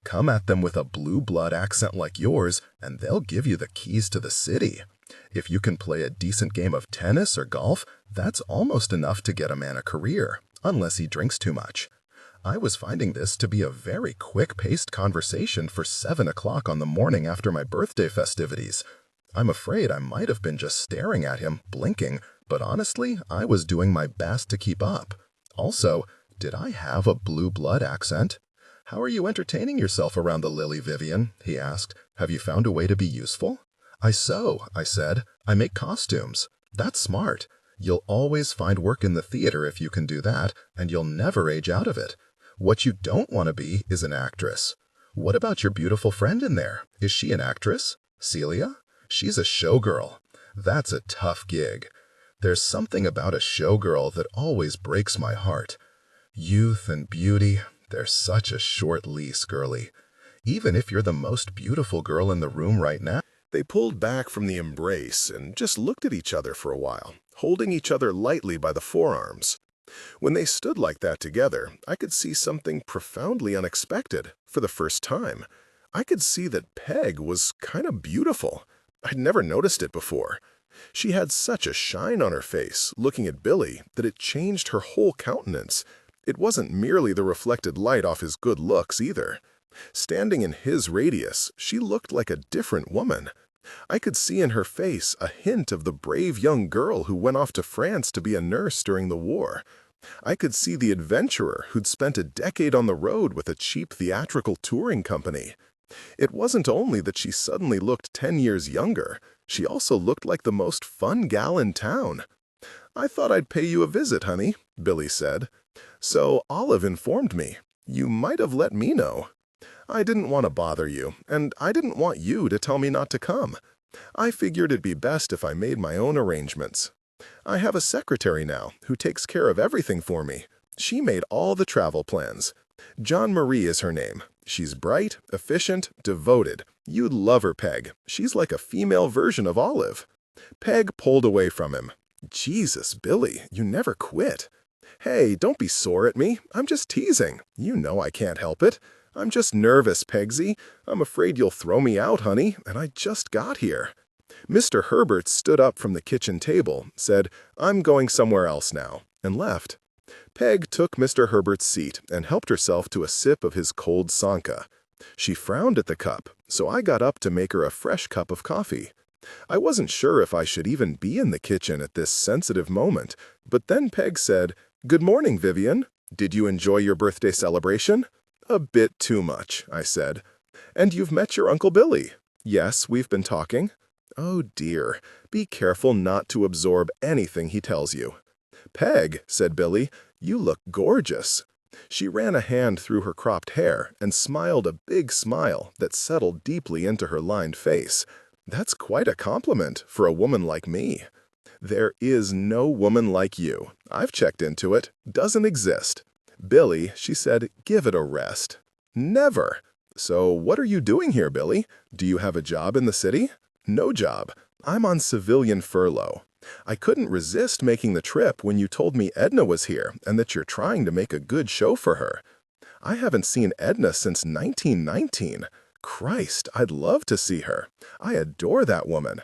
Come at them with a blue blood accent like yours, and they'll give you the keys to the city. If you can play a decent game of tennis or golf, that's almost enough to get a man a career, unless he drinks too much." I was finding this to be a very quick-paced conversation for 7 o'clock on the morning after my birthday festivities. I'm afraid I might have been just staring at him, blinking, but honestly, I was doing my best to keep up. Also, did I have a blue blood accent? "How are you entertaining yourself around the lily, Vivian?" he asked. "Have you found a way to be useful?" "I sew," I said. "I make costumes." "That's smart. You'll always find work in the theater if you can do that, and you'll never age out of it. What you don't want to be is an actress." "What about your beautiful friend in there? Is she an actress?" "Celia? She's a showgirl." "That's a tough gig. There's something about a showgirl that always breaks my heart. Youth and beauty, they're such a short lease, girlie. Even if you're the most beautiful girl in the room right now." They pulled back from the embrace and just looked at each other for a while, holding each other lightly by the forearms. When they stood like that together, I could see something profoundly unexpected for the first time. I could see that Peg was kind of beautiful. I'd never noticed it before. She had such a shine on her face, looking at Billy, that it changed her whole countenance. It wasn't merely the reflected light off his good looks either. Standing in his radius, she looked like a different woman. I could see in her face a hint of the brave young girl who went off to France to be a nurse during the war. I could see the adventurer who'd spent a decade on the road with a cheap theatrical touring company. It wasn't only that she suddenly looked 10 years younger, she also looked like the most fun gal in town. "I thought I'd pay you a visit, honey," Billy said. "So Olive informed me. You might have let me know. I didn't want to bother you, and I didn't want you to tell me not to come. I figured it'd be best if I made my own arrangements. I have a secretary now who takes care of everything for me. She made all the travel plans. John Marie is her name. She's bright, efficient, devoted. You'd love her, Peg. She's like a female version of Olive." Peg pulled away from him. "Jesus, Billy, you never quit." "Hey, don't be sore at me. I'm just teasing. You know I can't help it. I'm just nervous, Pegsy. I'm afraid you'll throw me out, honey, and I just got here." Mr. Herbert stood up from the kitchen table, said, "I'm going somewhere else now," and left. Peg took Mr. Herbert's seat and helped herself to a sip of his cold Sanka. She frowned at the cup, so I got up to make her a fresh cup of coffee. I wasn't sure if I should even be in the kitchen at this sensitive moment, but then Peg said, "Good morning, Vivian. Did you enjoy your birthday celebration?" "A bit too much," I said. "And you've met your Uncle Billy?" "Yes, we've been talking." "Oh dear, be careful not to absorb anything he tells you." "Peg," said Billy, "you look gorgeous." She ran a hand through her cropped hair and smiled a big smile that settled deeply into her lined face. "That's quite a compliment for a woman like me." "There is no woman like you. I've checked into it. Doesn't exist." "Billy," she said, "give it a rest." "Never." "So what are you doing here, Billy? Do you have a job in the city?" "No job. I'm on civilian furlough. I couldn't resist making the trip when you told me Edna was here and that you're trying to make a good show for her. I haven't seen Edna since 1919. Christ, I'd love to see her. I adore that woman.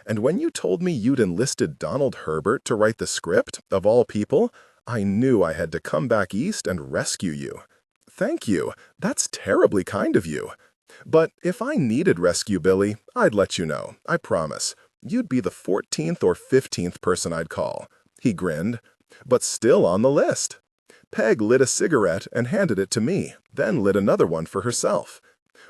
And when you told me you'd enlisted Donald Herbert to write the script, of all people, I knew I had to come back east and rescue you." "Thank you. That's terribly kind of you. But if I needed rescue, Billy, I'd let you know, I promise. You'd be the 14th or 15th person I'd call." He grinned. "But still on the list." Peg lit a cigarette and handed it to me, then lit another one for herself.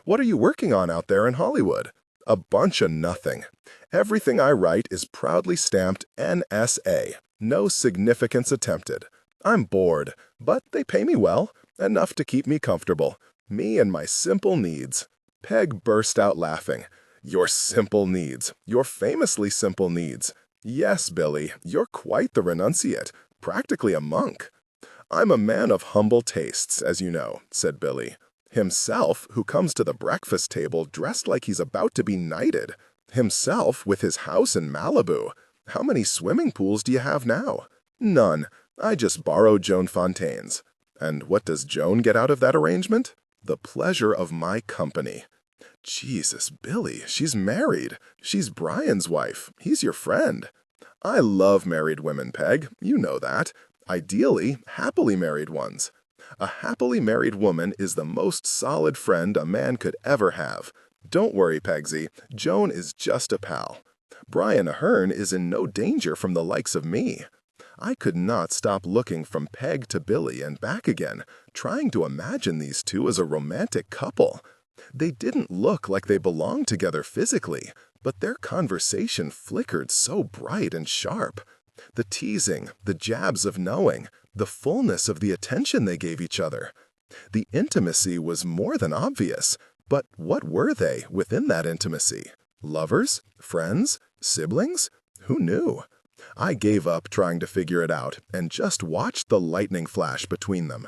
"What are you working on out there in Hollywood?" "A bunch of nothing. Everything I write is proudly stamped NSA, no significance attempted. I'm bored, but they pay me well, enough to keep me comfortable. Me and my simple needs." Peg burst out laughing. "Your simple needs. Your famously simple needs. Yes, Billy, you're quite the renunciate, practically a monk." "I'm a man of humble tastes, as you know," said Billy. Himself, who comes to the breakfast table dressed like he's about to be knighted. Himself, with his house in Malibu. How many swimming pools do you have now?" "None. I just borrowed Joan Fontaine's." "And what does Joan get out of that arrangement?" "The pleasure of my company." "Jesus, Billy, she's married. She's Brian's wife. He's your friend." "I love married women, Peg. You know that. Ideally, happily married ones. A happily married woman is the most solid friend a man could ever have. Don't worry, Pegsy. Joan is just a pal. Brian Ahern is in no danger from the likes of me." I could not stop looking from Peg to Billy and back again, trying to imagine these two as a romantic couple. They didn't look like they belonged together physically, but their conversation flickered so bright and sharp. The teasing, the jabs of knowing, the fullness of the attention they gave each other. The intimacy was more than obvious, but what were they within that intimacy? Lovers? Friends? Siblings? Who knew? I gave up trying to figure it out and just watched the lightning flash between them.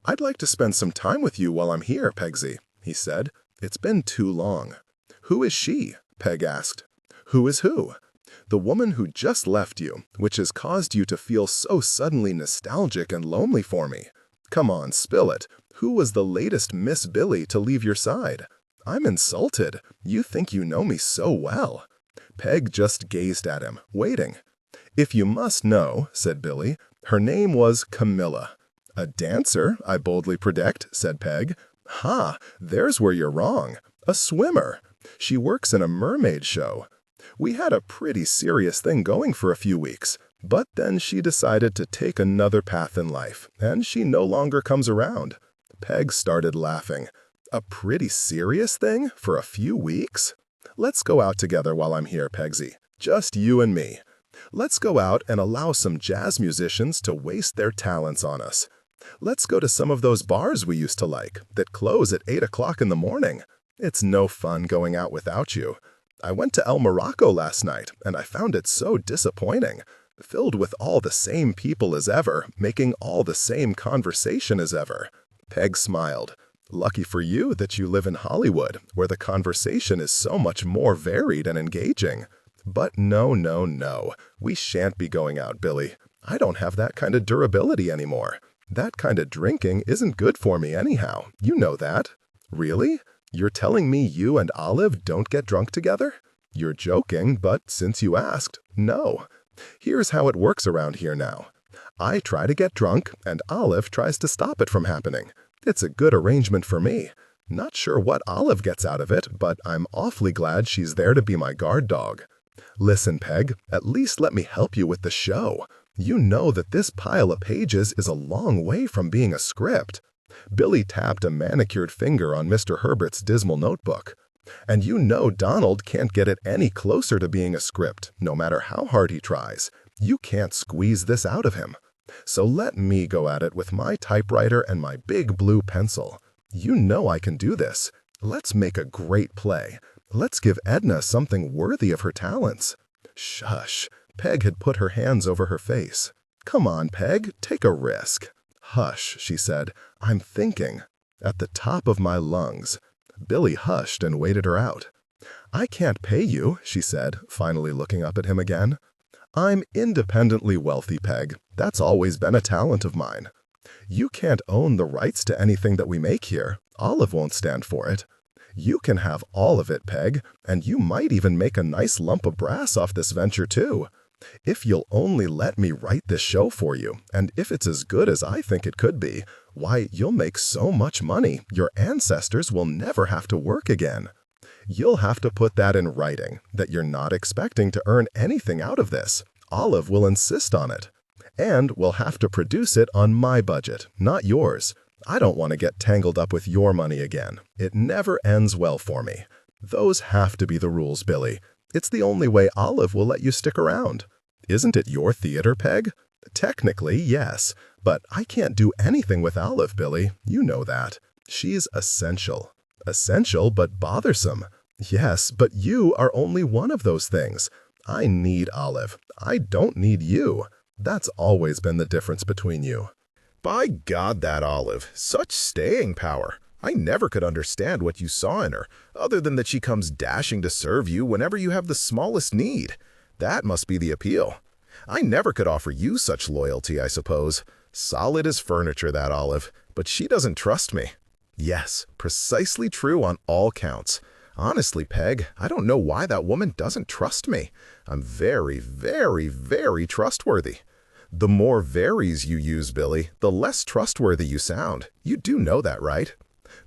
"I'd like to spend some time with you while I'm here, Pegsy," he said. "It's been too long." "Who is she?" Peg asked. "Who is who?" "The woman who just left you, which has caused you to feel so suddenly nostalgic and lonely for me. Come on, spill it. Who was the latest Miss Billy to leave your side?" "I'm insulted. You think you know me so well." Peg just gazed at him, waiting. "If you must know," said Billy, "her name was Camilla." "A dancer, I boldly predict," said Peg. "Ha, there's where you're wrong. A swimmer. She works in a mermaid show. We had a pretty serious thing going for a few weeks, but then she decided to take another path in life, and she no longer comes around." Peg started laughing. "A pretty serious thing for a few weeks? Let's go out together while I'm here, Pegsy. Just you and me. Let's go out and allow some jazz musicians to waste their talents on us. Let's go to some of those bars we used to like, that close at 8 o'clock in the morning. It's no fun going out without you. I went to El Morocco last night, and I found it so disappointing. Filled with all the same people as ever, making all the same conversation as ever." Peg smiled. "Lucky for you that you live in Hollywood, where the conversation is so much more varied and engaging. But no, no, no. We shan't be going out, Billy. I don't have that kind of durability anymore. That kind of drinking isn't good for me anyhow. You know that." "Really? You're telling me you and Olive don't get drunk together?" "You're joking, but since you asked, no. Here's how it works around here now. I try to get drunk, and Olive tries to stop it from happening. It's a good arrangement for me. Not sure what Olive gets out of it, but I'm awfully glad she's there to be my guard dog. Listen, Peg, at least let me help you with the show. You know that this pile of pages is a long way from being a script." Billy tapped a manicured finger on Mr. Herbert's dismal notebook. "And you know Donald can't get it any closer to being a script, no matter how hard he tries. You can't squeeze this out of him. So let me go at it with my typewriter and my big blue pencil. You know I can do this. Let's make a great play. Let's give Edna something worthy of her talents." "Shush." Peg had put her hands over her face. "Come on, Peg, take a risk." "Hush," she said. "I'm thinking." At the top of my lungs. Billy hushed and waited her out. "I can't pay you," she said, finally looking up at him again. "I'm independently wealthy, Peg. That's always been a talent of mine. You can't own the rights to anything that we make here. Olive won't stand for it. You can have all of it, Peg, and you might even make a nice lump of brass off this venture, too. If you'll only let me write this show for you, and if it's as good as I think it could be, why, you'll make so much money, your ancestors will never have to work again. You'll have to put that in writing, that you're not expecting to earn anything out of this. Olive will insist on it. And we'll have to produce it on my budget, not yours. I don't want to get tangled up with your money again. It never ends well for me. Those have to be the rules, Billy. It's the only way Olive will let you stick around. Isn't it your theater, Peg? Technically, yes. But I can't do anything with Olive, Billy. You know that. She's essential. Essential, but bothersome. Yes, but you are only one of those things. I need Olive. I don't need you. That's always been the difference between you." By God, that Olive. Such staying power. I never could understand what you saw in her, other than that she comes dashing to serve you whenever you have the smallest need. That must be the appeal. I never could offer you such loyalty, I suppose. Solid as furniture, that Olive. But she doesn't trust me. Yes, precisely true on all counts. Honestly, Peg, I don't know why that woman doesn't trust me. I'm very, very, very trustworthy. The more veries you use, Billy, the less trustworthy you sound. You do know that, right?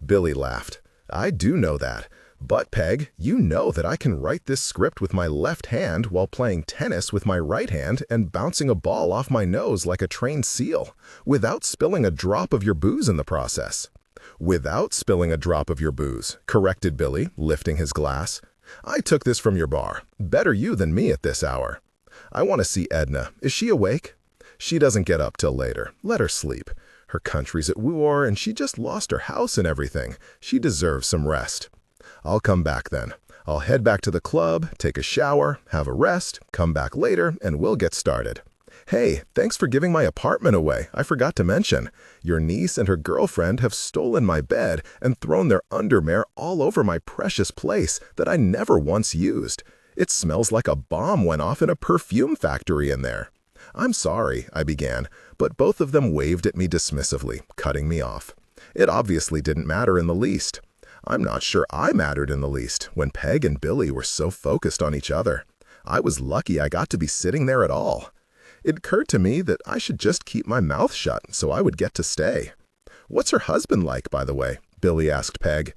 Billy laughed. I do know that. But, Peg, you know that I can write this script with my left hand while playing tennis with my right hand and bouncing a ball off my nose like a trained seal, without spilling a drop of your booze in the process. "Without spilling a drop of your booze," corrected Billy, lifting his glass. "I took this from your bar. Better you than me at this hour. I want to see Edna. Is she awake?" "She doesn't get up till later. Let her sleep. Her country's at war, and she just lost her house and everything. She deserves some rest." "I'll come back then. I'll head back to the club, take a shower, have a rest, come back later, and we'll get started. Hey, thanks for giving my apartment away. I forgot to mention. Your niece and her girlfriend have stolen my bed and thrown their underwear all over my precious place that I never once used. It smells like a bomb went off in a perfume factory in there." "I'm sorry," I began, but both of them waved at me dismissively, cutting me off. It obviously didn't matter in the least. I'm not sure I mattered in the least when Peg and Billy were so focused on each other. I was lucky I got to be sitting there at all. It occurred to me that I should just keep my mouth shut so I would get to stay. "What's her husband like, by the way?" Billy asked Peg.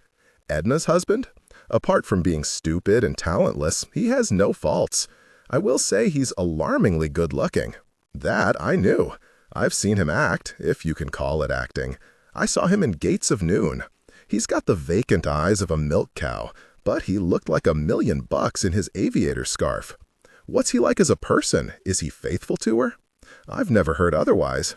"Edna's husband? Apart from being stupid and talentless, he has no faults. I will say he's alarmingly good-looking. That I knew. I've seen him act, if you can call it acting. I saw him in Gates of Noon. He's got the vacant eyes of a milk cow, but he looked like $1,000,000 in his aviator scarf. What's he like as a person? Is he faithful to her?" "I've never heard otherwise."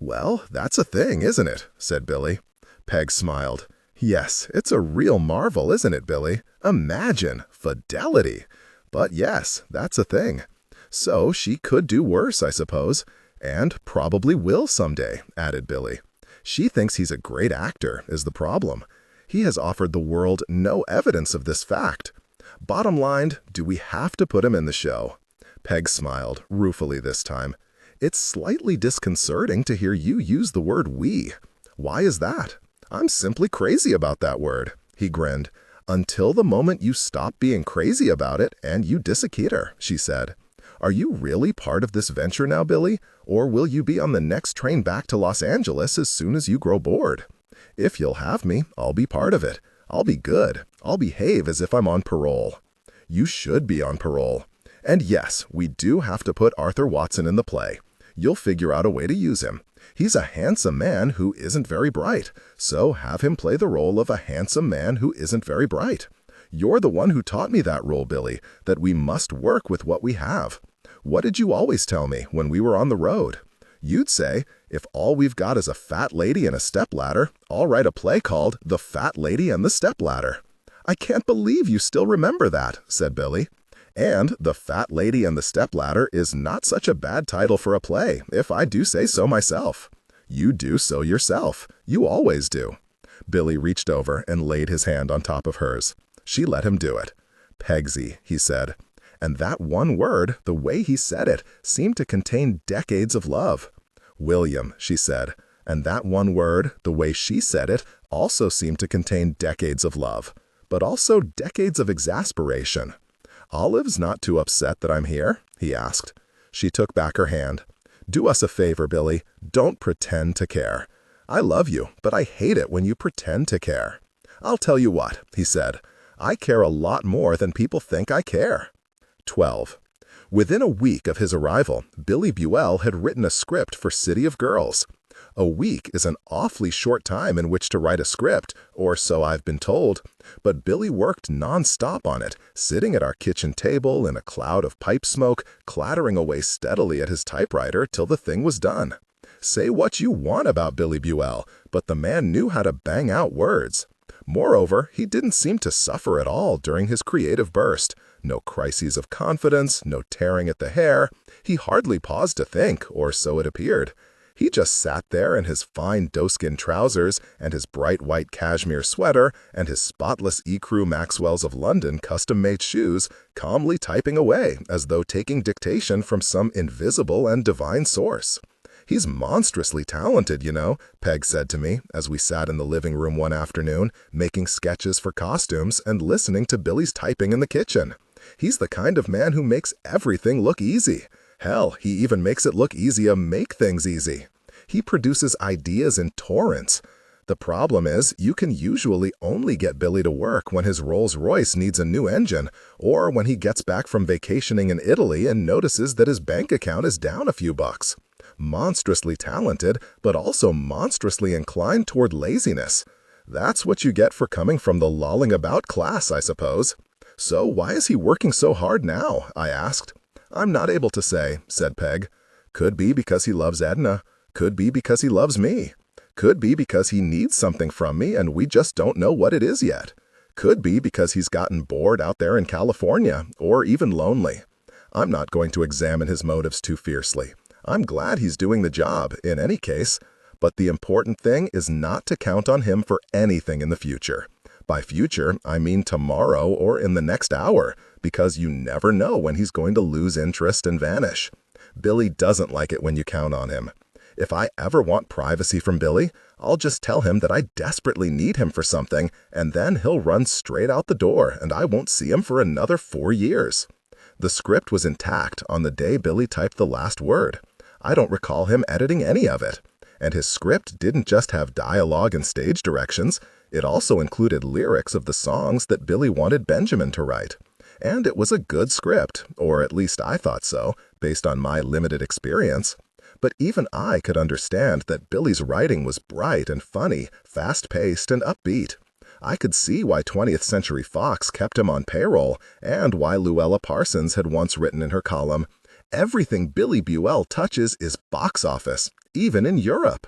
"Well, that's a thing, isn't it?" said Billy. Peg smiled. "Yes, it's a real marvel, isn't it, Billy? Imagine! Fidelity! But yes, that's a thing. So she could do worse, I suppose. And probably will someday," added Billy. "She thinks he's a great actor, is the problem. He has offered the world no evidence of this fact. Bottom line, do we have to put him in the show?" Peg smiled, ruefully this time. "It's slightly disconcerting to hear you use the word we. Why is that?" "I'm simply crazy about that word," he grinned. "Until the moment you stop being crazy about it and you dissecate her," she said. "Are you really part of this venture now, Billy? Or will you be on the next train back to Los Angeles as soon as you grow bored? If you'll have me, I'll be part of it. I'll be good. I'll behave as if I'm on parole." "You should be on parole. And yes, we do have to put Arthur Watson in the play. You'll figure out a way to use him. He's a handsome man who isn't very bright, so have him play the role of a handsome man who isn't very bright. You're the one who taught me that role, Billy, that we must work with what we have. What did you always tell me when we were on the road? You'd say, if all we've got is a fat lady and a stepladder, I'll write a play called The Fat Lady and the Stepladder." "I can't believe you still remember that," said Billy. "And The Fat Lady and the Stepladder is not such a bad title for a play, if I do say so myself." You do so yourself. You always do. Billy reached over and laid his hand on top of hers. She let him do it. Pegsy, he said. And that one word, the way he said it, seemed to contain decades of love. William, she said. And that one word, the way she said it, also seemed to contain decades of love, but also decades of exasperation. Olive's not too upset that I'm here? He asked. She took back her hand. Do us a favor, Billy. Don't pretend to care. I love you, but I hate it when you pretend to care. I'll tell you what, he said. I care a lot more than people think I care. 12. Within a week of his arrival, Billy Buell had written a script for City of Girls. A week is an awfully short time in which to write a script, or so I've been told, but Billy worked non-stop on it, sitting at our kitchen table in a cloud of pipe smoke, clattering away steadily at his typewriter till the thing was done. Say what you want about Billy Buell, but the man knew how to bang out words. Moreover, he didn't seem to suffer at all during his creative burst. No crises of confidence, no tearing at the hair. He hardly paused to think, or so it appeared. He just sat there in his fine doeskin trousers and his bright white cashmere sweater and his spotless ecru Maxwell's of London custom-made shoes, calmly typing away as though taking dictation from some invisible and divine source. He's monstrously talented, you know, Peg said to me as we sat in the living room one afternoon, making sketches for costumes and listening to Billy's typing in the kitchen. He's the kind of man who makes everything look easy. Hell, he even makes it look easy to make things easy. He produces ideas in torrents. The problem is, you can usually only get Billy to work when his Rolls-Royce needs a new engine, or when he gets back from vacationing in Italy and notices that his bank account is down a few bucks. Monstrously talented, but also monstrously inclined toward laziness. That's what you get for coming from the lolling about class, I suppose. So why is he working so hard now? I asked. I'm not able to say, said Peg. Could be because he loves Edna. Could be because he loves me. Could be because he needs something from me and we just don't know what it is yet. Could be because he's gotten bored out there in California, or even lonely. I'm not going to examine his motives too fiercely. I'm glad he's doing the job, in any case. But the important thing is not to count on him for anything in the future. By future, I mean tomorrow or in the next hour, because you never know when he's going to lose interest and vanish. Billy doesn't like it when you count on him. If I ever want privacy from Billy, I'll just tell him that I desperately need him for something, and then he'll run straight out the door and I won't see him for another 4 years. The script was intact on the day Billy typed the last word. I don't recall him editing any of it. And his script didn't just have dialogue and stage directions, it also included lyrics of the songs that Billy wanted Benjamin to write. And it was a good script, or at least I thought so, based on my limited experience. But even I could understand that Billy's writing was bright and funny, fast-paced and upbeat. I could see why 20th Century Fox kept him on payroll, and why Luella Parsons had once written in her column, "Everything Billy Buell touches is box office, even in Europe."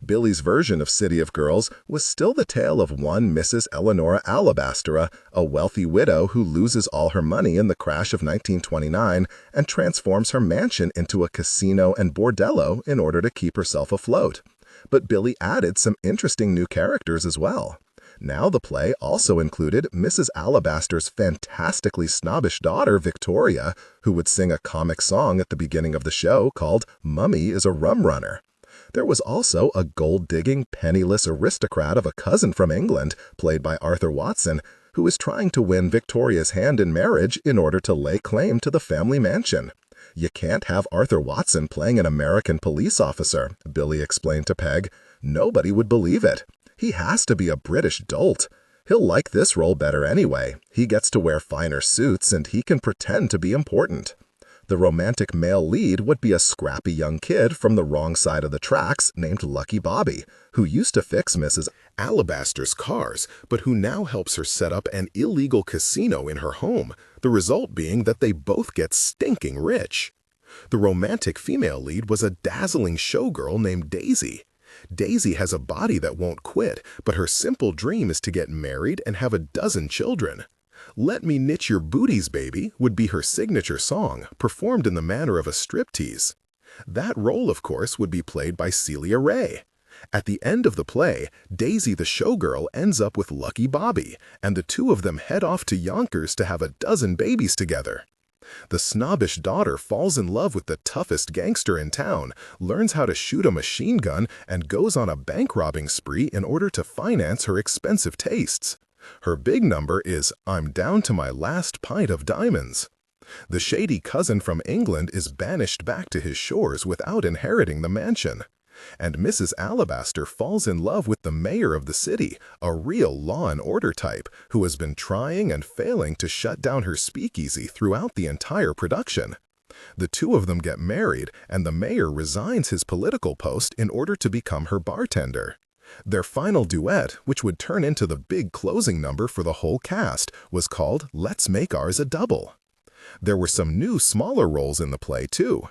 Billy's version of City of Girls was still the tale of one Mrs. Eleanora Alabastera, a wealthy widow who loses all her money in the crash of 1929 and transforms her mansion into a casino and bordello in order to keep herself afloat. But Billy added some interesting new characters as well. Now the play also included Mrs. Alabaster's fantastically snobbish daughter, Victoria, who would sing a comic song at the beginning of the show called "Mummy is a Rum Runner." There was also a gold-digging, penniless aristocrat of a cousin from England, played by Arthur Watson, who is trying to win Victoria's hand in marriage in order to lay claim to the family mansion. You can't have Arthur Watson playing an American police officer, Billy explained to Peg. Nobody would believe it. He has to be a British dolt. He'll like this role better anyway. He gets to wear finer suits and he can pretend to be important. The romantic male lead would be a scrappy young kid from the wrong side of the tracks named Lucky Bobby, who used to fix Mrs. Alabaster's cars, but who now helps her set up an illegal casino in her home, the result being that they both get stinking rich. The romantic female lead was a dazzling showgirl named Daisy. Daisy has a body that won't quit, but her simple dream is to get married and have a dozen children. "Let Me Knit Your Booties, Baby" would be her signature song, performed in the manner of a striptease. That role, of course, would be played by Celia Ray. At the end of the play, Daisy the showgirl ends up with Lucky Bobby, and the two of them head off to Yonkers to have a dozen babies together. The snobbish daughter falls in love with the toughest gangster in town, learns how to shoot a machine gun, and goes on a bank-robbing spree in order to finance her expensive tastes. Her big number is "I'm down to my last pint of diamonds." The shady cousin from England is banished back to his shores without inheriting the mansion. And Mrs. Alabaster falls in love with the mayor of the city, a real law and order type, who has been trying and failing to shut down her speakeasy throughout the entire production. The two of them get married, and the mayor resigns his political post in order to become her bartender. Their final duet, which would turn into the big closing number for the whole cast, was called "Let's Make Ours a Double." There were some new, smaller roles in the play, too.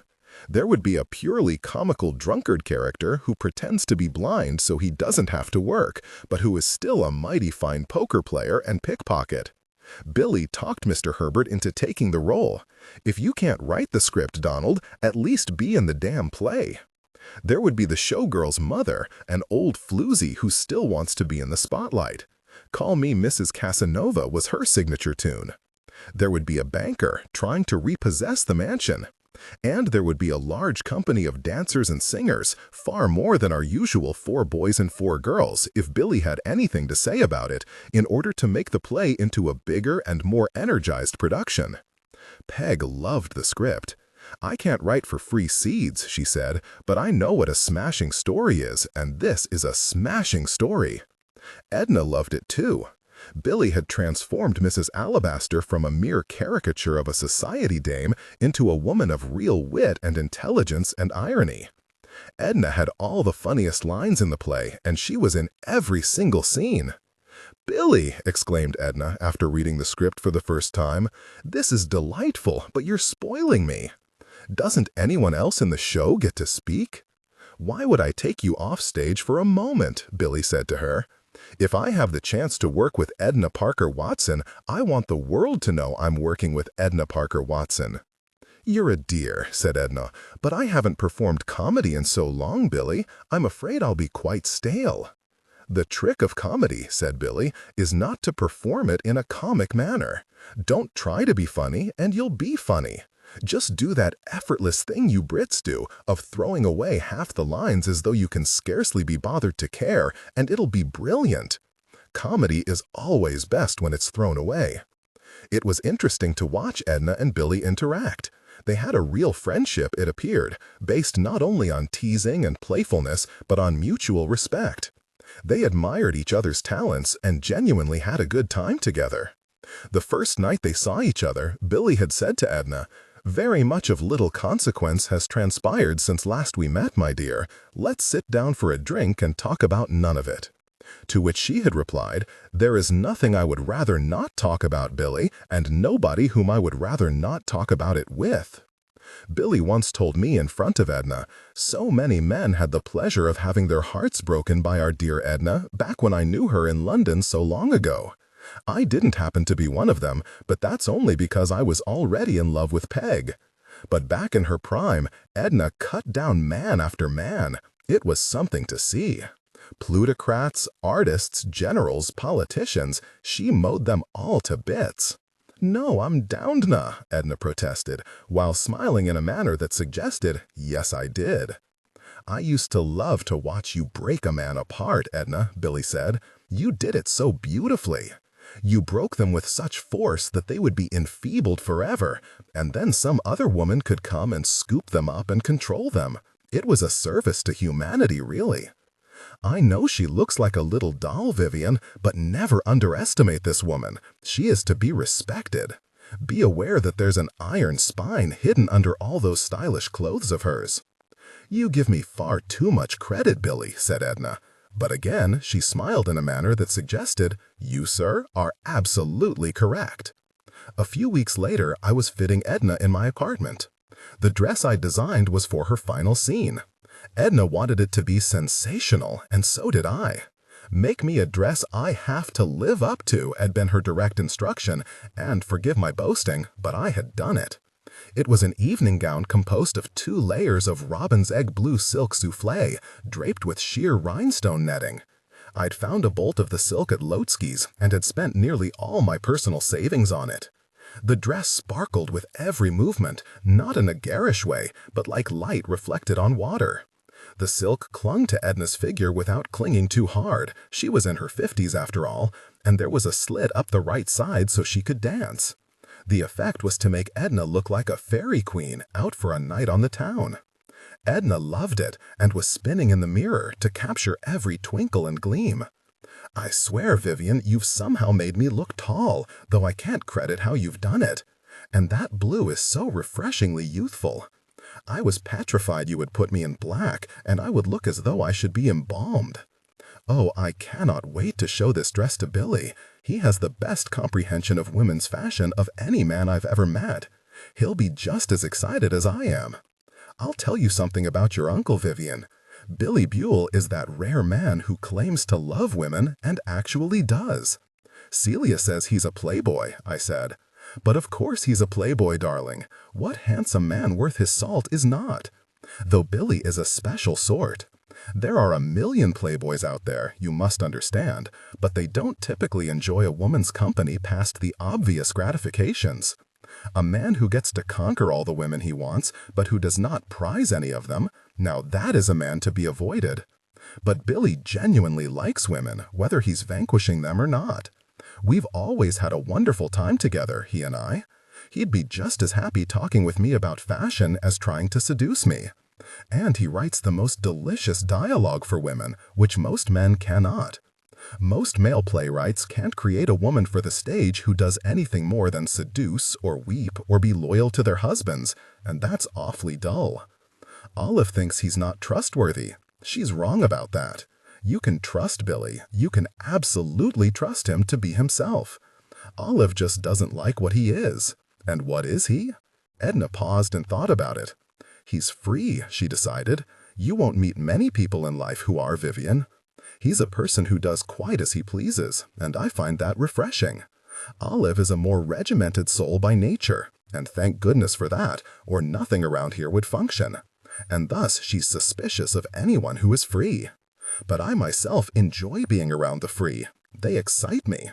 There would be a purely comical drunkard character who pretends to be blind so he doesn't have to work, but who is still a mighty fine poker player and pickpocket. Billy talked Mr. Herbert into taking the role. "If you can't write the script, Donald, at least be in the damn play." There would be the showgirl's mother, an old floozy who still wants to be in the spotlight. "Call Me Mrs. Casanova" was her signature tune. There would be a banker trying to repossess the mansion. And there would be a large company of dancers and singers, far more than our usual 4 boys and 4 girls, if Billy had anything to say about it, in order to make the play into a bigger and more energized production. Peg loved the script. "I can't write for free seeds," she said, "but I know what a smashing story is, and this is a smashing story." Edna loved it too. Billy had transformed Mrs. Alabaster from a mere caricature of a society dame into a woman of real wit and intelligence and irony. Edna had all the funniest lines in the play, and she was in every single scene. "Billy," exclaimed Edna after reading the script for the first time, "this is delightful, but you're spoiling me. Doesn't anyone else in the show get to speak?" "Why would I take you off stage for a moment?" Billy said to her. "If I have the chance to work with Edna Parker Watson, I want the world to know I'm working with Edna Parker Watson." "You're a dear," said Edna, "but I haven't performed comedy in so long, Billy. I'm afraid I'll be quite stale." "The trick of comedy," said Billy, "is not to perform it in a comic manner. Don't try to be funny, and you'll be funny. Just do that effortless thing you Brits do, of throwing away half the lines as though you can scarcely be bothered to care, and it'll be brilliant. Comedy is always best when it's thrown away." It was interesting to watch Edna and Billy interact. They had a real friendship, it appeared, based not only on teasing and playfulness, but on mutual respect. They admired each other's talents and genuinely had a good time together. The first night they saw each other, Billy had said to Edna, "Very much of little consequence has transpired since last we met, my dear. Let's sit down for a drink and talk about none of it." To which she had replied, "There is nothing I would rather not talk about, Billy, and nobody whom I would rather not talk about it with." Billy once told me in front of Edna, "So many men had the pleasure of having their hearts broken by our dear Edna back when I knew her in London so long ago. I didn't happen to be one of them, but that's only because I was already in love with Peg. But back in her prime, Edna cut down man after man. It was something to see. Plutocrats, artists, generals, politicians, she mowed them all to bits." "No, I'm downed na," Edna protested, while smiling in a manner that suggested, "Yes, I did." "I used to love to watch you break a man apart, Edna," Billy said. "You did it so beautifully. You broke them with such force that they would be enfeebled forever, and then some other woman could come and scoop them up and control them. It was a service to humanity, really. I know she looks like a little doll, Vivian, but never underestimate this woman. She is to be respected. Be aware that there's an iron spine hidden under all those stylish clothes of hers." "You give me far too much credit, Billy," said Edna. But again, she smiled in a manner that suggested, "You, sir, are absolutely correct." A few weeks later, I was fitting Edna in my apartment. The dress I designed was for her final scene. Edna wanted it to be sensational, and so did I. "Make me a dress I have to live up to," had been her direct instruction, and forgive my boasting, but I had done it. It was an evening gown composed of 2 layers of robin's egg blue silk soufflé, draped with sheer rhinestone netting. I'd found a bolt of the silk at Lotsky's and had spent nearly all my personal savings on it. The dress sparkled with every movement, not in a garish way, but like light reflected on water. The silk clung to Edna's figure without clinging too hard. She was in her 50s after all, and there was a slit up the right side so she could dance. The effect was to make Edna look like a fairy queen out for a night on the town. Edna loved it and was spinning in the mirror to capture every twinkle and gleam. "I swear, Vivian, you've somehow made me look tall, though I can't credit how you've done it. And that blue is so refreshingly youthful. I was petrified you would put me in black, and I would look as though I should be embalmed. Oh, I cannot wait to show this dress to Billy. He has the best comprehension of women's fashion of any man I've ever met. He'll be just as excited as I am. I'll tell you something about your uncle, Vivian. Billy Buell is that rare man who claims to love women and actually does." "Celia says he's a playboy," I said. "But of course he's a playboy, darling. What handsome man worth his salt is not? Though Billy is a special sort. There are a million playboys out there, you must understand, but they don't typically enjoy a woman's company past the obvious gratifications. A man who gets to conquer all the women he wants, but who does not prize any of them, now that is a man to be avoided. But Billy genuinely likes women, whether he's vanquishing them or not. We've always had a wonderful time together, he and I. He'd be just as happy talking with me about fashion as trying to seduce me. And he writes the most delicious dialogue for women, which most men cannot. Most male playwrights can't create a woman for the stage who does anything more than seduce or weep or be loyal to their husbands, and that's awfully dull. Olive thinks he's not trustworthy. She's wrong about that. You can trust Billy. You can absolutely trust him to be himself. Olive just doesn't like what he is. And what is he? Edna paused and thought about it. He's free, she decided. You won't meet many people in life who are, Vivian. He's a person who does quite as he pleases, and I find that refreshing. Olive is a more regimented soul by nature, and thank goodness for that, or nothing around here would function. And thus she's suspicious of anyone who is free. But I myself enjoy being around the free. They excite me.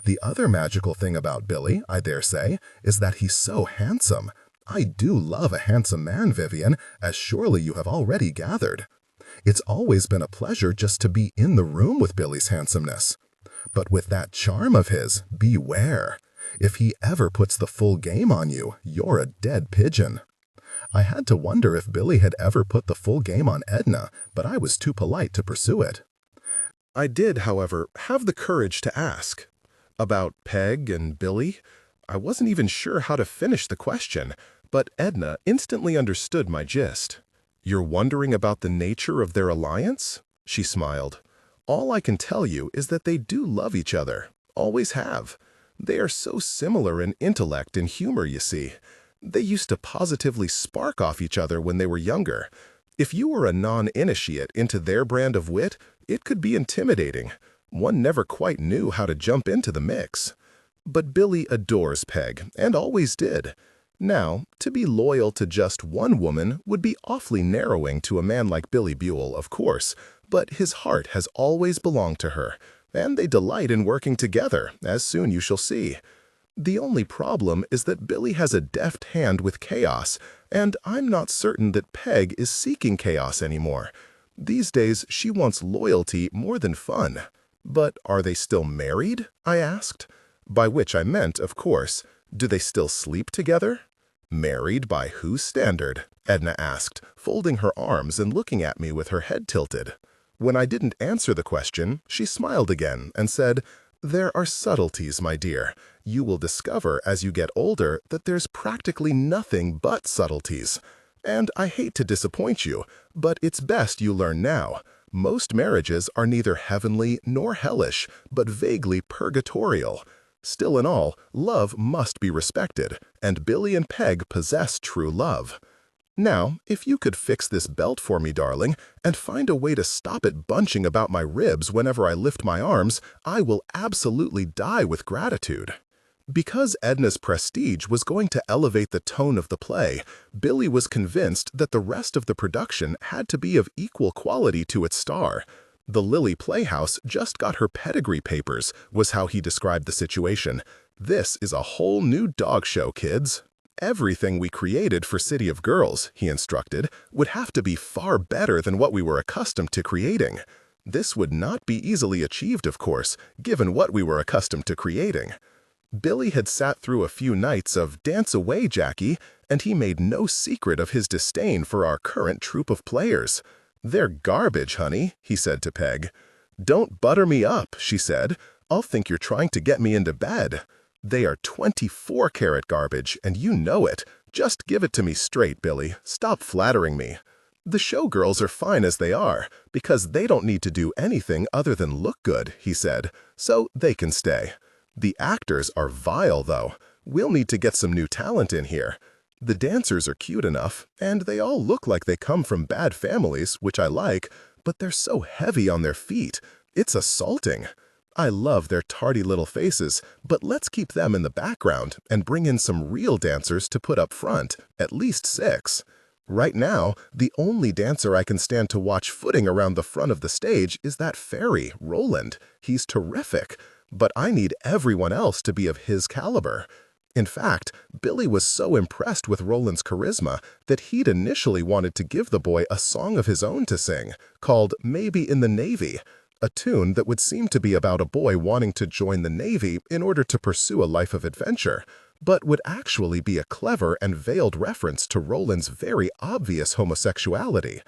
The other magical thing about Billy, I dare say, is that he's so handsome. I do love a handsome man, Vivian, as surely you have already gathered. It's always been a pleasure just to be in the room with Billy's handsomeness. But with that charm of his, beware. If he ever puts the full game on you, you're a dead pigeon. I had to wonder if Billy had ever put the full game on Edna, but I was too polite to pursue it. I did, however, have the courage to ask. About Peg and Billy, I wasn't even sure how to finish the question, but Edna instantly understood my gist. "You're wondering about the nature of their alliance?" She smiled. "All I can tell you is that they do love each other, always have. They are so similar in intellect and humor, you see. They used to positively spark off each other when they were younger. If you were a non-initiate into their brand of wit, it could be intimidating. One never quite knew how to jump into the mix. But Billy adores Peg, and always did. Now, to be loyal to just one woman would be awfully narrowing to a man like Billy Buell, of course, but his heart has always belonged to her, and they delight in working together, as soon you shall see. The only problem is that Billy has a deft hand with chaos, and I'm not certain that Peg is seeking chaos anymore. These days, she wants loyalty more than fun. But are they still married? I asked. By which I meant, of course, do they still sleep together? Married by whose standard? Edna asked, folding her arms and looking at me with her head tilted. When I didn't answer the question, she smiled again and said, "There are subtleties, my dear. You will discover as you get older that there's practically nothing but subtleties. And I hate to disappoint you, but it's best you learn now. Most marriages are neither heavenly nor hellish, but vaguely purgatorial. Still in all, love must be respected, and Billy and Peg possess true love. Now, if you could fix this belt for me, darling, and find a way to stop it bunching about my ribs whenever I lift my arms, I will absolutely die with gratitude." Because Edna's prestige was going to elevate the tone of the play, Billy was convinced that the rest of the production had to be of equal quality to its star. The Lily Playhouse just got her pedigree papers, was how he described the situation. This is a whole new dog show, kids. Everything we created for City of Girls, he instructed, would have to be far better than what we were accustomed to creating. This would not be easily achieved, of course, given what we were accustomed to creating. Billy had sat through a few nights of Dance Away, Jackie, and he made no secret of his disdain for our current troupe of players. "They're garbage, honey," he said to Peg. "Don't butter me up," she said. "I'll think you're trying to get me into bed. They are 24-karat garbage, and you know it. Just give it to me straight, Billy. Stop flattering me. The showgirls are fine as they are, because they don't need to do anything other than look good," he said, "so they can stay. The actors are vile, though. We'll need to get some new talent in here. The dancers are cute enough, and they all look like they come from bad families, which I like, but they're so heavy on their feet. It's assaulting. I love their tardy little faces, but let's keep them in the background and bring in some real dancers to put up front, at least 6. Right now, the only dancer I can stand to watch footing around the front of the stage is that fairy, Roland. He's terrific, but I need everyone else to be of his caliber." In fact, Billy was so impressed with Roland's charisma that he'd initially wanted to give the boy a song of his own to sing, called Maybe in the Navy, a tune that would seem to be about a boy wanting to join the Navy in order to pursue a life of adventure, but would actually be a clever and veiled reference to Roland's very obvious homosexuality.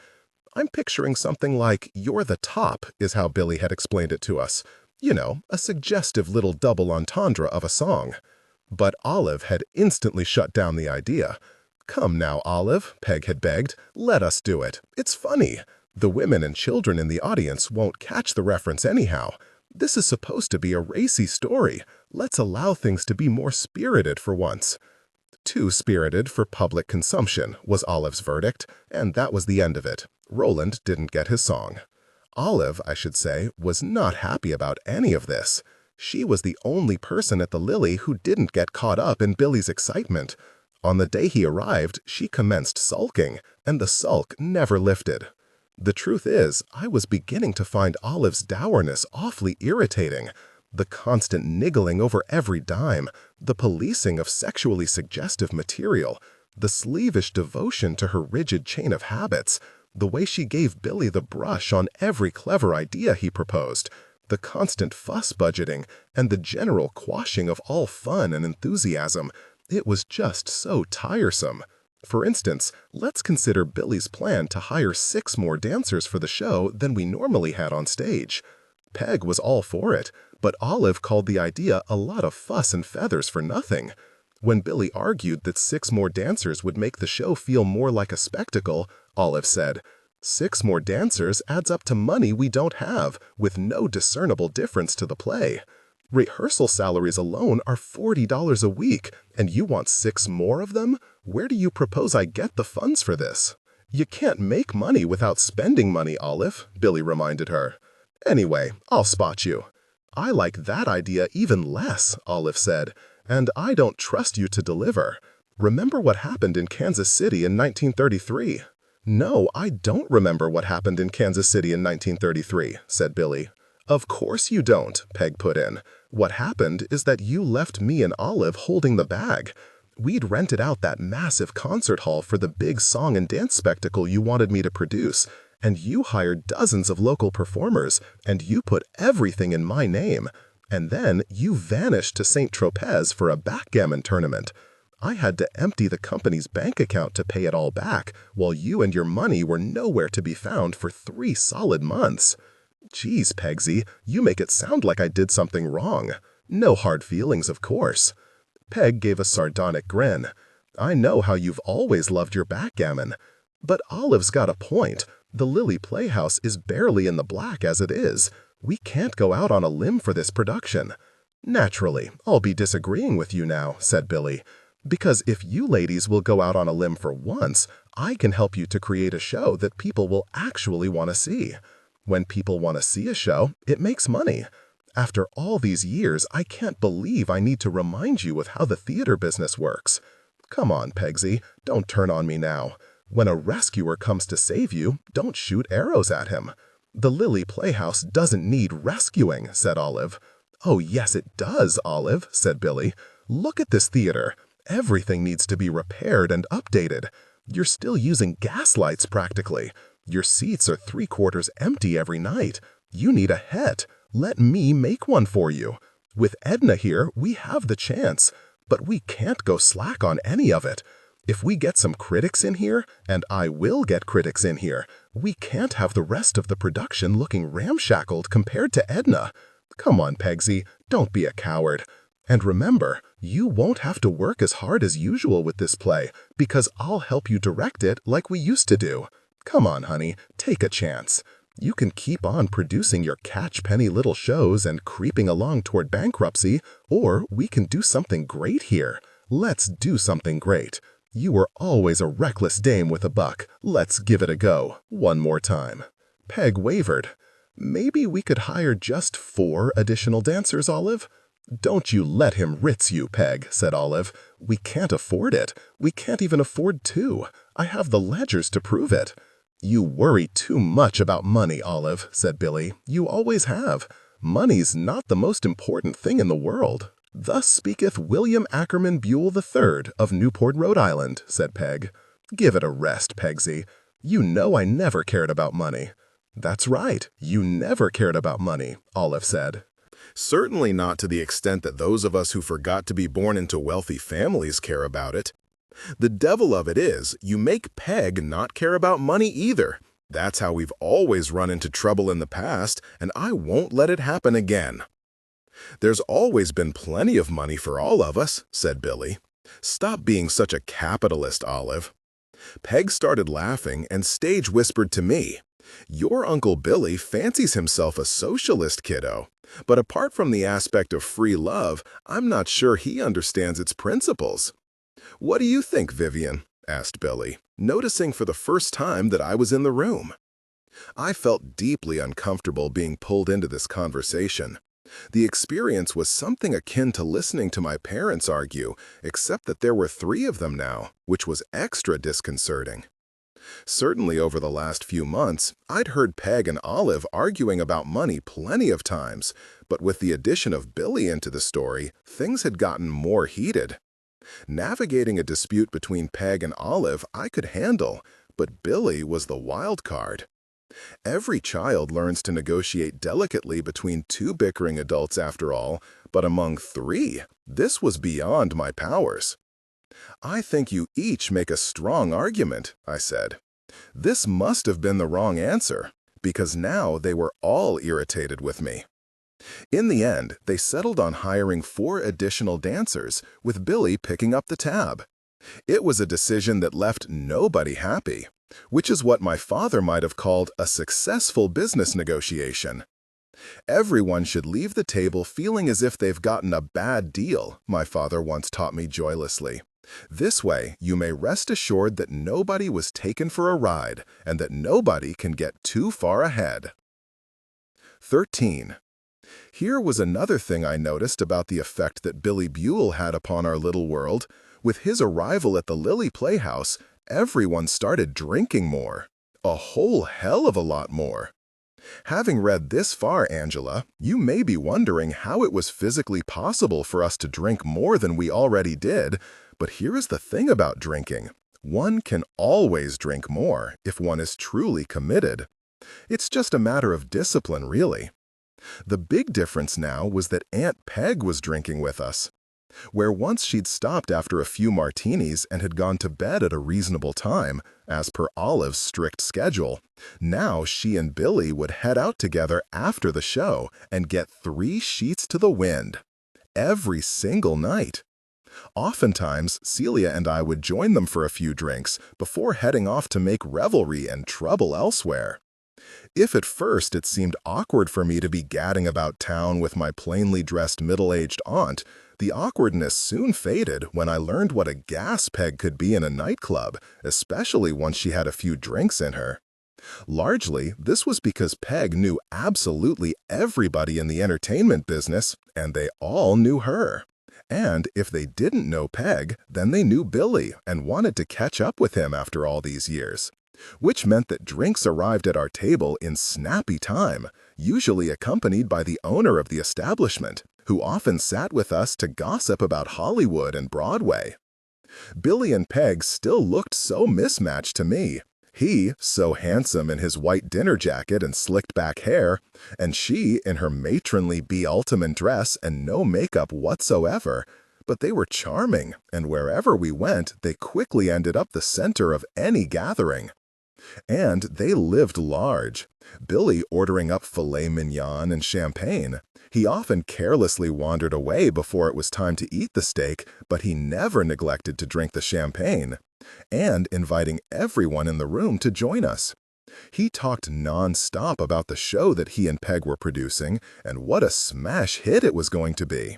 "I'm picturing something like You're the Top," is how Billy had explained it to us. You know, a suggestive little double entendre of a song. But Olive had instantly shut down the idea. "Come now, Olive," Peg had begged, "let us do it. It's funny. The women and children in the audience won't catch the reference anyhow. This is supposed to be a racy story. Let's allow things to be more spirited for once." "Too spirited for public consumption," was Olive's verdict, and that was the end of it. Roland didn't get his song. Olive, I should say, was not happy about any of this. She was the only person at the Lily who didn't get caught up in Billy's excitement. On the day he arrived, she commenced sulking, and the sulk never lifted. The truth is, I was beginning to find Olive's dourness awfully irritating. The constant niggling over every dime, the policing of sexually suggestive material, the slavish devotion to her rigid chain of habits, the way she gave Billy the brush on every clever idea he proposed, the constant fuss budgeting, and the general quashing of all fun and enthusiasm. It was just so tiresome. For instance, let's consider Billy's plan to hire 6 more dancers for the show than we normally had on stage. Peg was all for it, but Olive called the idea a lot of fuss and feathers for nothing. When Billy argued that 6 more dancers would make the show feel more like a spectacle, Olive said, "6 more dancers adds up to money we don't have, with no discernible difference to the play. Rehearsal salaries alone are $40 a week, and you want 6 more of them? Where do you propose I get the funds for this?" "You can't make money without spending money, Olive," Billy reminded her. "Anyway, I'll spot you." "I like that idea even less," Olive said, "and I don't trust you to deliver. Remember what happened in Kansas City in 1933? "No, I don't remember what happened in Kansas City in 1933, said Billy. "Of course you don't," Peg put in. "What happened is that you left me and Olive holding the bag. We'd rented out that massive concert hall for the big song and dance spectacle you wanted me to produce, and you hired dozens of local performers, and you put everything in my name. And then you vanished to St. Tropez for a backgammon tournament. I had to empty the company's bank account to pay it all back, while you and your money were nowhere to be found for 3 solid months. Geez, Pegsy, you make it sound like I did something wrong. No hard feelings, of course." Peg gave a sardonic grin. "I know how you've always loved your backgammon. But Olive's got a point. The Lily Playhouse is barely in the black as it is. We can't go out on a limb for this production." "Naturally, I'll be disagreeing with you now," said Billy. "Because if you ladies will go out on a limb for once, I can help you to create a show that people will actually want to see. When people want to see a show, it makes money. After all these years, I can't believe I need to remind you of how the theater business works. Come on, Pegsy, don't turn on me now. When a rescuer comes to save you, don't shoot arrows at him. The Lily Playhouse doesn't need rescuing, said Olive. Oh, yes, it does, Olive, said Billy. Look at this theater. Everything needs to be repaired and updated. You're still using gas lights practically. Your seats are 3/4 empty every night. You need a het. Let me make one for you. With Edna here, we have the chance, but we can't go slack on any of it. If we get some critics in here, and I will get critics in here, we can't have the rest of the production looking ramshackled compared to Edna. Come on, Pegsy, don't be a coward. And remember, you won't have to work as hard as usual with this play, because I'll help you direct it like we used to do. Come on, honey, take a chance. You can keep on producing your catch-penny little shows and creeping along toward bankruptcy, or we can do something great here. Let's do something great. You were always a reckless dame with a buck. Let's give it a go. One more time. Peg wavered. Maybe we could hire just 4 additional dancers, Olive? Don't you let him ritz you, Peg, said Olive. We can't afford it. We can't even afford 2. I have the ledgers to prove it. You worry too much about money, Olive, said Billy. You always have. Money's not the most important thing in the world. Thus speaketh William Ackerman Buell III of Newport, Rhode Island, said Peg. Give it a rest, Pegsy. You know I never cared about money. That's right, you never cared about money, Olive said. Certainly not to the extent that those of us who forgot to be born into wealthy families care about it. The devil of it is, you make Peg not care about money either. That's how we've always run into trouble in the past, and I won't let it happen again. There's always been plenty of money for all of us, said Billy. Stop being such a capitalist, Olive. Peg started laughing and stage whispered to me, Your Uncle Billy fancies himself a socialist, kiddo. But apart from the aspect of free love, I'm not sure he understands its principles. What do you think, Vivian? Asked Billy, noticing for the first time that I was in the room. I felt deeply uncomfortable being pulled into this conversation. The experience was something akin to listening to my parents argue, except that there were 3 of them now, which was extra disconcerting. Certainly over the last few months, I'd heard Peg and Olive arguing about money plenty of times, but with the addition of Billy into the story, things had gotten more heated. Navigating a dispute between Peg and Olive I could handle, but Billy was the wild card. Every child learns to negotiate delicately between 2 bickering adults after all, but among 3, this was beyond my powers. I think you each make a strong argument, I said. This must have been the wrong answer, because now they were all irritated with me. In the end, they settled on hiring 4 additional dancers, with Billy picking up the tab. It was a decision that left nobody happy, which is what my father might have called a successful business negotiation. Everyone should leave the table feeling as if they've gotten a bad deal, my father once taught me joylessly. This way, you may rest assured that nobody was taken for a ride and that nobody can get too far ahead. 13. Here was another thing I noticed about the effect that Billy Buell had upon our little world. With his arrival at the Lily Playhouse, everyone started drinking more. A whole hell of a lot more. Having read this far, Angela, you may be wondering how it was physically possible for us to drink more than we already did, but here is the thing about drinking. One can always drink more if one is truly committed. It's just a matter of discipline, really. The big difference now was that Aunt Peg was drinking with us. Where once she'd stopped after a few martinis and had gone to bed at a reasonable time, as per Olive's strict schedule, now she and Billy would head out together after the show and get 3 sheets to the wind. Every single night. Oftentimes, Celia and I would join them for a few drinks before heading off to make revelry and trouble elsewhere. If at first it seemed awkward for me to be gadding about town with my plainly dressed middle-aged aunt, the awkwardness soon faded when I learned what a gas Peg could be in a nightclub, especially once she had a few drinks in her. Largely, this was because Peg knew absolutely everybody in the entertainment business, and they all knew her. And if they didn't know Peg, then they knew Billy and wanted to catch up with him after all these years. Which meant that drinks arrived at our table in snappy time, usually accompanied by the owner of the establishment, who often sat with us to gossip about Hollywood and Broadway. Billy and Peg still looked so mismatched to me. He, so handsome in his white dinner jacket and slicked back hair, and she in her matronly be-ultimate dress and no makeup whatsoever. But they were charming, and wherever we went, they quickly ended up the center of any gathering. And they lived large. Billy ordering up filet mignon and champagne. He often carelessly wandered away before it was time to eat the steak, but he never neglected to drink the champagne. And inviting everyone in the room to join us. He talked non-stop about the show that he and Peg were producing and what a smash hit it was going to be.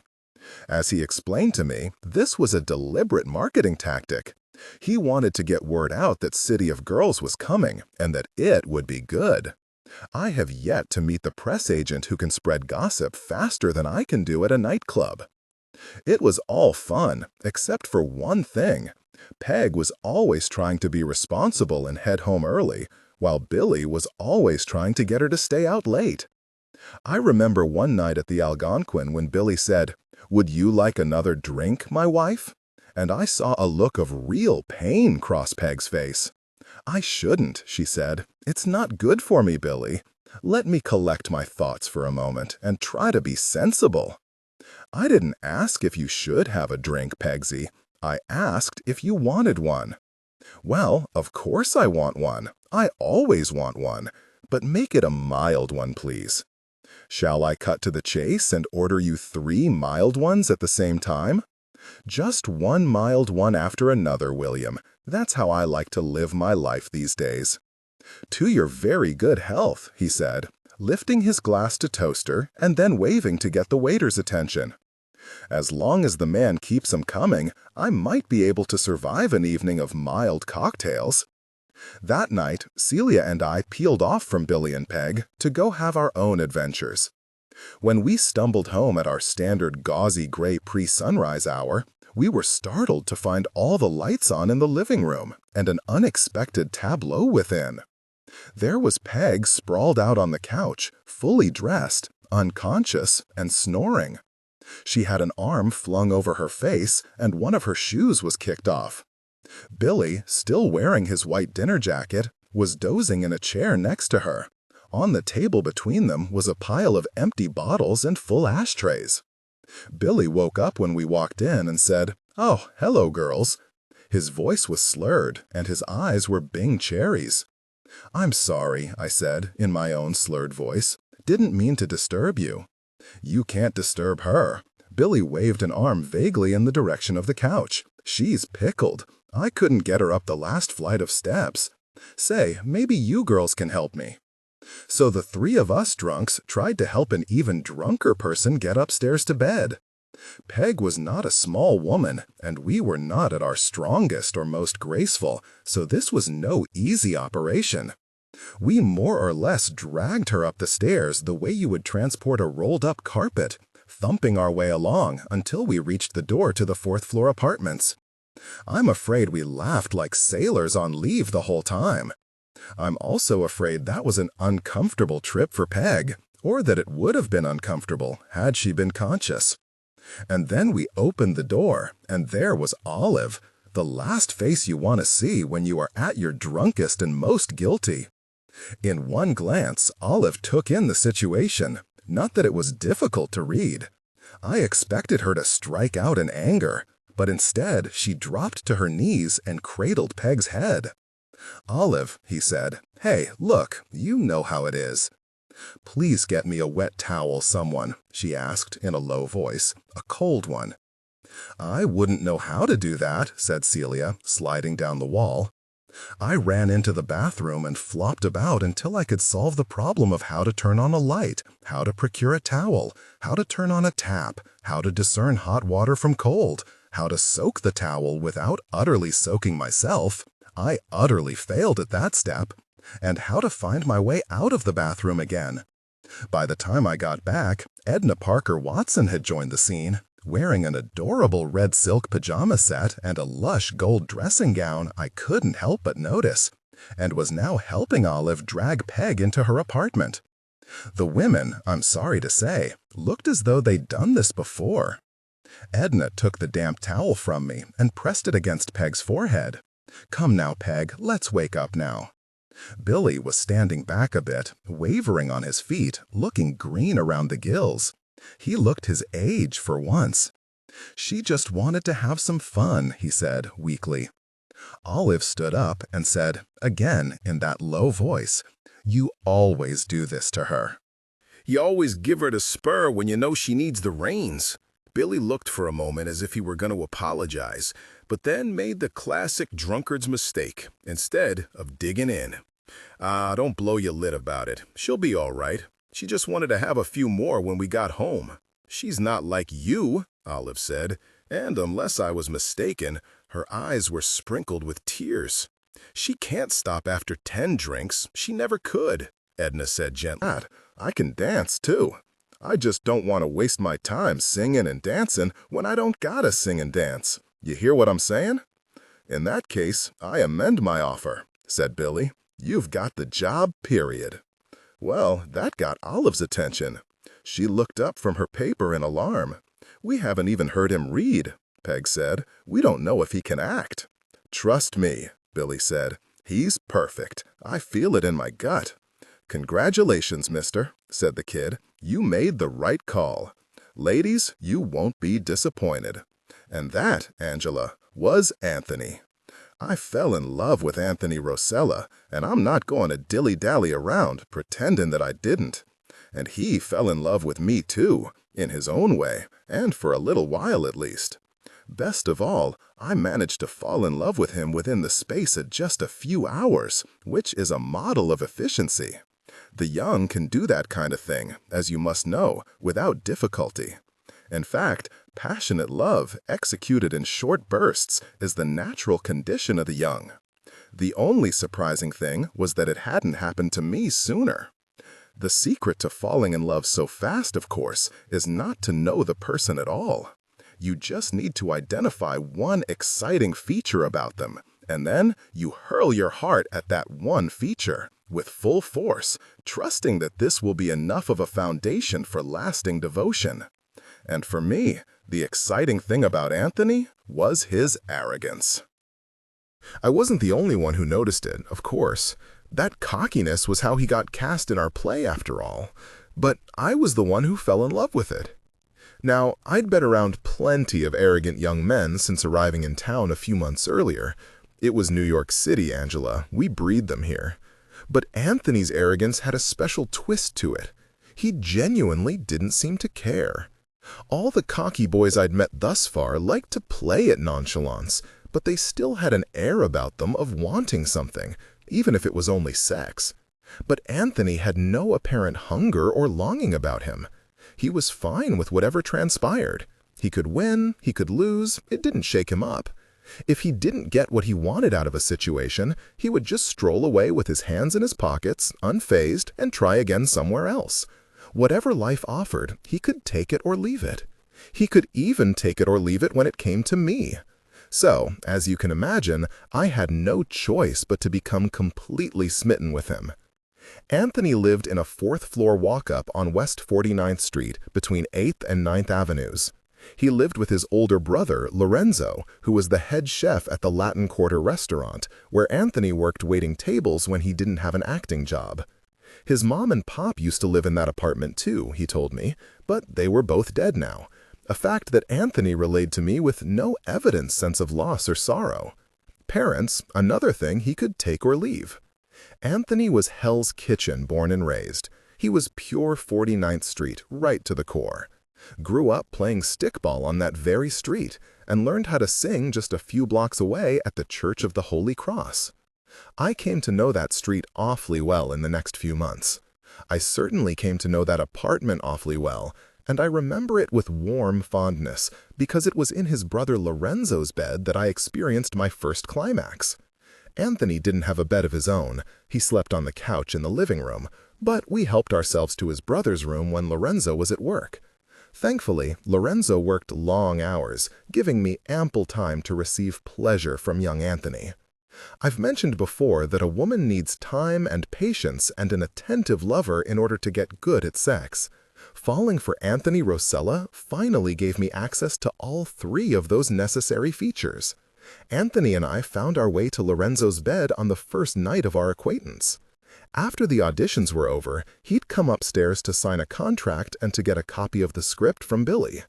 As he explained to me, this was a deliberate marketing tactic. He wanted to get word out that City of Girls was coming and that it would be good. I have yet to meet the press agent who can spread gossip faster than I can do at a nightclub. It was all fun, except for one thing. Peg was always trying to be responsible and head home early, while Billy was always trying to get her to stay out late. I remember one night at the Algonquin when Billy said, "Would you like another drink, my wife?" And I saw a look of real pain cross Peg's face. "I shouldn't," she said. "It's not good for me, Billy. Let me collect my thoughts for a moment and try to be sensible." "I didn't ask if you should have a drink, Pegsy. I asked if you wanted one." "Well, of course I want one. I always want one. But make it a mild one, please." "Shall I cut to the chase and order you 3 mild ones at the same time?" "Just one mild one after another, William. That's how I like to live my life these days." "To your very good health," he said, lifting his glass to toast her and then waving to get the waiter's attention. As long as the man keeps them coming, I might be able to survive an evening of mild cocktails. That night, Celia and I peeled off from Billy and Peg to go have our own adventures. When we stumbled home at our standard gauzy gray pre-sunrise hour, we were startled to find all the lights on in the living room and an unexpected tableau within. There was Peg sprawled out on the couch, fully dressed, unconscious, and snoring. She had an arm flung over her face, and one of her shoes was kicked off. Billy, still wearing his white dinner jacket, was dozing in a chair next to her. On the table between them was a pile of empty bottles and full ashtrays. Billy woke up when we walked in and said, "Oh, hello, girls." His voice was slurred, and his eyes were Bing cherries. "I'm sorry," I said, in my own slurred voice. "Didn't mean to disturb you." "You can't disturb her." Billy waved an arm vaguely in the direction of the couch. "She's pickled. I couldn't get her up the last flight of steps. Say, maybe you girls can help me." So the 3 of us drunks tried to help an even drunker person get upstairs to bed. Peg was not a small woman, and we were not at our strongest or most graceful, so this was no easy operation. We more or less dragged her up the stairs the way you would transport a rolled-up carpet, thumping our way along until we reached the door to the 4th-floor apartments. I'm afraid we laughed like sailors on leave the whole time. I'm also afraid that was an uncomfortable trip for Peg, or that it would have been uncomfortable had she been conscious. And then we opened the door, and there was Olive, the last face you want to see when you are at your drunkest and most guilty. In one glance, Olive took in the situation. Not that it was difficult to read. I expected her to strike out in anger, but instead she dropped to her knees and cradled Peg's head. "Olive," he said, "hey, look, you know how it is." "Please get me a wet towel, someone," she asked in a low voice, "a cold one." "I wouldn't know how to do that," said Celia, sliding down the wall. I ran into the bathroom and flopped about until I could solve the problem of how to turn on a light, how to procure a towel, how to turn on a tap, how to discern hot water from cold, how to soak the towel without utterly soaking myself. I utterly failed at that step. and how to find my way out of the bathroom again. By the time I got back, Edna Parker Watson had joined the scene, wearing an adorable red silk pajama set and a lush gold dressing gown I couldn't help but notice, and was now helping Olive drag Peg into her apartment. The women, I'm sorry to say, looked as though they'd done this before. Edna took the damp towel from me and pressed it against Peg's forehead. "Come now, Peg, let's wake up now." Billy was standing back a bit, wavering on his feet, looking green around the gills. He looked his age for once. "She just wanted to have some fun," he said weakly. Olive stood up and said, again in that low voice, "You always do this to her." "You always give her the spur when you know she needs the reins." Billy looked for a moment as if he were going to apologize, but then made the classic drunkard's mistake, instead of digging in. Don't blow your lid about it. She'll be all right. She just wanted to have a few more when we got home. She's not like you," Olive said, and unless I was mistaken, her eyes were sprinkled with tears. "She can't stop after 10 drinks. She never could," Edna said gently. "I can dance, too. I just don't want to waste my time singing and dancing when I don't gotta sing and dance. You hear what I'm saying?" "In that case, I amend my offer," said Billy. "You've got the job, period." Well, that got Olive's attention. She looked up from her paper in alarm. "We haven't even heard him read," Peg said. "We don't know if he can act." "Trust me," Billy said. "He's perfect. I feel it in my gut." "Congratulations, mister," said the kid. "You made the right call. Ladies, you won't be disappointed." And that, Angela, was Anthony. I fell in love with Anthony Rosella, and I'm not going to dilly-dally around pretending that I didn't. And he fell in love with me too, in his own way, and for a little while at least. Best of all, I managed to fall in love with him within the space of just a few hours, which is a model of efficiency. The young can do that kind of thing, as you must know, without difficulty. In fact, passionate love, executed in short bursts, is the natural condition of the young. The only surprising thing was that it hadn't happened to me sooner. The secret to falling in love so fast, of course, is not to know the person at all. You just need to identify one exciting feature about them, and then you hurl your heart at that one feature with full force, trusting that this will be enough of a foundation for lasting devotion. And for me, the exciting thing about Anthony was his arrogance. I wasn't the only one who noticed it, of course. That cockiness was how he got cast in our play, after all. But I was the one who fell in love with it. Now, I'd been around plenty of arrogant young men since arriving in town a few months earlier. It was New York City, Angela. We breed them here. But Anthony's arrogance had a special twist to it. He genuinely didn't seem to care. All the cocky boys I'd met thus far liked to play at nonchalance, but they still had an air about them of wanting something, even if it was only sex. But Anthony had no apparent hunger or longing about him. He was fine with whatever transpired. He could win, he could lose, it didn't shake him up. If he didn't get what he wanted out of a situation, he would just stroll away with his hands in his pockets, unfazed, and try again somewhere else. Whatever life offered, he could take it or leave it. He could even take it or leave it when it came to me. So, as you can imagine, I had no choice but to become completely smitten with him. Anthony lived in a 4th-floor walk-up on West 49th Street between 8th and 9th Avenues. He lived with his older brother, Lorenzo, who was the head chef at the Latin Quarter restaurant, where Anthony worked waiting tables when he didn't have an acting job. His mom and pop used to live in that apartment too, he told me, but they were both dead now, a fact that Anthony relayed to me with no evident sense of loss or sorrow. Parents, another thing he could take or leave. Anthony was Hell's Kitchen born and raised. He was pure 49th Street, right to the core. Grew up playing stickball on that very street, and learned how to sing just a few blocks away at the Church of the Holy Cross. I came to know that street awfully well in the next few months. I certainly came to know that apartment awfully well, and I remember it with warm fondness, because it was in his brother Lorenzo's bed that I experienced my first climax. Anthony didn't have a bed of his own. He slept on the couch in the living room, but we helped ourselves to his brother's room when Lorenzo was at work. Thankfully, Lorenzo worked long hours, giving me ample time to receive pleasure from young Anthony. I've mentioned before that a woman needs time and patience and an attentive lover in order to get good at sex. Falling for Anthony Rosella finally gave me access to all three of those necessary features. Anthony and I found our way to Lorenzo's bed on the first night of our acquaintance. After the auditions were over, he'd come upstairs to sign a contract and to get a copy of the script from Billy.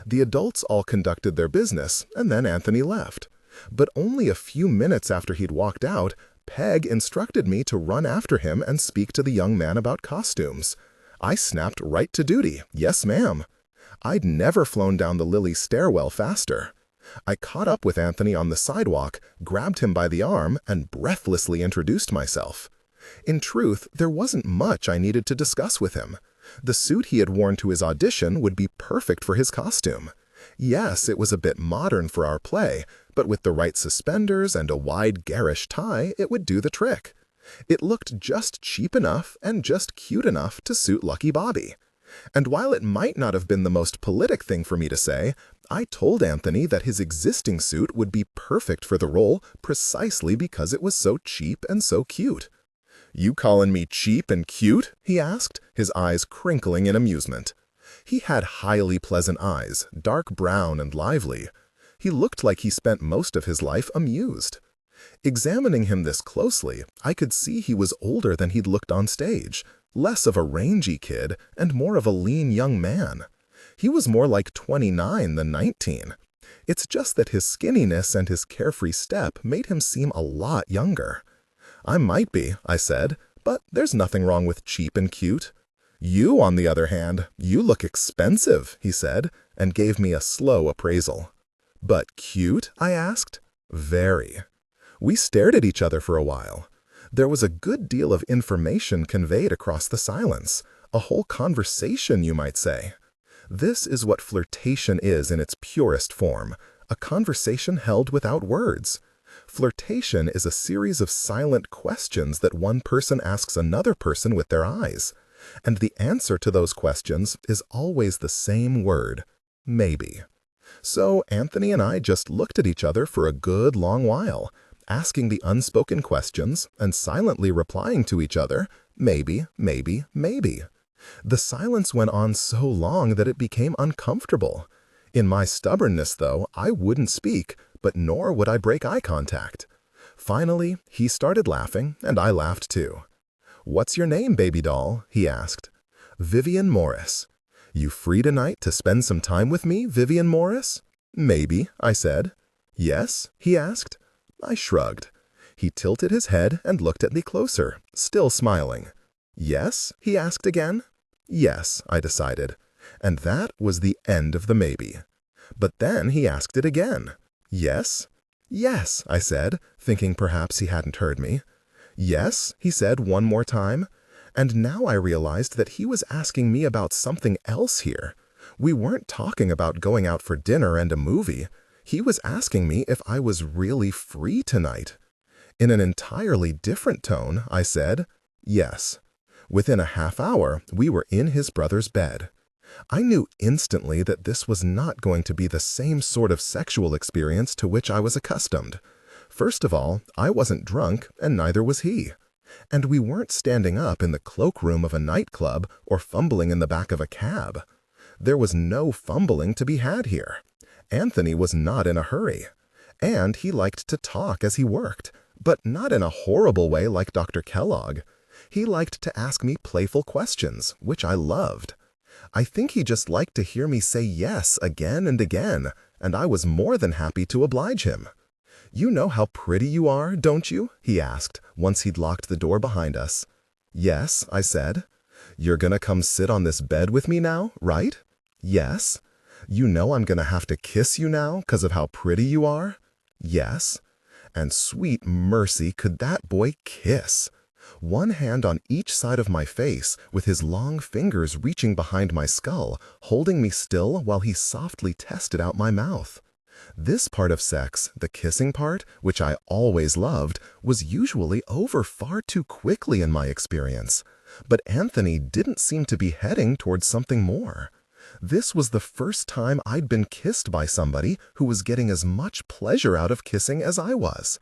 The adults all conducted their business, and then Anthony left. But only a few minutes after he'd walked out, Peg instructed me to run after him and speak to the young man about costumes. I snapped right to duty. Yes, ma'am. I'd never flown down the Lily stairwell faster. I caught up with Anthony on the sidewalk, grabbed him by the arm, and breathlessly introduced myself. In truth, there wasn't much I needed to discuss with him. The suit he had worn to his audition would be perfect for his costume. Yes, it was a bit modern for our play, but with the right suspenders and a wide garish tie, it would do the trick. It looked just cheap enough and just cute enough to suit Lucky Bobby. And while it might not have been the most politic thing for me to say, I told Anthony that his existing suit would be perfect for the role precisely because it was so cheap and so cute. "You callin' me cheap and cute?" he asked, his eyes crinkling in amusement. He had highly pleasant eyes, dark brown and lively. He looked like he spent most of his life amused. Examining him this closely, I could see he was older than he'd looked on stage, less of a rangy kid and more of a lean young man. He was more like 29 than 19. It's just that his skinniness and his carefree step made him seem a lot younger. "I might be," I said, "but there's nothing wrong with cheap and cute." "You, on the other hand, you look expensive," he said, and gave me a slow appraisal. "But cute?" I asked. "Very." We stared at each other for a while. There was a good deal of information conveyed across the silence, a whole conversation, you might say. This is what flirtation is in its purest form, a conversation held without words. Flirtation is a series of silent questions that one person asks another person with their eyes. And the answer to those questions is always the same word, maybe. So Anthony and I just looked at each other for a good long while, asking the unspoken questions and silently replying to each other, maybe, maybe, maybe. The silence went on so long that it became uncomfortable. In my stubbornness, though, I wouldn't speak, but nor would I break eye contact. Finally, he started laughing, and I laughed too. "What's your name, baby doll?" he asked. "Vivian Morris." "You free tonight to spend some time with me, Vivian Morris?" "Maybe," I said. "Yes?" he asked. I shrugged. He tilted his head and looked at me closer, still smiling. "Yes?" he asked again. "Yes," I decided. And that was the end of the maybe. But then he asked it again. "Yes?" "Yes," I said, thinking perhaps he hadn't heard me. "Yes?" he said one more time. And now I realized that he was asking me about something else here. We weren't talking about going out for dinner and a movie. He was asking me if I was really free tonight. In an entirely different tone, I said, "Yes." Within a half hour, we were in his brother's bed. I knew instantly that this was not going to be the same sort of sexual experience to which I was accustomed. First of all, I wasn't drunk, and neither was he. And we weren't standing up in the cloakroom of a nightclub or fumbling in the back of a cab. There was no fumbling to be had here. Anthony was not in a hurry. And he liked to talk as he worked, but not in a horrible way like Dr. Kellogg. He liked to ask me playful questions, which I loved. I think he just liked to hear me say yes again and again, and I was more than happy to oblige him. "You know how pretty you are, don't you?" he asked, once he'd locked the door behind us. "Yes," I said. "You're gonna come sit on this bed with me now, right?" "Yes." "You know I'm gonna have to kiss you now, 'cause of how pretty you are?" "Yes." And sweet mercy, could that boy kiss! One hand on each side of my face, with his long fingers reaching behind my skull, holding me still while he softly tested out my mouth. This part of sex, the kissing part, which I always loved, was usually over far too quickly in my experience. But Anthony didn't seem to be heading towards something more. This was the first time I'd been kissed by somebody who was getting as much pleasure out of kissing as I was.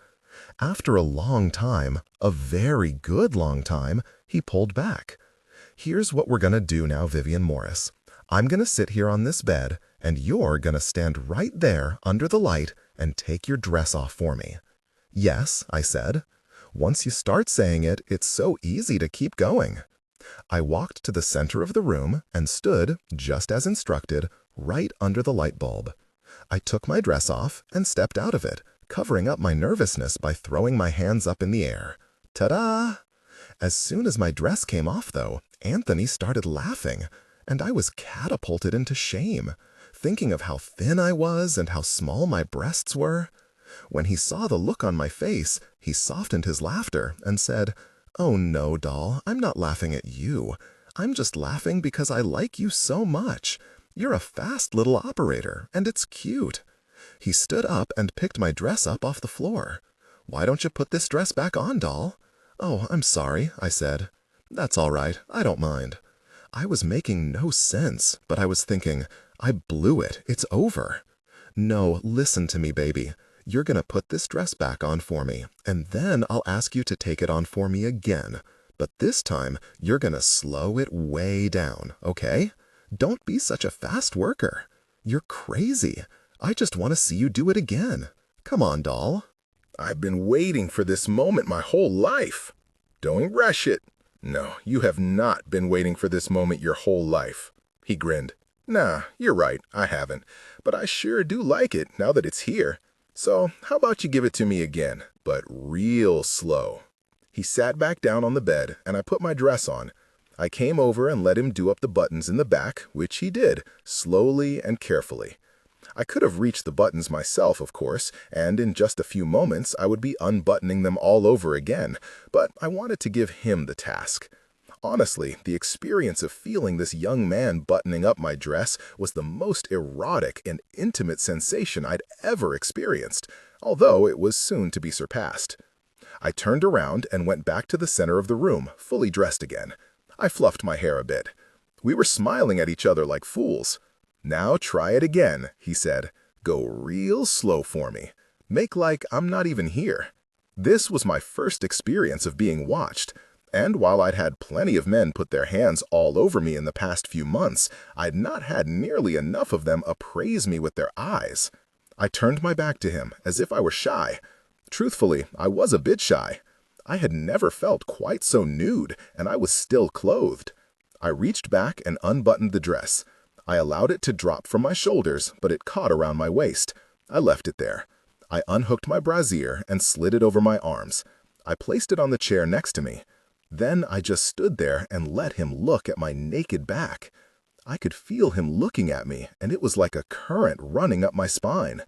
After a long time, a very good long time, he pulled back. "Here's what we're gonna do now, Vivian Morris. I'm gonna sit here on this bed, and you're gonna stand right there under the light and take your dress off for me." "Yes," I said. Once you start saying it, it's so easy to keep going. I walked to the center of the room and stood, just as instructed, right under the light bulb. I took my dress off and stepped out of it, covering up my nervousness by throwing my hands up in the air. Ta-da! As soon as my dress came off, though, Anthony started laughing, and I was catapulted into shame, thinking of how thin I was and how small my breasts were. When he saw the look on my face, he softened his laughter and said, "Oh no, doll, I'm not laughing at you. I'm just laughing because I like you so much. You're a fast little operator, and it's cute." He stood up and picked my dress up off the floor. "Why don't you put this dress back on, doll?" "Oh, I'm sorry," I said. "That's all right, I don't mind." I was making no sense, but I was thinking, I blew it, it's over. "No, listen to me, baby. You're gonna put this dress back on for me, and then I'll ask you to take it on for me again. But this time, you're gonna slow it way down, okay? Don't be such a fast worker. You're crazy. I just want to see you do it again. Come on, doll." "I've been waiting for this moment my whole life." "Don't rush it." "No, you have not been waiting for this moment your whole life." He grinned. "Nah, you're right, I haven't. But I sure do like it now that it's here. So how about you give it to me again, but real slow." He sat back down on the bed, and I put my dress on. I came over and let him do up the buttons in the back, which he did, slowly and carefully. I could have reached the buttons myself, of course, and in just a few moments I would be unbuttoning them all over again, but I wanted to give him the task. Honestly, the experience of feeling this young man buttoning up my dress was the most erotic and intimate sensation I'd ever experienced, although it was soon to be surpassed. I turned around and went back to the center of the room, fully dressed again. I fluffed my hair a bit. We were smiling at each other like fools. "Now try it again," he said. "Go real slow for me. Make like I'm not even here." This was my first experience of being watched. And while I'd had plenty of men put their hands all over me in the past few months, I'd not had nearly enough of them appraise me with their eyes. I turned my back to him, as if I were shy. Truthfully, I was a bit shy. I had never felt quite so nude, and I was still clothed. I reached back and unbuttoned the dress. I allowed it to drop from my shoulders, but it caught around my waist. I left it there. I unhooked my brassiere and slid it over my arms. I placed it on the chair next to me. Then I just stood there and let him look at my naked back. I could feel him looking at me, and it was like a current running up my spine.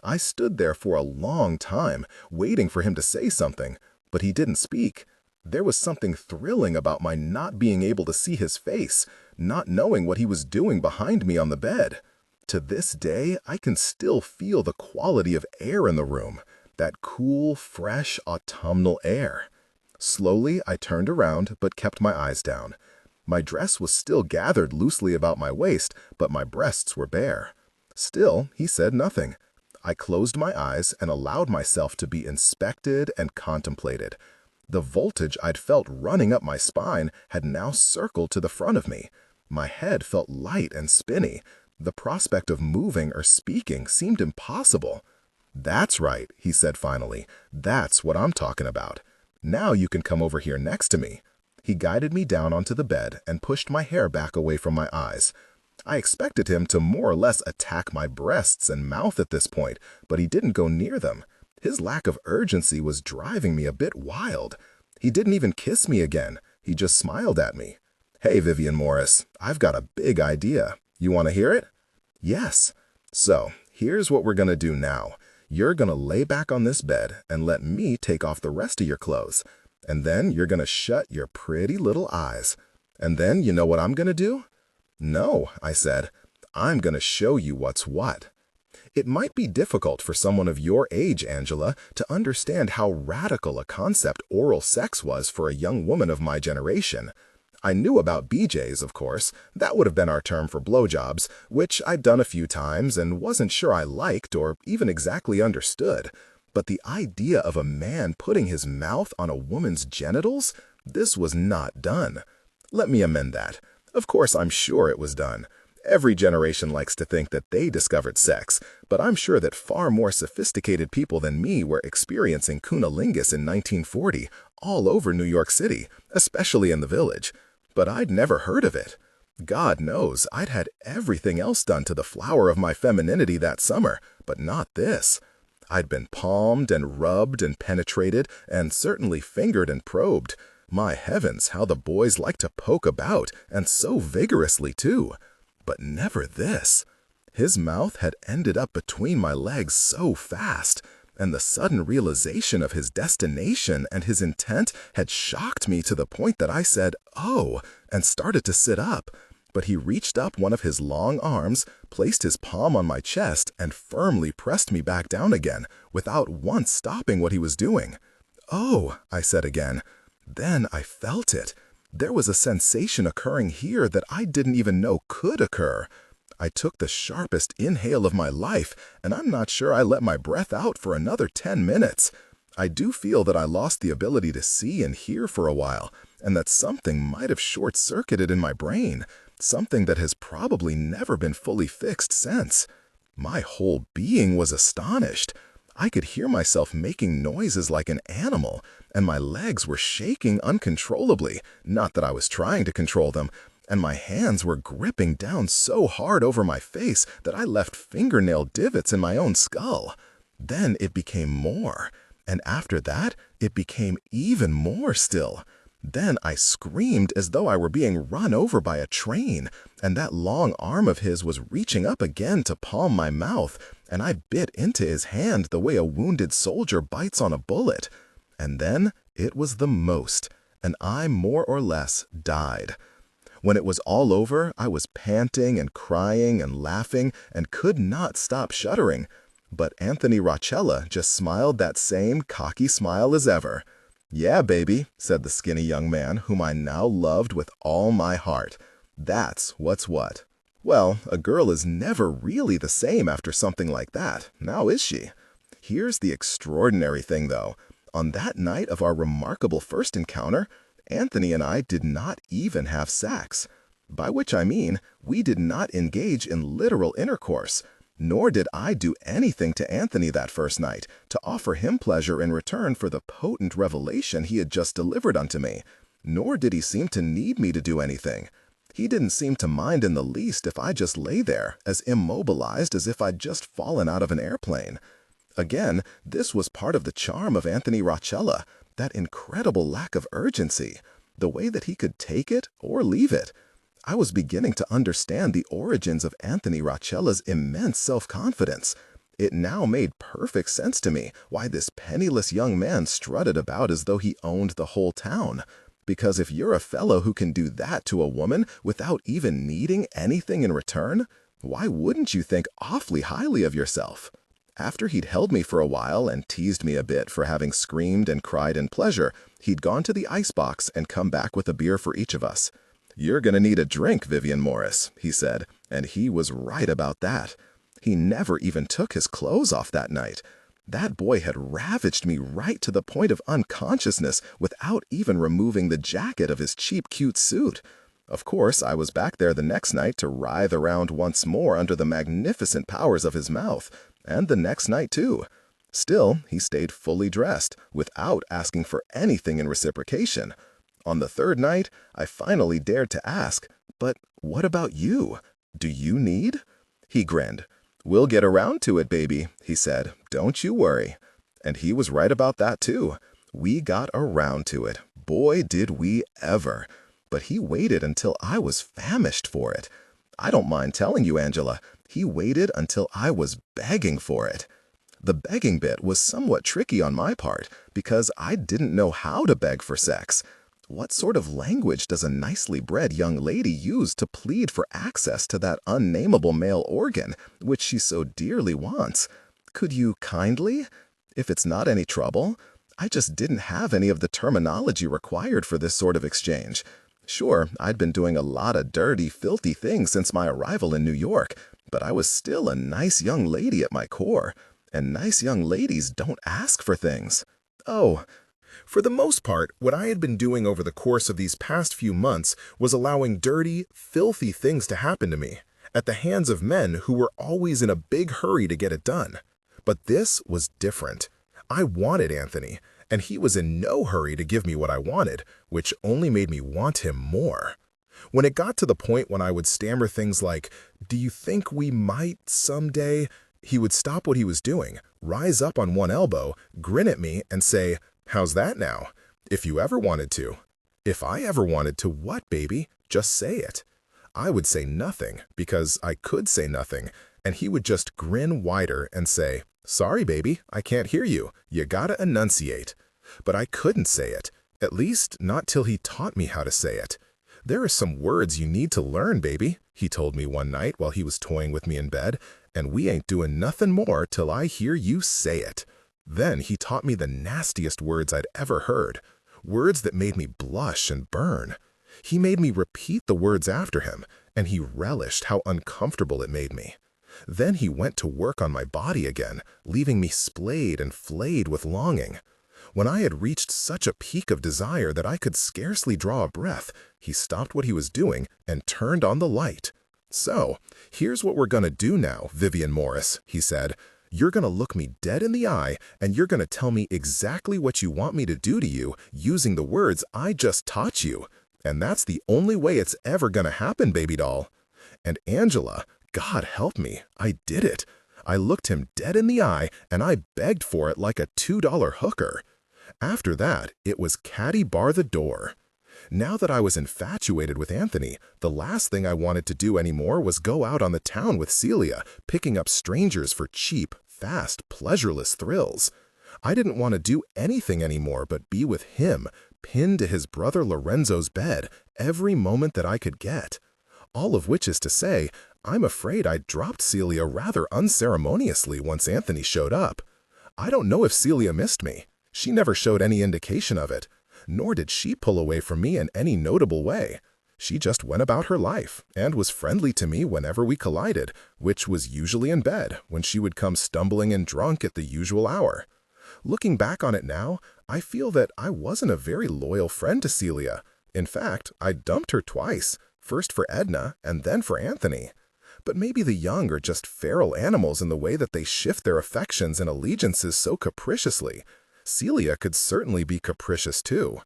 I stood there for a long time, waiting for him to say something, but he didn't speak. There was something thrilling about my not being able to see his face, not knowing what he was doing behind me on the bed. To this day, I can still feel the quality of air in the room, that cool, fresh, autumnal air. Slowly, I turned around, but kept my eyes down. My dress was still gathered loosely about my waist, but my breasts were bare. Still, he said nothing. I closed my eyes and allowed myself to be inspected and contemplated. The voltage I'd felt running up my spine had now circled to the front of me. My head felt light and spinny. The prospect of moving or speaking seemed impossible. "That's right," he said finally. "That's what I'm talking about. Now you can come over here next to me." He guided me down onto the bed and pushed my hair back away from my eyes. I expected him to more or less attack my breasts and mouth at this point, but he didn't go near them. His lack of urgency was driving me a bit wild. He didn't even kiss me again. He just smiled at me. "Hey, Vivian Morris, I've got a big idea. You want to hear it?" "Yes." "So, here's what we're going to do now. You're going to lay back on this bed and let me take off the rest of your clothes. And then you're going to shut your pretty little eyes. And then you know what I'm going to do?" "No," I said. "I'm going to show you what's what." It might be difficult for someone of your age, Angela, to understand how radical a concept oral sex was for a young woman of my generation. I knew about BJs, of course. That would have been our term for blowjobs, which I'd done a few times and wasn't sure I liked or even exactly understood. But the idea of a man putting his mouth on a woman's genitals? This was not done. Let me amend that. Of course, I'm sure it was done. Every generation likes to think that they discovered sex, but I'm sure that far more sophisticated people than me were experiencing cunnilingus in 1940 all over New York City, especially in the Village. But I'd never heard of it. God knows I'd had everything else done to the flower of my femininity that summer, but not this. I'd been palmed and rubbed and penetrated and certainly fingered and probed. My heavens, how the boys like to poke about, and so vigorously too. But never this. His mouth had ended up between my legs so fast, and the sudden realization of his destination and his intent had shocked me to the point that I said, "Oh," and started to sit up. But he reached up one of his long arms, placed his palm on my chest, and firmly pressed me back down again, without once stopping what he was doing. "Oh," I said again. Then I felt it. There was a sensation occurring here that I didn't even know could occur. I took the sharpest inhale of my life, and I'm not sure I let my breath out for another 10 minutes. I do feel that I lost the ability to see and hear for a while, and that something might have short-circuited in my brain, something that has probably never been fully fixed since. My whole being was astonished. I could hear myself making noises like an animal, and my legs were shaking uncontrollably, not that I was trying to control them, and my hands were gripping down so hard over my face that I left fingernail divots in my own skull. Then it became more, and after that, it became even more still. Then I screamed as though I were being run over by a train, and that long arm of his was reaching up again to palm my mouth, and I bit into his hand the way a wounded soldier bites on a bullet. And then it was the most, and I more or less died. When it was all over, I was panting and crying and laughing and could not stop shuddering. But Anthony Rochella just smiled that same cocky smile as ever. "Yeah, baby," said the skinny young man, whom I now loved with all my heart. "That's what's what." Well, a girl is never really the same after something like that, now is she? Here's the extraordinary thing, though. On that night of our remarkable first encounter, Anthony and I did not even have sex. By which I mean, we did not engage in literal intercourse. Nor did I do anything to Anthony that first night to offer him pleasure in return for the potent revelation he had just delivered unto me. Nor did he seem to need me to do anything. He didn't seem to mind in the least if I just lay there, as immobilized as if I'd just fallen out of an airplane. Again, this was part of the charm of Anthony Rochella, that incredible lack of urgency, the way that he could take it or leave it. I was beginning to understand the origins of Anthony Rochella's immense self-confidence. It now made perfect sense to me why this penniless young man strutted about as though he owned the whole town. Because if you're a fellow who can do that to a woman without even needing anything in return, why wouldn't you think awfully highly of yourself? After he'd held me for a while and teased me a bit for having screamed and cried in pleasure, he'd gone to the icebox and come back with a beer for each of us. "You're gonna need a drink, Vivian Morris," he said, and he was right about that. He never even took his clothes off that night. That boy had ravaged me right to the point of unconsciousness without even removing the jacket of his cheap, cute suit. Of course, I was back there the next night to writhe around once more under the magnificent powers of his mouth, and the next night too. Still, he stayed fully dressed, without asking for anything in reciprocation. On the third night, I finally dared to ask, "But what about you? Do you need?" He grinned. "We'll get around to it, baby," he said. "Don't you worry." And he was right about that, too. We got around to it. Boy, did we ever. But he waited until I was famished for it. I don't mind telling you, Angela, he waited until I was begging for it. The begging bit was somewhat tricky on my part, because I didn't know how to beg for sex. What sort of language does a nicely bred young lady use to plead for access to that unnameable male organ, which she so dearly wants? Could you kindly? If it's not any trouble. I just didn't have any of the terminology required for this sort of exchange. Sure, I'd been doing a lot of dirty, filthy things since my arrival in New York, but I was still a nice young lady at my core, and nice young ladies don't ask for things. Oh, For the most part, what I had been doing over the course of these past few months was allowing dirty, filthy things to happen to me, at the hands of men who were always in a big hurry to get it done. But this was different. I wanted Anthony, and he was in no hurry to give me what I wanted, which only made me want him more. When it got to the point when I would stammer things like, "Do you think we might someday?" he would stop what he was doing, rise up on one elbow, grin at me, and say, "How's that now? If you ever wanted to." If I ever wanted to what, baby? Just say it. I would say nothing, because I could say nothing, and he would just grin wider and say, "Sorry, baby, I can't hear you. You gotta enunciate." But I couldn't say it, at least not till he taught me how to say it. "There are some words you need to learn, baby," he told me one night while he was toying with me in bed, "and we ain't doing nothing more till I hear you say it." Then he taught me the nastiest words I'd ever heard, words that made me blush and burn. He made me repeat the words after him, and he relished how uncomfortable it made me. Then he went to work on my body again, leaving me splayed and flayed with longing. When I had reached such a peak of desire that I could scarcely draw a breath, he stopped what he was doing and turned on the light. "So, here's what we're gonna do now, Vivian Morris," he said. "You're gonna look me dead in the eye, and you're gonna tell me exactly what you want me to do to you using the words I just taught you. And that's the only way it's ever gonna happen, baby doll." And Angela, God help me, I did it. I looked him dead in the eye, and I begged for it like a $2 hooker. After that, it was catty bar the door. Now that I was infatuated with Anthony, the last thing I wanted to do anymore was go out on the town with Celia, picking up strangers for cheap, fast, pleasureless thrills. I didn't want to do anything anymore but be with him, pinned to his brother Lorenzo's bed, every moment that I could get. All of which is to say, I'm afraid I dropped Celia rather unceremoniously once Anthony showed up. I don't know if Celia missed me. She never showed any indication of it, nor did she pull away from me in any notable way. She just went about her life and was friendly to me whenever we collided, which was usually in bed when she would come stumbling and drunk at the usual hour. Looking back on it now, I feel that I wasn't a very loyal friend to Celia. In fact, I dumped her twice, first for Edna and then for Anthony. But maybe the young are just feral animals in the way that they shift their affections and allegiances so capriciously. Celia could certainly be capricious too.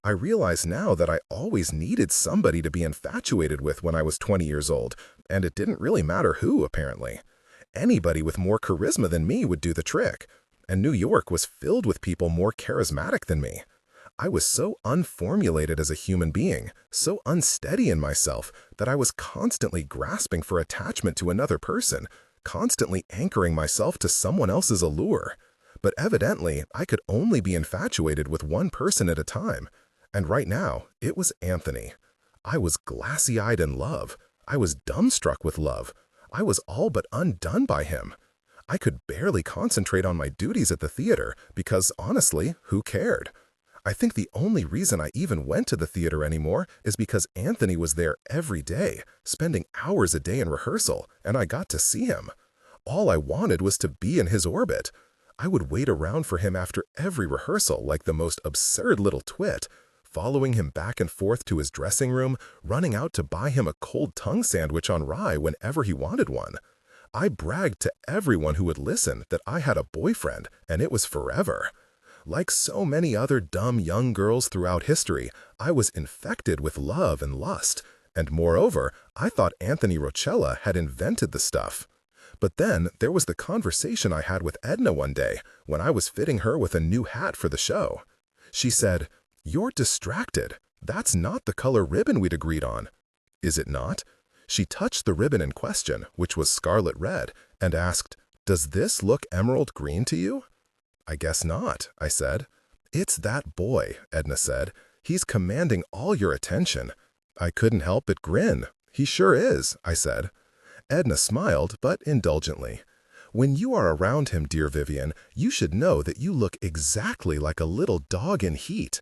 I realize now that I always needed somebody to be infatuated with when I was 20 years old, and it didn't really matter who, apparently. Anybody with more charisma than me would do the trick, and New York was filled with people more charismatic than me. I was so unformulated as a human being, so unsteady in myself, that I was constantly grasping for attachment to another person, constantly anchoring myself to someone else's allure. But evidently, I could only be infatuated with one person at a time. And right now, it was Anthony. I was glassy-eyed in love. I was dumbstruck with love. I was all but undone by him. I could barely concentrate on my duties at the theater because, honestly, who cared? I think the only reason I even went to the theater anymore is because Anthony was there every day, spending hours a day in rehearsal, and I got to see him. All I wanted was to be in his orbit. I would wait around for him after every rehearsal like the most absurd little twit, following him back and forth to his dressing room, running out to buy him a cold tongue sandwich on rye whenever he wanted one. I bragged to everyone who would listen that I had a boyfriend, and it was forever. Like so many other dumb young girls throughout history, I was infected with love and lust, and moreover, I thought Anthony Rochella had invented the stuff. But then there was the conversation I had with Edna one day when I was fitting her with a new hat for the show. She said, "You're distracted. That's not the color ribbon we'd agreed on." "Is it not?" She touched the ribbon in question, which was scarlet red, and asked, "Does this look emerald green to you?" "I guess not," I said. "It's that boy," Edna said. He's commanding all your attention." I couldn't help but grin. "He sure is," I said. Edna smiled, but indulgently. "When you are around him, dear Vivian, you should know that you look exactly like a little dog in heat."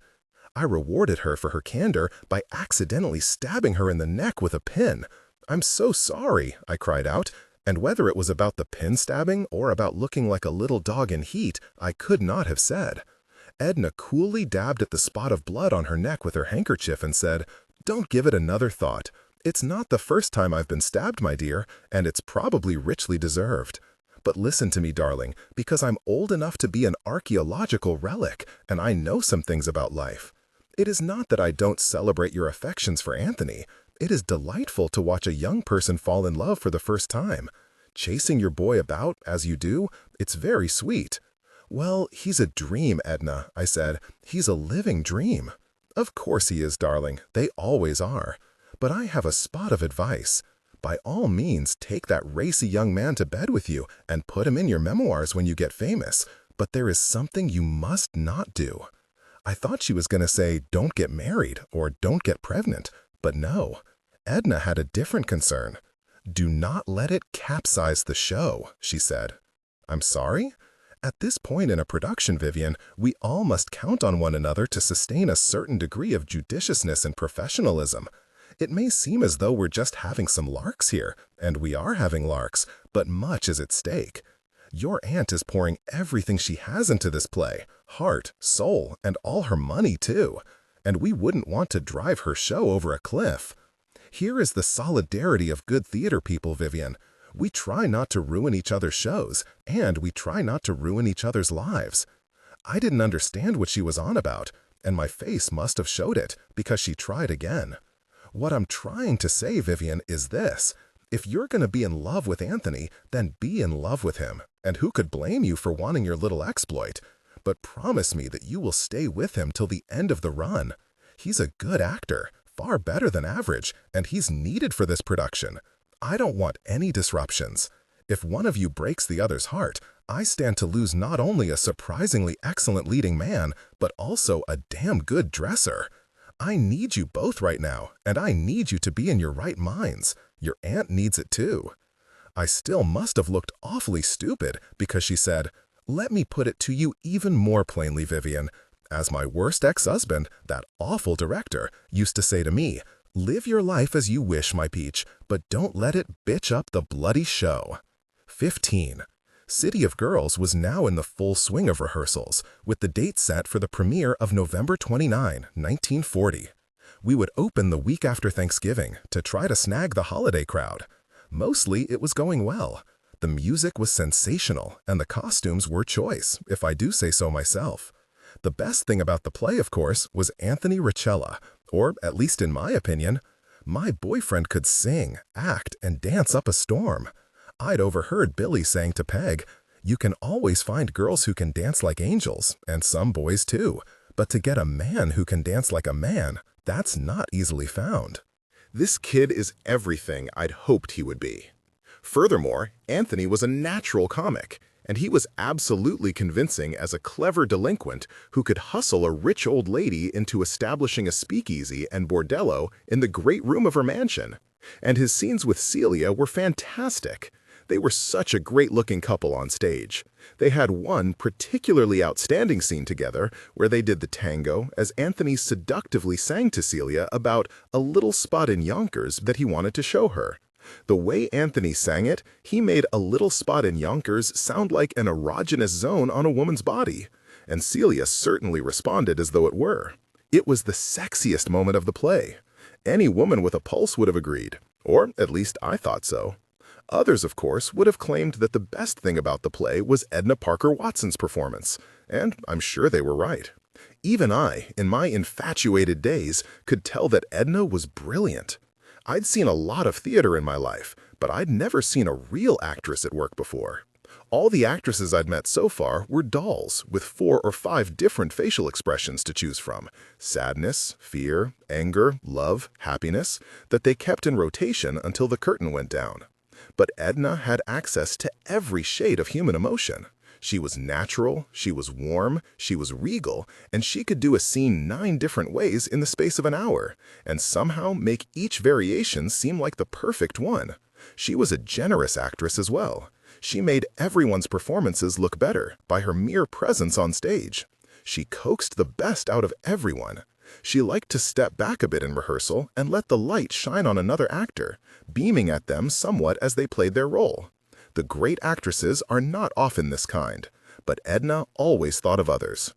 I rewarded her for her candor by accidentally stabbing her in the neck with a pin. "I'm so sorry," I cried out, and whether it was about the pin stabbing or about looking like a little dog in heat, I could not have said. Edna coolly dabbed at the spot of blood on her neck with her handkerchief and said, "Don't give it another thought. It's not the first time I've been stabbed, my dear, and it's probably richly deserved. But listen to me, darling, because I'm old enough to be an archaeological relic, and I know some things about life. It is not that I don't celebrate your affections for Anthony. It is delightful to watch a young person fall in love for the first time. Chasing your boy about, as you do, it's very sweet." "Well, he's a dream, Edna," I said. "He's a living dream." "Of course he is, darling. They always are. But I have a spot of advice. By all means, take that racy young man to bed with you and put him in your memoirs when you get famous. But there is something you must not do." I thought she was going to say, "Don't get married" or "Don't get pregnant." But no. Edna had a different concern. "Do not let it capsize the show," she said. "I'm sorry?" "At this point in a production, Vivian, we all must count on one another to sustain a certain degree of judiciousness and professionalism. It may seem as though we're just having some larks here, and we are having larks, but much is at stake. Your aunt is pouring everything she has into this play, heart, soul, and all her money, too. And we wouldn't want to drive her show over a cliff. Here is the solidarity of good theater people, Vivian. We try not to ruin each other's shows, and we try not to ruin each other's lives." I didn't understand what she was on about, and my face must have showed it, because she tried again. "What I'm trying to say, Vivian, is this. If you're going to be in love with Anthony, then be in love with him, and who could blame you for wanting your little exploit? But promise me that you will stay with him till the end of the run. He's a good actor, far better than average, and he's needed for this production. I don't want any disruptions. If one of you breaks the other's heart, I stand to lose not only a surprisingly excellent leading man, but also a damn good dresser. I need you both right now, and I need you to be in your right minds. Your aunt needs it too." I still must have looked awfully stupid because she said, "Let me put it to you even more plainly, Vivian. As my worst ex-husband, that awful director, used to say to me, 'Live your life as you wish, my peach, but don't let it bitch up the bloody show.'" 15. City of Girls was now in the full swing of rehearsals, with the date set for the premiere of November 29, 1940. We would open the week after Thanksgiving to try to snag the holiday crowd. Mostly it was going well. The music was sensational, and the costumes were choice, if I do say so myself. The best thing about the play, of course, was Anthony Richella, or at least in my opinion. My boyfriend could sing, act, and dance up a storm. I'd overheard Billy saying to Peg, "You can always find girls who can dance like angels, and some boys too. But to get a man who can dance like a man, that's not easily found." This kid is everything I'd hoped he would be. Furthermore, Anthony was a natural comic, and he was absolutely convincing as a clever delinquent who could hustle a rich old lady into establishing a speakeasy and bordello in the great room of her mansion. And his scenes with Celia were fantastic. They were such a great-looking couple on stage. They had one particularly outstanding scene together where they did the tango as Anthony seductively sang to Celia about a little spot in Yonkers that he wanted to show her. The way Anthony sang it, he made a little spot in Yonkers sound like an erogenous zone on a woman's body, and Celia certainly responded as though it were. It was the sexiest moment of the play. Any woman with a pulse would have agreed, or at least I thought so. Others, of course, would have claimed that the best thing about the play was Edna Parker Watson's performance, and I'm sure they were right. Even I, in my infatuated days, could tell that Edna was brilliant. I'd seen a lot of theater in my life, but I'd never seen a real actress at work before. All the actresses I'd met so far were dolls, with 4 or 5 different facial expressions to choose from: sadness, fear, anger, love, happiness, that they kept in rotation until the curtain went down. But Edna had access to every shade of human emotion. She was natural, she was warm, she was regal, and she could do a scene 9 different ways in the space of an hour, and somehow make each variation seem like the perfect one. She was a generous actress as well. She made everyone's performances look better by her mere presence on stage. She coaxed the best out of everyone. She liked to step back a bit in rehearsal and let the light shine on another actor, beaming at them somewhat as they played their role. The great actresses are not often this kind, but Edna always thought of others.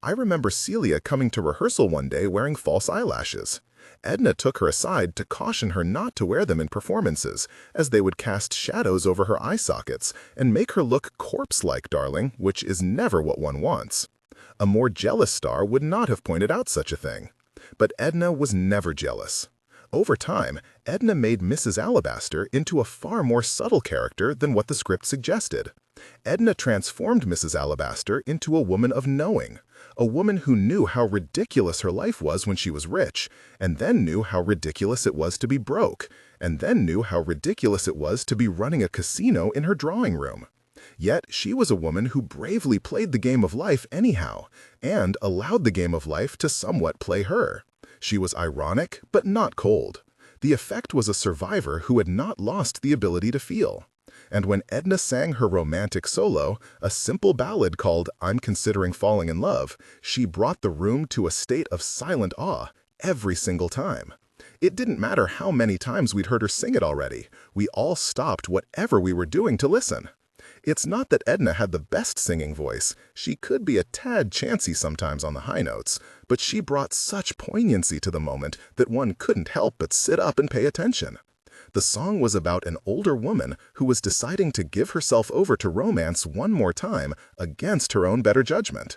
I remember Celia coming to rehearsal one day wearing false eyelashes. Edna took her aside to caution her not to wear them in performances, as they would cast shadows over her eye sockets and make her look corpse-like, darling, which is never what one wants. A more jealous star would not have pointed out such a thing. But Edna was never jealous. Over time, Edna made Mrs. Alabaster into a far more subtle character than what the script suggested. Edna transformed Mrs. Alabaster into a woman of knowing, a woman who knew how ridiculous her life was when she was rich, and then knew how ridiculous it was to be broke, and then knew how ridiculous it was to be running a casino in her drawing room. Yet she was a woman who bravely played the game of life anyhow, and allowed the game of life to somewhat play her. She was ironic, but not cold. The effect was a survivor who had not lost the ability to feel. And when Edna sang her romantic solo, a simple ballad called I'm Considering Falling in Love, she brought the room to a state of silent awe every single time. It didn't matter how many times we'd heard her sing it already. We all stopped whatever we were doing to listen. It's not that Edna had the best singing voice. She could be a tad chancy sometimes on the high notes, but she brought such poignancy to the moment that one couldn't help but sit up and pay attention. The song was about an older woman who was deciding to give herself over to romance one more time against her own better judgment.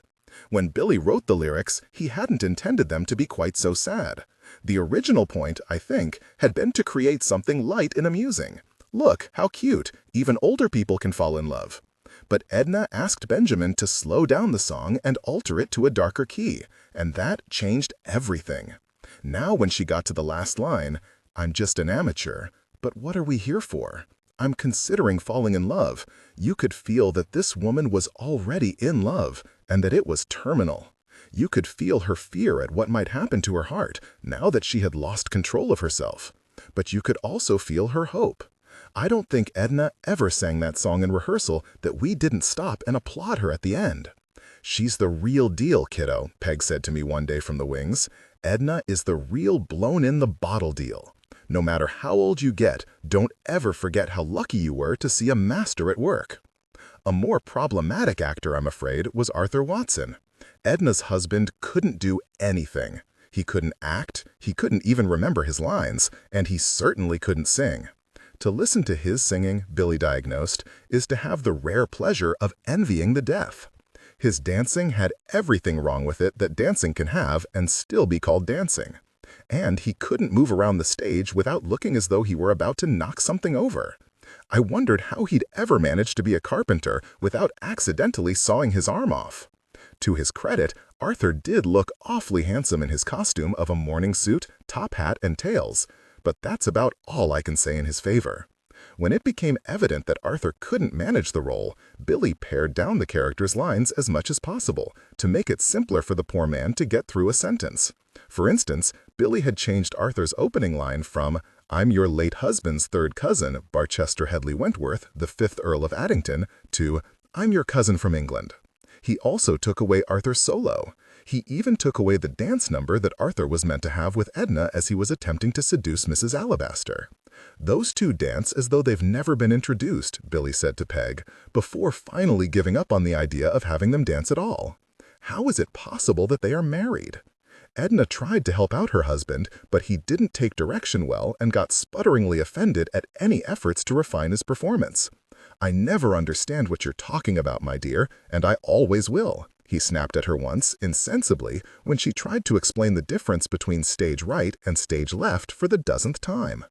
When Billy wrote the lyrics, he hadn't intended them to be quite so sad. The original point, I think, had been to create something light and amusing. Look, how cute, even older people can fall in love. But Edna asked Benjamin to slow down the song and alter it to a darker key, and that changed everything. Now when she got to the last line, I'm just an amateur, but what are we here for? I'm considering falling in love. You could feel that this woman was already in love, and that it was terminal. You could feel her fear at what might happen to her heart now that she had lost control of herself. But you could also feel her hope. I don't think Edna ever sang that song in rehearsal that we didn't stop and applaud her at the end. She's the real deal, kiddo, Peg said to me one day from the wings. Edna is the real blown-in-the-bottle deal. No matter how old you get, don't ever forget how lucky you were to see a master at work. A more problematic actor, I'm afraid, was Arthur Watson. Edna's husband couldn't do anything. He couldn't act, he couldn't even remember his lines, and he certainly couldn't sing. To listen to his singing, Billy diagnosed, is to have the rare pleasure of envying the deaf. His dancing had everything wrong with it that dancing can have and still be called dancing. And he couldn't move around the stage without looking as though he were about to knock something over. I wondered how he'd ever managed to be a carpenter without accidentally sawing his arm off. To his credit, Arthur did look awfully handsome in his costume of a morning suit, top hat, and tails, but that's about all I can say in his favor. When it became evident that Arthur couldn't manage the role, Billy pared down the character's lines as much as possible to make it simpler for the poor man to get through a sentence. For instance, Billy had changed Arthur's opening line from I'm your late husband's third cousin, Barchester Headley Wentworth, the 5th Earl of Addington, to I'm your cousin from England. He also took away Arthur's solo. He even took away the dance number that Arthur was meant to have with Edna as he was attempting to seduce Mrs. Alabaster. Those two dance as though they've never been introduced, Billy said to Peg, before finally giving up on the idea of having them dance at all. How is it possible that they are married? Edna tried to help out her husband, but he didn't take direction well and got sputteringly offended at any efforts to refine his performance. I never understand what you're talking about, my dear, and I always will, he snapped at her once, insensibly, when she tried to explain the difference between stage right and stage left for the dozenth time.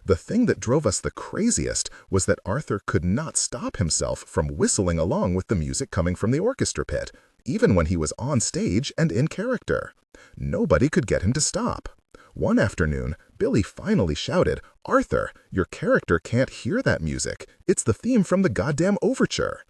The thing that drove us the craziest was that Arthur could not stop himself from whistling along with the music coming from the orchestra pit, even when he was on stage and in character. Nobody could get him to stop. One afternoon, Billy finally shouted, "Arthur, your character can't hear that music. It's the theme from the goddamn overture."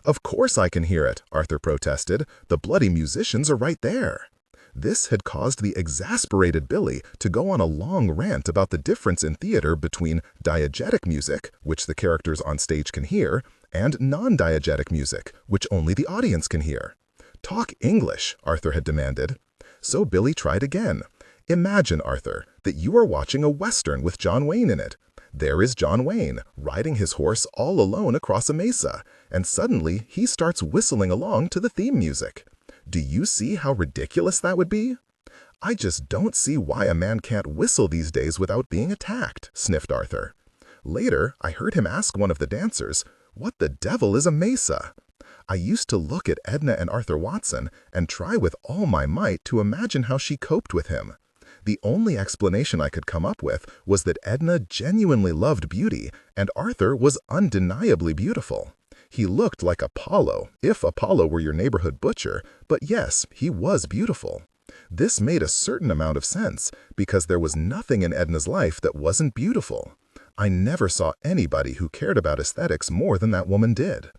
"Of course I can hear it," Arthur protested. "The bloody musicians are right there." This had caused the exasperated Billy to go on a long rant about the difference in theater between diegetic music, which the characters on stage can hear, and non-diegetic music, which only the audience can hear. "Talk English," Arthur had demanded. So Billy tried again. "Imagine, Arthur, that you are watching a Western with John Wayne in it. There is John Wayne, riding his horse all alone across a mesa, and suddenly he starts whistling along to the theme music. Do you see how ridiculous that would be?" "I just don't see why a man can't whistle these days without being attacked," sniffed Arthur. Later, I heard him ask one of the dancers, "What the devil is a mesa?" I used to look at Edna and Arthur Watson and try with all my might to imagine how she coped with him. The only explanation I could come up with was that Edna genuinely loved beauty and Arthur was undeniably beautiful. He looked like Apollo, if Apollo were your neighborhood butcher, but yes, he was beautiful. This made a certain amount of sense, because there was nothing in Edna's life that wasn't beautiful. I never saw anybody who cared about aesthetics more than that woman did.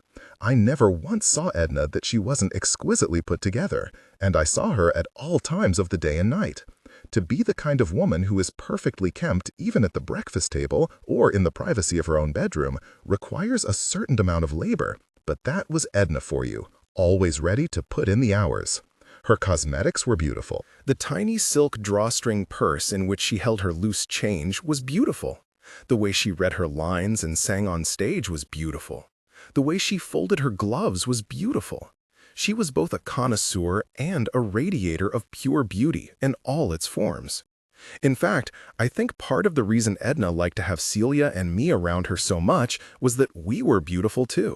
I never once saw Edna that she wasn't exquisitely put together, and I saw her at all times of the day and night. To be the kind of woman who is perfectly kempt even at the breakfast table or in the privacy of her own bedroom requires a certain amount of labor, but that was Edna for you, always ready to put in the hours. Her cosmetics were beautiful. The tiny silk drawstring purse in which she held her loose change was beautiful. The way she read her lines and sang on stage was beautiful. The way she folded her gloves was beautiful. She was both a connoisseur and a radiator of pure beauty in all its forms. In fact, I think part of the reason Edna liked to have Celia and me around her so much was that we were beautiful too.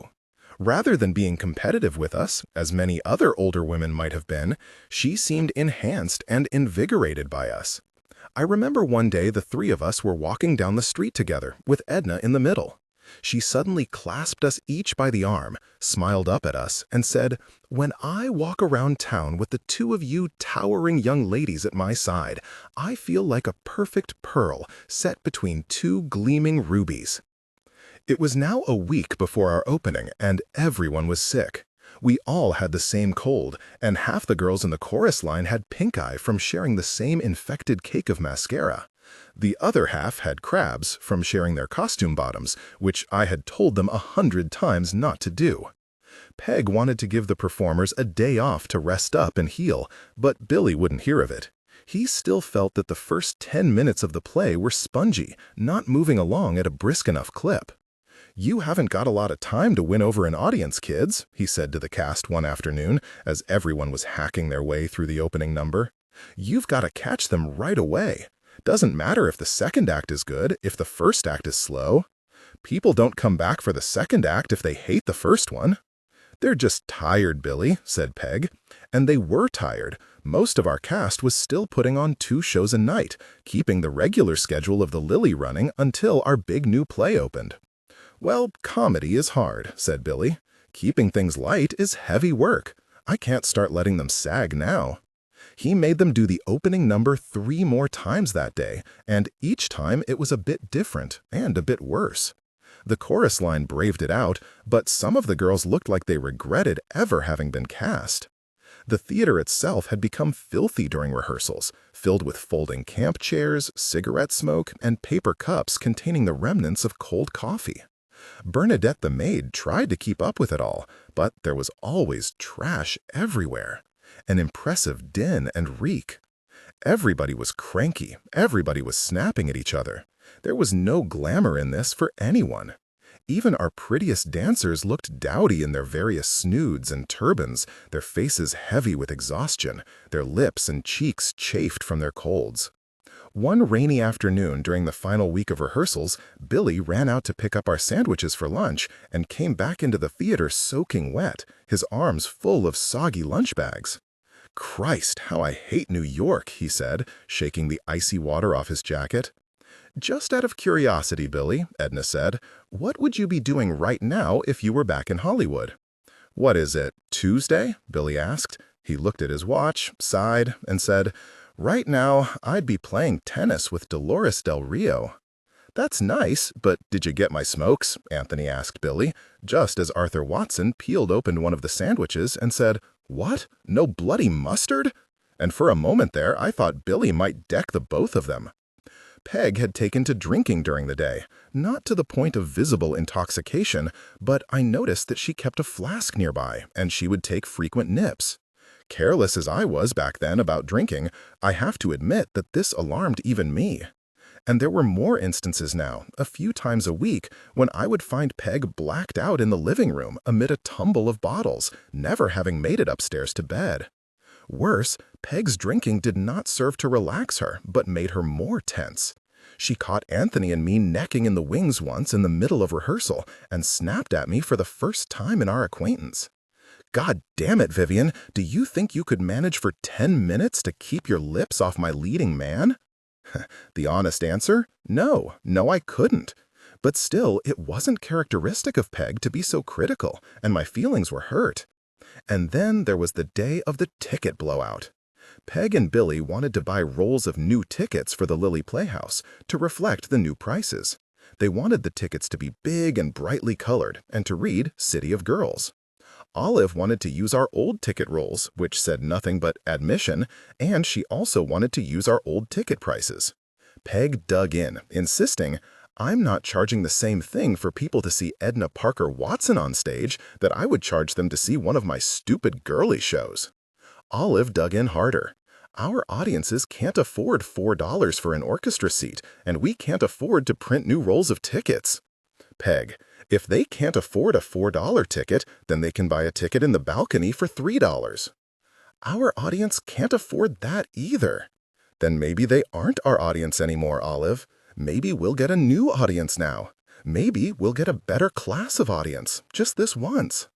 Rather than being competitive with us, as many other older women might have been, she seemed enhanced and invigorated by us. I remember one day the three of us were walking down the street together, with Edna in the middle. She suddenly clasped us each by the arm, smiled up at us, and said, "When I walk around town with the two of you towering young ladies at my side, I feel like a perfect pearl set between two gleaming rubies." It was now a week before our opening, and everyone was sick. We all had the same cold, and half the girls in the chorus line had pink eye from sharing the same infected cake of mascara. The other half had crabs from sharing their costume bottoms, which I had told them 100 times not to do. Peg wanted to give the performers a day off to rest up and heal, but Billy wouldn't hear of it. He still felt that the first 10 minutes of the play were spongy, not moving along at a brisk enough clip. "You haven't got a lot of time to win over an audience, kids," he said to the cast one afternoon as everyone was hacking their way through the opening number. "You've got to catch them right away. Doesn't matter if the second act is good, if the first act is slow. People don't come back for the second act if they hate the first one." "They're just tired, Billy," said Peg. And they were tired. Most of our cast was still putting on 2 shows a night, keeping the regular schedule of the Lily running until our big new play opened. "Well, comedy is hard," said Billy. "Keeping things light is heavy work. I can't start letting them sag now." He made them do the opening number 3 more times that day, and each time it was a bit different and a bit worse. The chorus line braved it out, but some of the girls looked like they regretted ever having been cast. The theater itself had become filthy during rehearsals, filled with folding camp chairs, cigarette smoke, and paper cups containing the remnants of cold coffee. Bernadette the maid tried to keep up with it all, but there was always trash everywhere. An impressive din and reek. Everybody was cranky, everybody was snapping at each other. There was no glamour in this for anyone. Even our prettiest dancers looked dowdy in their various snoods and turbans, their faces heavy with exhaustion, their lips and cheeks chafed from their colds. One rainy afternoon during the final week of rehearsals, Billy ran out to pick up our sandwiches for lunch and came back into the theater soaking wet, his arms full of soggy lunch bags. "Christ, how I hate New York," he said, shaking the icy water off his jacket. "Just out of curiosity, Billy," Edna said, "what would you be doing right now if you were back in Hollywood?" "What is it, Tuesday?" Billy asked. He looked at his watch, sighed, and said, "Right now, I'd be playing tennis with Dolores Del Rio." "That's nice, but did you get my smokes?" Anthony asked Billy, just as Arthur Watson peeled open one of the sandwiches and said, "What? No bloody mustard?" And for a moment there, I thought Billy might deck the both of them. Peg had taken to drinking during the day, not to the point of visible intoxication, but I noticed that she kept a flask nearby, and she would take frequent nips. Careless as I was back then about drinking, I have to admit that this alarmed even me. And there were more instances now, a few times a week, when I would find Peg blacked out in the living room amid a tumble of bottles, never having made it upstairs to bed. Worse, Peg's drinking did not serve to relax her, but made her more tense. She caught Anthony and me necking in the wings once in the middle of rehearsal and snapped at me for the first time in our acquaintance. "God damn it, Vivian, do you think you could manage for 10 minutes to keep your lips off my leading man?" The honest answer? No, I couldn't. But still, it wasn't characteristic of Peg to be so critical, and my feelings were hurt. And then there was the day of the ticket blowout. Peg and Billy wanted to buy rolls of new tickets for the Lily Playhouse to reflect the new prices. They wanted the tickets to be big and brightly colored and to read City of Girls. Olive wanted to use our old ticket rolls, which said nothing but admission, and she also wanted to use our old ticket prices. Peg dug in, insisting, "I'm not charging the same thing for people to see Edna Parker Watson on stage that I would charge them to see one of my stupid girly shows." Olive dug in harder. "Our audiences can't afford $4 for an orchestra seat, and we can't afford to print new rolls of tickets." Peg, "If they can't afford a $4 ticket, then they can buy a ticket in the balcony for $3. "Our audience can't afford that either." "Then maybe they aren't our audience anymore, Olive. Maybe we'll get a new audience now. Maybe we'll get a better class of audience, just this once."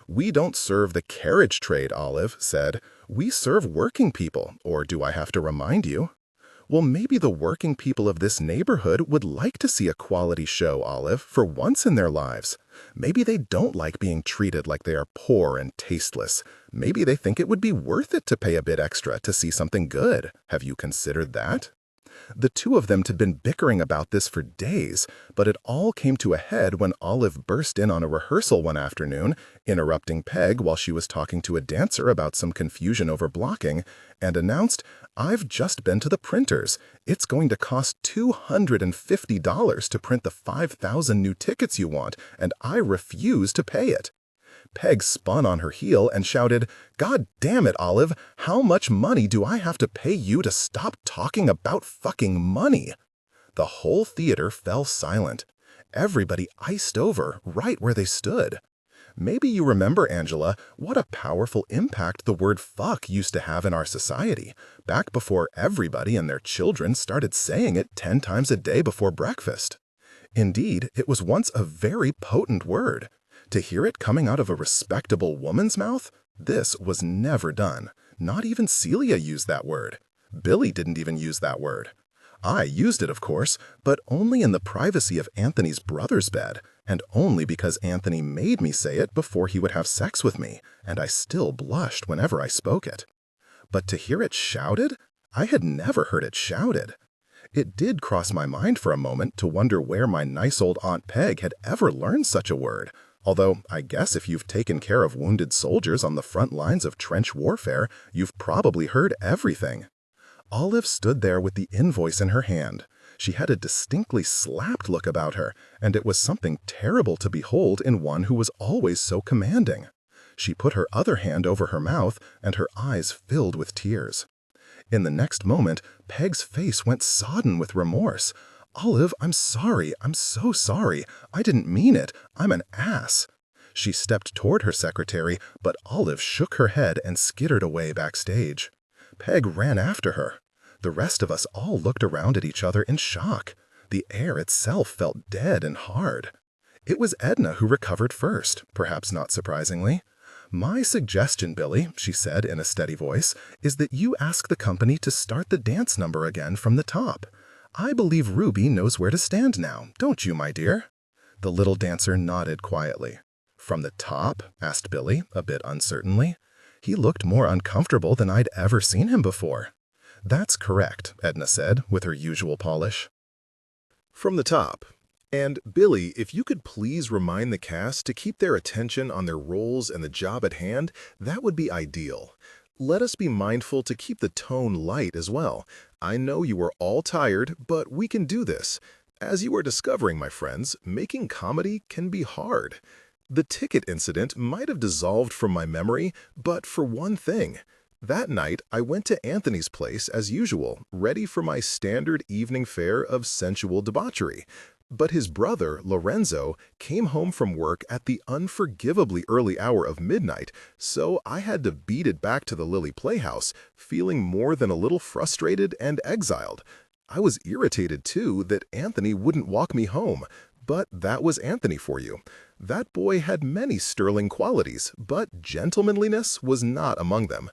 "We don't serve the carriage trade," Olive said. "We serve working people, or do I have to remind you?" "Well, maybe the working people of this neighborhood would like to see a quality show, Olive, for once in their lives. Maybe they don't like being treated like they are poor and tasteless. Maybe they think it would be worth it to pay a bit extra to see something good. Have you considered that?" The two of them had been bickering about this for days, but it all came to a head when Olive burst in on a rehearsal one afternoon, interrupting Peg while she was talking to a dancer about some confusion over blocking, and announced, "I've just been to the printers. It's going to cost $250 to print the 5,000 new tickets you want, and I refuse to pay it." Peg spun on her heel and shouted, "God damn it, Olive, how much money do I have to pay you to stop talking about fucking money?" The whole theater fell silent. Everybody iced over right where they stood. Maybe you remember, Angela, what a powerful impact the word fuck used to have in our society, back before everybody and their children started saying it 10 times a day before breakfast. Indeed, it was once a very potent word. To hear it coming out of a respectable woman's mouth, this was never done. Not even Celia used that word. Billy didn't even use that word. I used it, of course, but only in the privacy of Anthony's brother's bed, and only because Anthony made me say it before he would have sex with me, and I still blushed whenever I spoke it. But to hear it shouted? I had never heard it shouted. It did cross my mind for a moment to wonder where my nice old Aunt Peg had ever learned such a word, although I guess if you've taken care of wounded soldiers on the front lines of trench warfare, you've probably heard everything. Olive stood there with the invoice in her hand. She had a distinctly slapped look about her, and it was something terrible to behold in one who was always so commanding. She put her other hand over her mouth, and her eyes filled with tears. In the next moment, Peg's face went sodden with remorse. "Olive, I'm sorry. I'm so sorry. I didn't mean it. I'm an ass." She stepped toward her secretary, but Olive shook her head and skittered away backstage. Peg ran after her. The rest of us all looked around at each other in shock. The air itself felt dead and hard. It was Edna who recovered first, perhaps not surprisingly. "My suggestion, Billy," she said in a steady voice, "is that you ask the company to start the dance number again from the top. I believe Ruby knows where to stand now, don't you, my dear?" The little dancer nodded quietly. "From the top?" asked Billy, a bit uncertainly. He looked more uncomfortable than I'd ever seen him before. "That's correct," Edna said, with her usual polish. From the top. And Billy, if you could please remind the cast to keep their attention on their roles and the job at hand, that would be ideal. Let us be mindful to keep the tone light as well. I know you are all tired, but we can do this. As you are discovering, my friends, making comedy can be hard. The ticket incident might have dissolved from my memory, but for one thing. That night, I went to Anthony's place as usual, ready for my standard evening fare of sensual debauchery. But his brother, Lorenzo, came home from work at the unforgivably early hour of midnight, so I had to beat it back to the Lily Playhouse, feeling more than a little frustrated and exiled. I was irritated, too, that Anthony wouldn't walk me home, but that was Anthony for you. That boy had many sterling qualities, but gentlemanliness was not among them.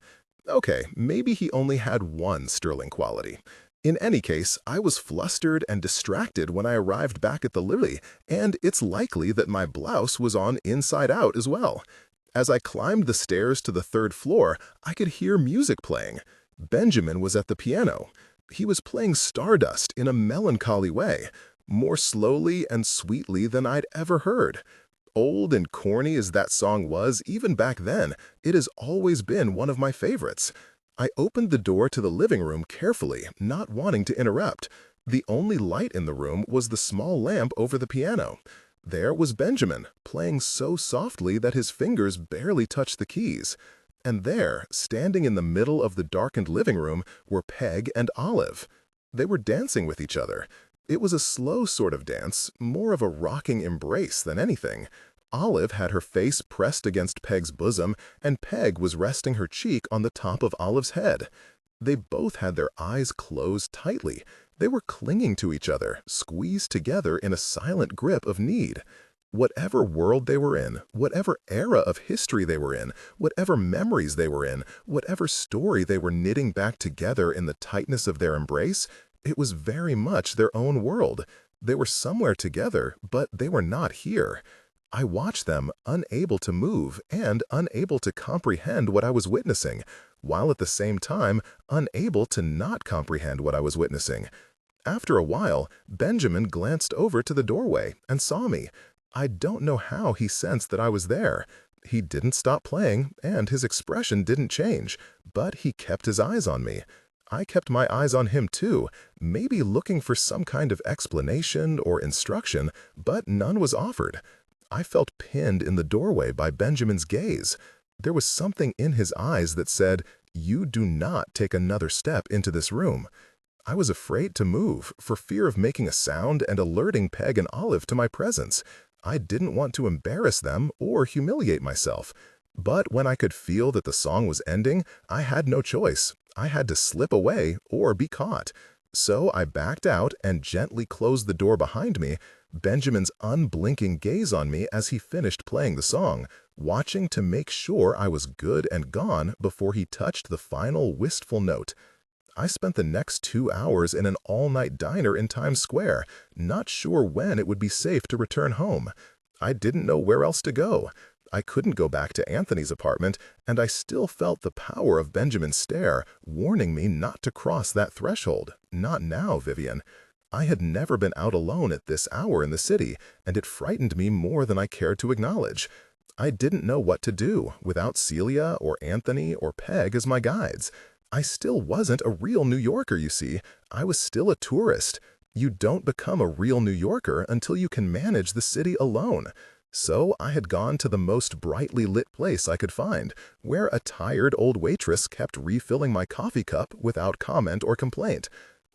Okay, maybe he only had one sterling quality. In any case, I was flustered and distracted when I arrived back at the Lily, and it's likely that my blouse was on inside out as well. As I climbed the stairs to the third floor, I could hear music playing. Benjamin was at the piano. He was playing Stardust in a melancholy way, more slowly and sweetly than I'd ever heard. Old and corny as that song was even back then, it has always been one of my favorites. I opened the door to the living room carefully, not wanting to interrupt. The only light in the room was the small lamp over the piano. There was Benjamin, playing so softly that his fingers barely touched the keys. And there, standing in the middle of the darkened living room, were Peg and Olive. They were dancing with each other. It was a slow sort of dance, more of a rocking embrace than anything. Olive had her face pressed against Peg's bosom, and Peg was resting her cheek on the top of Olive's head. They both had their eyes closed tightly. They were clinging to each other, squeezed together in a silent grip of need. Whatever world they were in, whatever era of history they were in, whatever memories they were in, whatever story they were knitting back together in the tightness of their embrace, it was very much their own world. They were somewhere together, but they were not here. I watched them, unable to move and unable to comprehend what I was witnessing, while at the same time unable to not comprehend what I was witnessing. After a while, Benjamin glanced over to the doorway and saw me. I don't know how he sensed that I was there. He didn't stop playing, and his expression didn't change, but he kept his eyes on me. I kept my eyes on him too, maybe looking for some kind of explanation or instruction, but none was offered. I felt pinned in the doorway by Benjamin's gaze. There was something in his eyes that said, "You do not take another step into this room." I was afraid to move, for fear of making a sound and alerting Peg and Olive to my presence. I didn't want to embarrass them or humiliate myself. But when I could feel that the song was ending, I had no choice. I had to slip away or be caught. So I backed out and gently closed the door behind me, Benjamin's unblinking gaze on me as he finished playing the song, watching to make sure I was good and gone before he touched the final wistful note. I spent the next 2 hours in an all-night diner in Times Square, not sure when it would be safe to return home. I didn't know where else to go. I couldn't go back to Anthony's apartment, and I still felt the power of Benjamin's stare, warning me not to cross that threshold. Not now, Vivian. I had never been out alone at this hour in the city, and it frightened me more than I cared to acknowledge. I didn't know what to do without Celia or Anthony or Peg as my guides. I still wasn't a real New Yorker, you see. I was still a tourist. You don't become a real New Yorker until you can manage the city alone. So I had gone to the most brightly lit place I could find, where a tired old waitress kept refilling my coffee cup without comment or complaint.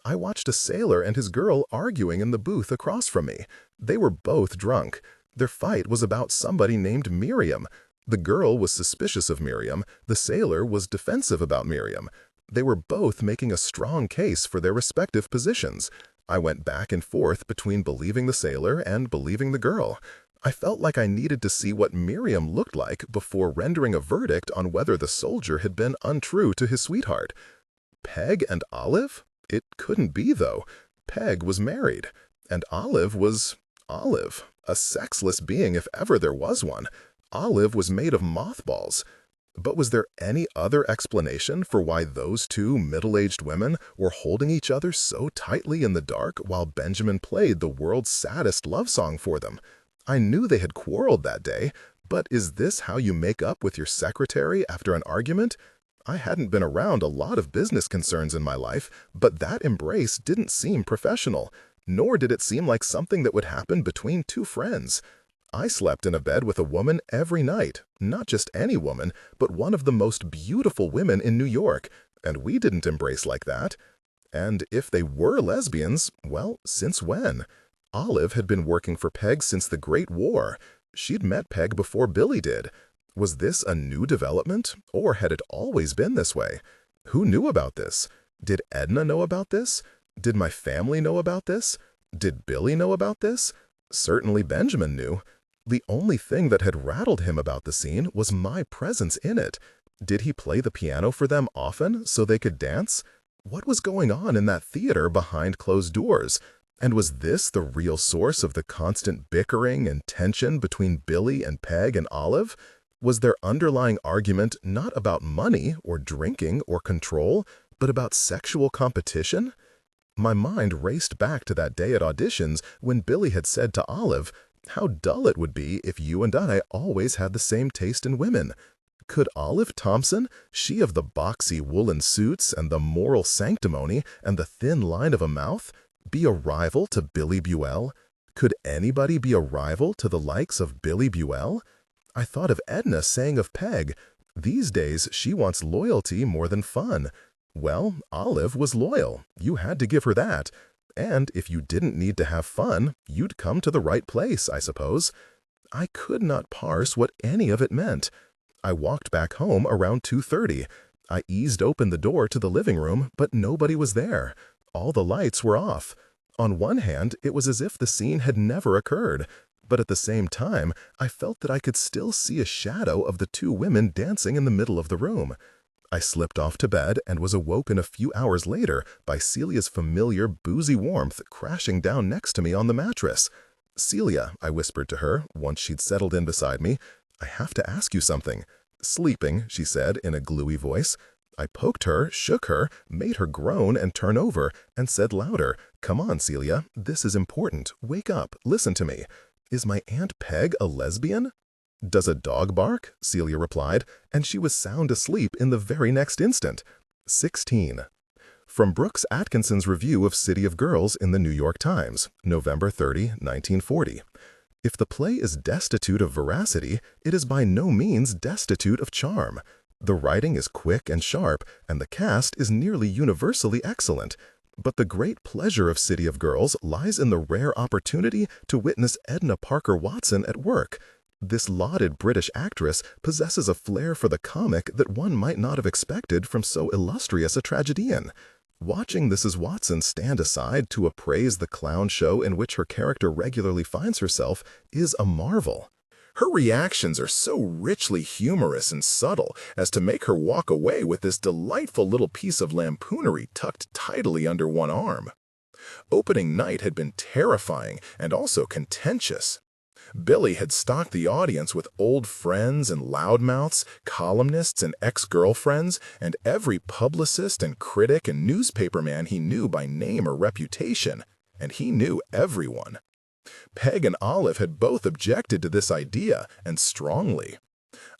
I watched a sailor and his girl arguing in the booth across from me. They were both drunk. Their fight was about somebody named Miriam. The girl was suspicious of Miriam. The sailor was defensive about Miriam. They were both making a strong case for their respective positions. I went back and forth between believing the sailor and believing the girl. I felt like I needed to see what Miriam looked like before rendering a verdict on whether the soldier had been untrue to his sweetheart. Peg and Olive? It couldn't be, though. Peg was married, and Olive was Olive, a sexless being if ever there was one. Olive was made of mothballs. But was there any other explanation for why those two middle-aged women were holding each other so tightly in the dark while Benjamin played the world's saddest love song for them? I knew they had quarreled that day, but is this how you make up with your secretary after an argument? I hadn't been around a lot of business concerns in my life, but that embrace didn't seem professional, nor did it seem like something that would happen between two friends. I slept in a bed with a woman every night, not just any woman, but one of the most beautiful women in New York, and we didn't embrace like that. And if they were lesbians, well, since when? Olive had been working for Peg since the Great War. She'd met Peg before Billy did. Was this a new development, or had it always been this way? Who knew about this? Did Edna know about this? Did my family know about this? Did Billy know about this? Certainly Benjamin knew. The only thing that had rattled him about the scene was my presence in it. Did he play the piano for them often so they could dance? What was going on in that theater behind closed doors? And was this the real source of the constant bickering and tension between Billy and Peg and Olive? Was their underlying argument not about money or drinking or control, but about sexual competition? My mind raced back to that day at auditions when Billy had said to Olive, "How dull it would be if you and I always had the same taste in women." Could Olive Thompson, she of the boxy woolen suits and the moral sanctimony and the thin line of a mouth, be a rival to Billy Buell? Could anybody be a rival to the likes of Billy Buell? I thought of Edna saying of Peg, "These days she wants loyalty more than fun." Well, Olive was loyal. You had to give her that. And if you didn't need to have fun, you'd come to the right place, I suppose. I could not parse what any of it meant. I walked back home around 2:30. I eased open the door to the living room, but nobody was there. All the lights were off. On one hand, it was as if the scene had never occurred, but at the same time, I felt that I could still see a shadow of the two women dancing in the middle of the room. I slipped off to bed and was awoken a few hours later by Celia's familiar boozy warmth crashing down next to me on the mattress. "Celia," I whispered to her once she'd settled in beside me, "I have to ask you something." "Sleeping," she said in a gluey voice. I poked her, shook her, made her groan and turn over, and said louder, "Come on, Celia, this is important. Wake up, listen to me. Is my Aunt Peg a lesbian?" "Does a dog bark?" Celia replied, and she was sound asleep in the very next instant. 16. From Brooks Atkinson's review of City of Girls in the New York Times, November 30, 1940. If the play is destitute of veracity, it is by no means destitute of charm. The writing is quick and sharp, and the cast is nearly universally excellent. But the great pleasure of City of Girls lies in the rare opportunity to witness Edna Parker Watson at work. This lauded British actress possesses a flair for the comic that one might not have expected from so illustrious a tragedian. Watching Mrs. Watson stand aside to appraise the clown show in which her character regularly finds herself is a marvel. Her reactions are so richly humorous and subtle as to make her walk away with this delightful little piece of lampoonery tucked tidily under one arm. Opening night had been terrifying and also contentious. Billy had stocked the audience with old friends and loudmouths, columnists and ex-girlfriends, and every publicist and critic and newspaperman he knew by name or reputation, and he knew everyone. Peg and Olive had both objected to this idea, and strongly.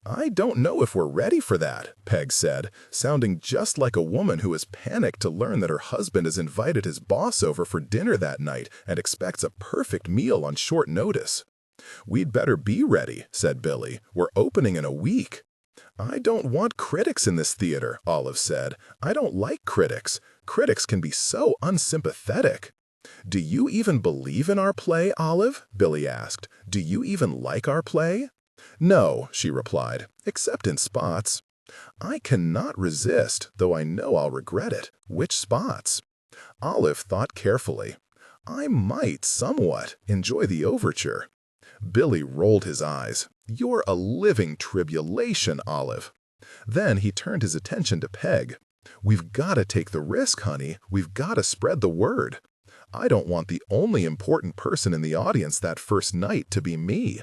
"I don't know if we're ready for that," Peg said, sounding just like a woman who is panicked to learn that her husband has invited his boss over for dinner that night and expects a perfect meal on short notice. "We'd better be ready," said Billy. "We're opening in a week." "I don't want critics in this theater," Olive said. "I don't like critics. Critics can be so unsympathetic." "Do you even believe in our play, Olive?" Billy asked. "Do you even like our play?" "No," she replied, "except in spots." "I cannot resist, though I know I'll regret it. Which spots?" Olive thought carefully. "I might, somewhat, enjoy the overture." Billy rolled his eyes. "You're a living tribulation, Olive." Then he turned his attention to Peg. "We've got to take the risk, honey. We've got to spread the word. I don't want the only important person in the audience that first night to be me."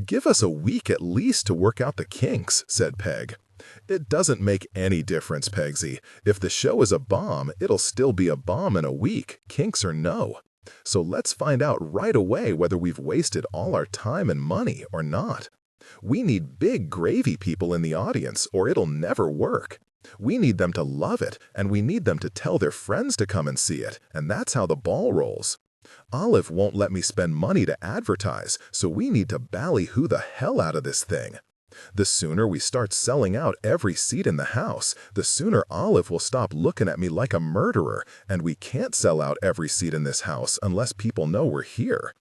"Give us a week at least to work out the kinks," said Peg. It doesn't make any difference, Pegsy. If the show is a bomb, it'll still be a bomb in a week, kinks or no. So let's find out right away whether we've wasted all our time and money or not. We need big gravy people in the audience or it'll never work. We need them to love it, and we need them to tell their friends to come and see it, and that's how the ball rolls. Olive won't let me spend money to advertise, so we need to ballyhoo the hell out of this thing. The sooner we start selling out every seat in the house, the sooner Olive will stop looking at me like a murderer, and we can't sell out every seat in this house unless people know we're here.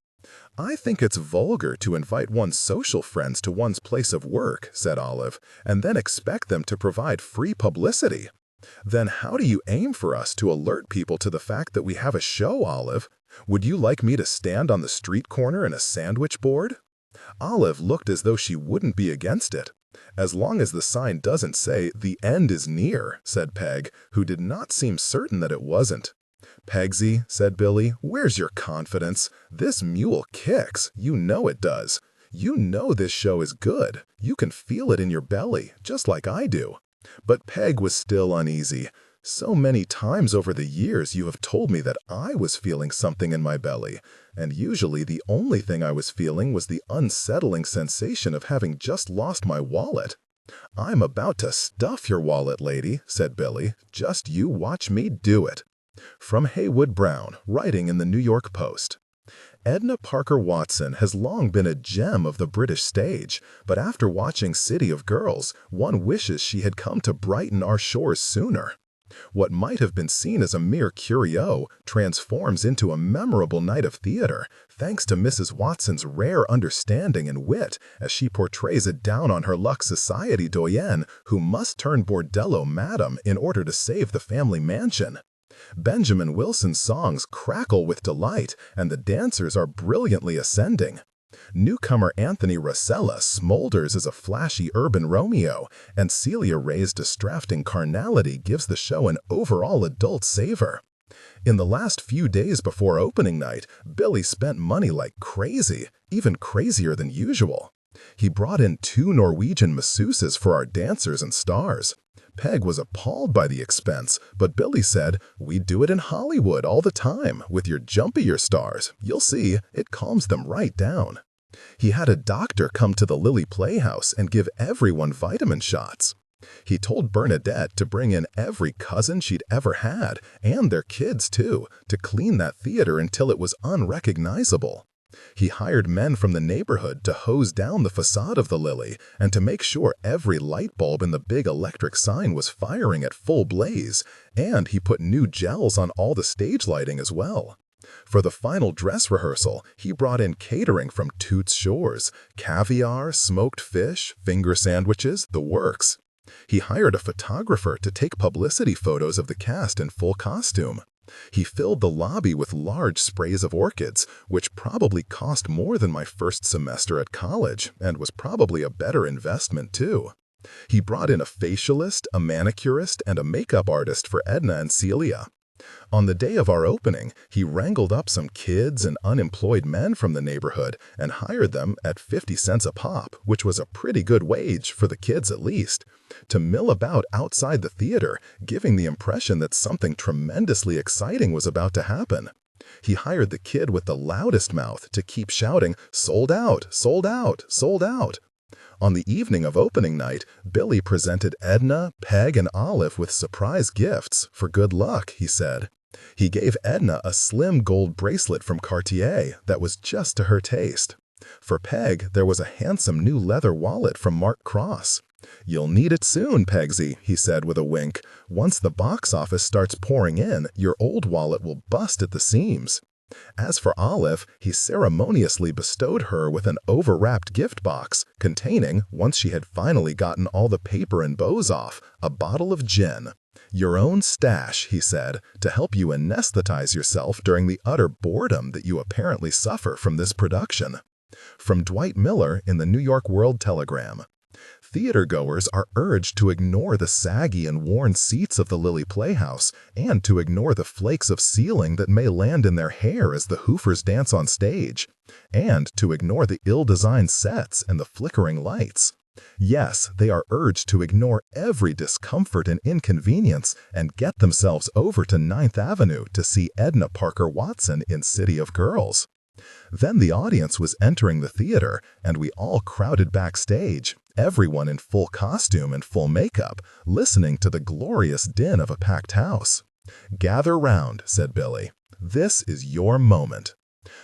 I think it's vulgar to invite one's social friends to one's place of work, said Olive, and then expect them to provide free publicity. Then how do you aim for us to alert people to the fact that we have a show, Olive? Would you like me to stand on the street corner in a sandwich board? Olive looked as though she wouldn't be against it. As long as the sign doesn't say, "The end is near," said Peg, who did not seem certain that it wasn't. "Pegsy," said Billy, "where's your confidence? This mule kicks. You know it does. You know this show is good. You can feel it in your belly, just like I do." But Peg was still uneasy. "So many times over the years you have told me that I was feeling something in my belly, and usually the only thing I was feeling was the unsettling sensation of having just lost my wallet." "I'm about to stuff your wallet, lady," said Billy. "Just you watch me do it." From Haywood Brown, writing in the New York Post. Edna Parker Watson has long been a gem of the British stage, but after watching City of Girls, one wishes she had come to brighten our shores sooner. What might have been seen as a mere curio transforms into a memorable night of theater, thanks to Mrs. Watson's rare understanding and wit as she portrays a down-on-her-luck society doyenne who must turn bordello madam in order to save the family mansion. Benjamin Wilson's songs crackle with delight, and the dancers are brilliantly ascending. Newcomer Anthony Rossella smolders as a flashy urban Romeo, and Celia Ray's distracting carnality gives the show an overall adult savor. In the last few days before opening night, Billy spent money like crazy, even crazier than usual. He brought in 2 Norwegian masseuses for our dancers and stars. Peg was appalled by the expense, but Billy said, "We do it in Hollywood all the time, with your jumpier stars. You'll see, it calms them right down." He had a doctor come to the Lily Playhouse and give everyone vitamin shots. He told Bernadette to bring in every cousin she'd ever had, and their kids too, to clean that theater until it was unrecognizable. He hired men from the neighborhood to hose down the facade of the Lily and to make sure every light bulb in the big electric sign was firing at full blaze, and he put new gels on all the stage lighting as well. For the final dress rehearsal, he brought in catering from Toots Shores, caviar, smoked fish, finger sandwiches, the works. He hired a photographer to take publicity photos of the cast in full costume. He filled the lobby with large sprays of orchids, which probably cost more than my first semester at college, and was probably a better investment too. He brought in a facialist, a manicurist, and a makeup artist for Edna and Celia. On the day of our opening, he wrangled up some kids and unemployed men from the neighborhood and hired them at 50 cents a pop, which was a pretty good wage, for the kids at least, to mill about outside the theater, giving the impression that something tremendously exciting was about to happen. He hired the kid with the loudest mouth to keep shouting, "Sold out, sold out, sold out." On the evening of opening night, Billy presented Edna, Peg, and Olive with surprise gifts, for good luck, he said. He gave Edna a slim gold bracelet from Cartier that was just to her taste. For Peg, there was a handsome new leather wallet from Mark Cross. "You'll need it soon, Pegsy," he said with a wink. "Once the box office starts pouring in, your old wallet will bust at the seams." As for Olive, he ceremoniously bestowed her with an overwrapped gift box containing, once she had finally gotten all the paper and bows off, a bottle of gin. "Your own stash," he said, "to help you anesthetize yourself during the utter boredom that you apparently suffer from this production." From Dwight Miller in the New York World Telegram. Theatergoers are urged to ignore the saggy and worn seats of the Lily Playhouse and to ignore the flakes of ceiling that may land in their hair as the Hoofers dance on stage, and to ignore the ill-designed sets and the flickering lights. Yes, they are urged to ignore every discomfort and inconvenience and get themselves over to Ninth Avenue to see Edna Parker Watson in City of Girls. Then the audience was entering the theater, and we all crowded backstage, everyone in full costume and full makeup, listening to the glorious din of a packed house. "Gather round," said Billy. "This is your moment."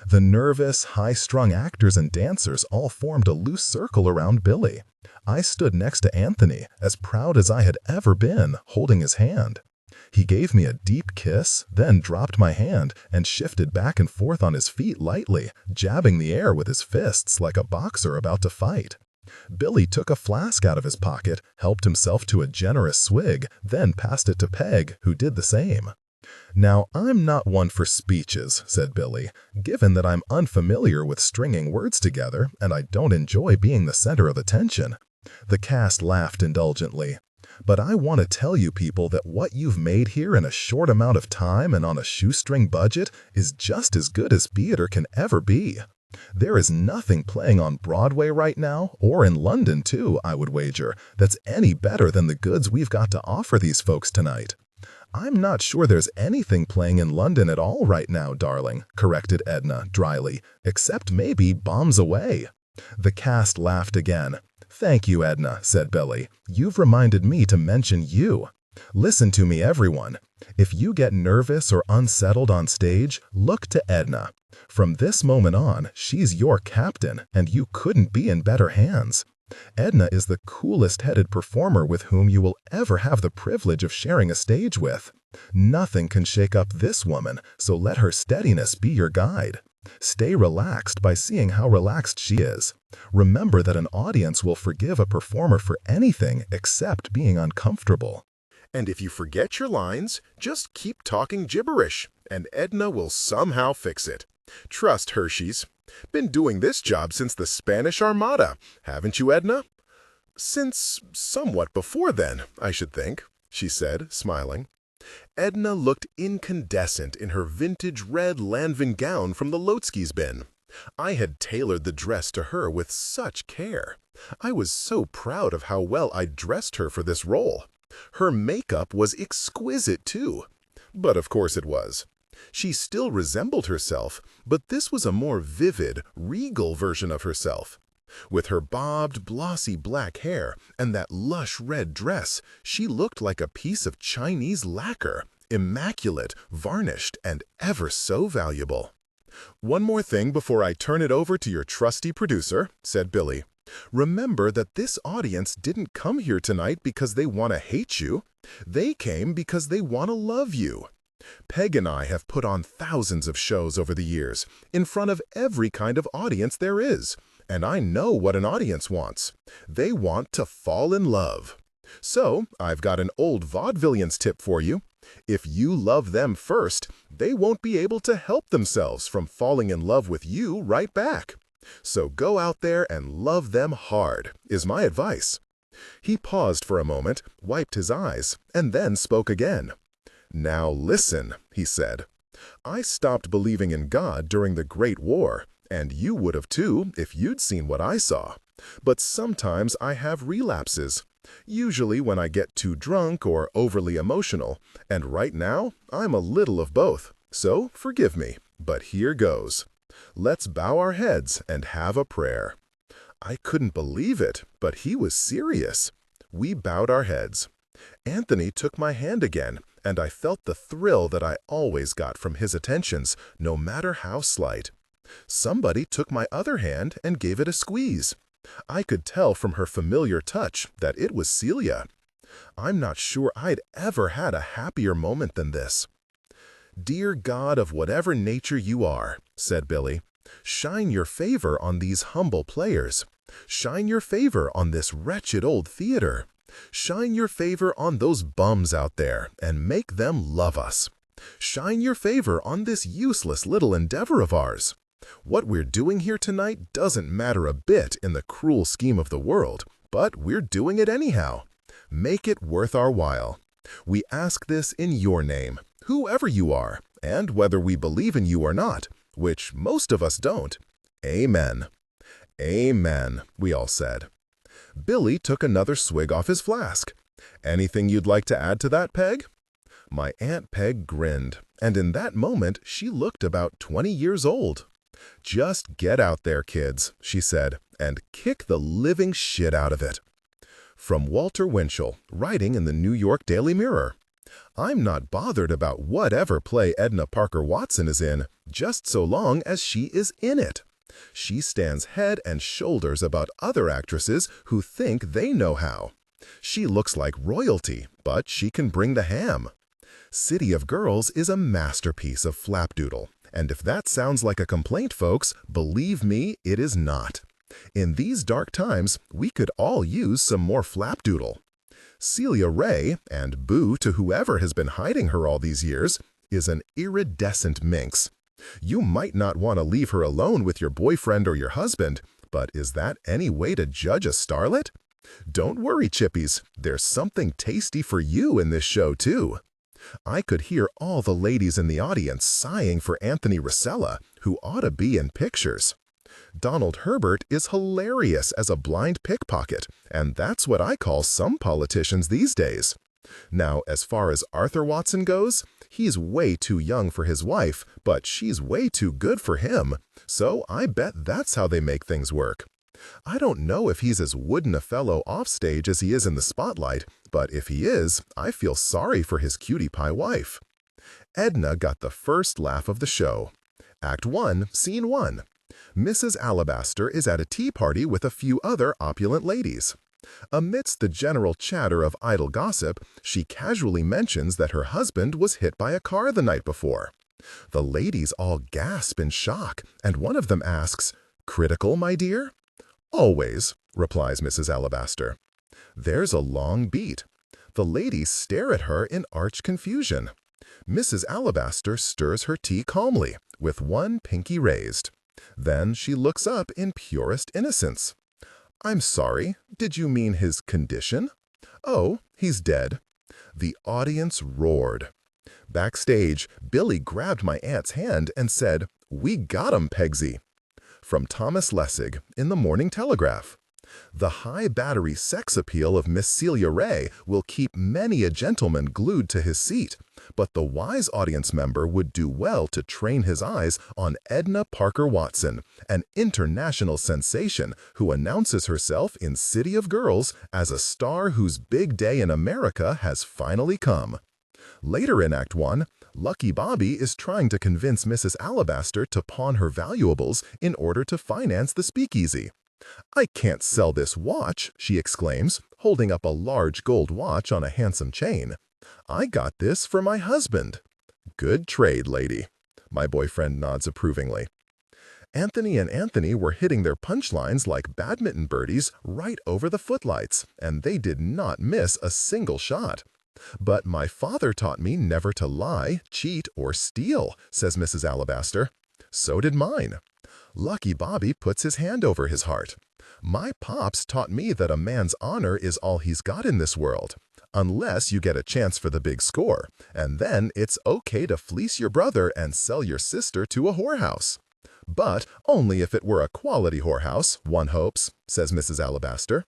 The nervous, high-strung actors and dancers all formed a loose circle around Billy. I stood next to Anthony, as proud as I had ever been, holding his hand. He gave me a deep kiss, then dropped my hand and shifted back and forth on his feet lightly, jabbing the air with his fists like a boxer about to fight. Billy took a flask out of his pocket, helped himself to a generous swig, then passed it to Peg, who did the same. "Now, I'm not one for speeches," said Billy, "given that I'm unfamiliar with stringing words together and I don't enjoy being the center of attention." The cast laughed indulgently. "But I want to tell you people that what you've made here in a short amount of time and on a shoestring budget is just as good as theater can ever be. There is nothing playing on Broadway right now, or in London too, I would wager, that's any better than the goods we've got to offer these folks tonight." "I'm not sure there's anything playing in London at all right now, darling," corrected Edna dryly, "except maybe Bombs Away." The cast laughed again. "Thank you, Edna," said Billy. "You've reminded me to mention you. Listen to me, everyone. If you get nervous or unsettled on stage, look to Edna. From this moment on, she's your captain, and you couldn't be in better hands. Edna is the coolest-headed performer with whom you will ever have the privilege of sharing a stage with. Nothing can shake up this woman, so let her steadiness be your guide. Stay relaxed by seeing how relaxed she is. Remember that an audience will forgive a performer for anything except being uncomfortable. And if you forget your lines, just keep talking gibberish, and Edna will somehow fix it. Trust Hershey's. Been doing this job since the Spanish Armada, haven't you, Edna?" "Since somewhat before then, I should think," she said, smiling. Edna looked incandescent in her vintage red Lanvin gown from the Lotsky's bin. I had tailored the dress to her with such care. I was so proud of how well I'd dressed her for this role. Her makeup was exquisite, too. But of course it was. She still resembled herself, but this was a more vivid, regal version of herself. With her bobbed, glossy black hair and that lush red dress, she looked like a piece of Chinese lacquer, immaculate, varnished, and ever so valuable. "One more thing before I turn it over to your trusty producer," said Billy. "Remember that this audience didn't come here tonight because they want to hate you. They came because they want to love you. Peg and I have put on thousands of shows over the years, in front of every kind of audience there is, and I know what an audience wants. They want to fall in love. So, I've got an old vaudevillians tip for you. If you love them first, they won't be able to help themselves from falling in love with you right back. So go out there and love them hard, is my advice." He paused for a moment, wiped his eyes, and then spoke again. "Now listen," he said. "I stopped believing in God during the Great War, and you would have too if you'd seen what I saw. But sometimes I have relapses, usually when I get too drunk or overly emotional, and right now I'm a little of both, so forgive me, but here goes. Let's bow our heads and have a prayer." I couldn't believe it, but he was serious. We bowed our heads. Anthony took my hand again, and I felt the thrill that I always got from his attentions, no matter how slight. Somebody took my other hand and gave it a squeeze. I could tell from her familiar touch that it was Celia. I'm not sure I'd ever had a happier moment than this. "Dear God of whatever nature you are," said Billy, "shine your favor on these humble players. Shine your favor on this wretched old theater. Shine your favor on those bums out there and make them love us. Shine your favor on this useless little endeavor of ours. What we're doing here tonight doesn't matter a bit in the cruel scheme of the world, but we're doing it anyhow. Make it worth our while. We ask this in your name, whoever you are, and whether we believe in you or not, which most of us don't. Amen." "Amen," we all said. Billy took another swig off his flask. "Anything you'd like to add to that, Peg?" My Aunt Peg grinned, and in that moment she looked about 20 years old. "Just get out there, kids," she said, "and kick the living shit out of it." From Walter Winchell, writing in the New York Daily Mirror. "I'm not bothered about whatever play Edna Parker Watson is in, just so long as she is in it. She stands head and shoulders above other actresses who think they know how. She looks like royalty, but she can bring the ham. City of Girls is a masterpiece of flapdoodle, and if that sounds like a complaint, folks, believe me, it is not. In these dark times, we could all use some more flapdoodle. Celia Ray, and boo to whoever has been hiding her all these years, is an iridescent minx. You might not want to leave her alone with your boyfriend or your husband, but is that any way to judge a starlet? Don't worry, chippies, there's something tasty for you in this show, too." I could hear all the ladies in the audience sighing for Anthony Rossella, who ought to be in pictures. Donald Herbert is hilarious as a blind pickpocket, and that's what I call some politicians these days. Now, as far as Arthur Watson goes, he's way too young for his wife, but she's way too good for him, so I bet that's how they make things work. I don't know if he's as wooden a fellow offstage as he is in the spotlight, but if he is, I feel sorry for his cutie pie wife. Edna got the first laugh of the show. Act 1, Scene 1. Mrs. Alabaster is at a tea party with a few other opulent ladies. Amidst the general chatter of idle gossip, she casually mentions that her husband was hit by a car the night before. The ladies all gasp in shock, and one of them asks, "Critical, my dear?" "Always," replies Mrs. Alabaster. There's a long beat. The ladies stare at her in arch confusion. Mrs. Alabaster stirs her tea calmly, with one pinky raised. Then she looks up in purest innocence. "I'm sorry, did you mean his condition?" "Oh, he's dead." The audience roared. Backstage, Billy grabbed my aunt's hand and said, "We got him, Pegsy." From Thomas Lessig, in the Morning Telegraph. The high battery sex appeal of Miss Celia Ray will keep many a gentleman glued to his seat, but the wise audience member would do well to train his eyes on Edna Parker Watson, an international sensation who announces herself in City of Girls as a star whose big day in America has finally come. Later in Act 1, Lucky Bobby is trying to convince Mrs. Alabaster to pawn her valuables in order to finance the speakeasy. "I can't sell this watch," she exclaims, holding up a large gold watch on a handsome chain. "I got this for my husband." "Good trade, lady." My boyfriend nods approvingly. Anthony and Anthony were hitting their punchlines like badminton birdies right over the footlights, and they did not miss a single shot. "But my father taught me never to lie, cheat, or steal," says Mrs. Alabaster. "So did mine." Lucky Bobby puts his hand over his heart. "My pops taught me that a man's honor is all he's got in this world, unless you get a chance for the big score, and then it's okay to fleece your brother and sell your sister to a whorehouse." "But only if it were a quality whorehouse, one hopes," says Mrs. Alabaster.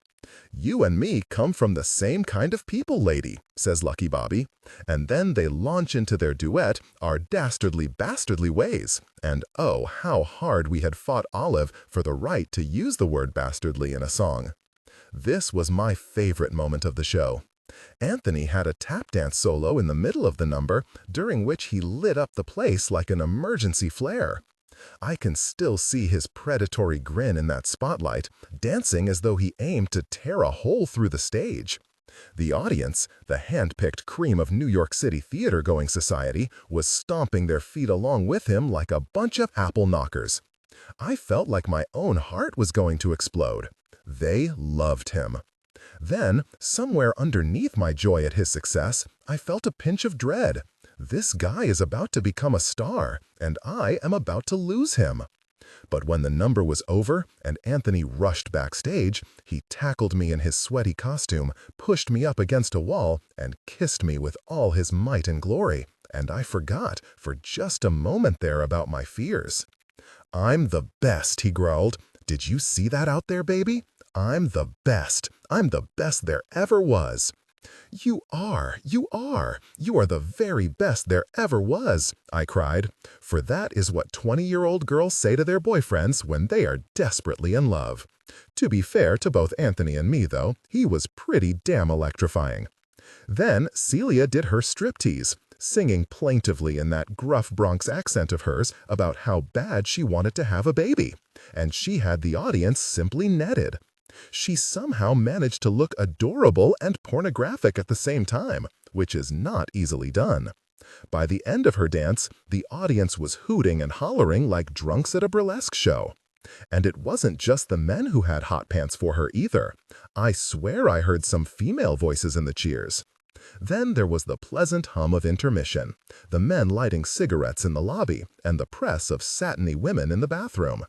"You and me come from the same kind of people, lady," says Lucky Bobby. And then they launch into their duet, "Our Dastardly Bastardly Ways." And oh, how hard we had fought Olive for the right to use the word bastardly in a song. This was my favorite moment of the show. Anthony had a tap dance solo in the middle of the number, during which he lit up the place like an emergency flare. I can still see his predatory grin in that spotlight, dancing as though he aimed to tear a hole through the stage. The audience, the hand-picked cream of New York City theater-going society, was stomping their feet along with him like a bunch of apple knockers. I felt like my own heart was going to explode. They loved him. Then, somewhere underneath my joy at his success, I felt a pinch of dread. This guy is about to become a star, and I am about to lose him. But when the number was over and Anthony rushed backstage, he tackled me in his sweaty costume, pushed me up against a wall, and kissed me with all his might and glory, and I forgot for just a moment there about my fears. "I'm the best," he growled. "Did you see that out there, baby? I'm the best. I'm the best there ever was." "You are the very best there ever was," I cried, for that is what 20-year-old girls say to their boyfriends when they are desperately in love. To be fair to both Anthony and me, though, he was pretty damn electrifying. Then Celia did her striptease, singing plaintively in that gruff Bronx accent of hers about how bad she wanted to have a baby, and she had the audience simply netted. She somehow managed to look adorable and pornographic at the same time, which is not easily done. By the end of her dance, the audience was hooting and hollering like drunks at a burlesque show. And it wasn't just the men who had hot pants for her either. I swear I heard some female voices in the cheers. Then there was the pleasant hum of intermission, the men lighting cigarettes in the lobby, and the press of satiny women in the bathroom.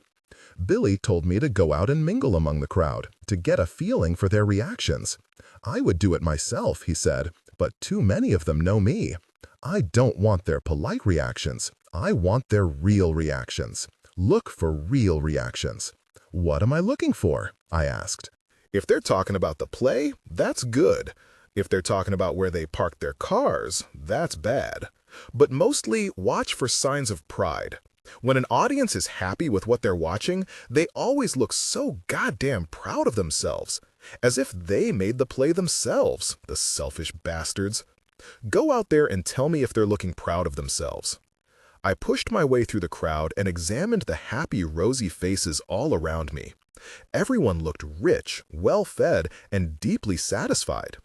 Billy told me to go out and mingle among the crowd, to get a feeling for their reactions. I would do it myself, he said, but too many of them know me. I don't want their polite reactions. I want their real reactions. Look for real reactions. What am I looking for? I asked. If they're talking about the play, that's good. If they're talking about where they parked their cars, that's bad. But mostly watch for signs of pride. When an audience is happy with what they're watching, they always look so goddamn proud of themselves, as if they made the play themselves, the selfish bastards. Go out there and tell me if they're looking proud of themselves. I pushed my way through the crowd and examined the happy, rosy faces all around me. Everyone looked rich, well-fed, and deeply satisfied.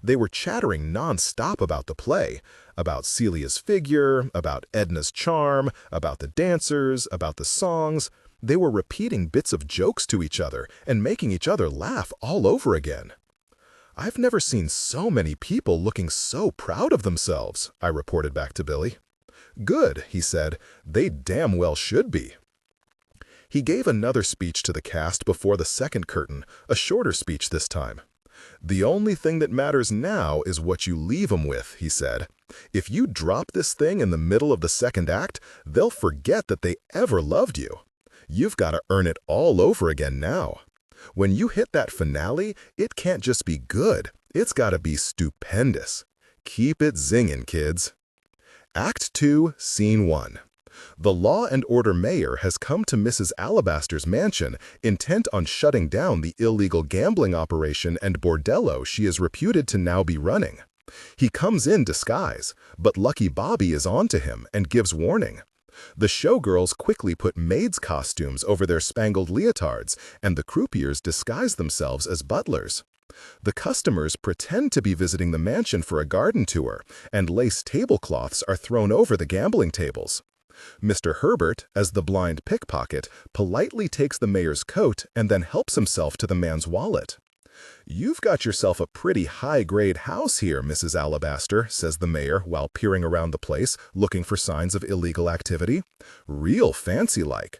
They were chattering non-stop about the play, about Celia's figure, about Edna's charm, about the dancers, about the songs. They were repeating bits of jokes to each other and making each other laugh all over again. "I've never seen so many people looking so proud of themselves," I reported back to Billy. "Good," he said. "They damn well should be." He gave another speech to the cast before the second curtain, a shorter speech this time. "The only thing that matters now is what you leave 'em with," he said. "If you drop this thing in the middle of the second act, they'll forget that they ever loved you. You've got to earn it all over again now. When you hit that finale, it can't just be good. It's got to be stupendous. Keep it zingin', kids." Act 2, Scene 1. The law and order mayor has come to Mrs. Alabaster's mansion, intent on shutting down the illegal gambling operation and bordello she is reputed to now be running. He comes in disguise, but Lucky Bobby is on to him and gives warning. The showgirls quickly put maids' costumes over their spangled leotards, and the croupiers disguise themselves as butlers. The customers pretend to be visiting the mansion for a garden tour, and lace tablecloths are thrown over the gambling tables. Mr. Herbert, as the blind pickpocket, politely takes the mayor's coat and then helps himself to the man's wallet. "You've got yourself a pretty high-grade house here, Mrs. Alabaster," says the mayor while peering around the place, looking for signs of illegal activity. "Real fancy-like.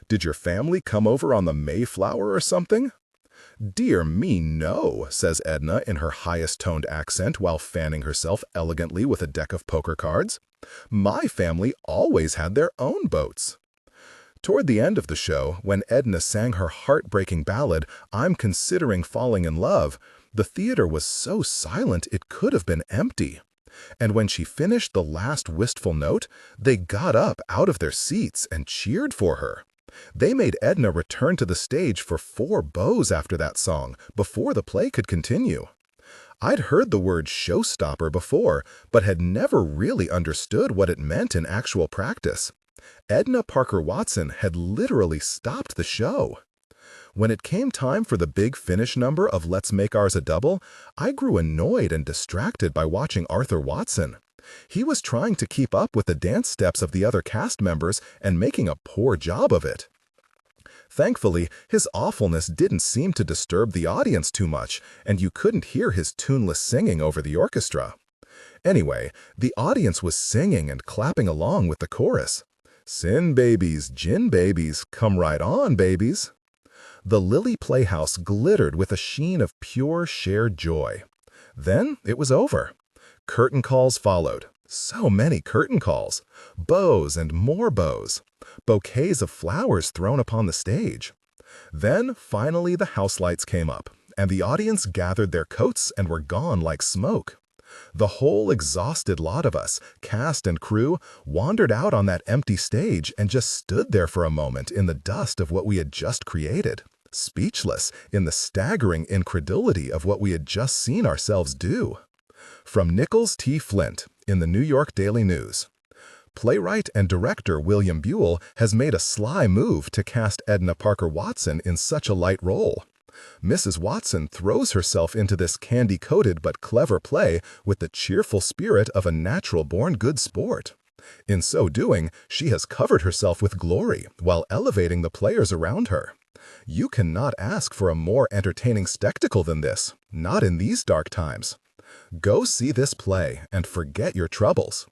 Did your family come over on the Mayflower or something?" "Dear me, no," says Edna in her highest-toned accent while fanning herself elegantly with a deck of poker cards. "My family always had their own boats." Toward the end of the show, when Edna sang her heartbreaking ballad, "I'm Considering Falling in Love," the theater was so silent it could have been empty. And when she finished the last wistful note, they got up out of their seats and cheered for her. They made Edna return to the stage for 4 bows after that song, before the play could continue. I'd heard the word showstopper before, but had never really understood what it meant in actual practice. Edna Parker Watson had literally stopped the show. When it came time for the big finish number of Let's Make Ours a Double, I grew annoyed and distracted by watching Arthur Watson. He was trying to keep up with the dance steps of the other cast members and making a poor job of it. Thankfully, his awfulness didn't seem to disturb the audience too much, and you couldn't hear his tuneless singing over the orchestra. Anyway, the audience was singing and clapping along with the chorus. "Sin babies, gin babies, come right on, babies." The Lily Playhouse glittered with a sheen of pure shared joy. Then it was over. Curtain calls followed. So many curtain calls. Bows and more bows. Bouquets of flowers thrown upon the stage. Then, finally, the house lights came up, and the audience gathered their coats and were gone like smoke. The whole exhausted lot of us, cast and crew, wandered out on that empty stage and just stood there for a moment in the dust of what we had just created, speechless in the staggering incredulity of what we had just seen ourselves do. From Nicholas T. Flint in the New York Daily News. Playwright and director William Buell has made a sly move to cast Edna Parker Watson in such a light role. Mrs. Watson throws herself into this candy-coated but clever play with the cheerful spirit of a natural-born good sport. In so doing, she has covered herself with glory while elevating the players around her. You cannot ask for a more entertaining spectacle than this, not in these dark times. Go see this play and forget your troubles.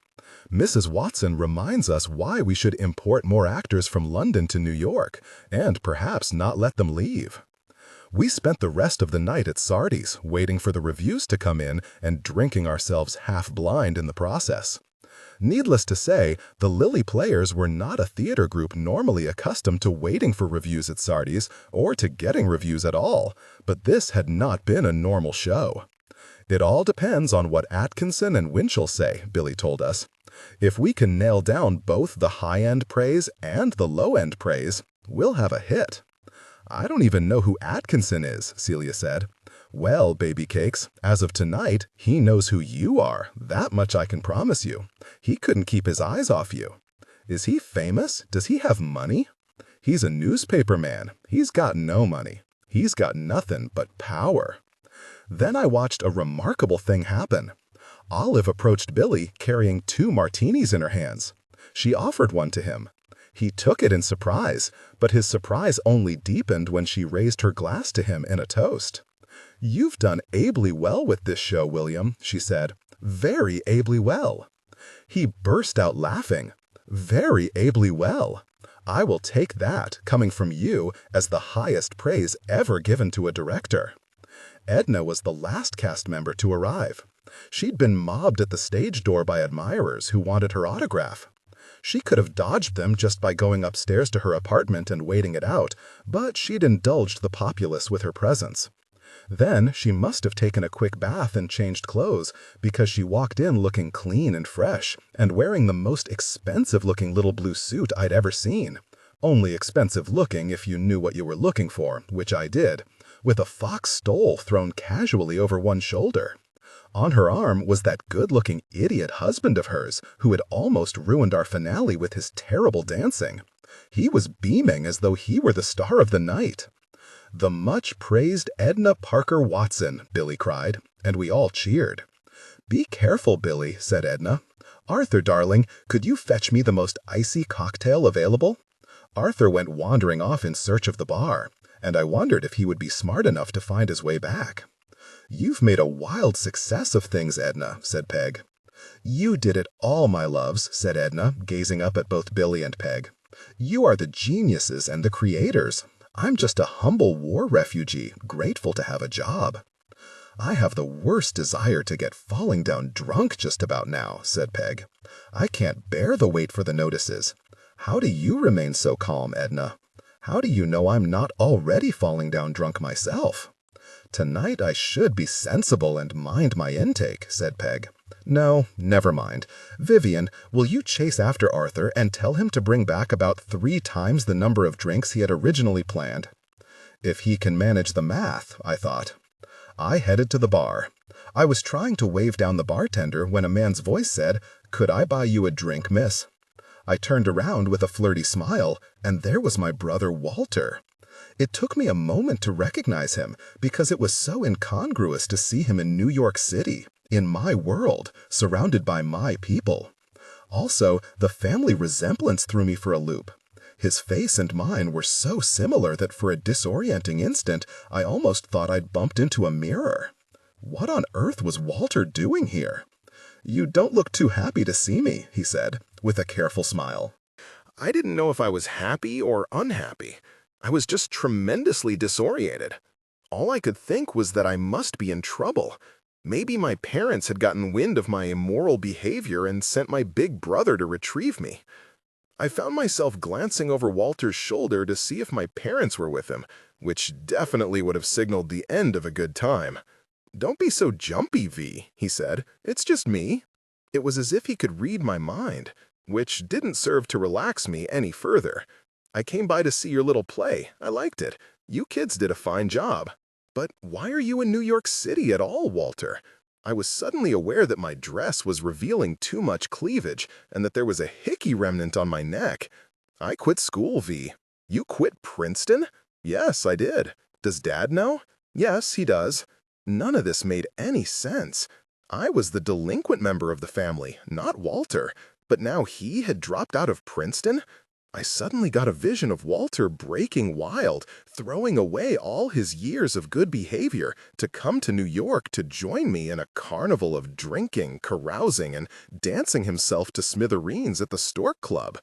Mrs. Watson reminds us why we should import more actors from London to New York, and perhaps not let them leave. We spent the rest of the night at Sardi's, waiting for the reviews to come in and drinking ourselves half-blind in the process. Needless to say, the Lily Players were not a theater group normally accustomed to waiting for reviews at Sardi's or to getting reviews at all, but this had not been a normal show. It all depends on what Atkinson and Winchell say, Billy told us. If we can nail down both the high-end praise and the low-end praise, we'll have a hit. I don't even know who Atkinson is, Celia said. Well, baby cakes, as of tonight, he knows who you are. That much I can promise you. He couldn't keep his eyes off you. Is he famous? Does he have money? He's a newspaper man. He's got no money. He's got nothing but power. Then I watched a remarkable thing happen. Olive approached Billy carrying 2 martinis in her hands. She offered one to him. He took it in surprise, but his surprise only deepened when she raised her glass to him in a toast. "You've done ably well with this show, William," she said. "Very ably well." He burst out laughing. "Very ably well. I will take that, coming from you, as the highest praise ever given to a director." Edna was the last cast member to arrive. She'd been mobbed at the stage door by admirers who wanted her autograph. She could have dodged them just by going upstairs to her apartment and waiting it out, but she'd indulged the populace with her presence. Then she must have taken a quick bath and changed clothes, because she walked in looking clean and fresh and wearing the most expensive-looking little blue suit I'd ever seen. Only expensive-looking if you knew what you were looking for, which I did, with a fox stole thrown casually over one shoulder. On her arm was that good-looking idiot husband of hers who had almost ruined our finale with his terrible dancing. He was beaming as though he were the star of the night. "The much-praised Edna Parker Watson," Billy cried, and we all cheered. "Be careful, Billy," said Edna. "Arthur, darling, could you fetch me the most icy cocktail available?" Arthur went wandering off in search of the bar, and I wondered if he would be smart enough to find his way back. "You've made a wild success of things, Edna," said Peg. "You did it all, my loves," said Edna, gazing up at both Billy and Peg. "You are the geniuses and the creators. I'm just a humble war refugee, grateful to have a job." "I have the worst desire to get falling down drunk just about now," said Peg. "I can't bear the wait for the notices. How do you remain so calm, Edna? How do you know I'm not already falling down drunk myself?" "Tonight I should be sensible and mind my intake," said Peg. "No, never mind. Vivian, will you chase after Arthur and tell him to bring back about 3 times the number of drinks he had originally planned?" If he can manage the math, I thought. I headed to the bar. I was trying to wave down the bartender when a man's voice said, "Could I buy you a drink, miss?" I turned around with a flirty smile, and there was my brother Walter. It took me a moment to recognize him, because it was so incongruous to see him in New York City, in my world, surrounded by my people. Also, the family resemblance threw me for a loop. His face and mine were so similar that for a disorienting instant, I almost thought I'd bumped into a mirror. What on earth was Walter doing here? "You don't look too happy to see me," he said, with a careful smile. I didn't know if I was happy or unhappy. I was just tremendously disoriented. All I could think was that I must be in trouble. Maybe my parents had gotten wind of my immoral behavior and sent my big brother to retrieve me. I found myself glancing over Walter's shoulder to see if my parents were with him, which definitely would have signaled the end of a good time. "Don't be so jumpy, V," he said. "It's just me." It was as if he could read my mind, which didn't serve to relax me any further. "I came by to see your little play. I liked it. You kids did a fine job. But why are you in New York City at all, Walter?" I was suddenly aware that my dress was revealing too much cleavage and that there was a hickey remnant on my neck. "I quit school, V." "You quit Princeton?" "Yes, I did." "Does Dad know?" "Yes, he does." None of this made any sense. I was the delinquent member of the family, not Walter. But now he had dropped out of Princeton? I suddenly got a vision of Walter breaking wild, throwing away all his years of good behavior to come to New York to join me in a carnival of drinking, carousing, and dancing himself to smithereens at the Stork Club.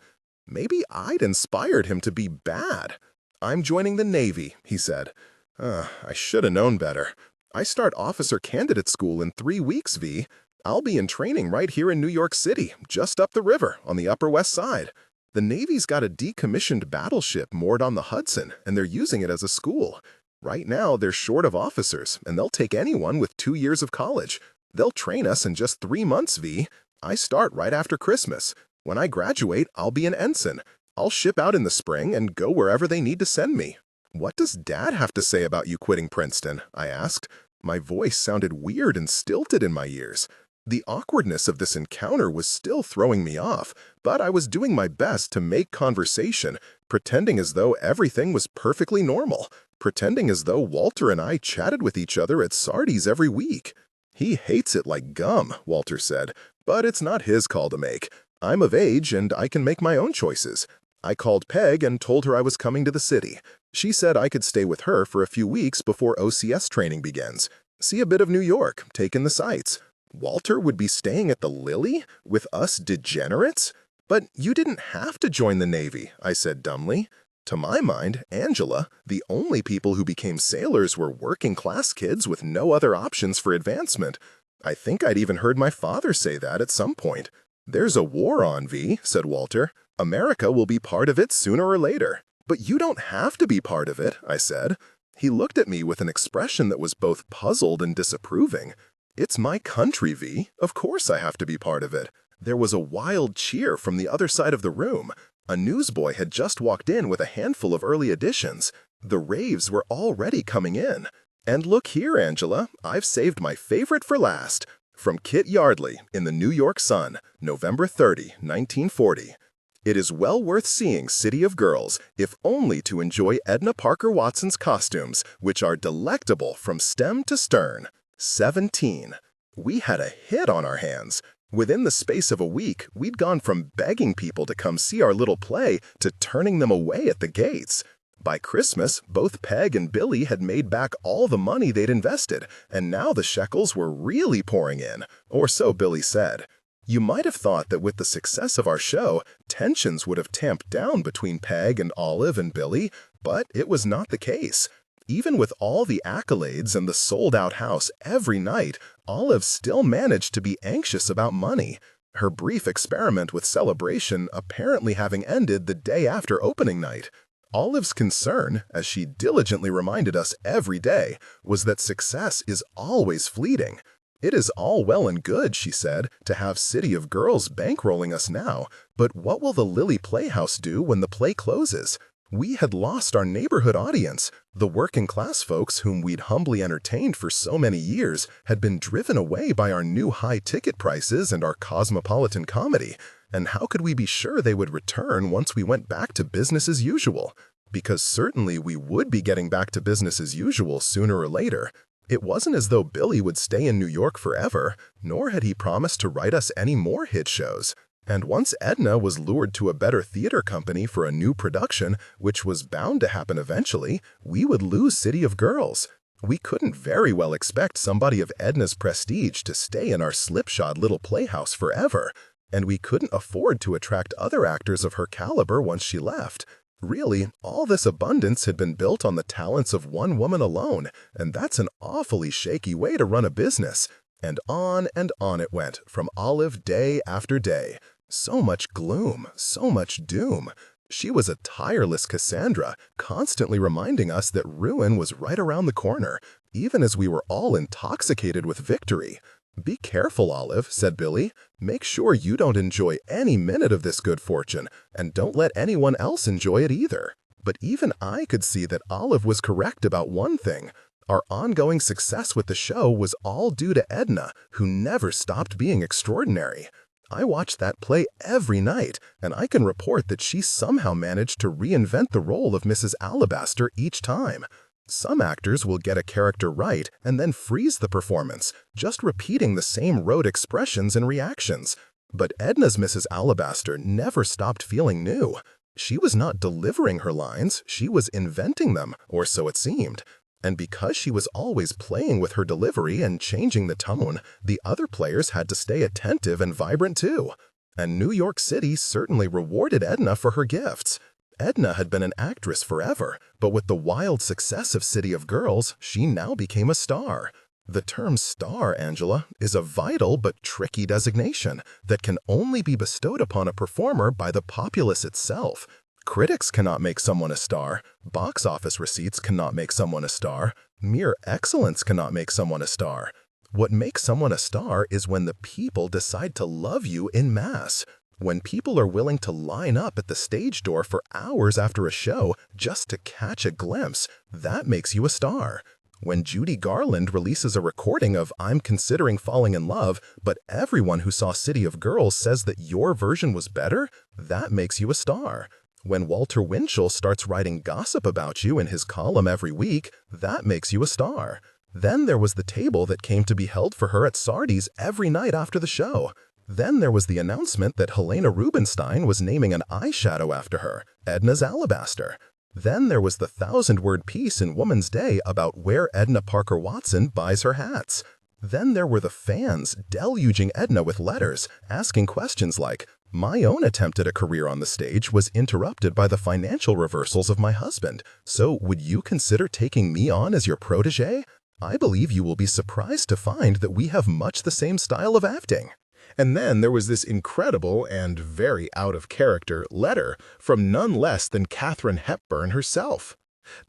Maybe I'd inspired him to be bad. "I'm joining the Navy," he said. I should have known better. "I start officer candidate school in 3 weeks, V. I'll be in training right here in New York City, just up the river, on the Upper West Side. The Navy's got a decommissioned battleship moored on the Hudson, and they're using it as a school. Right now, they're short of officers, and they'll take anyone with 2 years of college. They'll train us in just 3 months, V. I start right after Christmas. When I graduate, I'll be an ensign. I'll ship out in the spring and go wherever they need to send me." "What does Dad have to say about you quitting Princeton?" I asked. My voice sounded weird and stilted in my ears. The awkwardness of this encounter was still throwing me off, but I was doing my best to make conversation, pretending as though everything was perfectly normal, pretending as though Walter and I chatted with each other at Sardi's every week. "He hates it like gum," Walter said, "but it's not his call to make. I'm of age and I can make my own choices. I called Peg and told her I was coming to the city. She said I could stay with her for a few weeks before OCS training begins. See a bit of New York, take in the sights. Walter would be staying at the Lily? With us degenerates? "But you didn't have to join the Navy," I said dumbly. To my mind, Angela, the only people who became sailors were working-class kids with no other options for advancement. I think I'd even heard my father say that at some point. "There's a war on, V," said Walter. "America will be part of it sooner or later." "But you don't have to be part of it," I said. He looked at me with an expression that was both puzzled and disapproving. "It's my country, V. Of course I have to be part of it." There was a wild cheer from the other side of the room. A newsboy had just walked in with a handful of early editions. The raves were already coming in. "And look here, Angela, I've saved my favorite for last." From Kit Yardley in the New York Sun, November 30, 1940. "It is well worth seeing City of Girls, if only to enjoy Edna Parker Watson's costumes, which are delectable from stem to stern." 17. We had a hit on our hands. Within the space of a week, we'd gone from begging people to come see our little play to turning them away at the gates. By Christmas, both Peg and Billy had made back all the money they'd invested, and now the shekels were really pouring in, or so Billy said. You might have thought that with the success of our show, tensions would have tamped down between Peg and Olive and Billy, but it was not the case. Even with all the accolades and the sold-out house every night, Olive still managed to be anxious about money. Her brief experiment with celebration apparently having ended the day after opening night. Olive's concern, as she diligently reminded us every day, was that success is always fleeting. "It is all well and good," she said, "to have City of Girls bankrolling us now, but what will the Lily Playhouse do when the play closes? We had lost our neighborhood audience. The working-class folks whom we'd humbly entertained for so many years had been driven away by our new high ticket prices and our cosmopolitan comedy. And how could we be sure they would return once we went back to business as usual? Because certainly we would be getting back to business as usual sooner or later. It wasn't as though Billy would stay in New York forever, nor had he promised to write us any more hit shows. And once Edna was lured to a better theater company for a new production, which was bound to happen eventually, we would lose City of Girls. We couldn't very well expect somebody of Edna's prestige to stay in our slipshod little playhouse forever, and we couldn't afford to attract other actors of her caliber once she left. Really, all this abundance had been built on the talents of one woman alone, and that's an awfully shaky way to run a business. And on it went, from Olive day after day. So much gloom, so much doom. She was a tireless Cassandra, constantly reminding us that ruin was right around the corner, even as we were all intoxicated with victory. "Be careful, Olive," said Billy. "Make sure you don't enjoy any minute of this good fortune, and don't let anyone else enjoy it either." But even I could see that Olive was correct about one thing. Our ongoing success with the show was all due to Edna, who never stopped being extraordinary. I watched that play every night, and I can report that she somehow managed to reinvent the role of Mrs. Alabaster each time. Some actors will get a character right and then freeze the performance, just repeating the same rote expressions and reactions. But Edna's Mrs. Alabaster never stopped feeling new. She was not delivering her lines, she was inventing them, or so it seemed. And because she was always playing with her delivery and changing the tone, the other players had to stay attentive and vibrant too. And New York City certainly rewarded Edna for her gifts. Edna had been an actress forever, but with the wild success of City of Girls, she now became a star. The term star, Angela, is a vital but tricky designation that can only be bestowed upon a performer by the populace itself. Critics cannot make someone a star, box office receipts cannot make someone a star, mere excellence cannot make someone a star. What makes someone a star is when the people decide to love you en masse. When people are willing to line up at the stage door for hours after a show just to catch a glimpse, that makes you a star. When Judy Garland releases a recording of "I'm Considering Falling in Love," but everyone who saw City of Girls says that your version was better, that makes you a star. When Walter Winchell starts writing gossip about you in his column every week, that makes you a star. Then there was the table that came to be held for her at Sardi's every night after the show. Then there was the announcement that Helena Rubinstein was naming an eyeshadow after her, Edna's Alabaster. Then there was the 1,000-word piece in Woman's Day about where Edna Parker Watson buys her hats. Then there were the fans deluging Edna with letters, asking questions like, "My own attempt at a career on the stage was interrupted by the financial reversals of my husband, so would you consider taking me on as your protege? I believe you will be surprised to find that we have much the same style of acting." And then there was this incredible and very out-of-character letter from none less than Katharine Hepburn herself.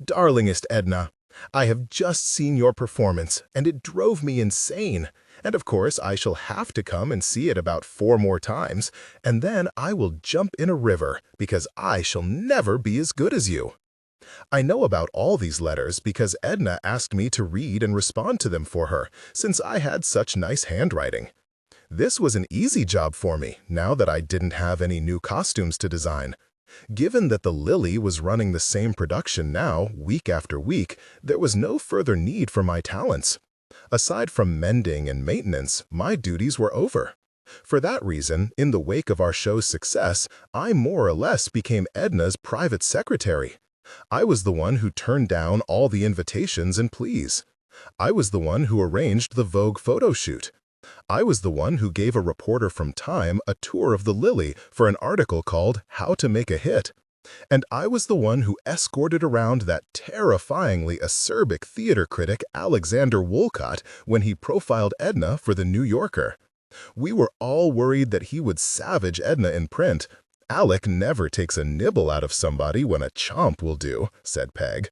"Darlingest Edna, I have just seen your performance, and it drove me insane. And of course, I shall have to come and see it about 4 more times, and then I will jump in a river, because I shall never be as good as you." I know about all these letters because Edna asked me to read and respond to them for her, since I had such nice handwriting. This was an easy job for me, now that I didn't have any new costumes to design. Given that the Lily was running the same production now, week after week, there was no further need for my talents. Aside from mending and maintenance, my duties were over. For that reason, in the wake of our show's success, I more or less became Edna's private secretary. I was the one who turned down all the invitations and pleas. I was the one who arranged the Vogue photo shoot. I was the one who gave a reporter from Time a tour of the Lily for an article called "How to Make a Hit." And I was the one who escorted around that terrifyingly acerbic theater critic Alexander Woollcott when he profiled Edna for The New Yorker. We were all worried that he would savage Edna in print. "Alec never takes a nibble out of somebody when a chomp will do," said Peg.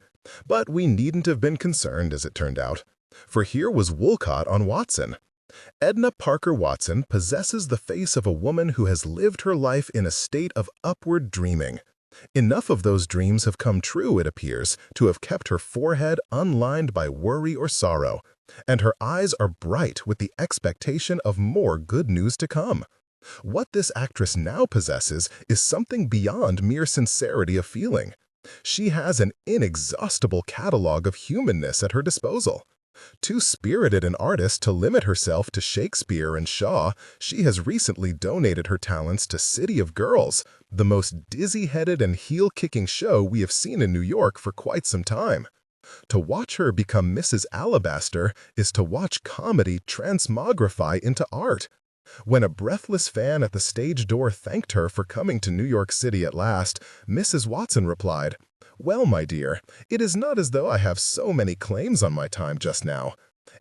But we needn't have been concerned, as it turned out. For here was Woollcott on Watson. Edna Parker Watson possesses the face of a woman who has lived her life in a state of upward dreaming. Enough of those dreams have come true, it appears, to have kept her forehead unlined by worry or sorrow, and her eyes are bright with the expectation of more good news to come. What this actress now possesses is something beyond mere sincerity of feeling. She has an inexhaustible catalog of humanness at her disposal. Too spirited an artist to limit herself to Shakespeare and Shaw, she has recently donated her talents to City of Girls, the most dizzy-headed and heel-kicking show we have seen in New York for quite some time. To watch her become Mrs. Alabaster is to watch comedy transmogrify into art. When a breathless fan at the stage door thanked her for coming to New York City at last, Mrs. Watson replied, "Well, my dear, it is not as though I have so many claims on my time just now.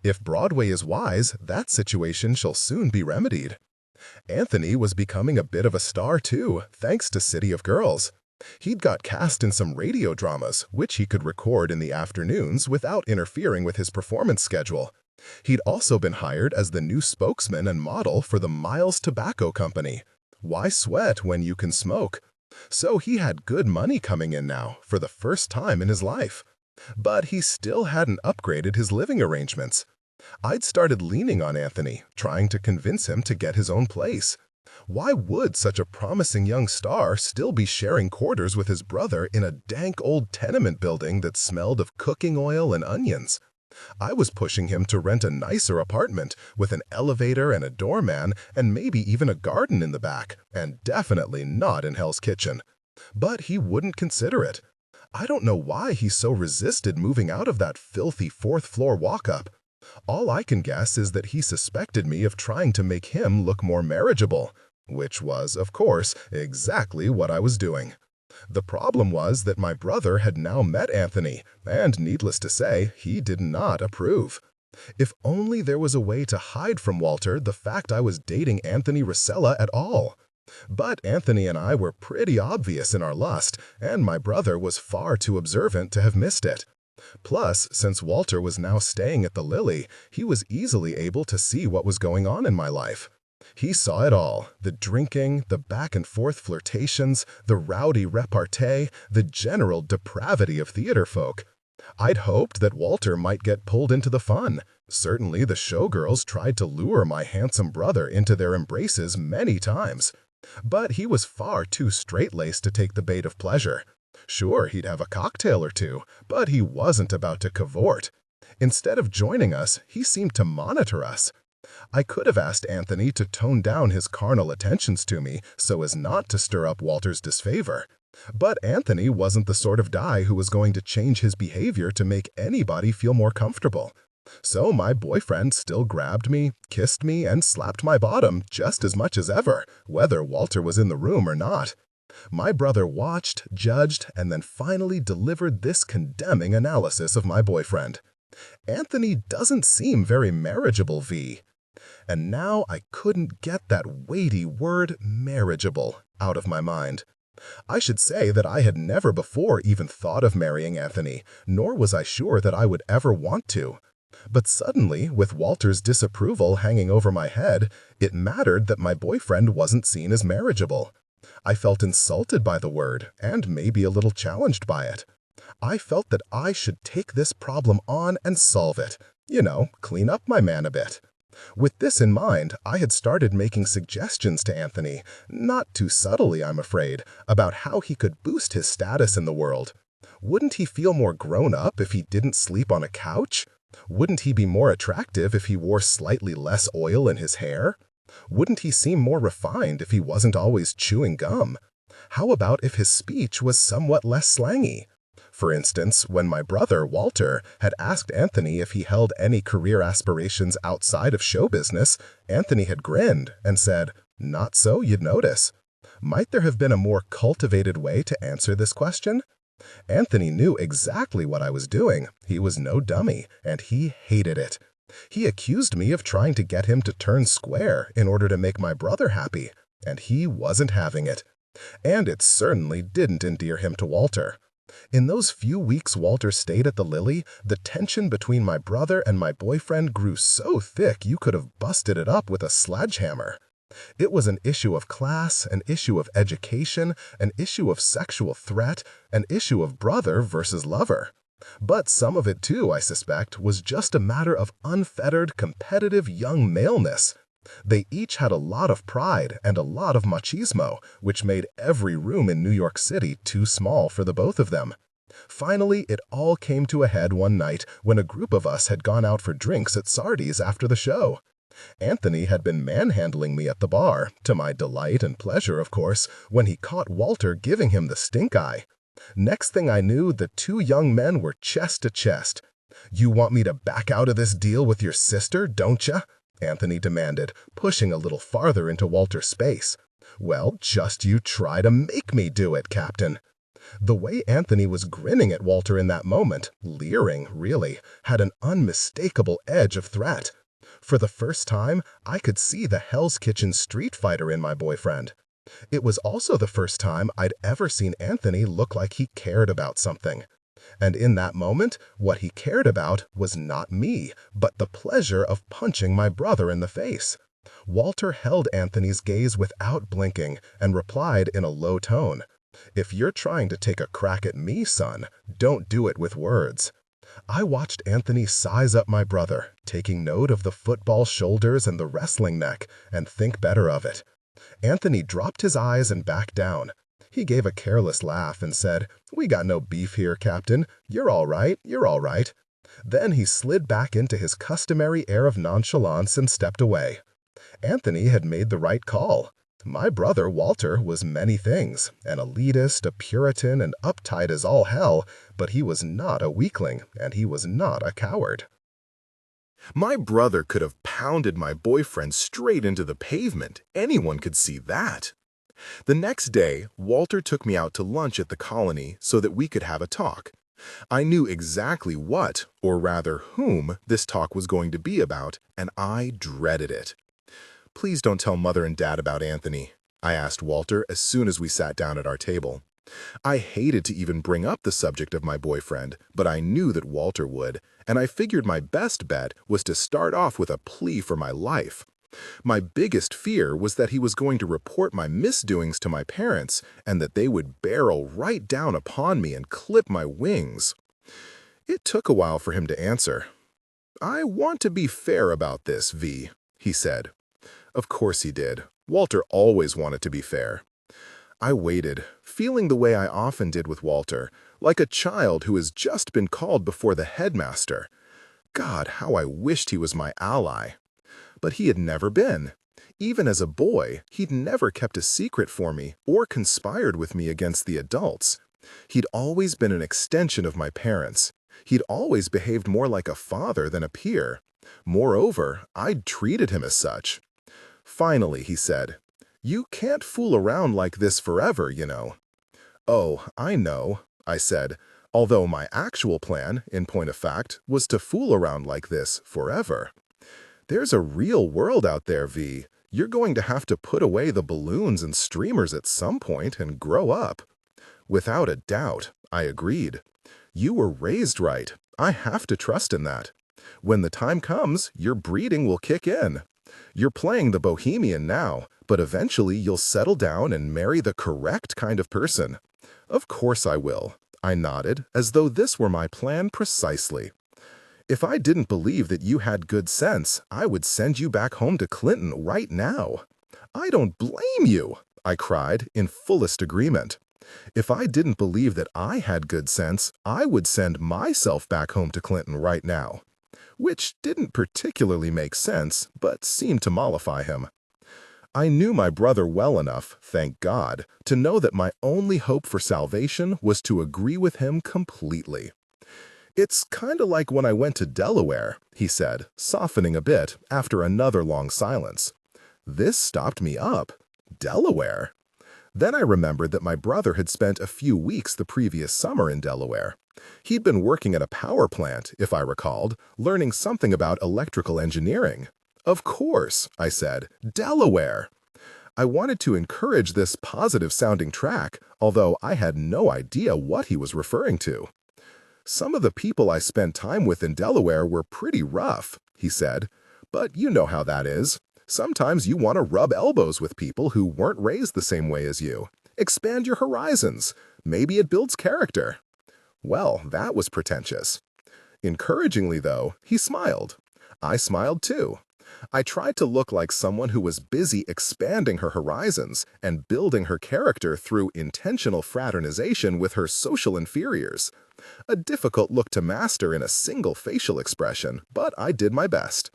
If Broadway is wise, that situation shall soon be remedied." Anthony was becoming a bit of a star too, thanks to City of Girls. He'd got cast in some radio dramas, which he could record in the afternoons without interfering with his performance schedule. He'd also been hired as the new spokesman and model for the Miles Tobacco Company. Why sweat when you can smoke? So he had good money coming in now, for the first time in his life. But he still hadn't upgraded his living arrangements. I'd started leaning on Anthony, trying to convince him to get his own place. Why would such a promising young star still be sharing quarters with his brother in a dank old tenement building that smelled of cooking oil and onions? I was pushing him to rent a nicer apartment with an elevator and a doorman and maybe even a garden in the back, and definitely not in Hell's Kitchen. But he wouldn't consider it. I don't know why he so resisted moving out of that filthy fourth-floor walk-up. All I can guess is that he suspected me of trying to make him look more marriageable, which was, of course, exactly what I was doing. The problem was that my brother had now met Anthony, and needless to say, he did not approve. If only there was a way to hide from Walter the fact I was dating Anthony Rosella at all. But Anthony and I were pretty obvious in our lust, and my brother was far too observant to have missed it. Plus, since Walter was now staying at the Lily, he was easily able to see what was going on in my life. He saw it all, the drinking, the back-and-forth flirtations, the rowdy repartee, the general depravity of theater folk. I'd hoped that Walter might get pulled into the fun. Certainly the showgirls tried to lure my handsome brother into their embraces many times. But he was far too straight-laced to take the bait of pleasure. Sure, he'd have a cocktail or two, but he wasn't about to cavort. Instead of joining us, he seemed to monitor us. I could have asked Anthony to tone down his carnal attentions to me so as not to stir up Walter's disfavor. But Anthony wasn't the sort of guy who was going to change his behavior to make anybody feel more comfortable. So my boyfriend still grabbed me, kissed me, and slapped my bottom just as much as ever, whether Walter was in the room or not. My brother watched, judged, and then finally delivered this condemning analysis of my boyfriend. Anthony doesn't seem very marriageable, V. And now I couldn't get that weighty word, marriageable, out of my mind. I should say that I had never before even thought of marrying Anthony, nor was I sure that I would ever want to. But suddenly, with Walter's disapproval hanging over my head, it mattered that my boyfriend wasn't seen as marriageable. I felt insulted by the word, and maybe a little challenged by it. I felt that I should take this problem on and solve it. Clean up my man a bit. With this in mind, I had started making suggestions to Anthony, not too subtly, I'm afraid, about how he could boost his status in the world. Wouldn't he feel more grown up if he didn't sleep on a couch? Wouldn't he be more attractive if he wore slightly less oil in his hair? Wouldn't he seem more refined if he wasn't always chewing gum? How about if his speech was somewhat less slangy? For instance, when my brother, Walter, had asked Anthony if he held any career aspirations outside of show business, Anthony had grinned and said, "Not so, you'd notice." Might there have been a more cultivated way to answer this question? Anthony knew exactly what I was doing. He was no dummy, and he hated it. He accused me of trying to get him to turn square in order to make my brother happy, and he wasn't having it. And it certainly didn't endear him to Walter. In those few weeks Walter stayed at the Lily, the tension between my brother and my boyfriend grew so thick you could have busted it up with a sledgehammer. It was an issue of class, an issue of education, an issue of sexual threat, an issue of brother versus lover. But some of it too, I suspect, was just a matter of unfettered, competitive young maleness. They each had a lot of pride and a lot of machismo, which made every room in New York City too small for the both of them. Finally, it all came to a head one night when a group of us had gone out for drinks at Sardi's after the show. Anthony had been manhandling me at the bar, to my delight and pleasure, of course, when he caught Walter giving him the stink eye. Next thing I knew, the two young men were chest to chest. "You want me to back out of this deal with your sister, don't ya?" Anthony demanded, pushing a little farther into Walter's space. "Well, just you try to make me do it, Captain." The way Anthony was grinning at Walter in that moment, leering, really, had an unmistakable edge of threat. For the first time, I could see the Hell's Kitchen street fighter in my boyfriend. It was also the first time I'd ever seen Anthony look like he cared about something. And in that moment, what he cared about was not me, but the pleasure of punching my brother in the face. Walter held Anthony's gaze without blinking and replied in a low tone, "If you're trying to take a crack at me, son, don't do it with words." I watched Anthony size up my brother, taking note of the football shoulders and the wrestling neck, and think better of it. Anthony dropped his eyes and backed down. He gave a careless laugh and said, "We got no beef here, Captain. You're all right, you're all right." Then he slid back into his customary air of nonchalance and stepped away. Anthony had made the right call. My brother, Walter, was many things, an elitist, a Puritan, and uptight as all hell, but he was not a weakling, and he was not a coward. My brother could have pounded my boyfriend straight into the pavement. Anyone could see that. The next day, Walter took me out to lunch at the colony so that we could have a talk. I knew exactly what, or rather whom, this talk was going to be about, and I dreaded it. "Please don't tell Mother and Dad about Anthony," I asked Walter as soon as we sat down at our table. I hated to even bring up the subject of my boyfriend, but I knew that Walter would, and I figured my best bet was to start off with a plea for my life. My biggest fear was that he was going to report my misdoings to my parents and that they would barrel right down upon me and clip my wings. It took a while for him to answer. "I want to be fair about this, V," he said. Of course he did. Walter always wanted to be fair. I waited, feeling the way I often did with Walter, like a child who has just been called before the headmaster. God, how I wished he was my ally. But he had never been. Even as a boy, he'd never kept a secret for me or conspired with me against the adults. He'd always been an extension of my parents. He'd always behaved more like a father than a peer. Moreover, I'd treated him as such. Finally, he said, "You can't fool around like this forever, you know." "Oh, I know," I said, although my actual plan, in point of fact, was to fool around like this forever. "There's a real world out there, V. You're going to have to put away the balloons and streamers at some point and grow up." "Without a doubt," I agreed. "You were raised right. I have to trust in that. When the time comes, your breeding will kick in. You're playing the Bohemian now, but eventually you'll settle down and marry the correct kind of person." "Of course I will," I nodded, as though this were my plan precisely. "If I didn't believe that you had good sense, I would send you back home to Clinton right now." "I don't blame you," I cried, in fullest agreement. If I didn't believe that I had good sense, I would send myself back home to Clinton right now. Which didn't particularly make sense, but seemed to mollify him. I knew my brother well enough, thank God, to know that my only hope for salvation was to agree with him completely. "It's kinda like when I went to Delaware," he said, softening a bit after another long silence. This stopped me up. Delaware? Then I remembered that my brother had spent a few weeks the previous summer in Delaware. He'd been working at a power plant, if I recalled, learning something about electrical engineering. "Of course," I said, "Delaware." I wanted to encourage this positive-sounding track, although I had no idea what he was referring to. "Some of the people I spent time with in Delaware were pretty rough," he said. "But you know how that is. Sometimes you want to rub elbows with people who weren't raised the same way as you. Expand your horizons. Maybe it builds character." Well, that was pretentious. Encouragingly, though, he smiled. I smiled too. I tried to look like someone who was busy expanding her horizons and building her character through intentional fraternization with her social inferiors. A difficult look to master in a single facial expression, but I did my best.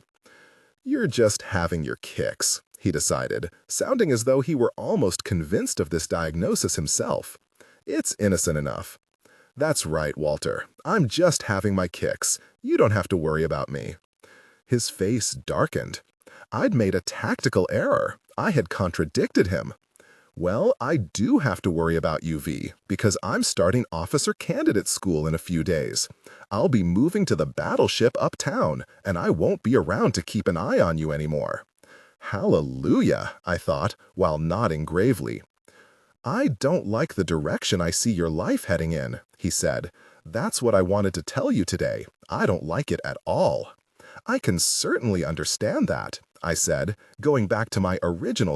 "You're just having your kicks," he decided, sounding as though he were almost convinced of this diagnosis himself. "It's innocent enough." "That's right, Walter. I'm just having my kicks. You don't have to worry about me." His face darkened. I'd made a tactical error. I had contradicted him. "Well, I do have to worry about you, V, because I'm starting officer candidate school in a few days. I'll be moving to the battleship uptown, and I won't be around to keep an eye on you anymore." Hallelujah, I thought, while nodding gravely. I don't like the direction I see your life heading in, he said. That's what I wanted to tell you today. I don't like it at all. I can certainly understand that, I said, going back to my original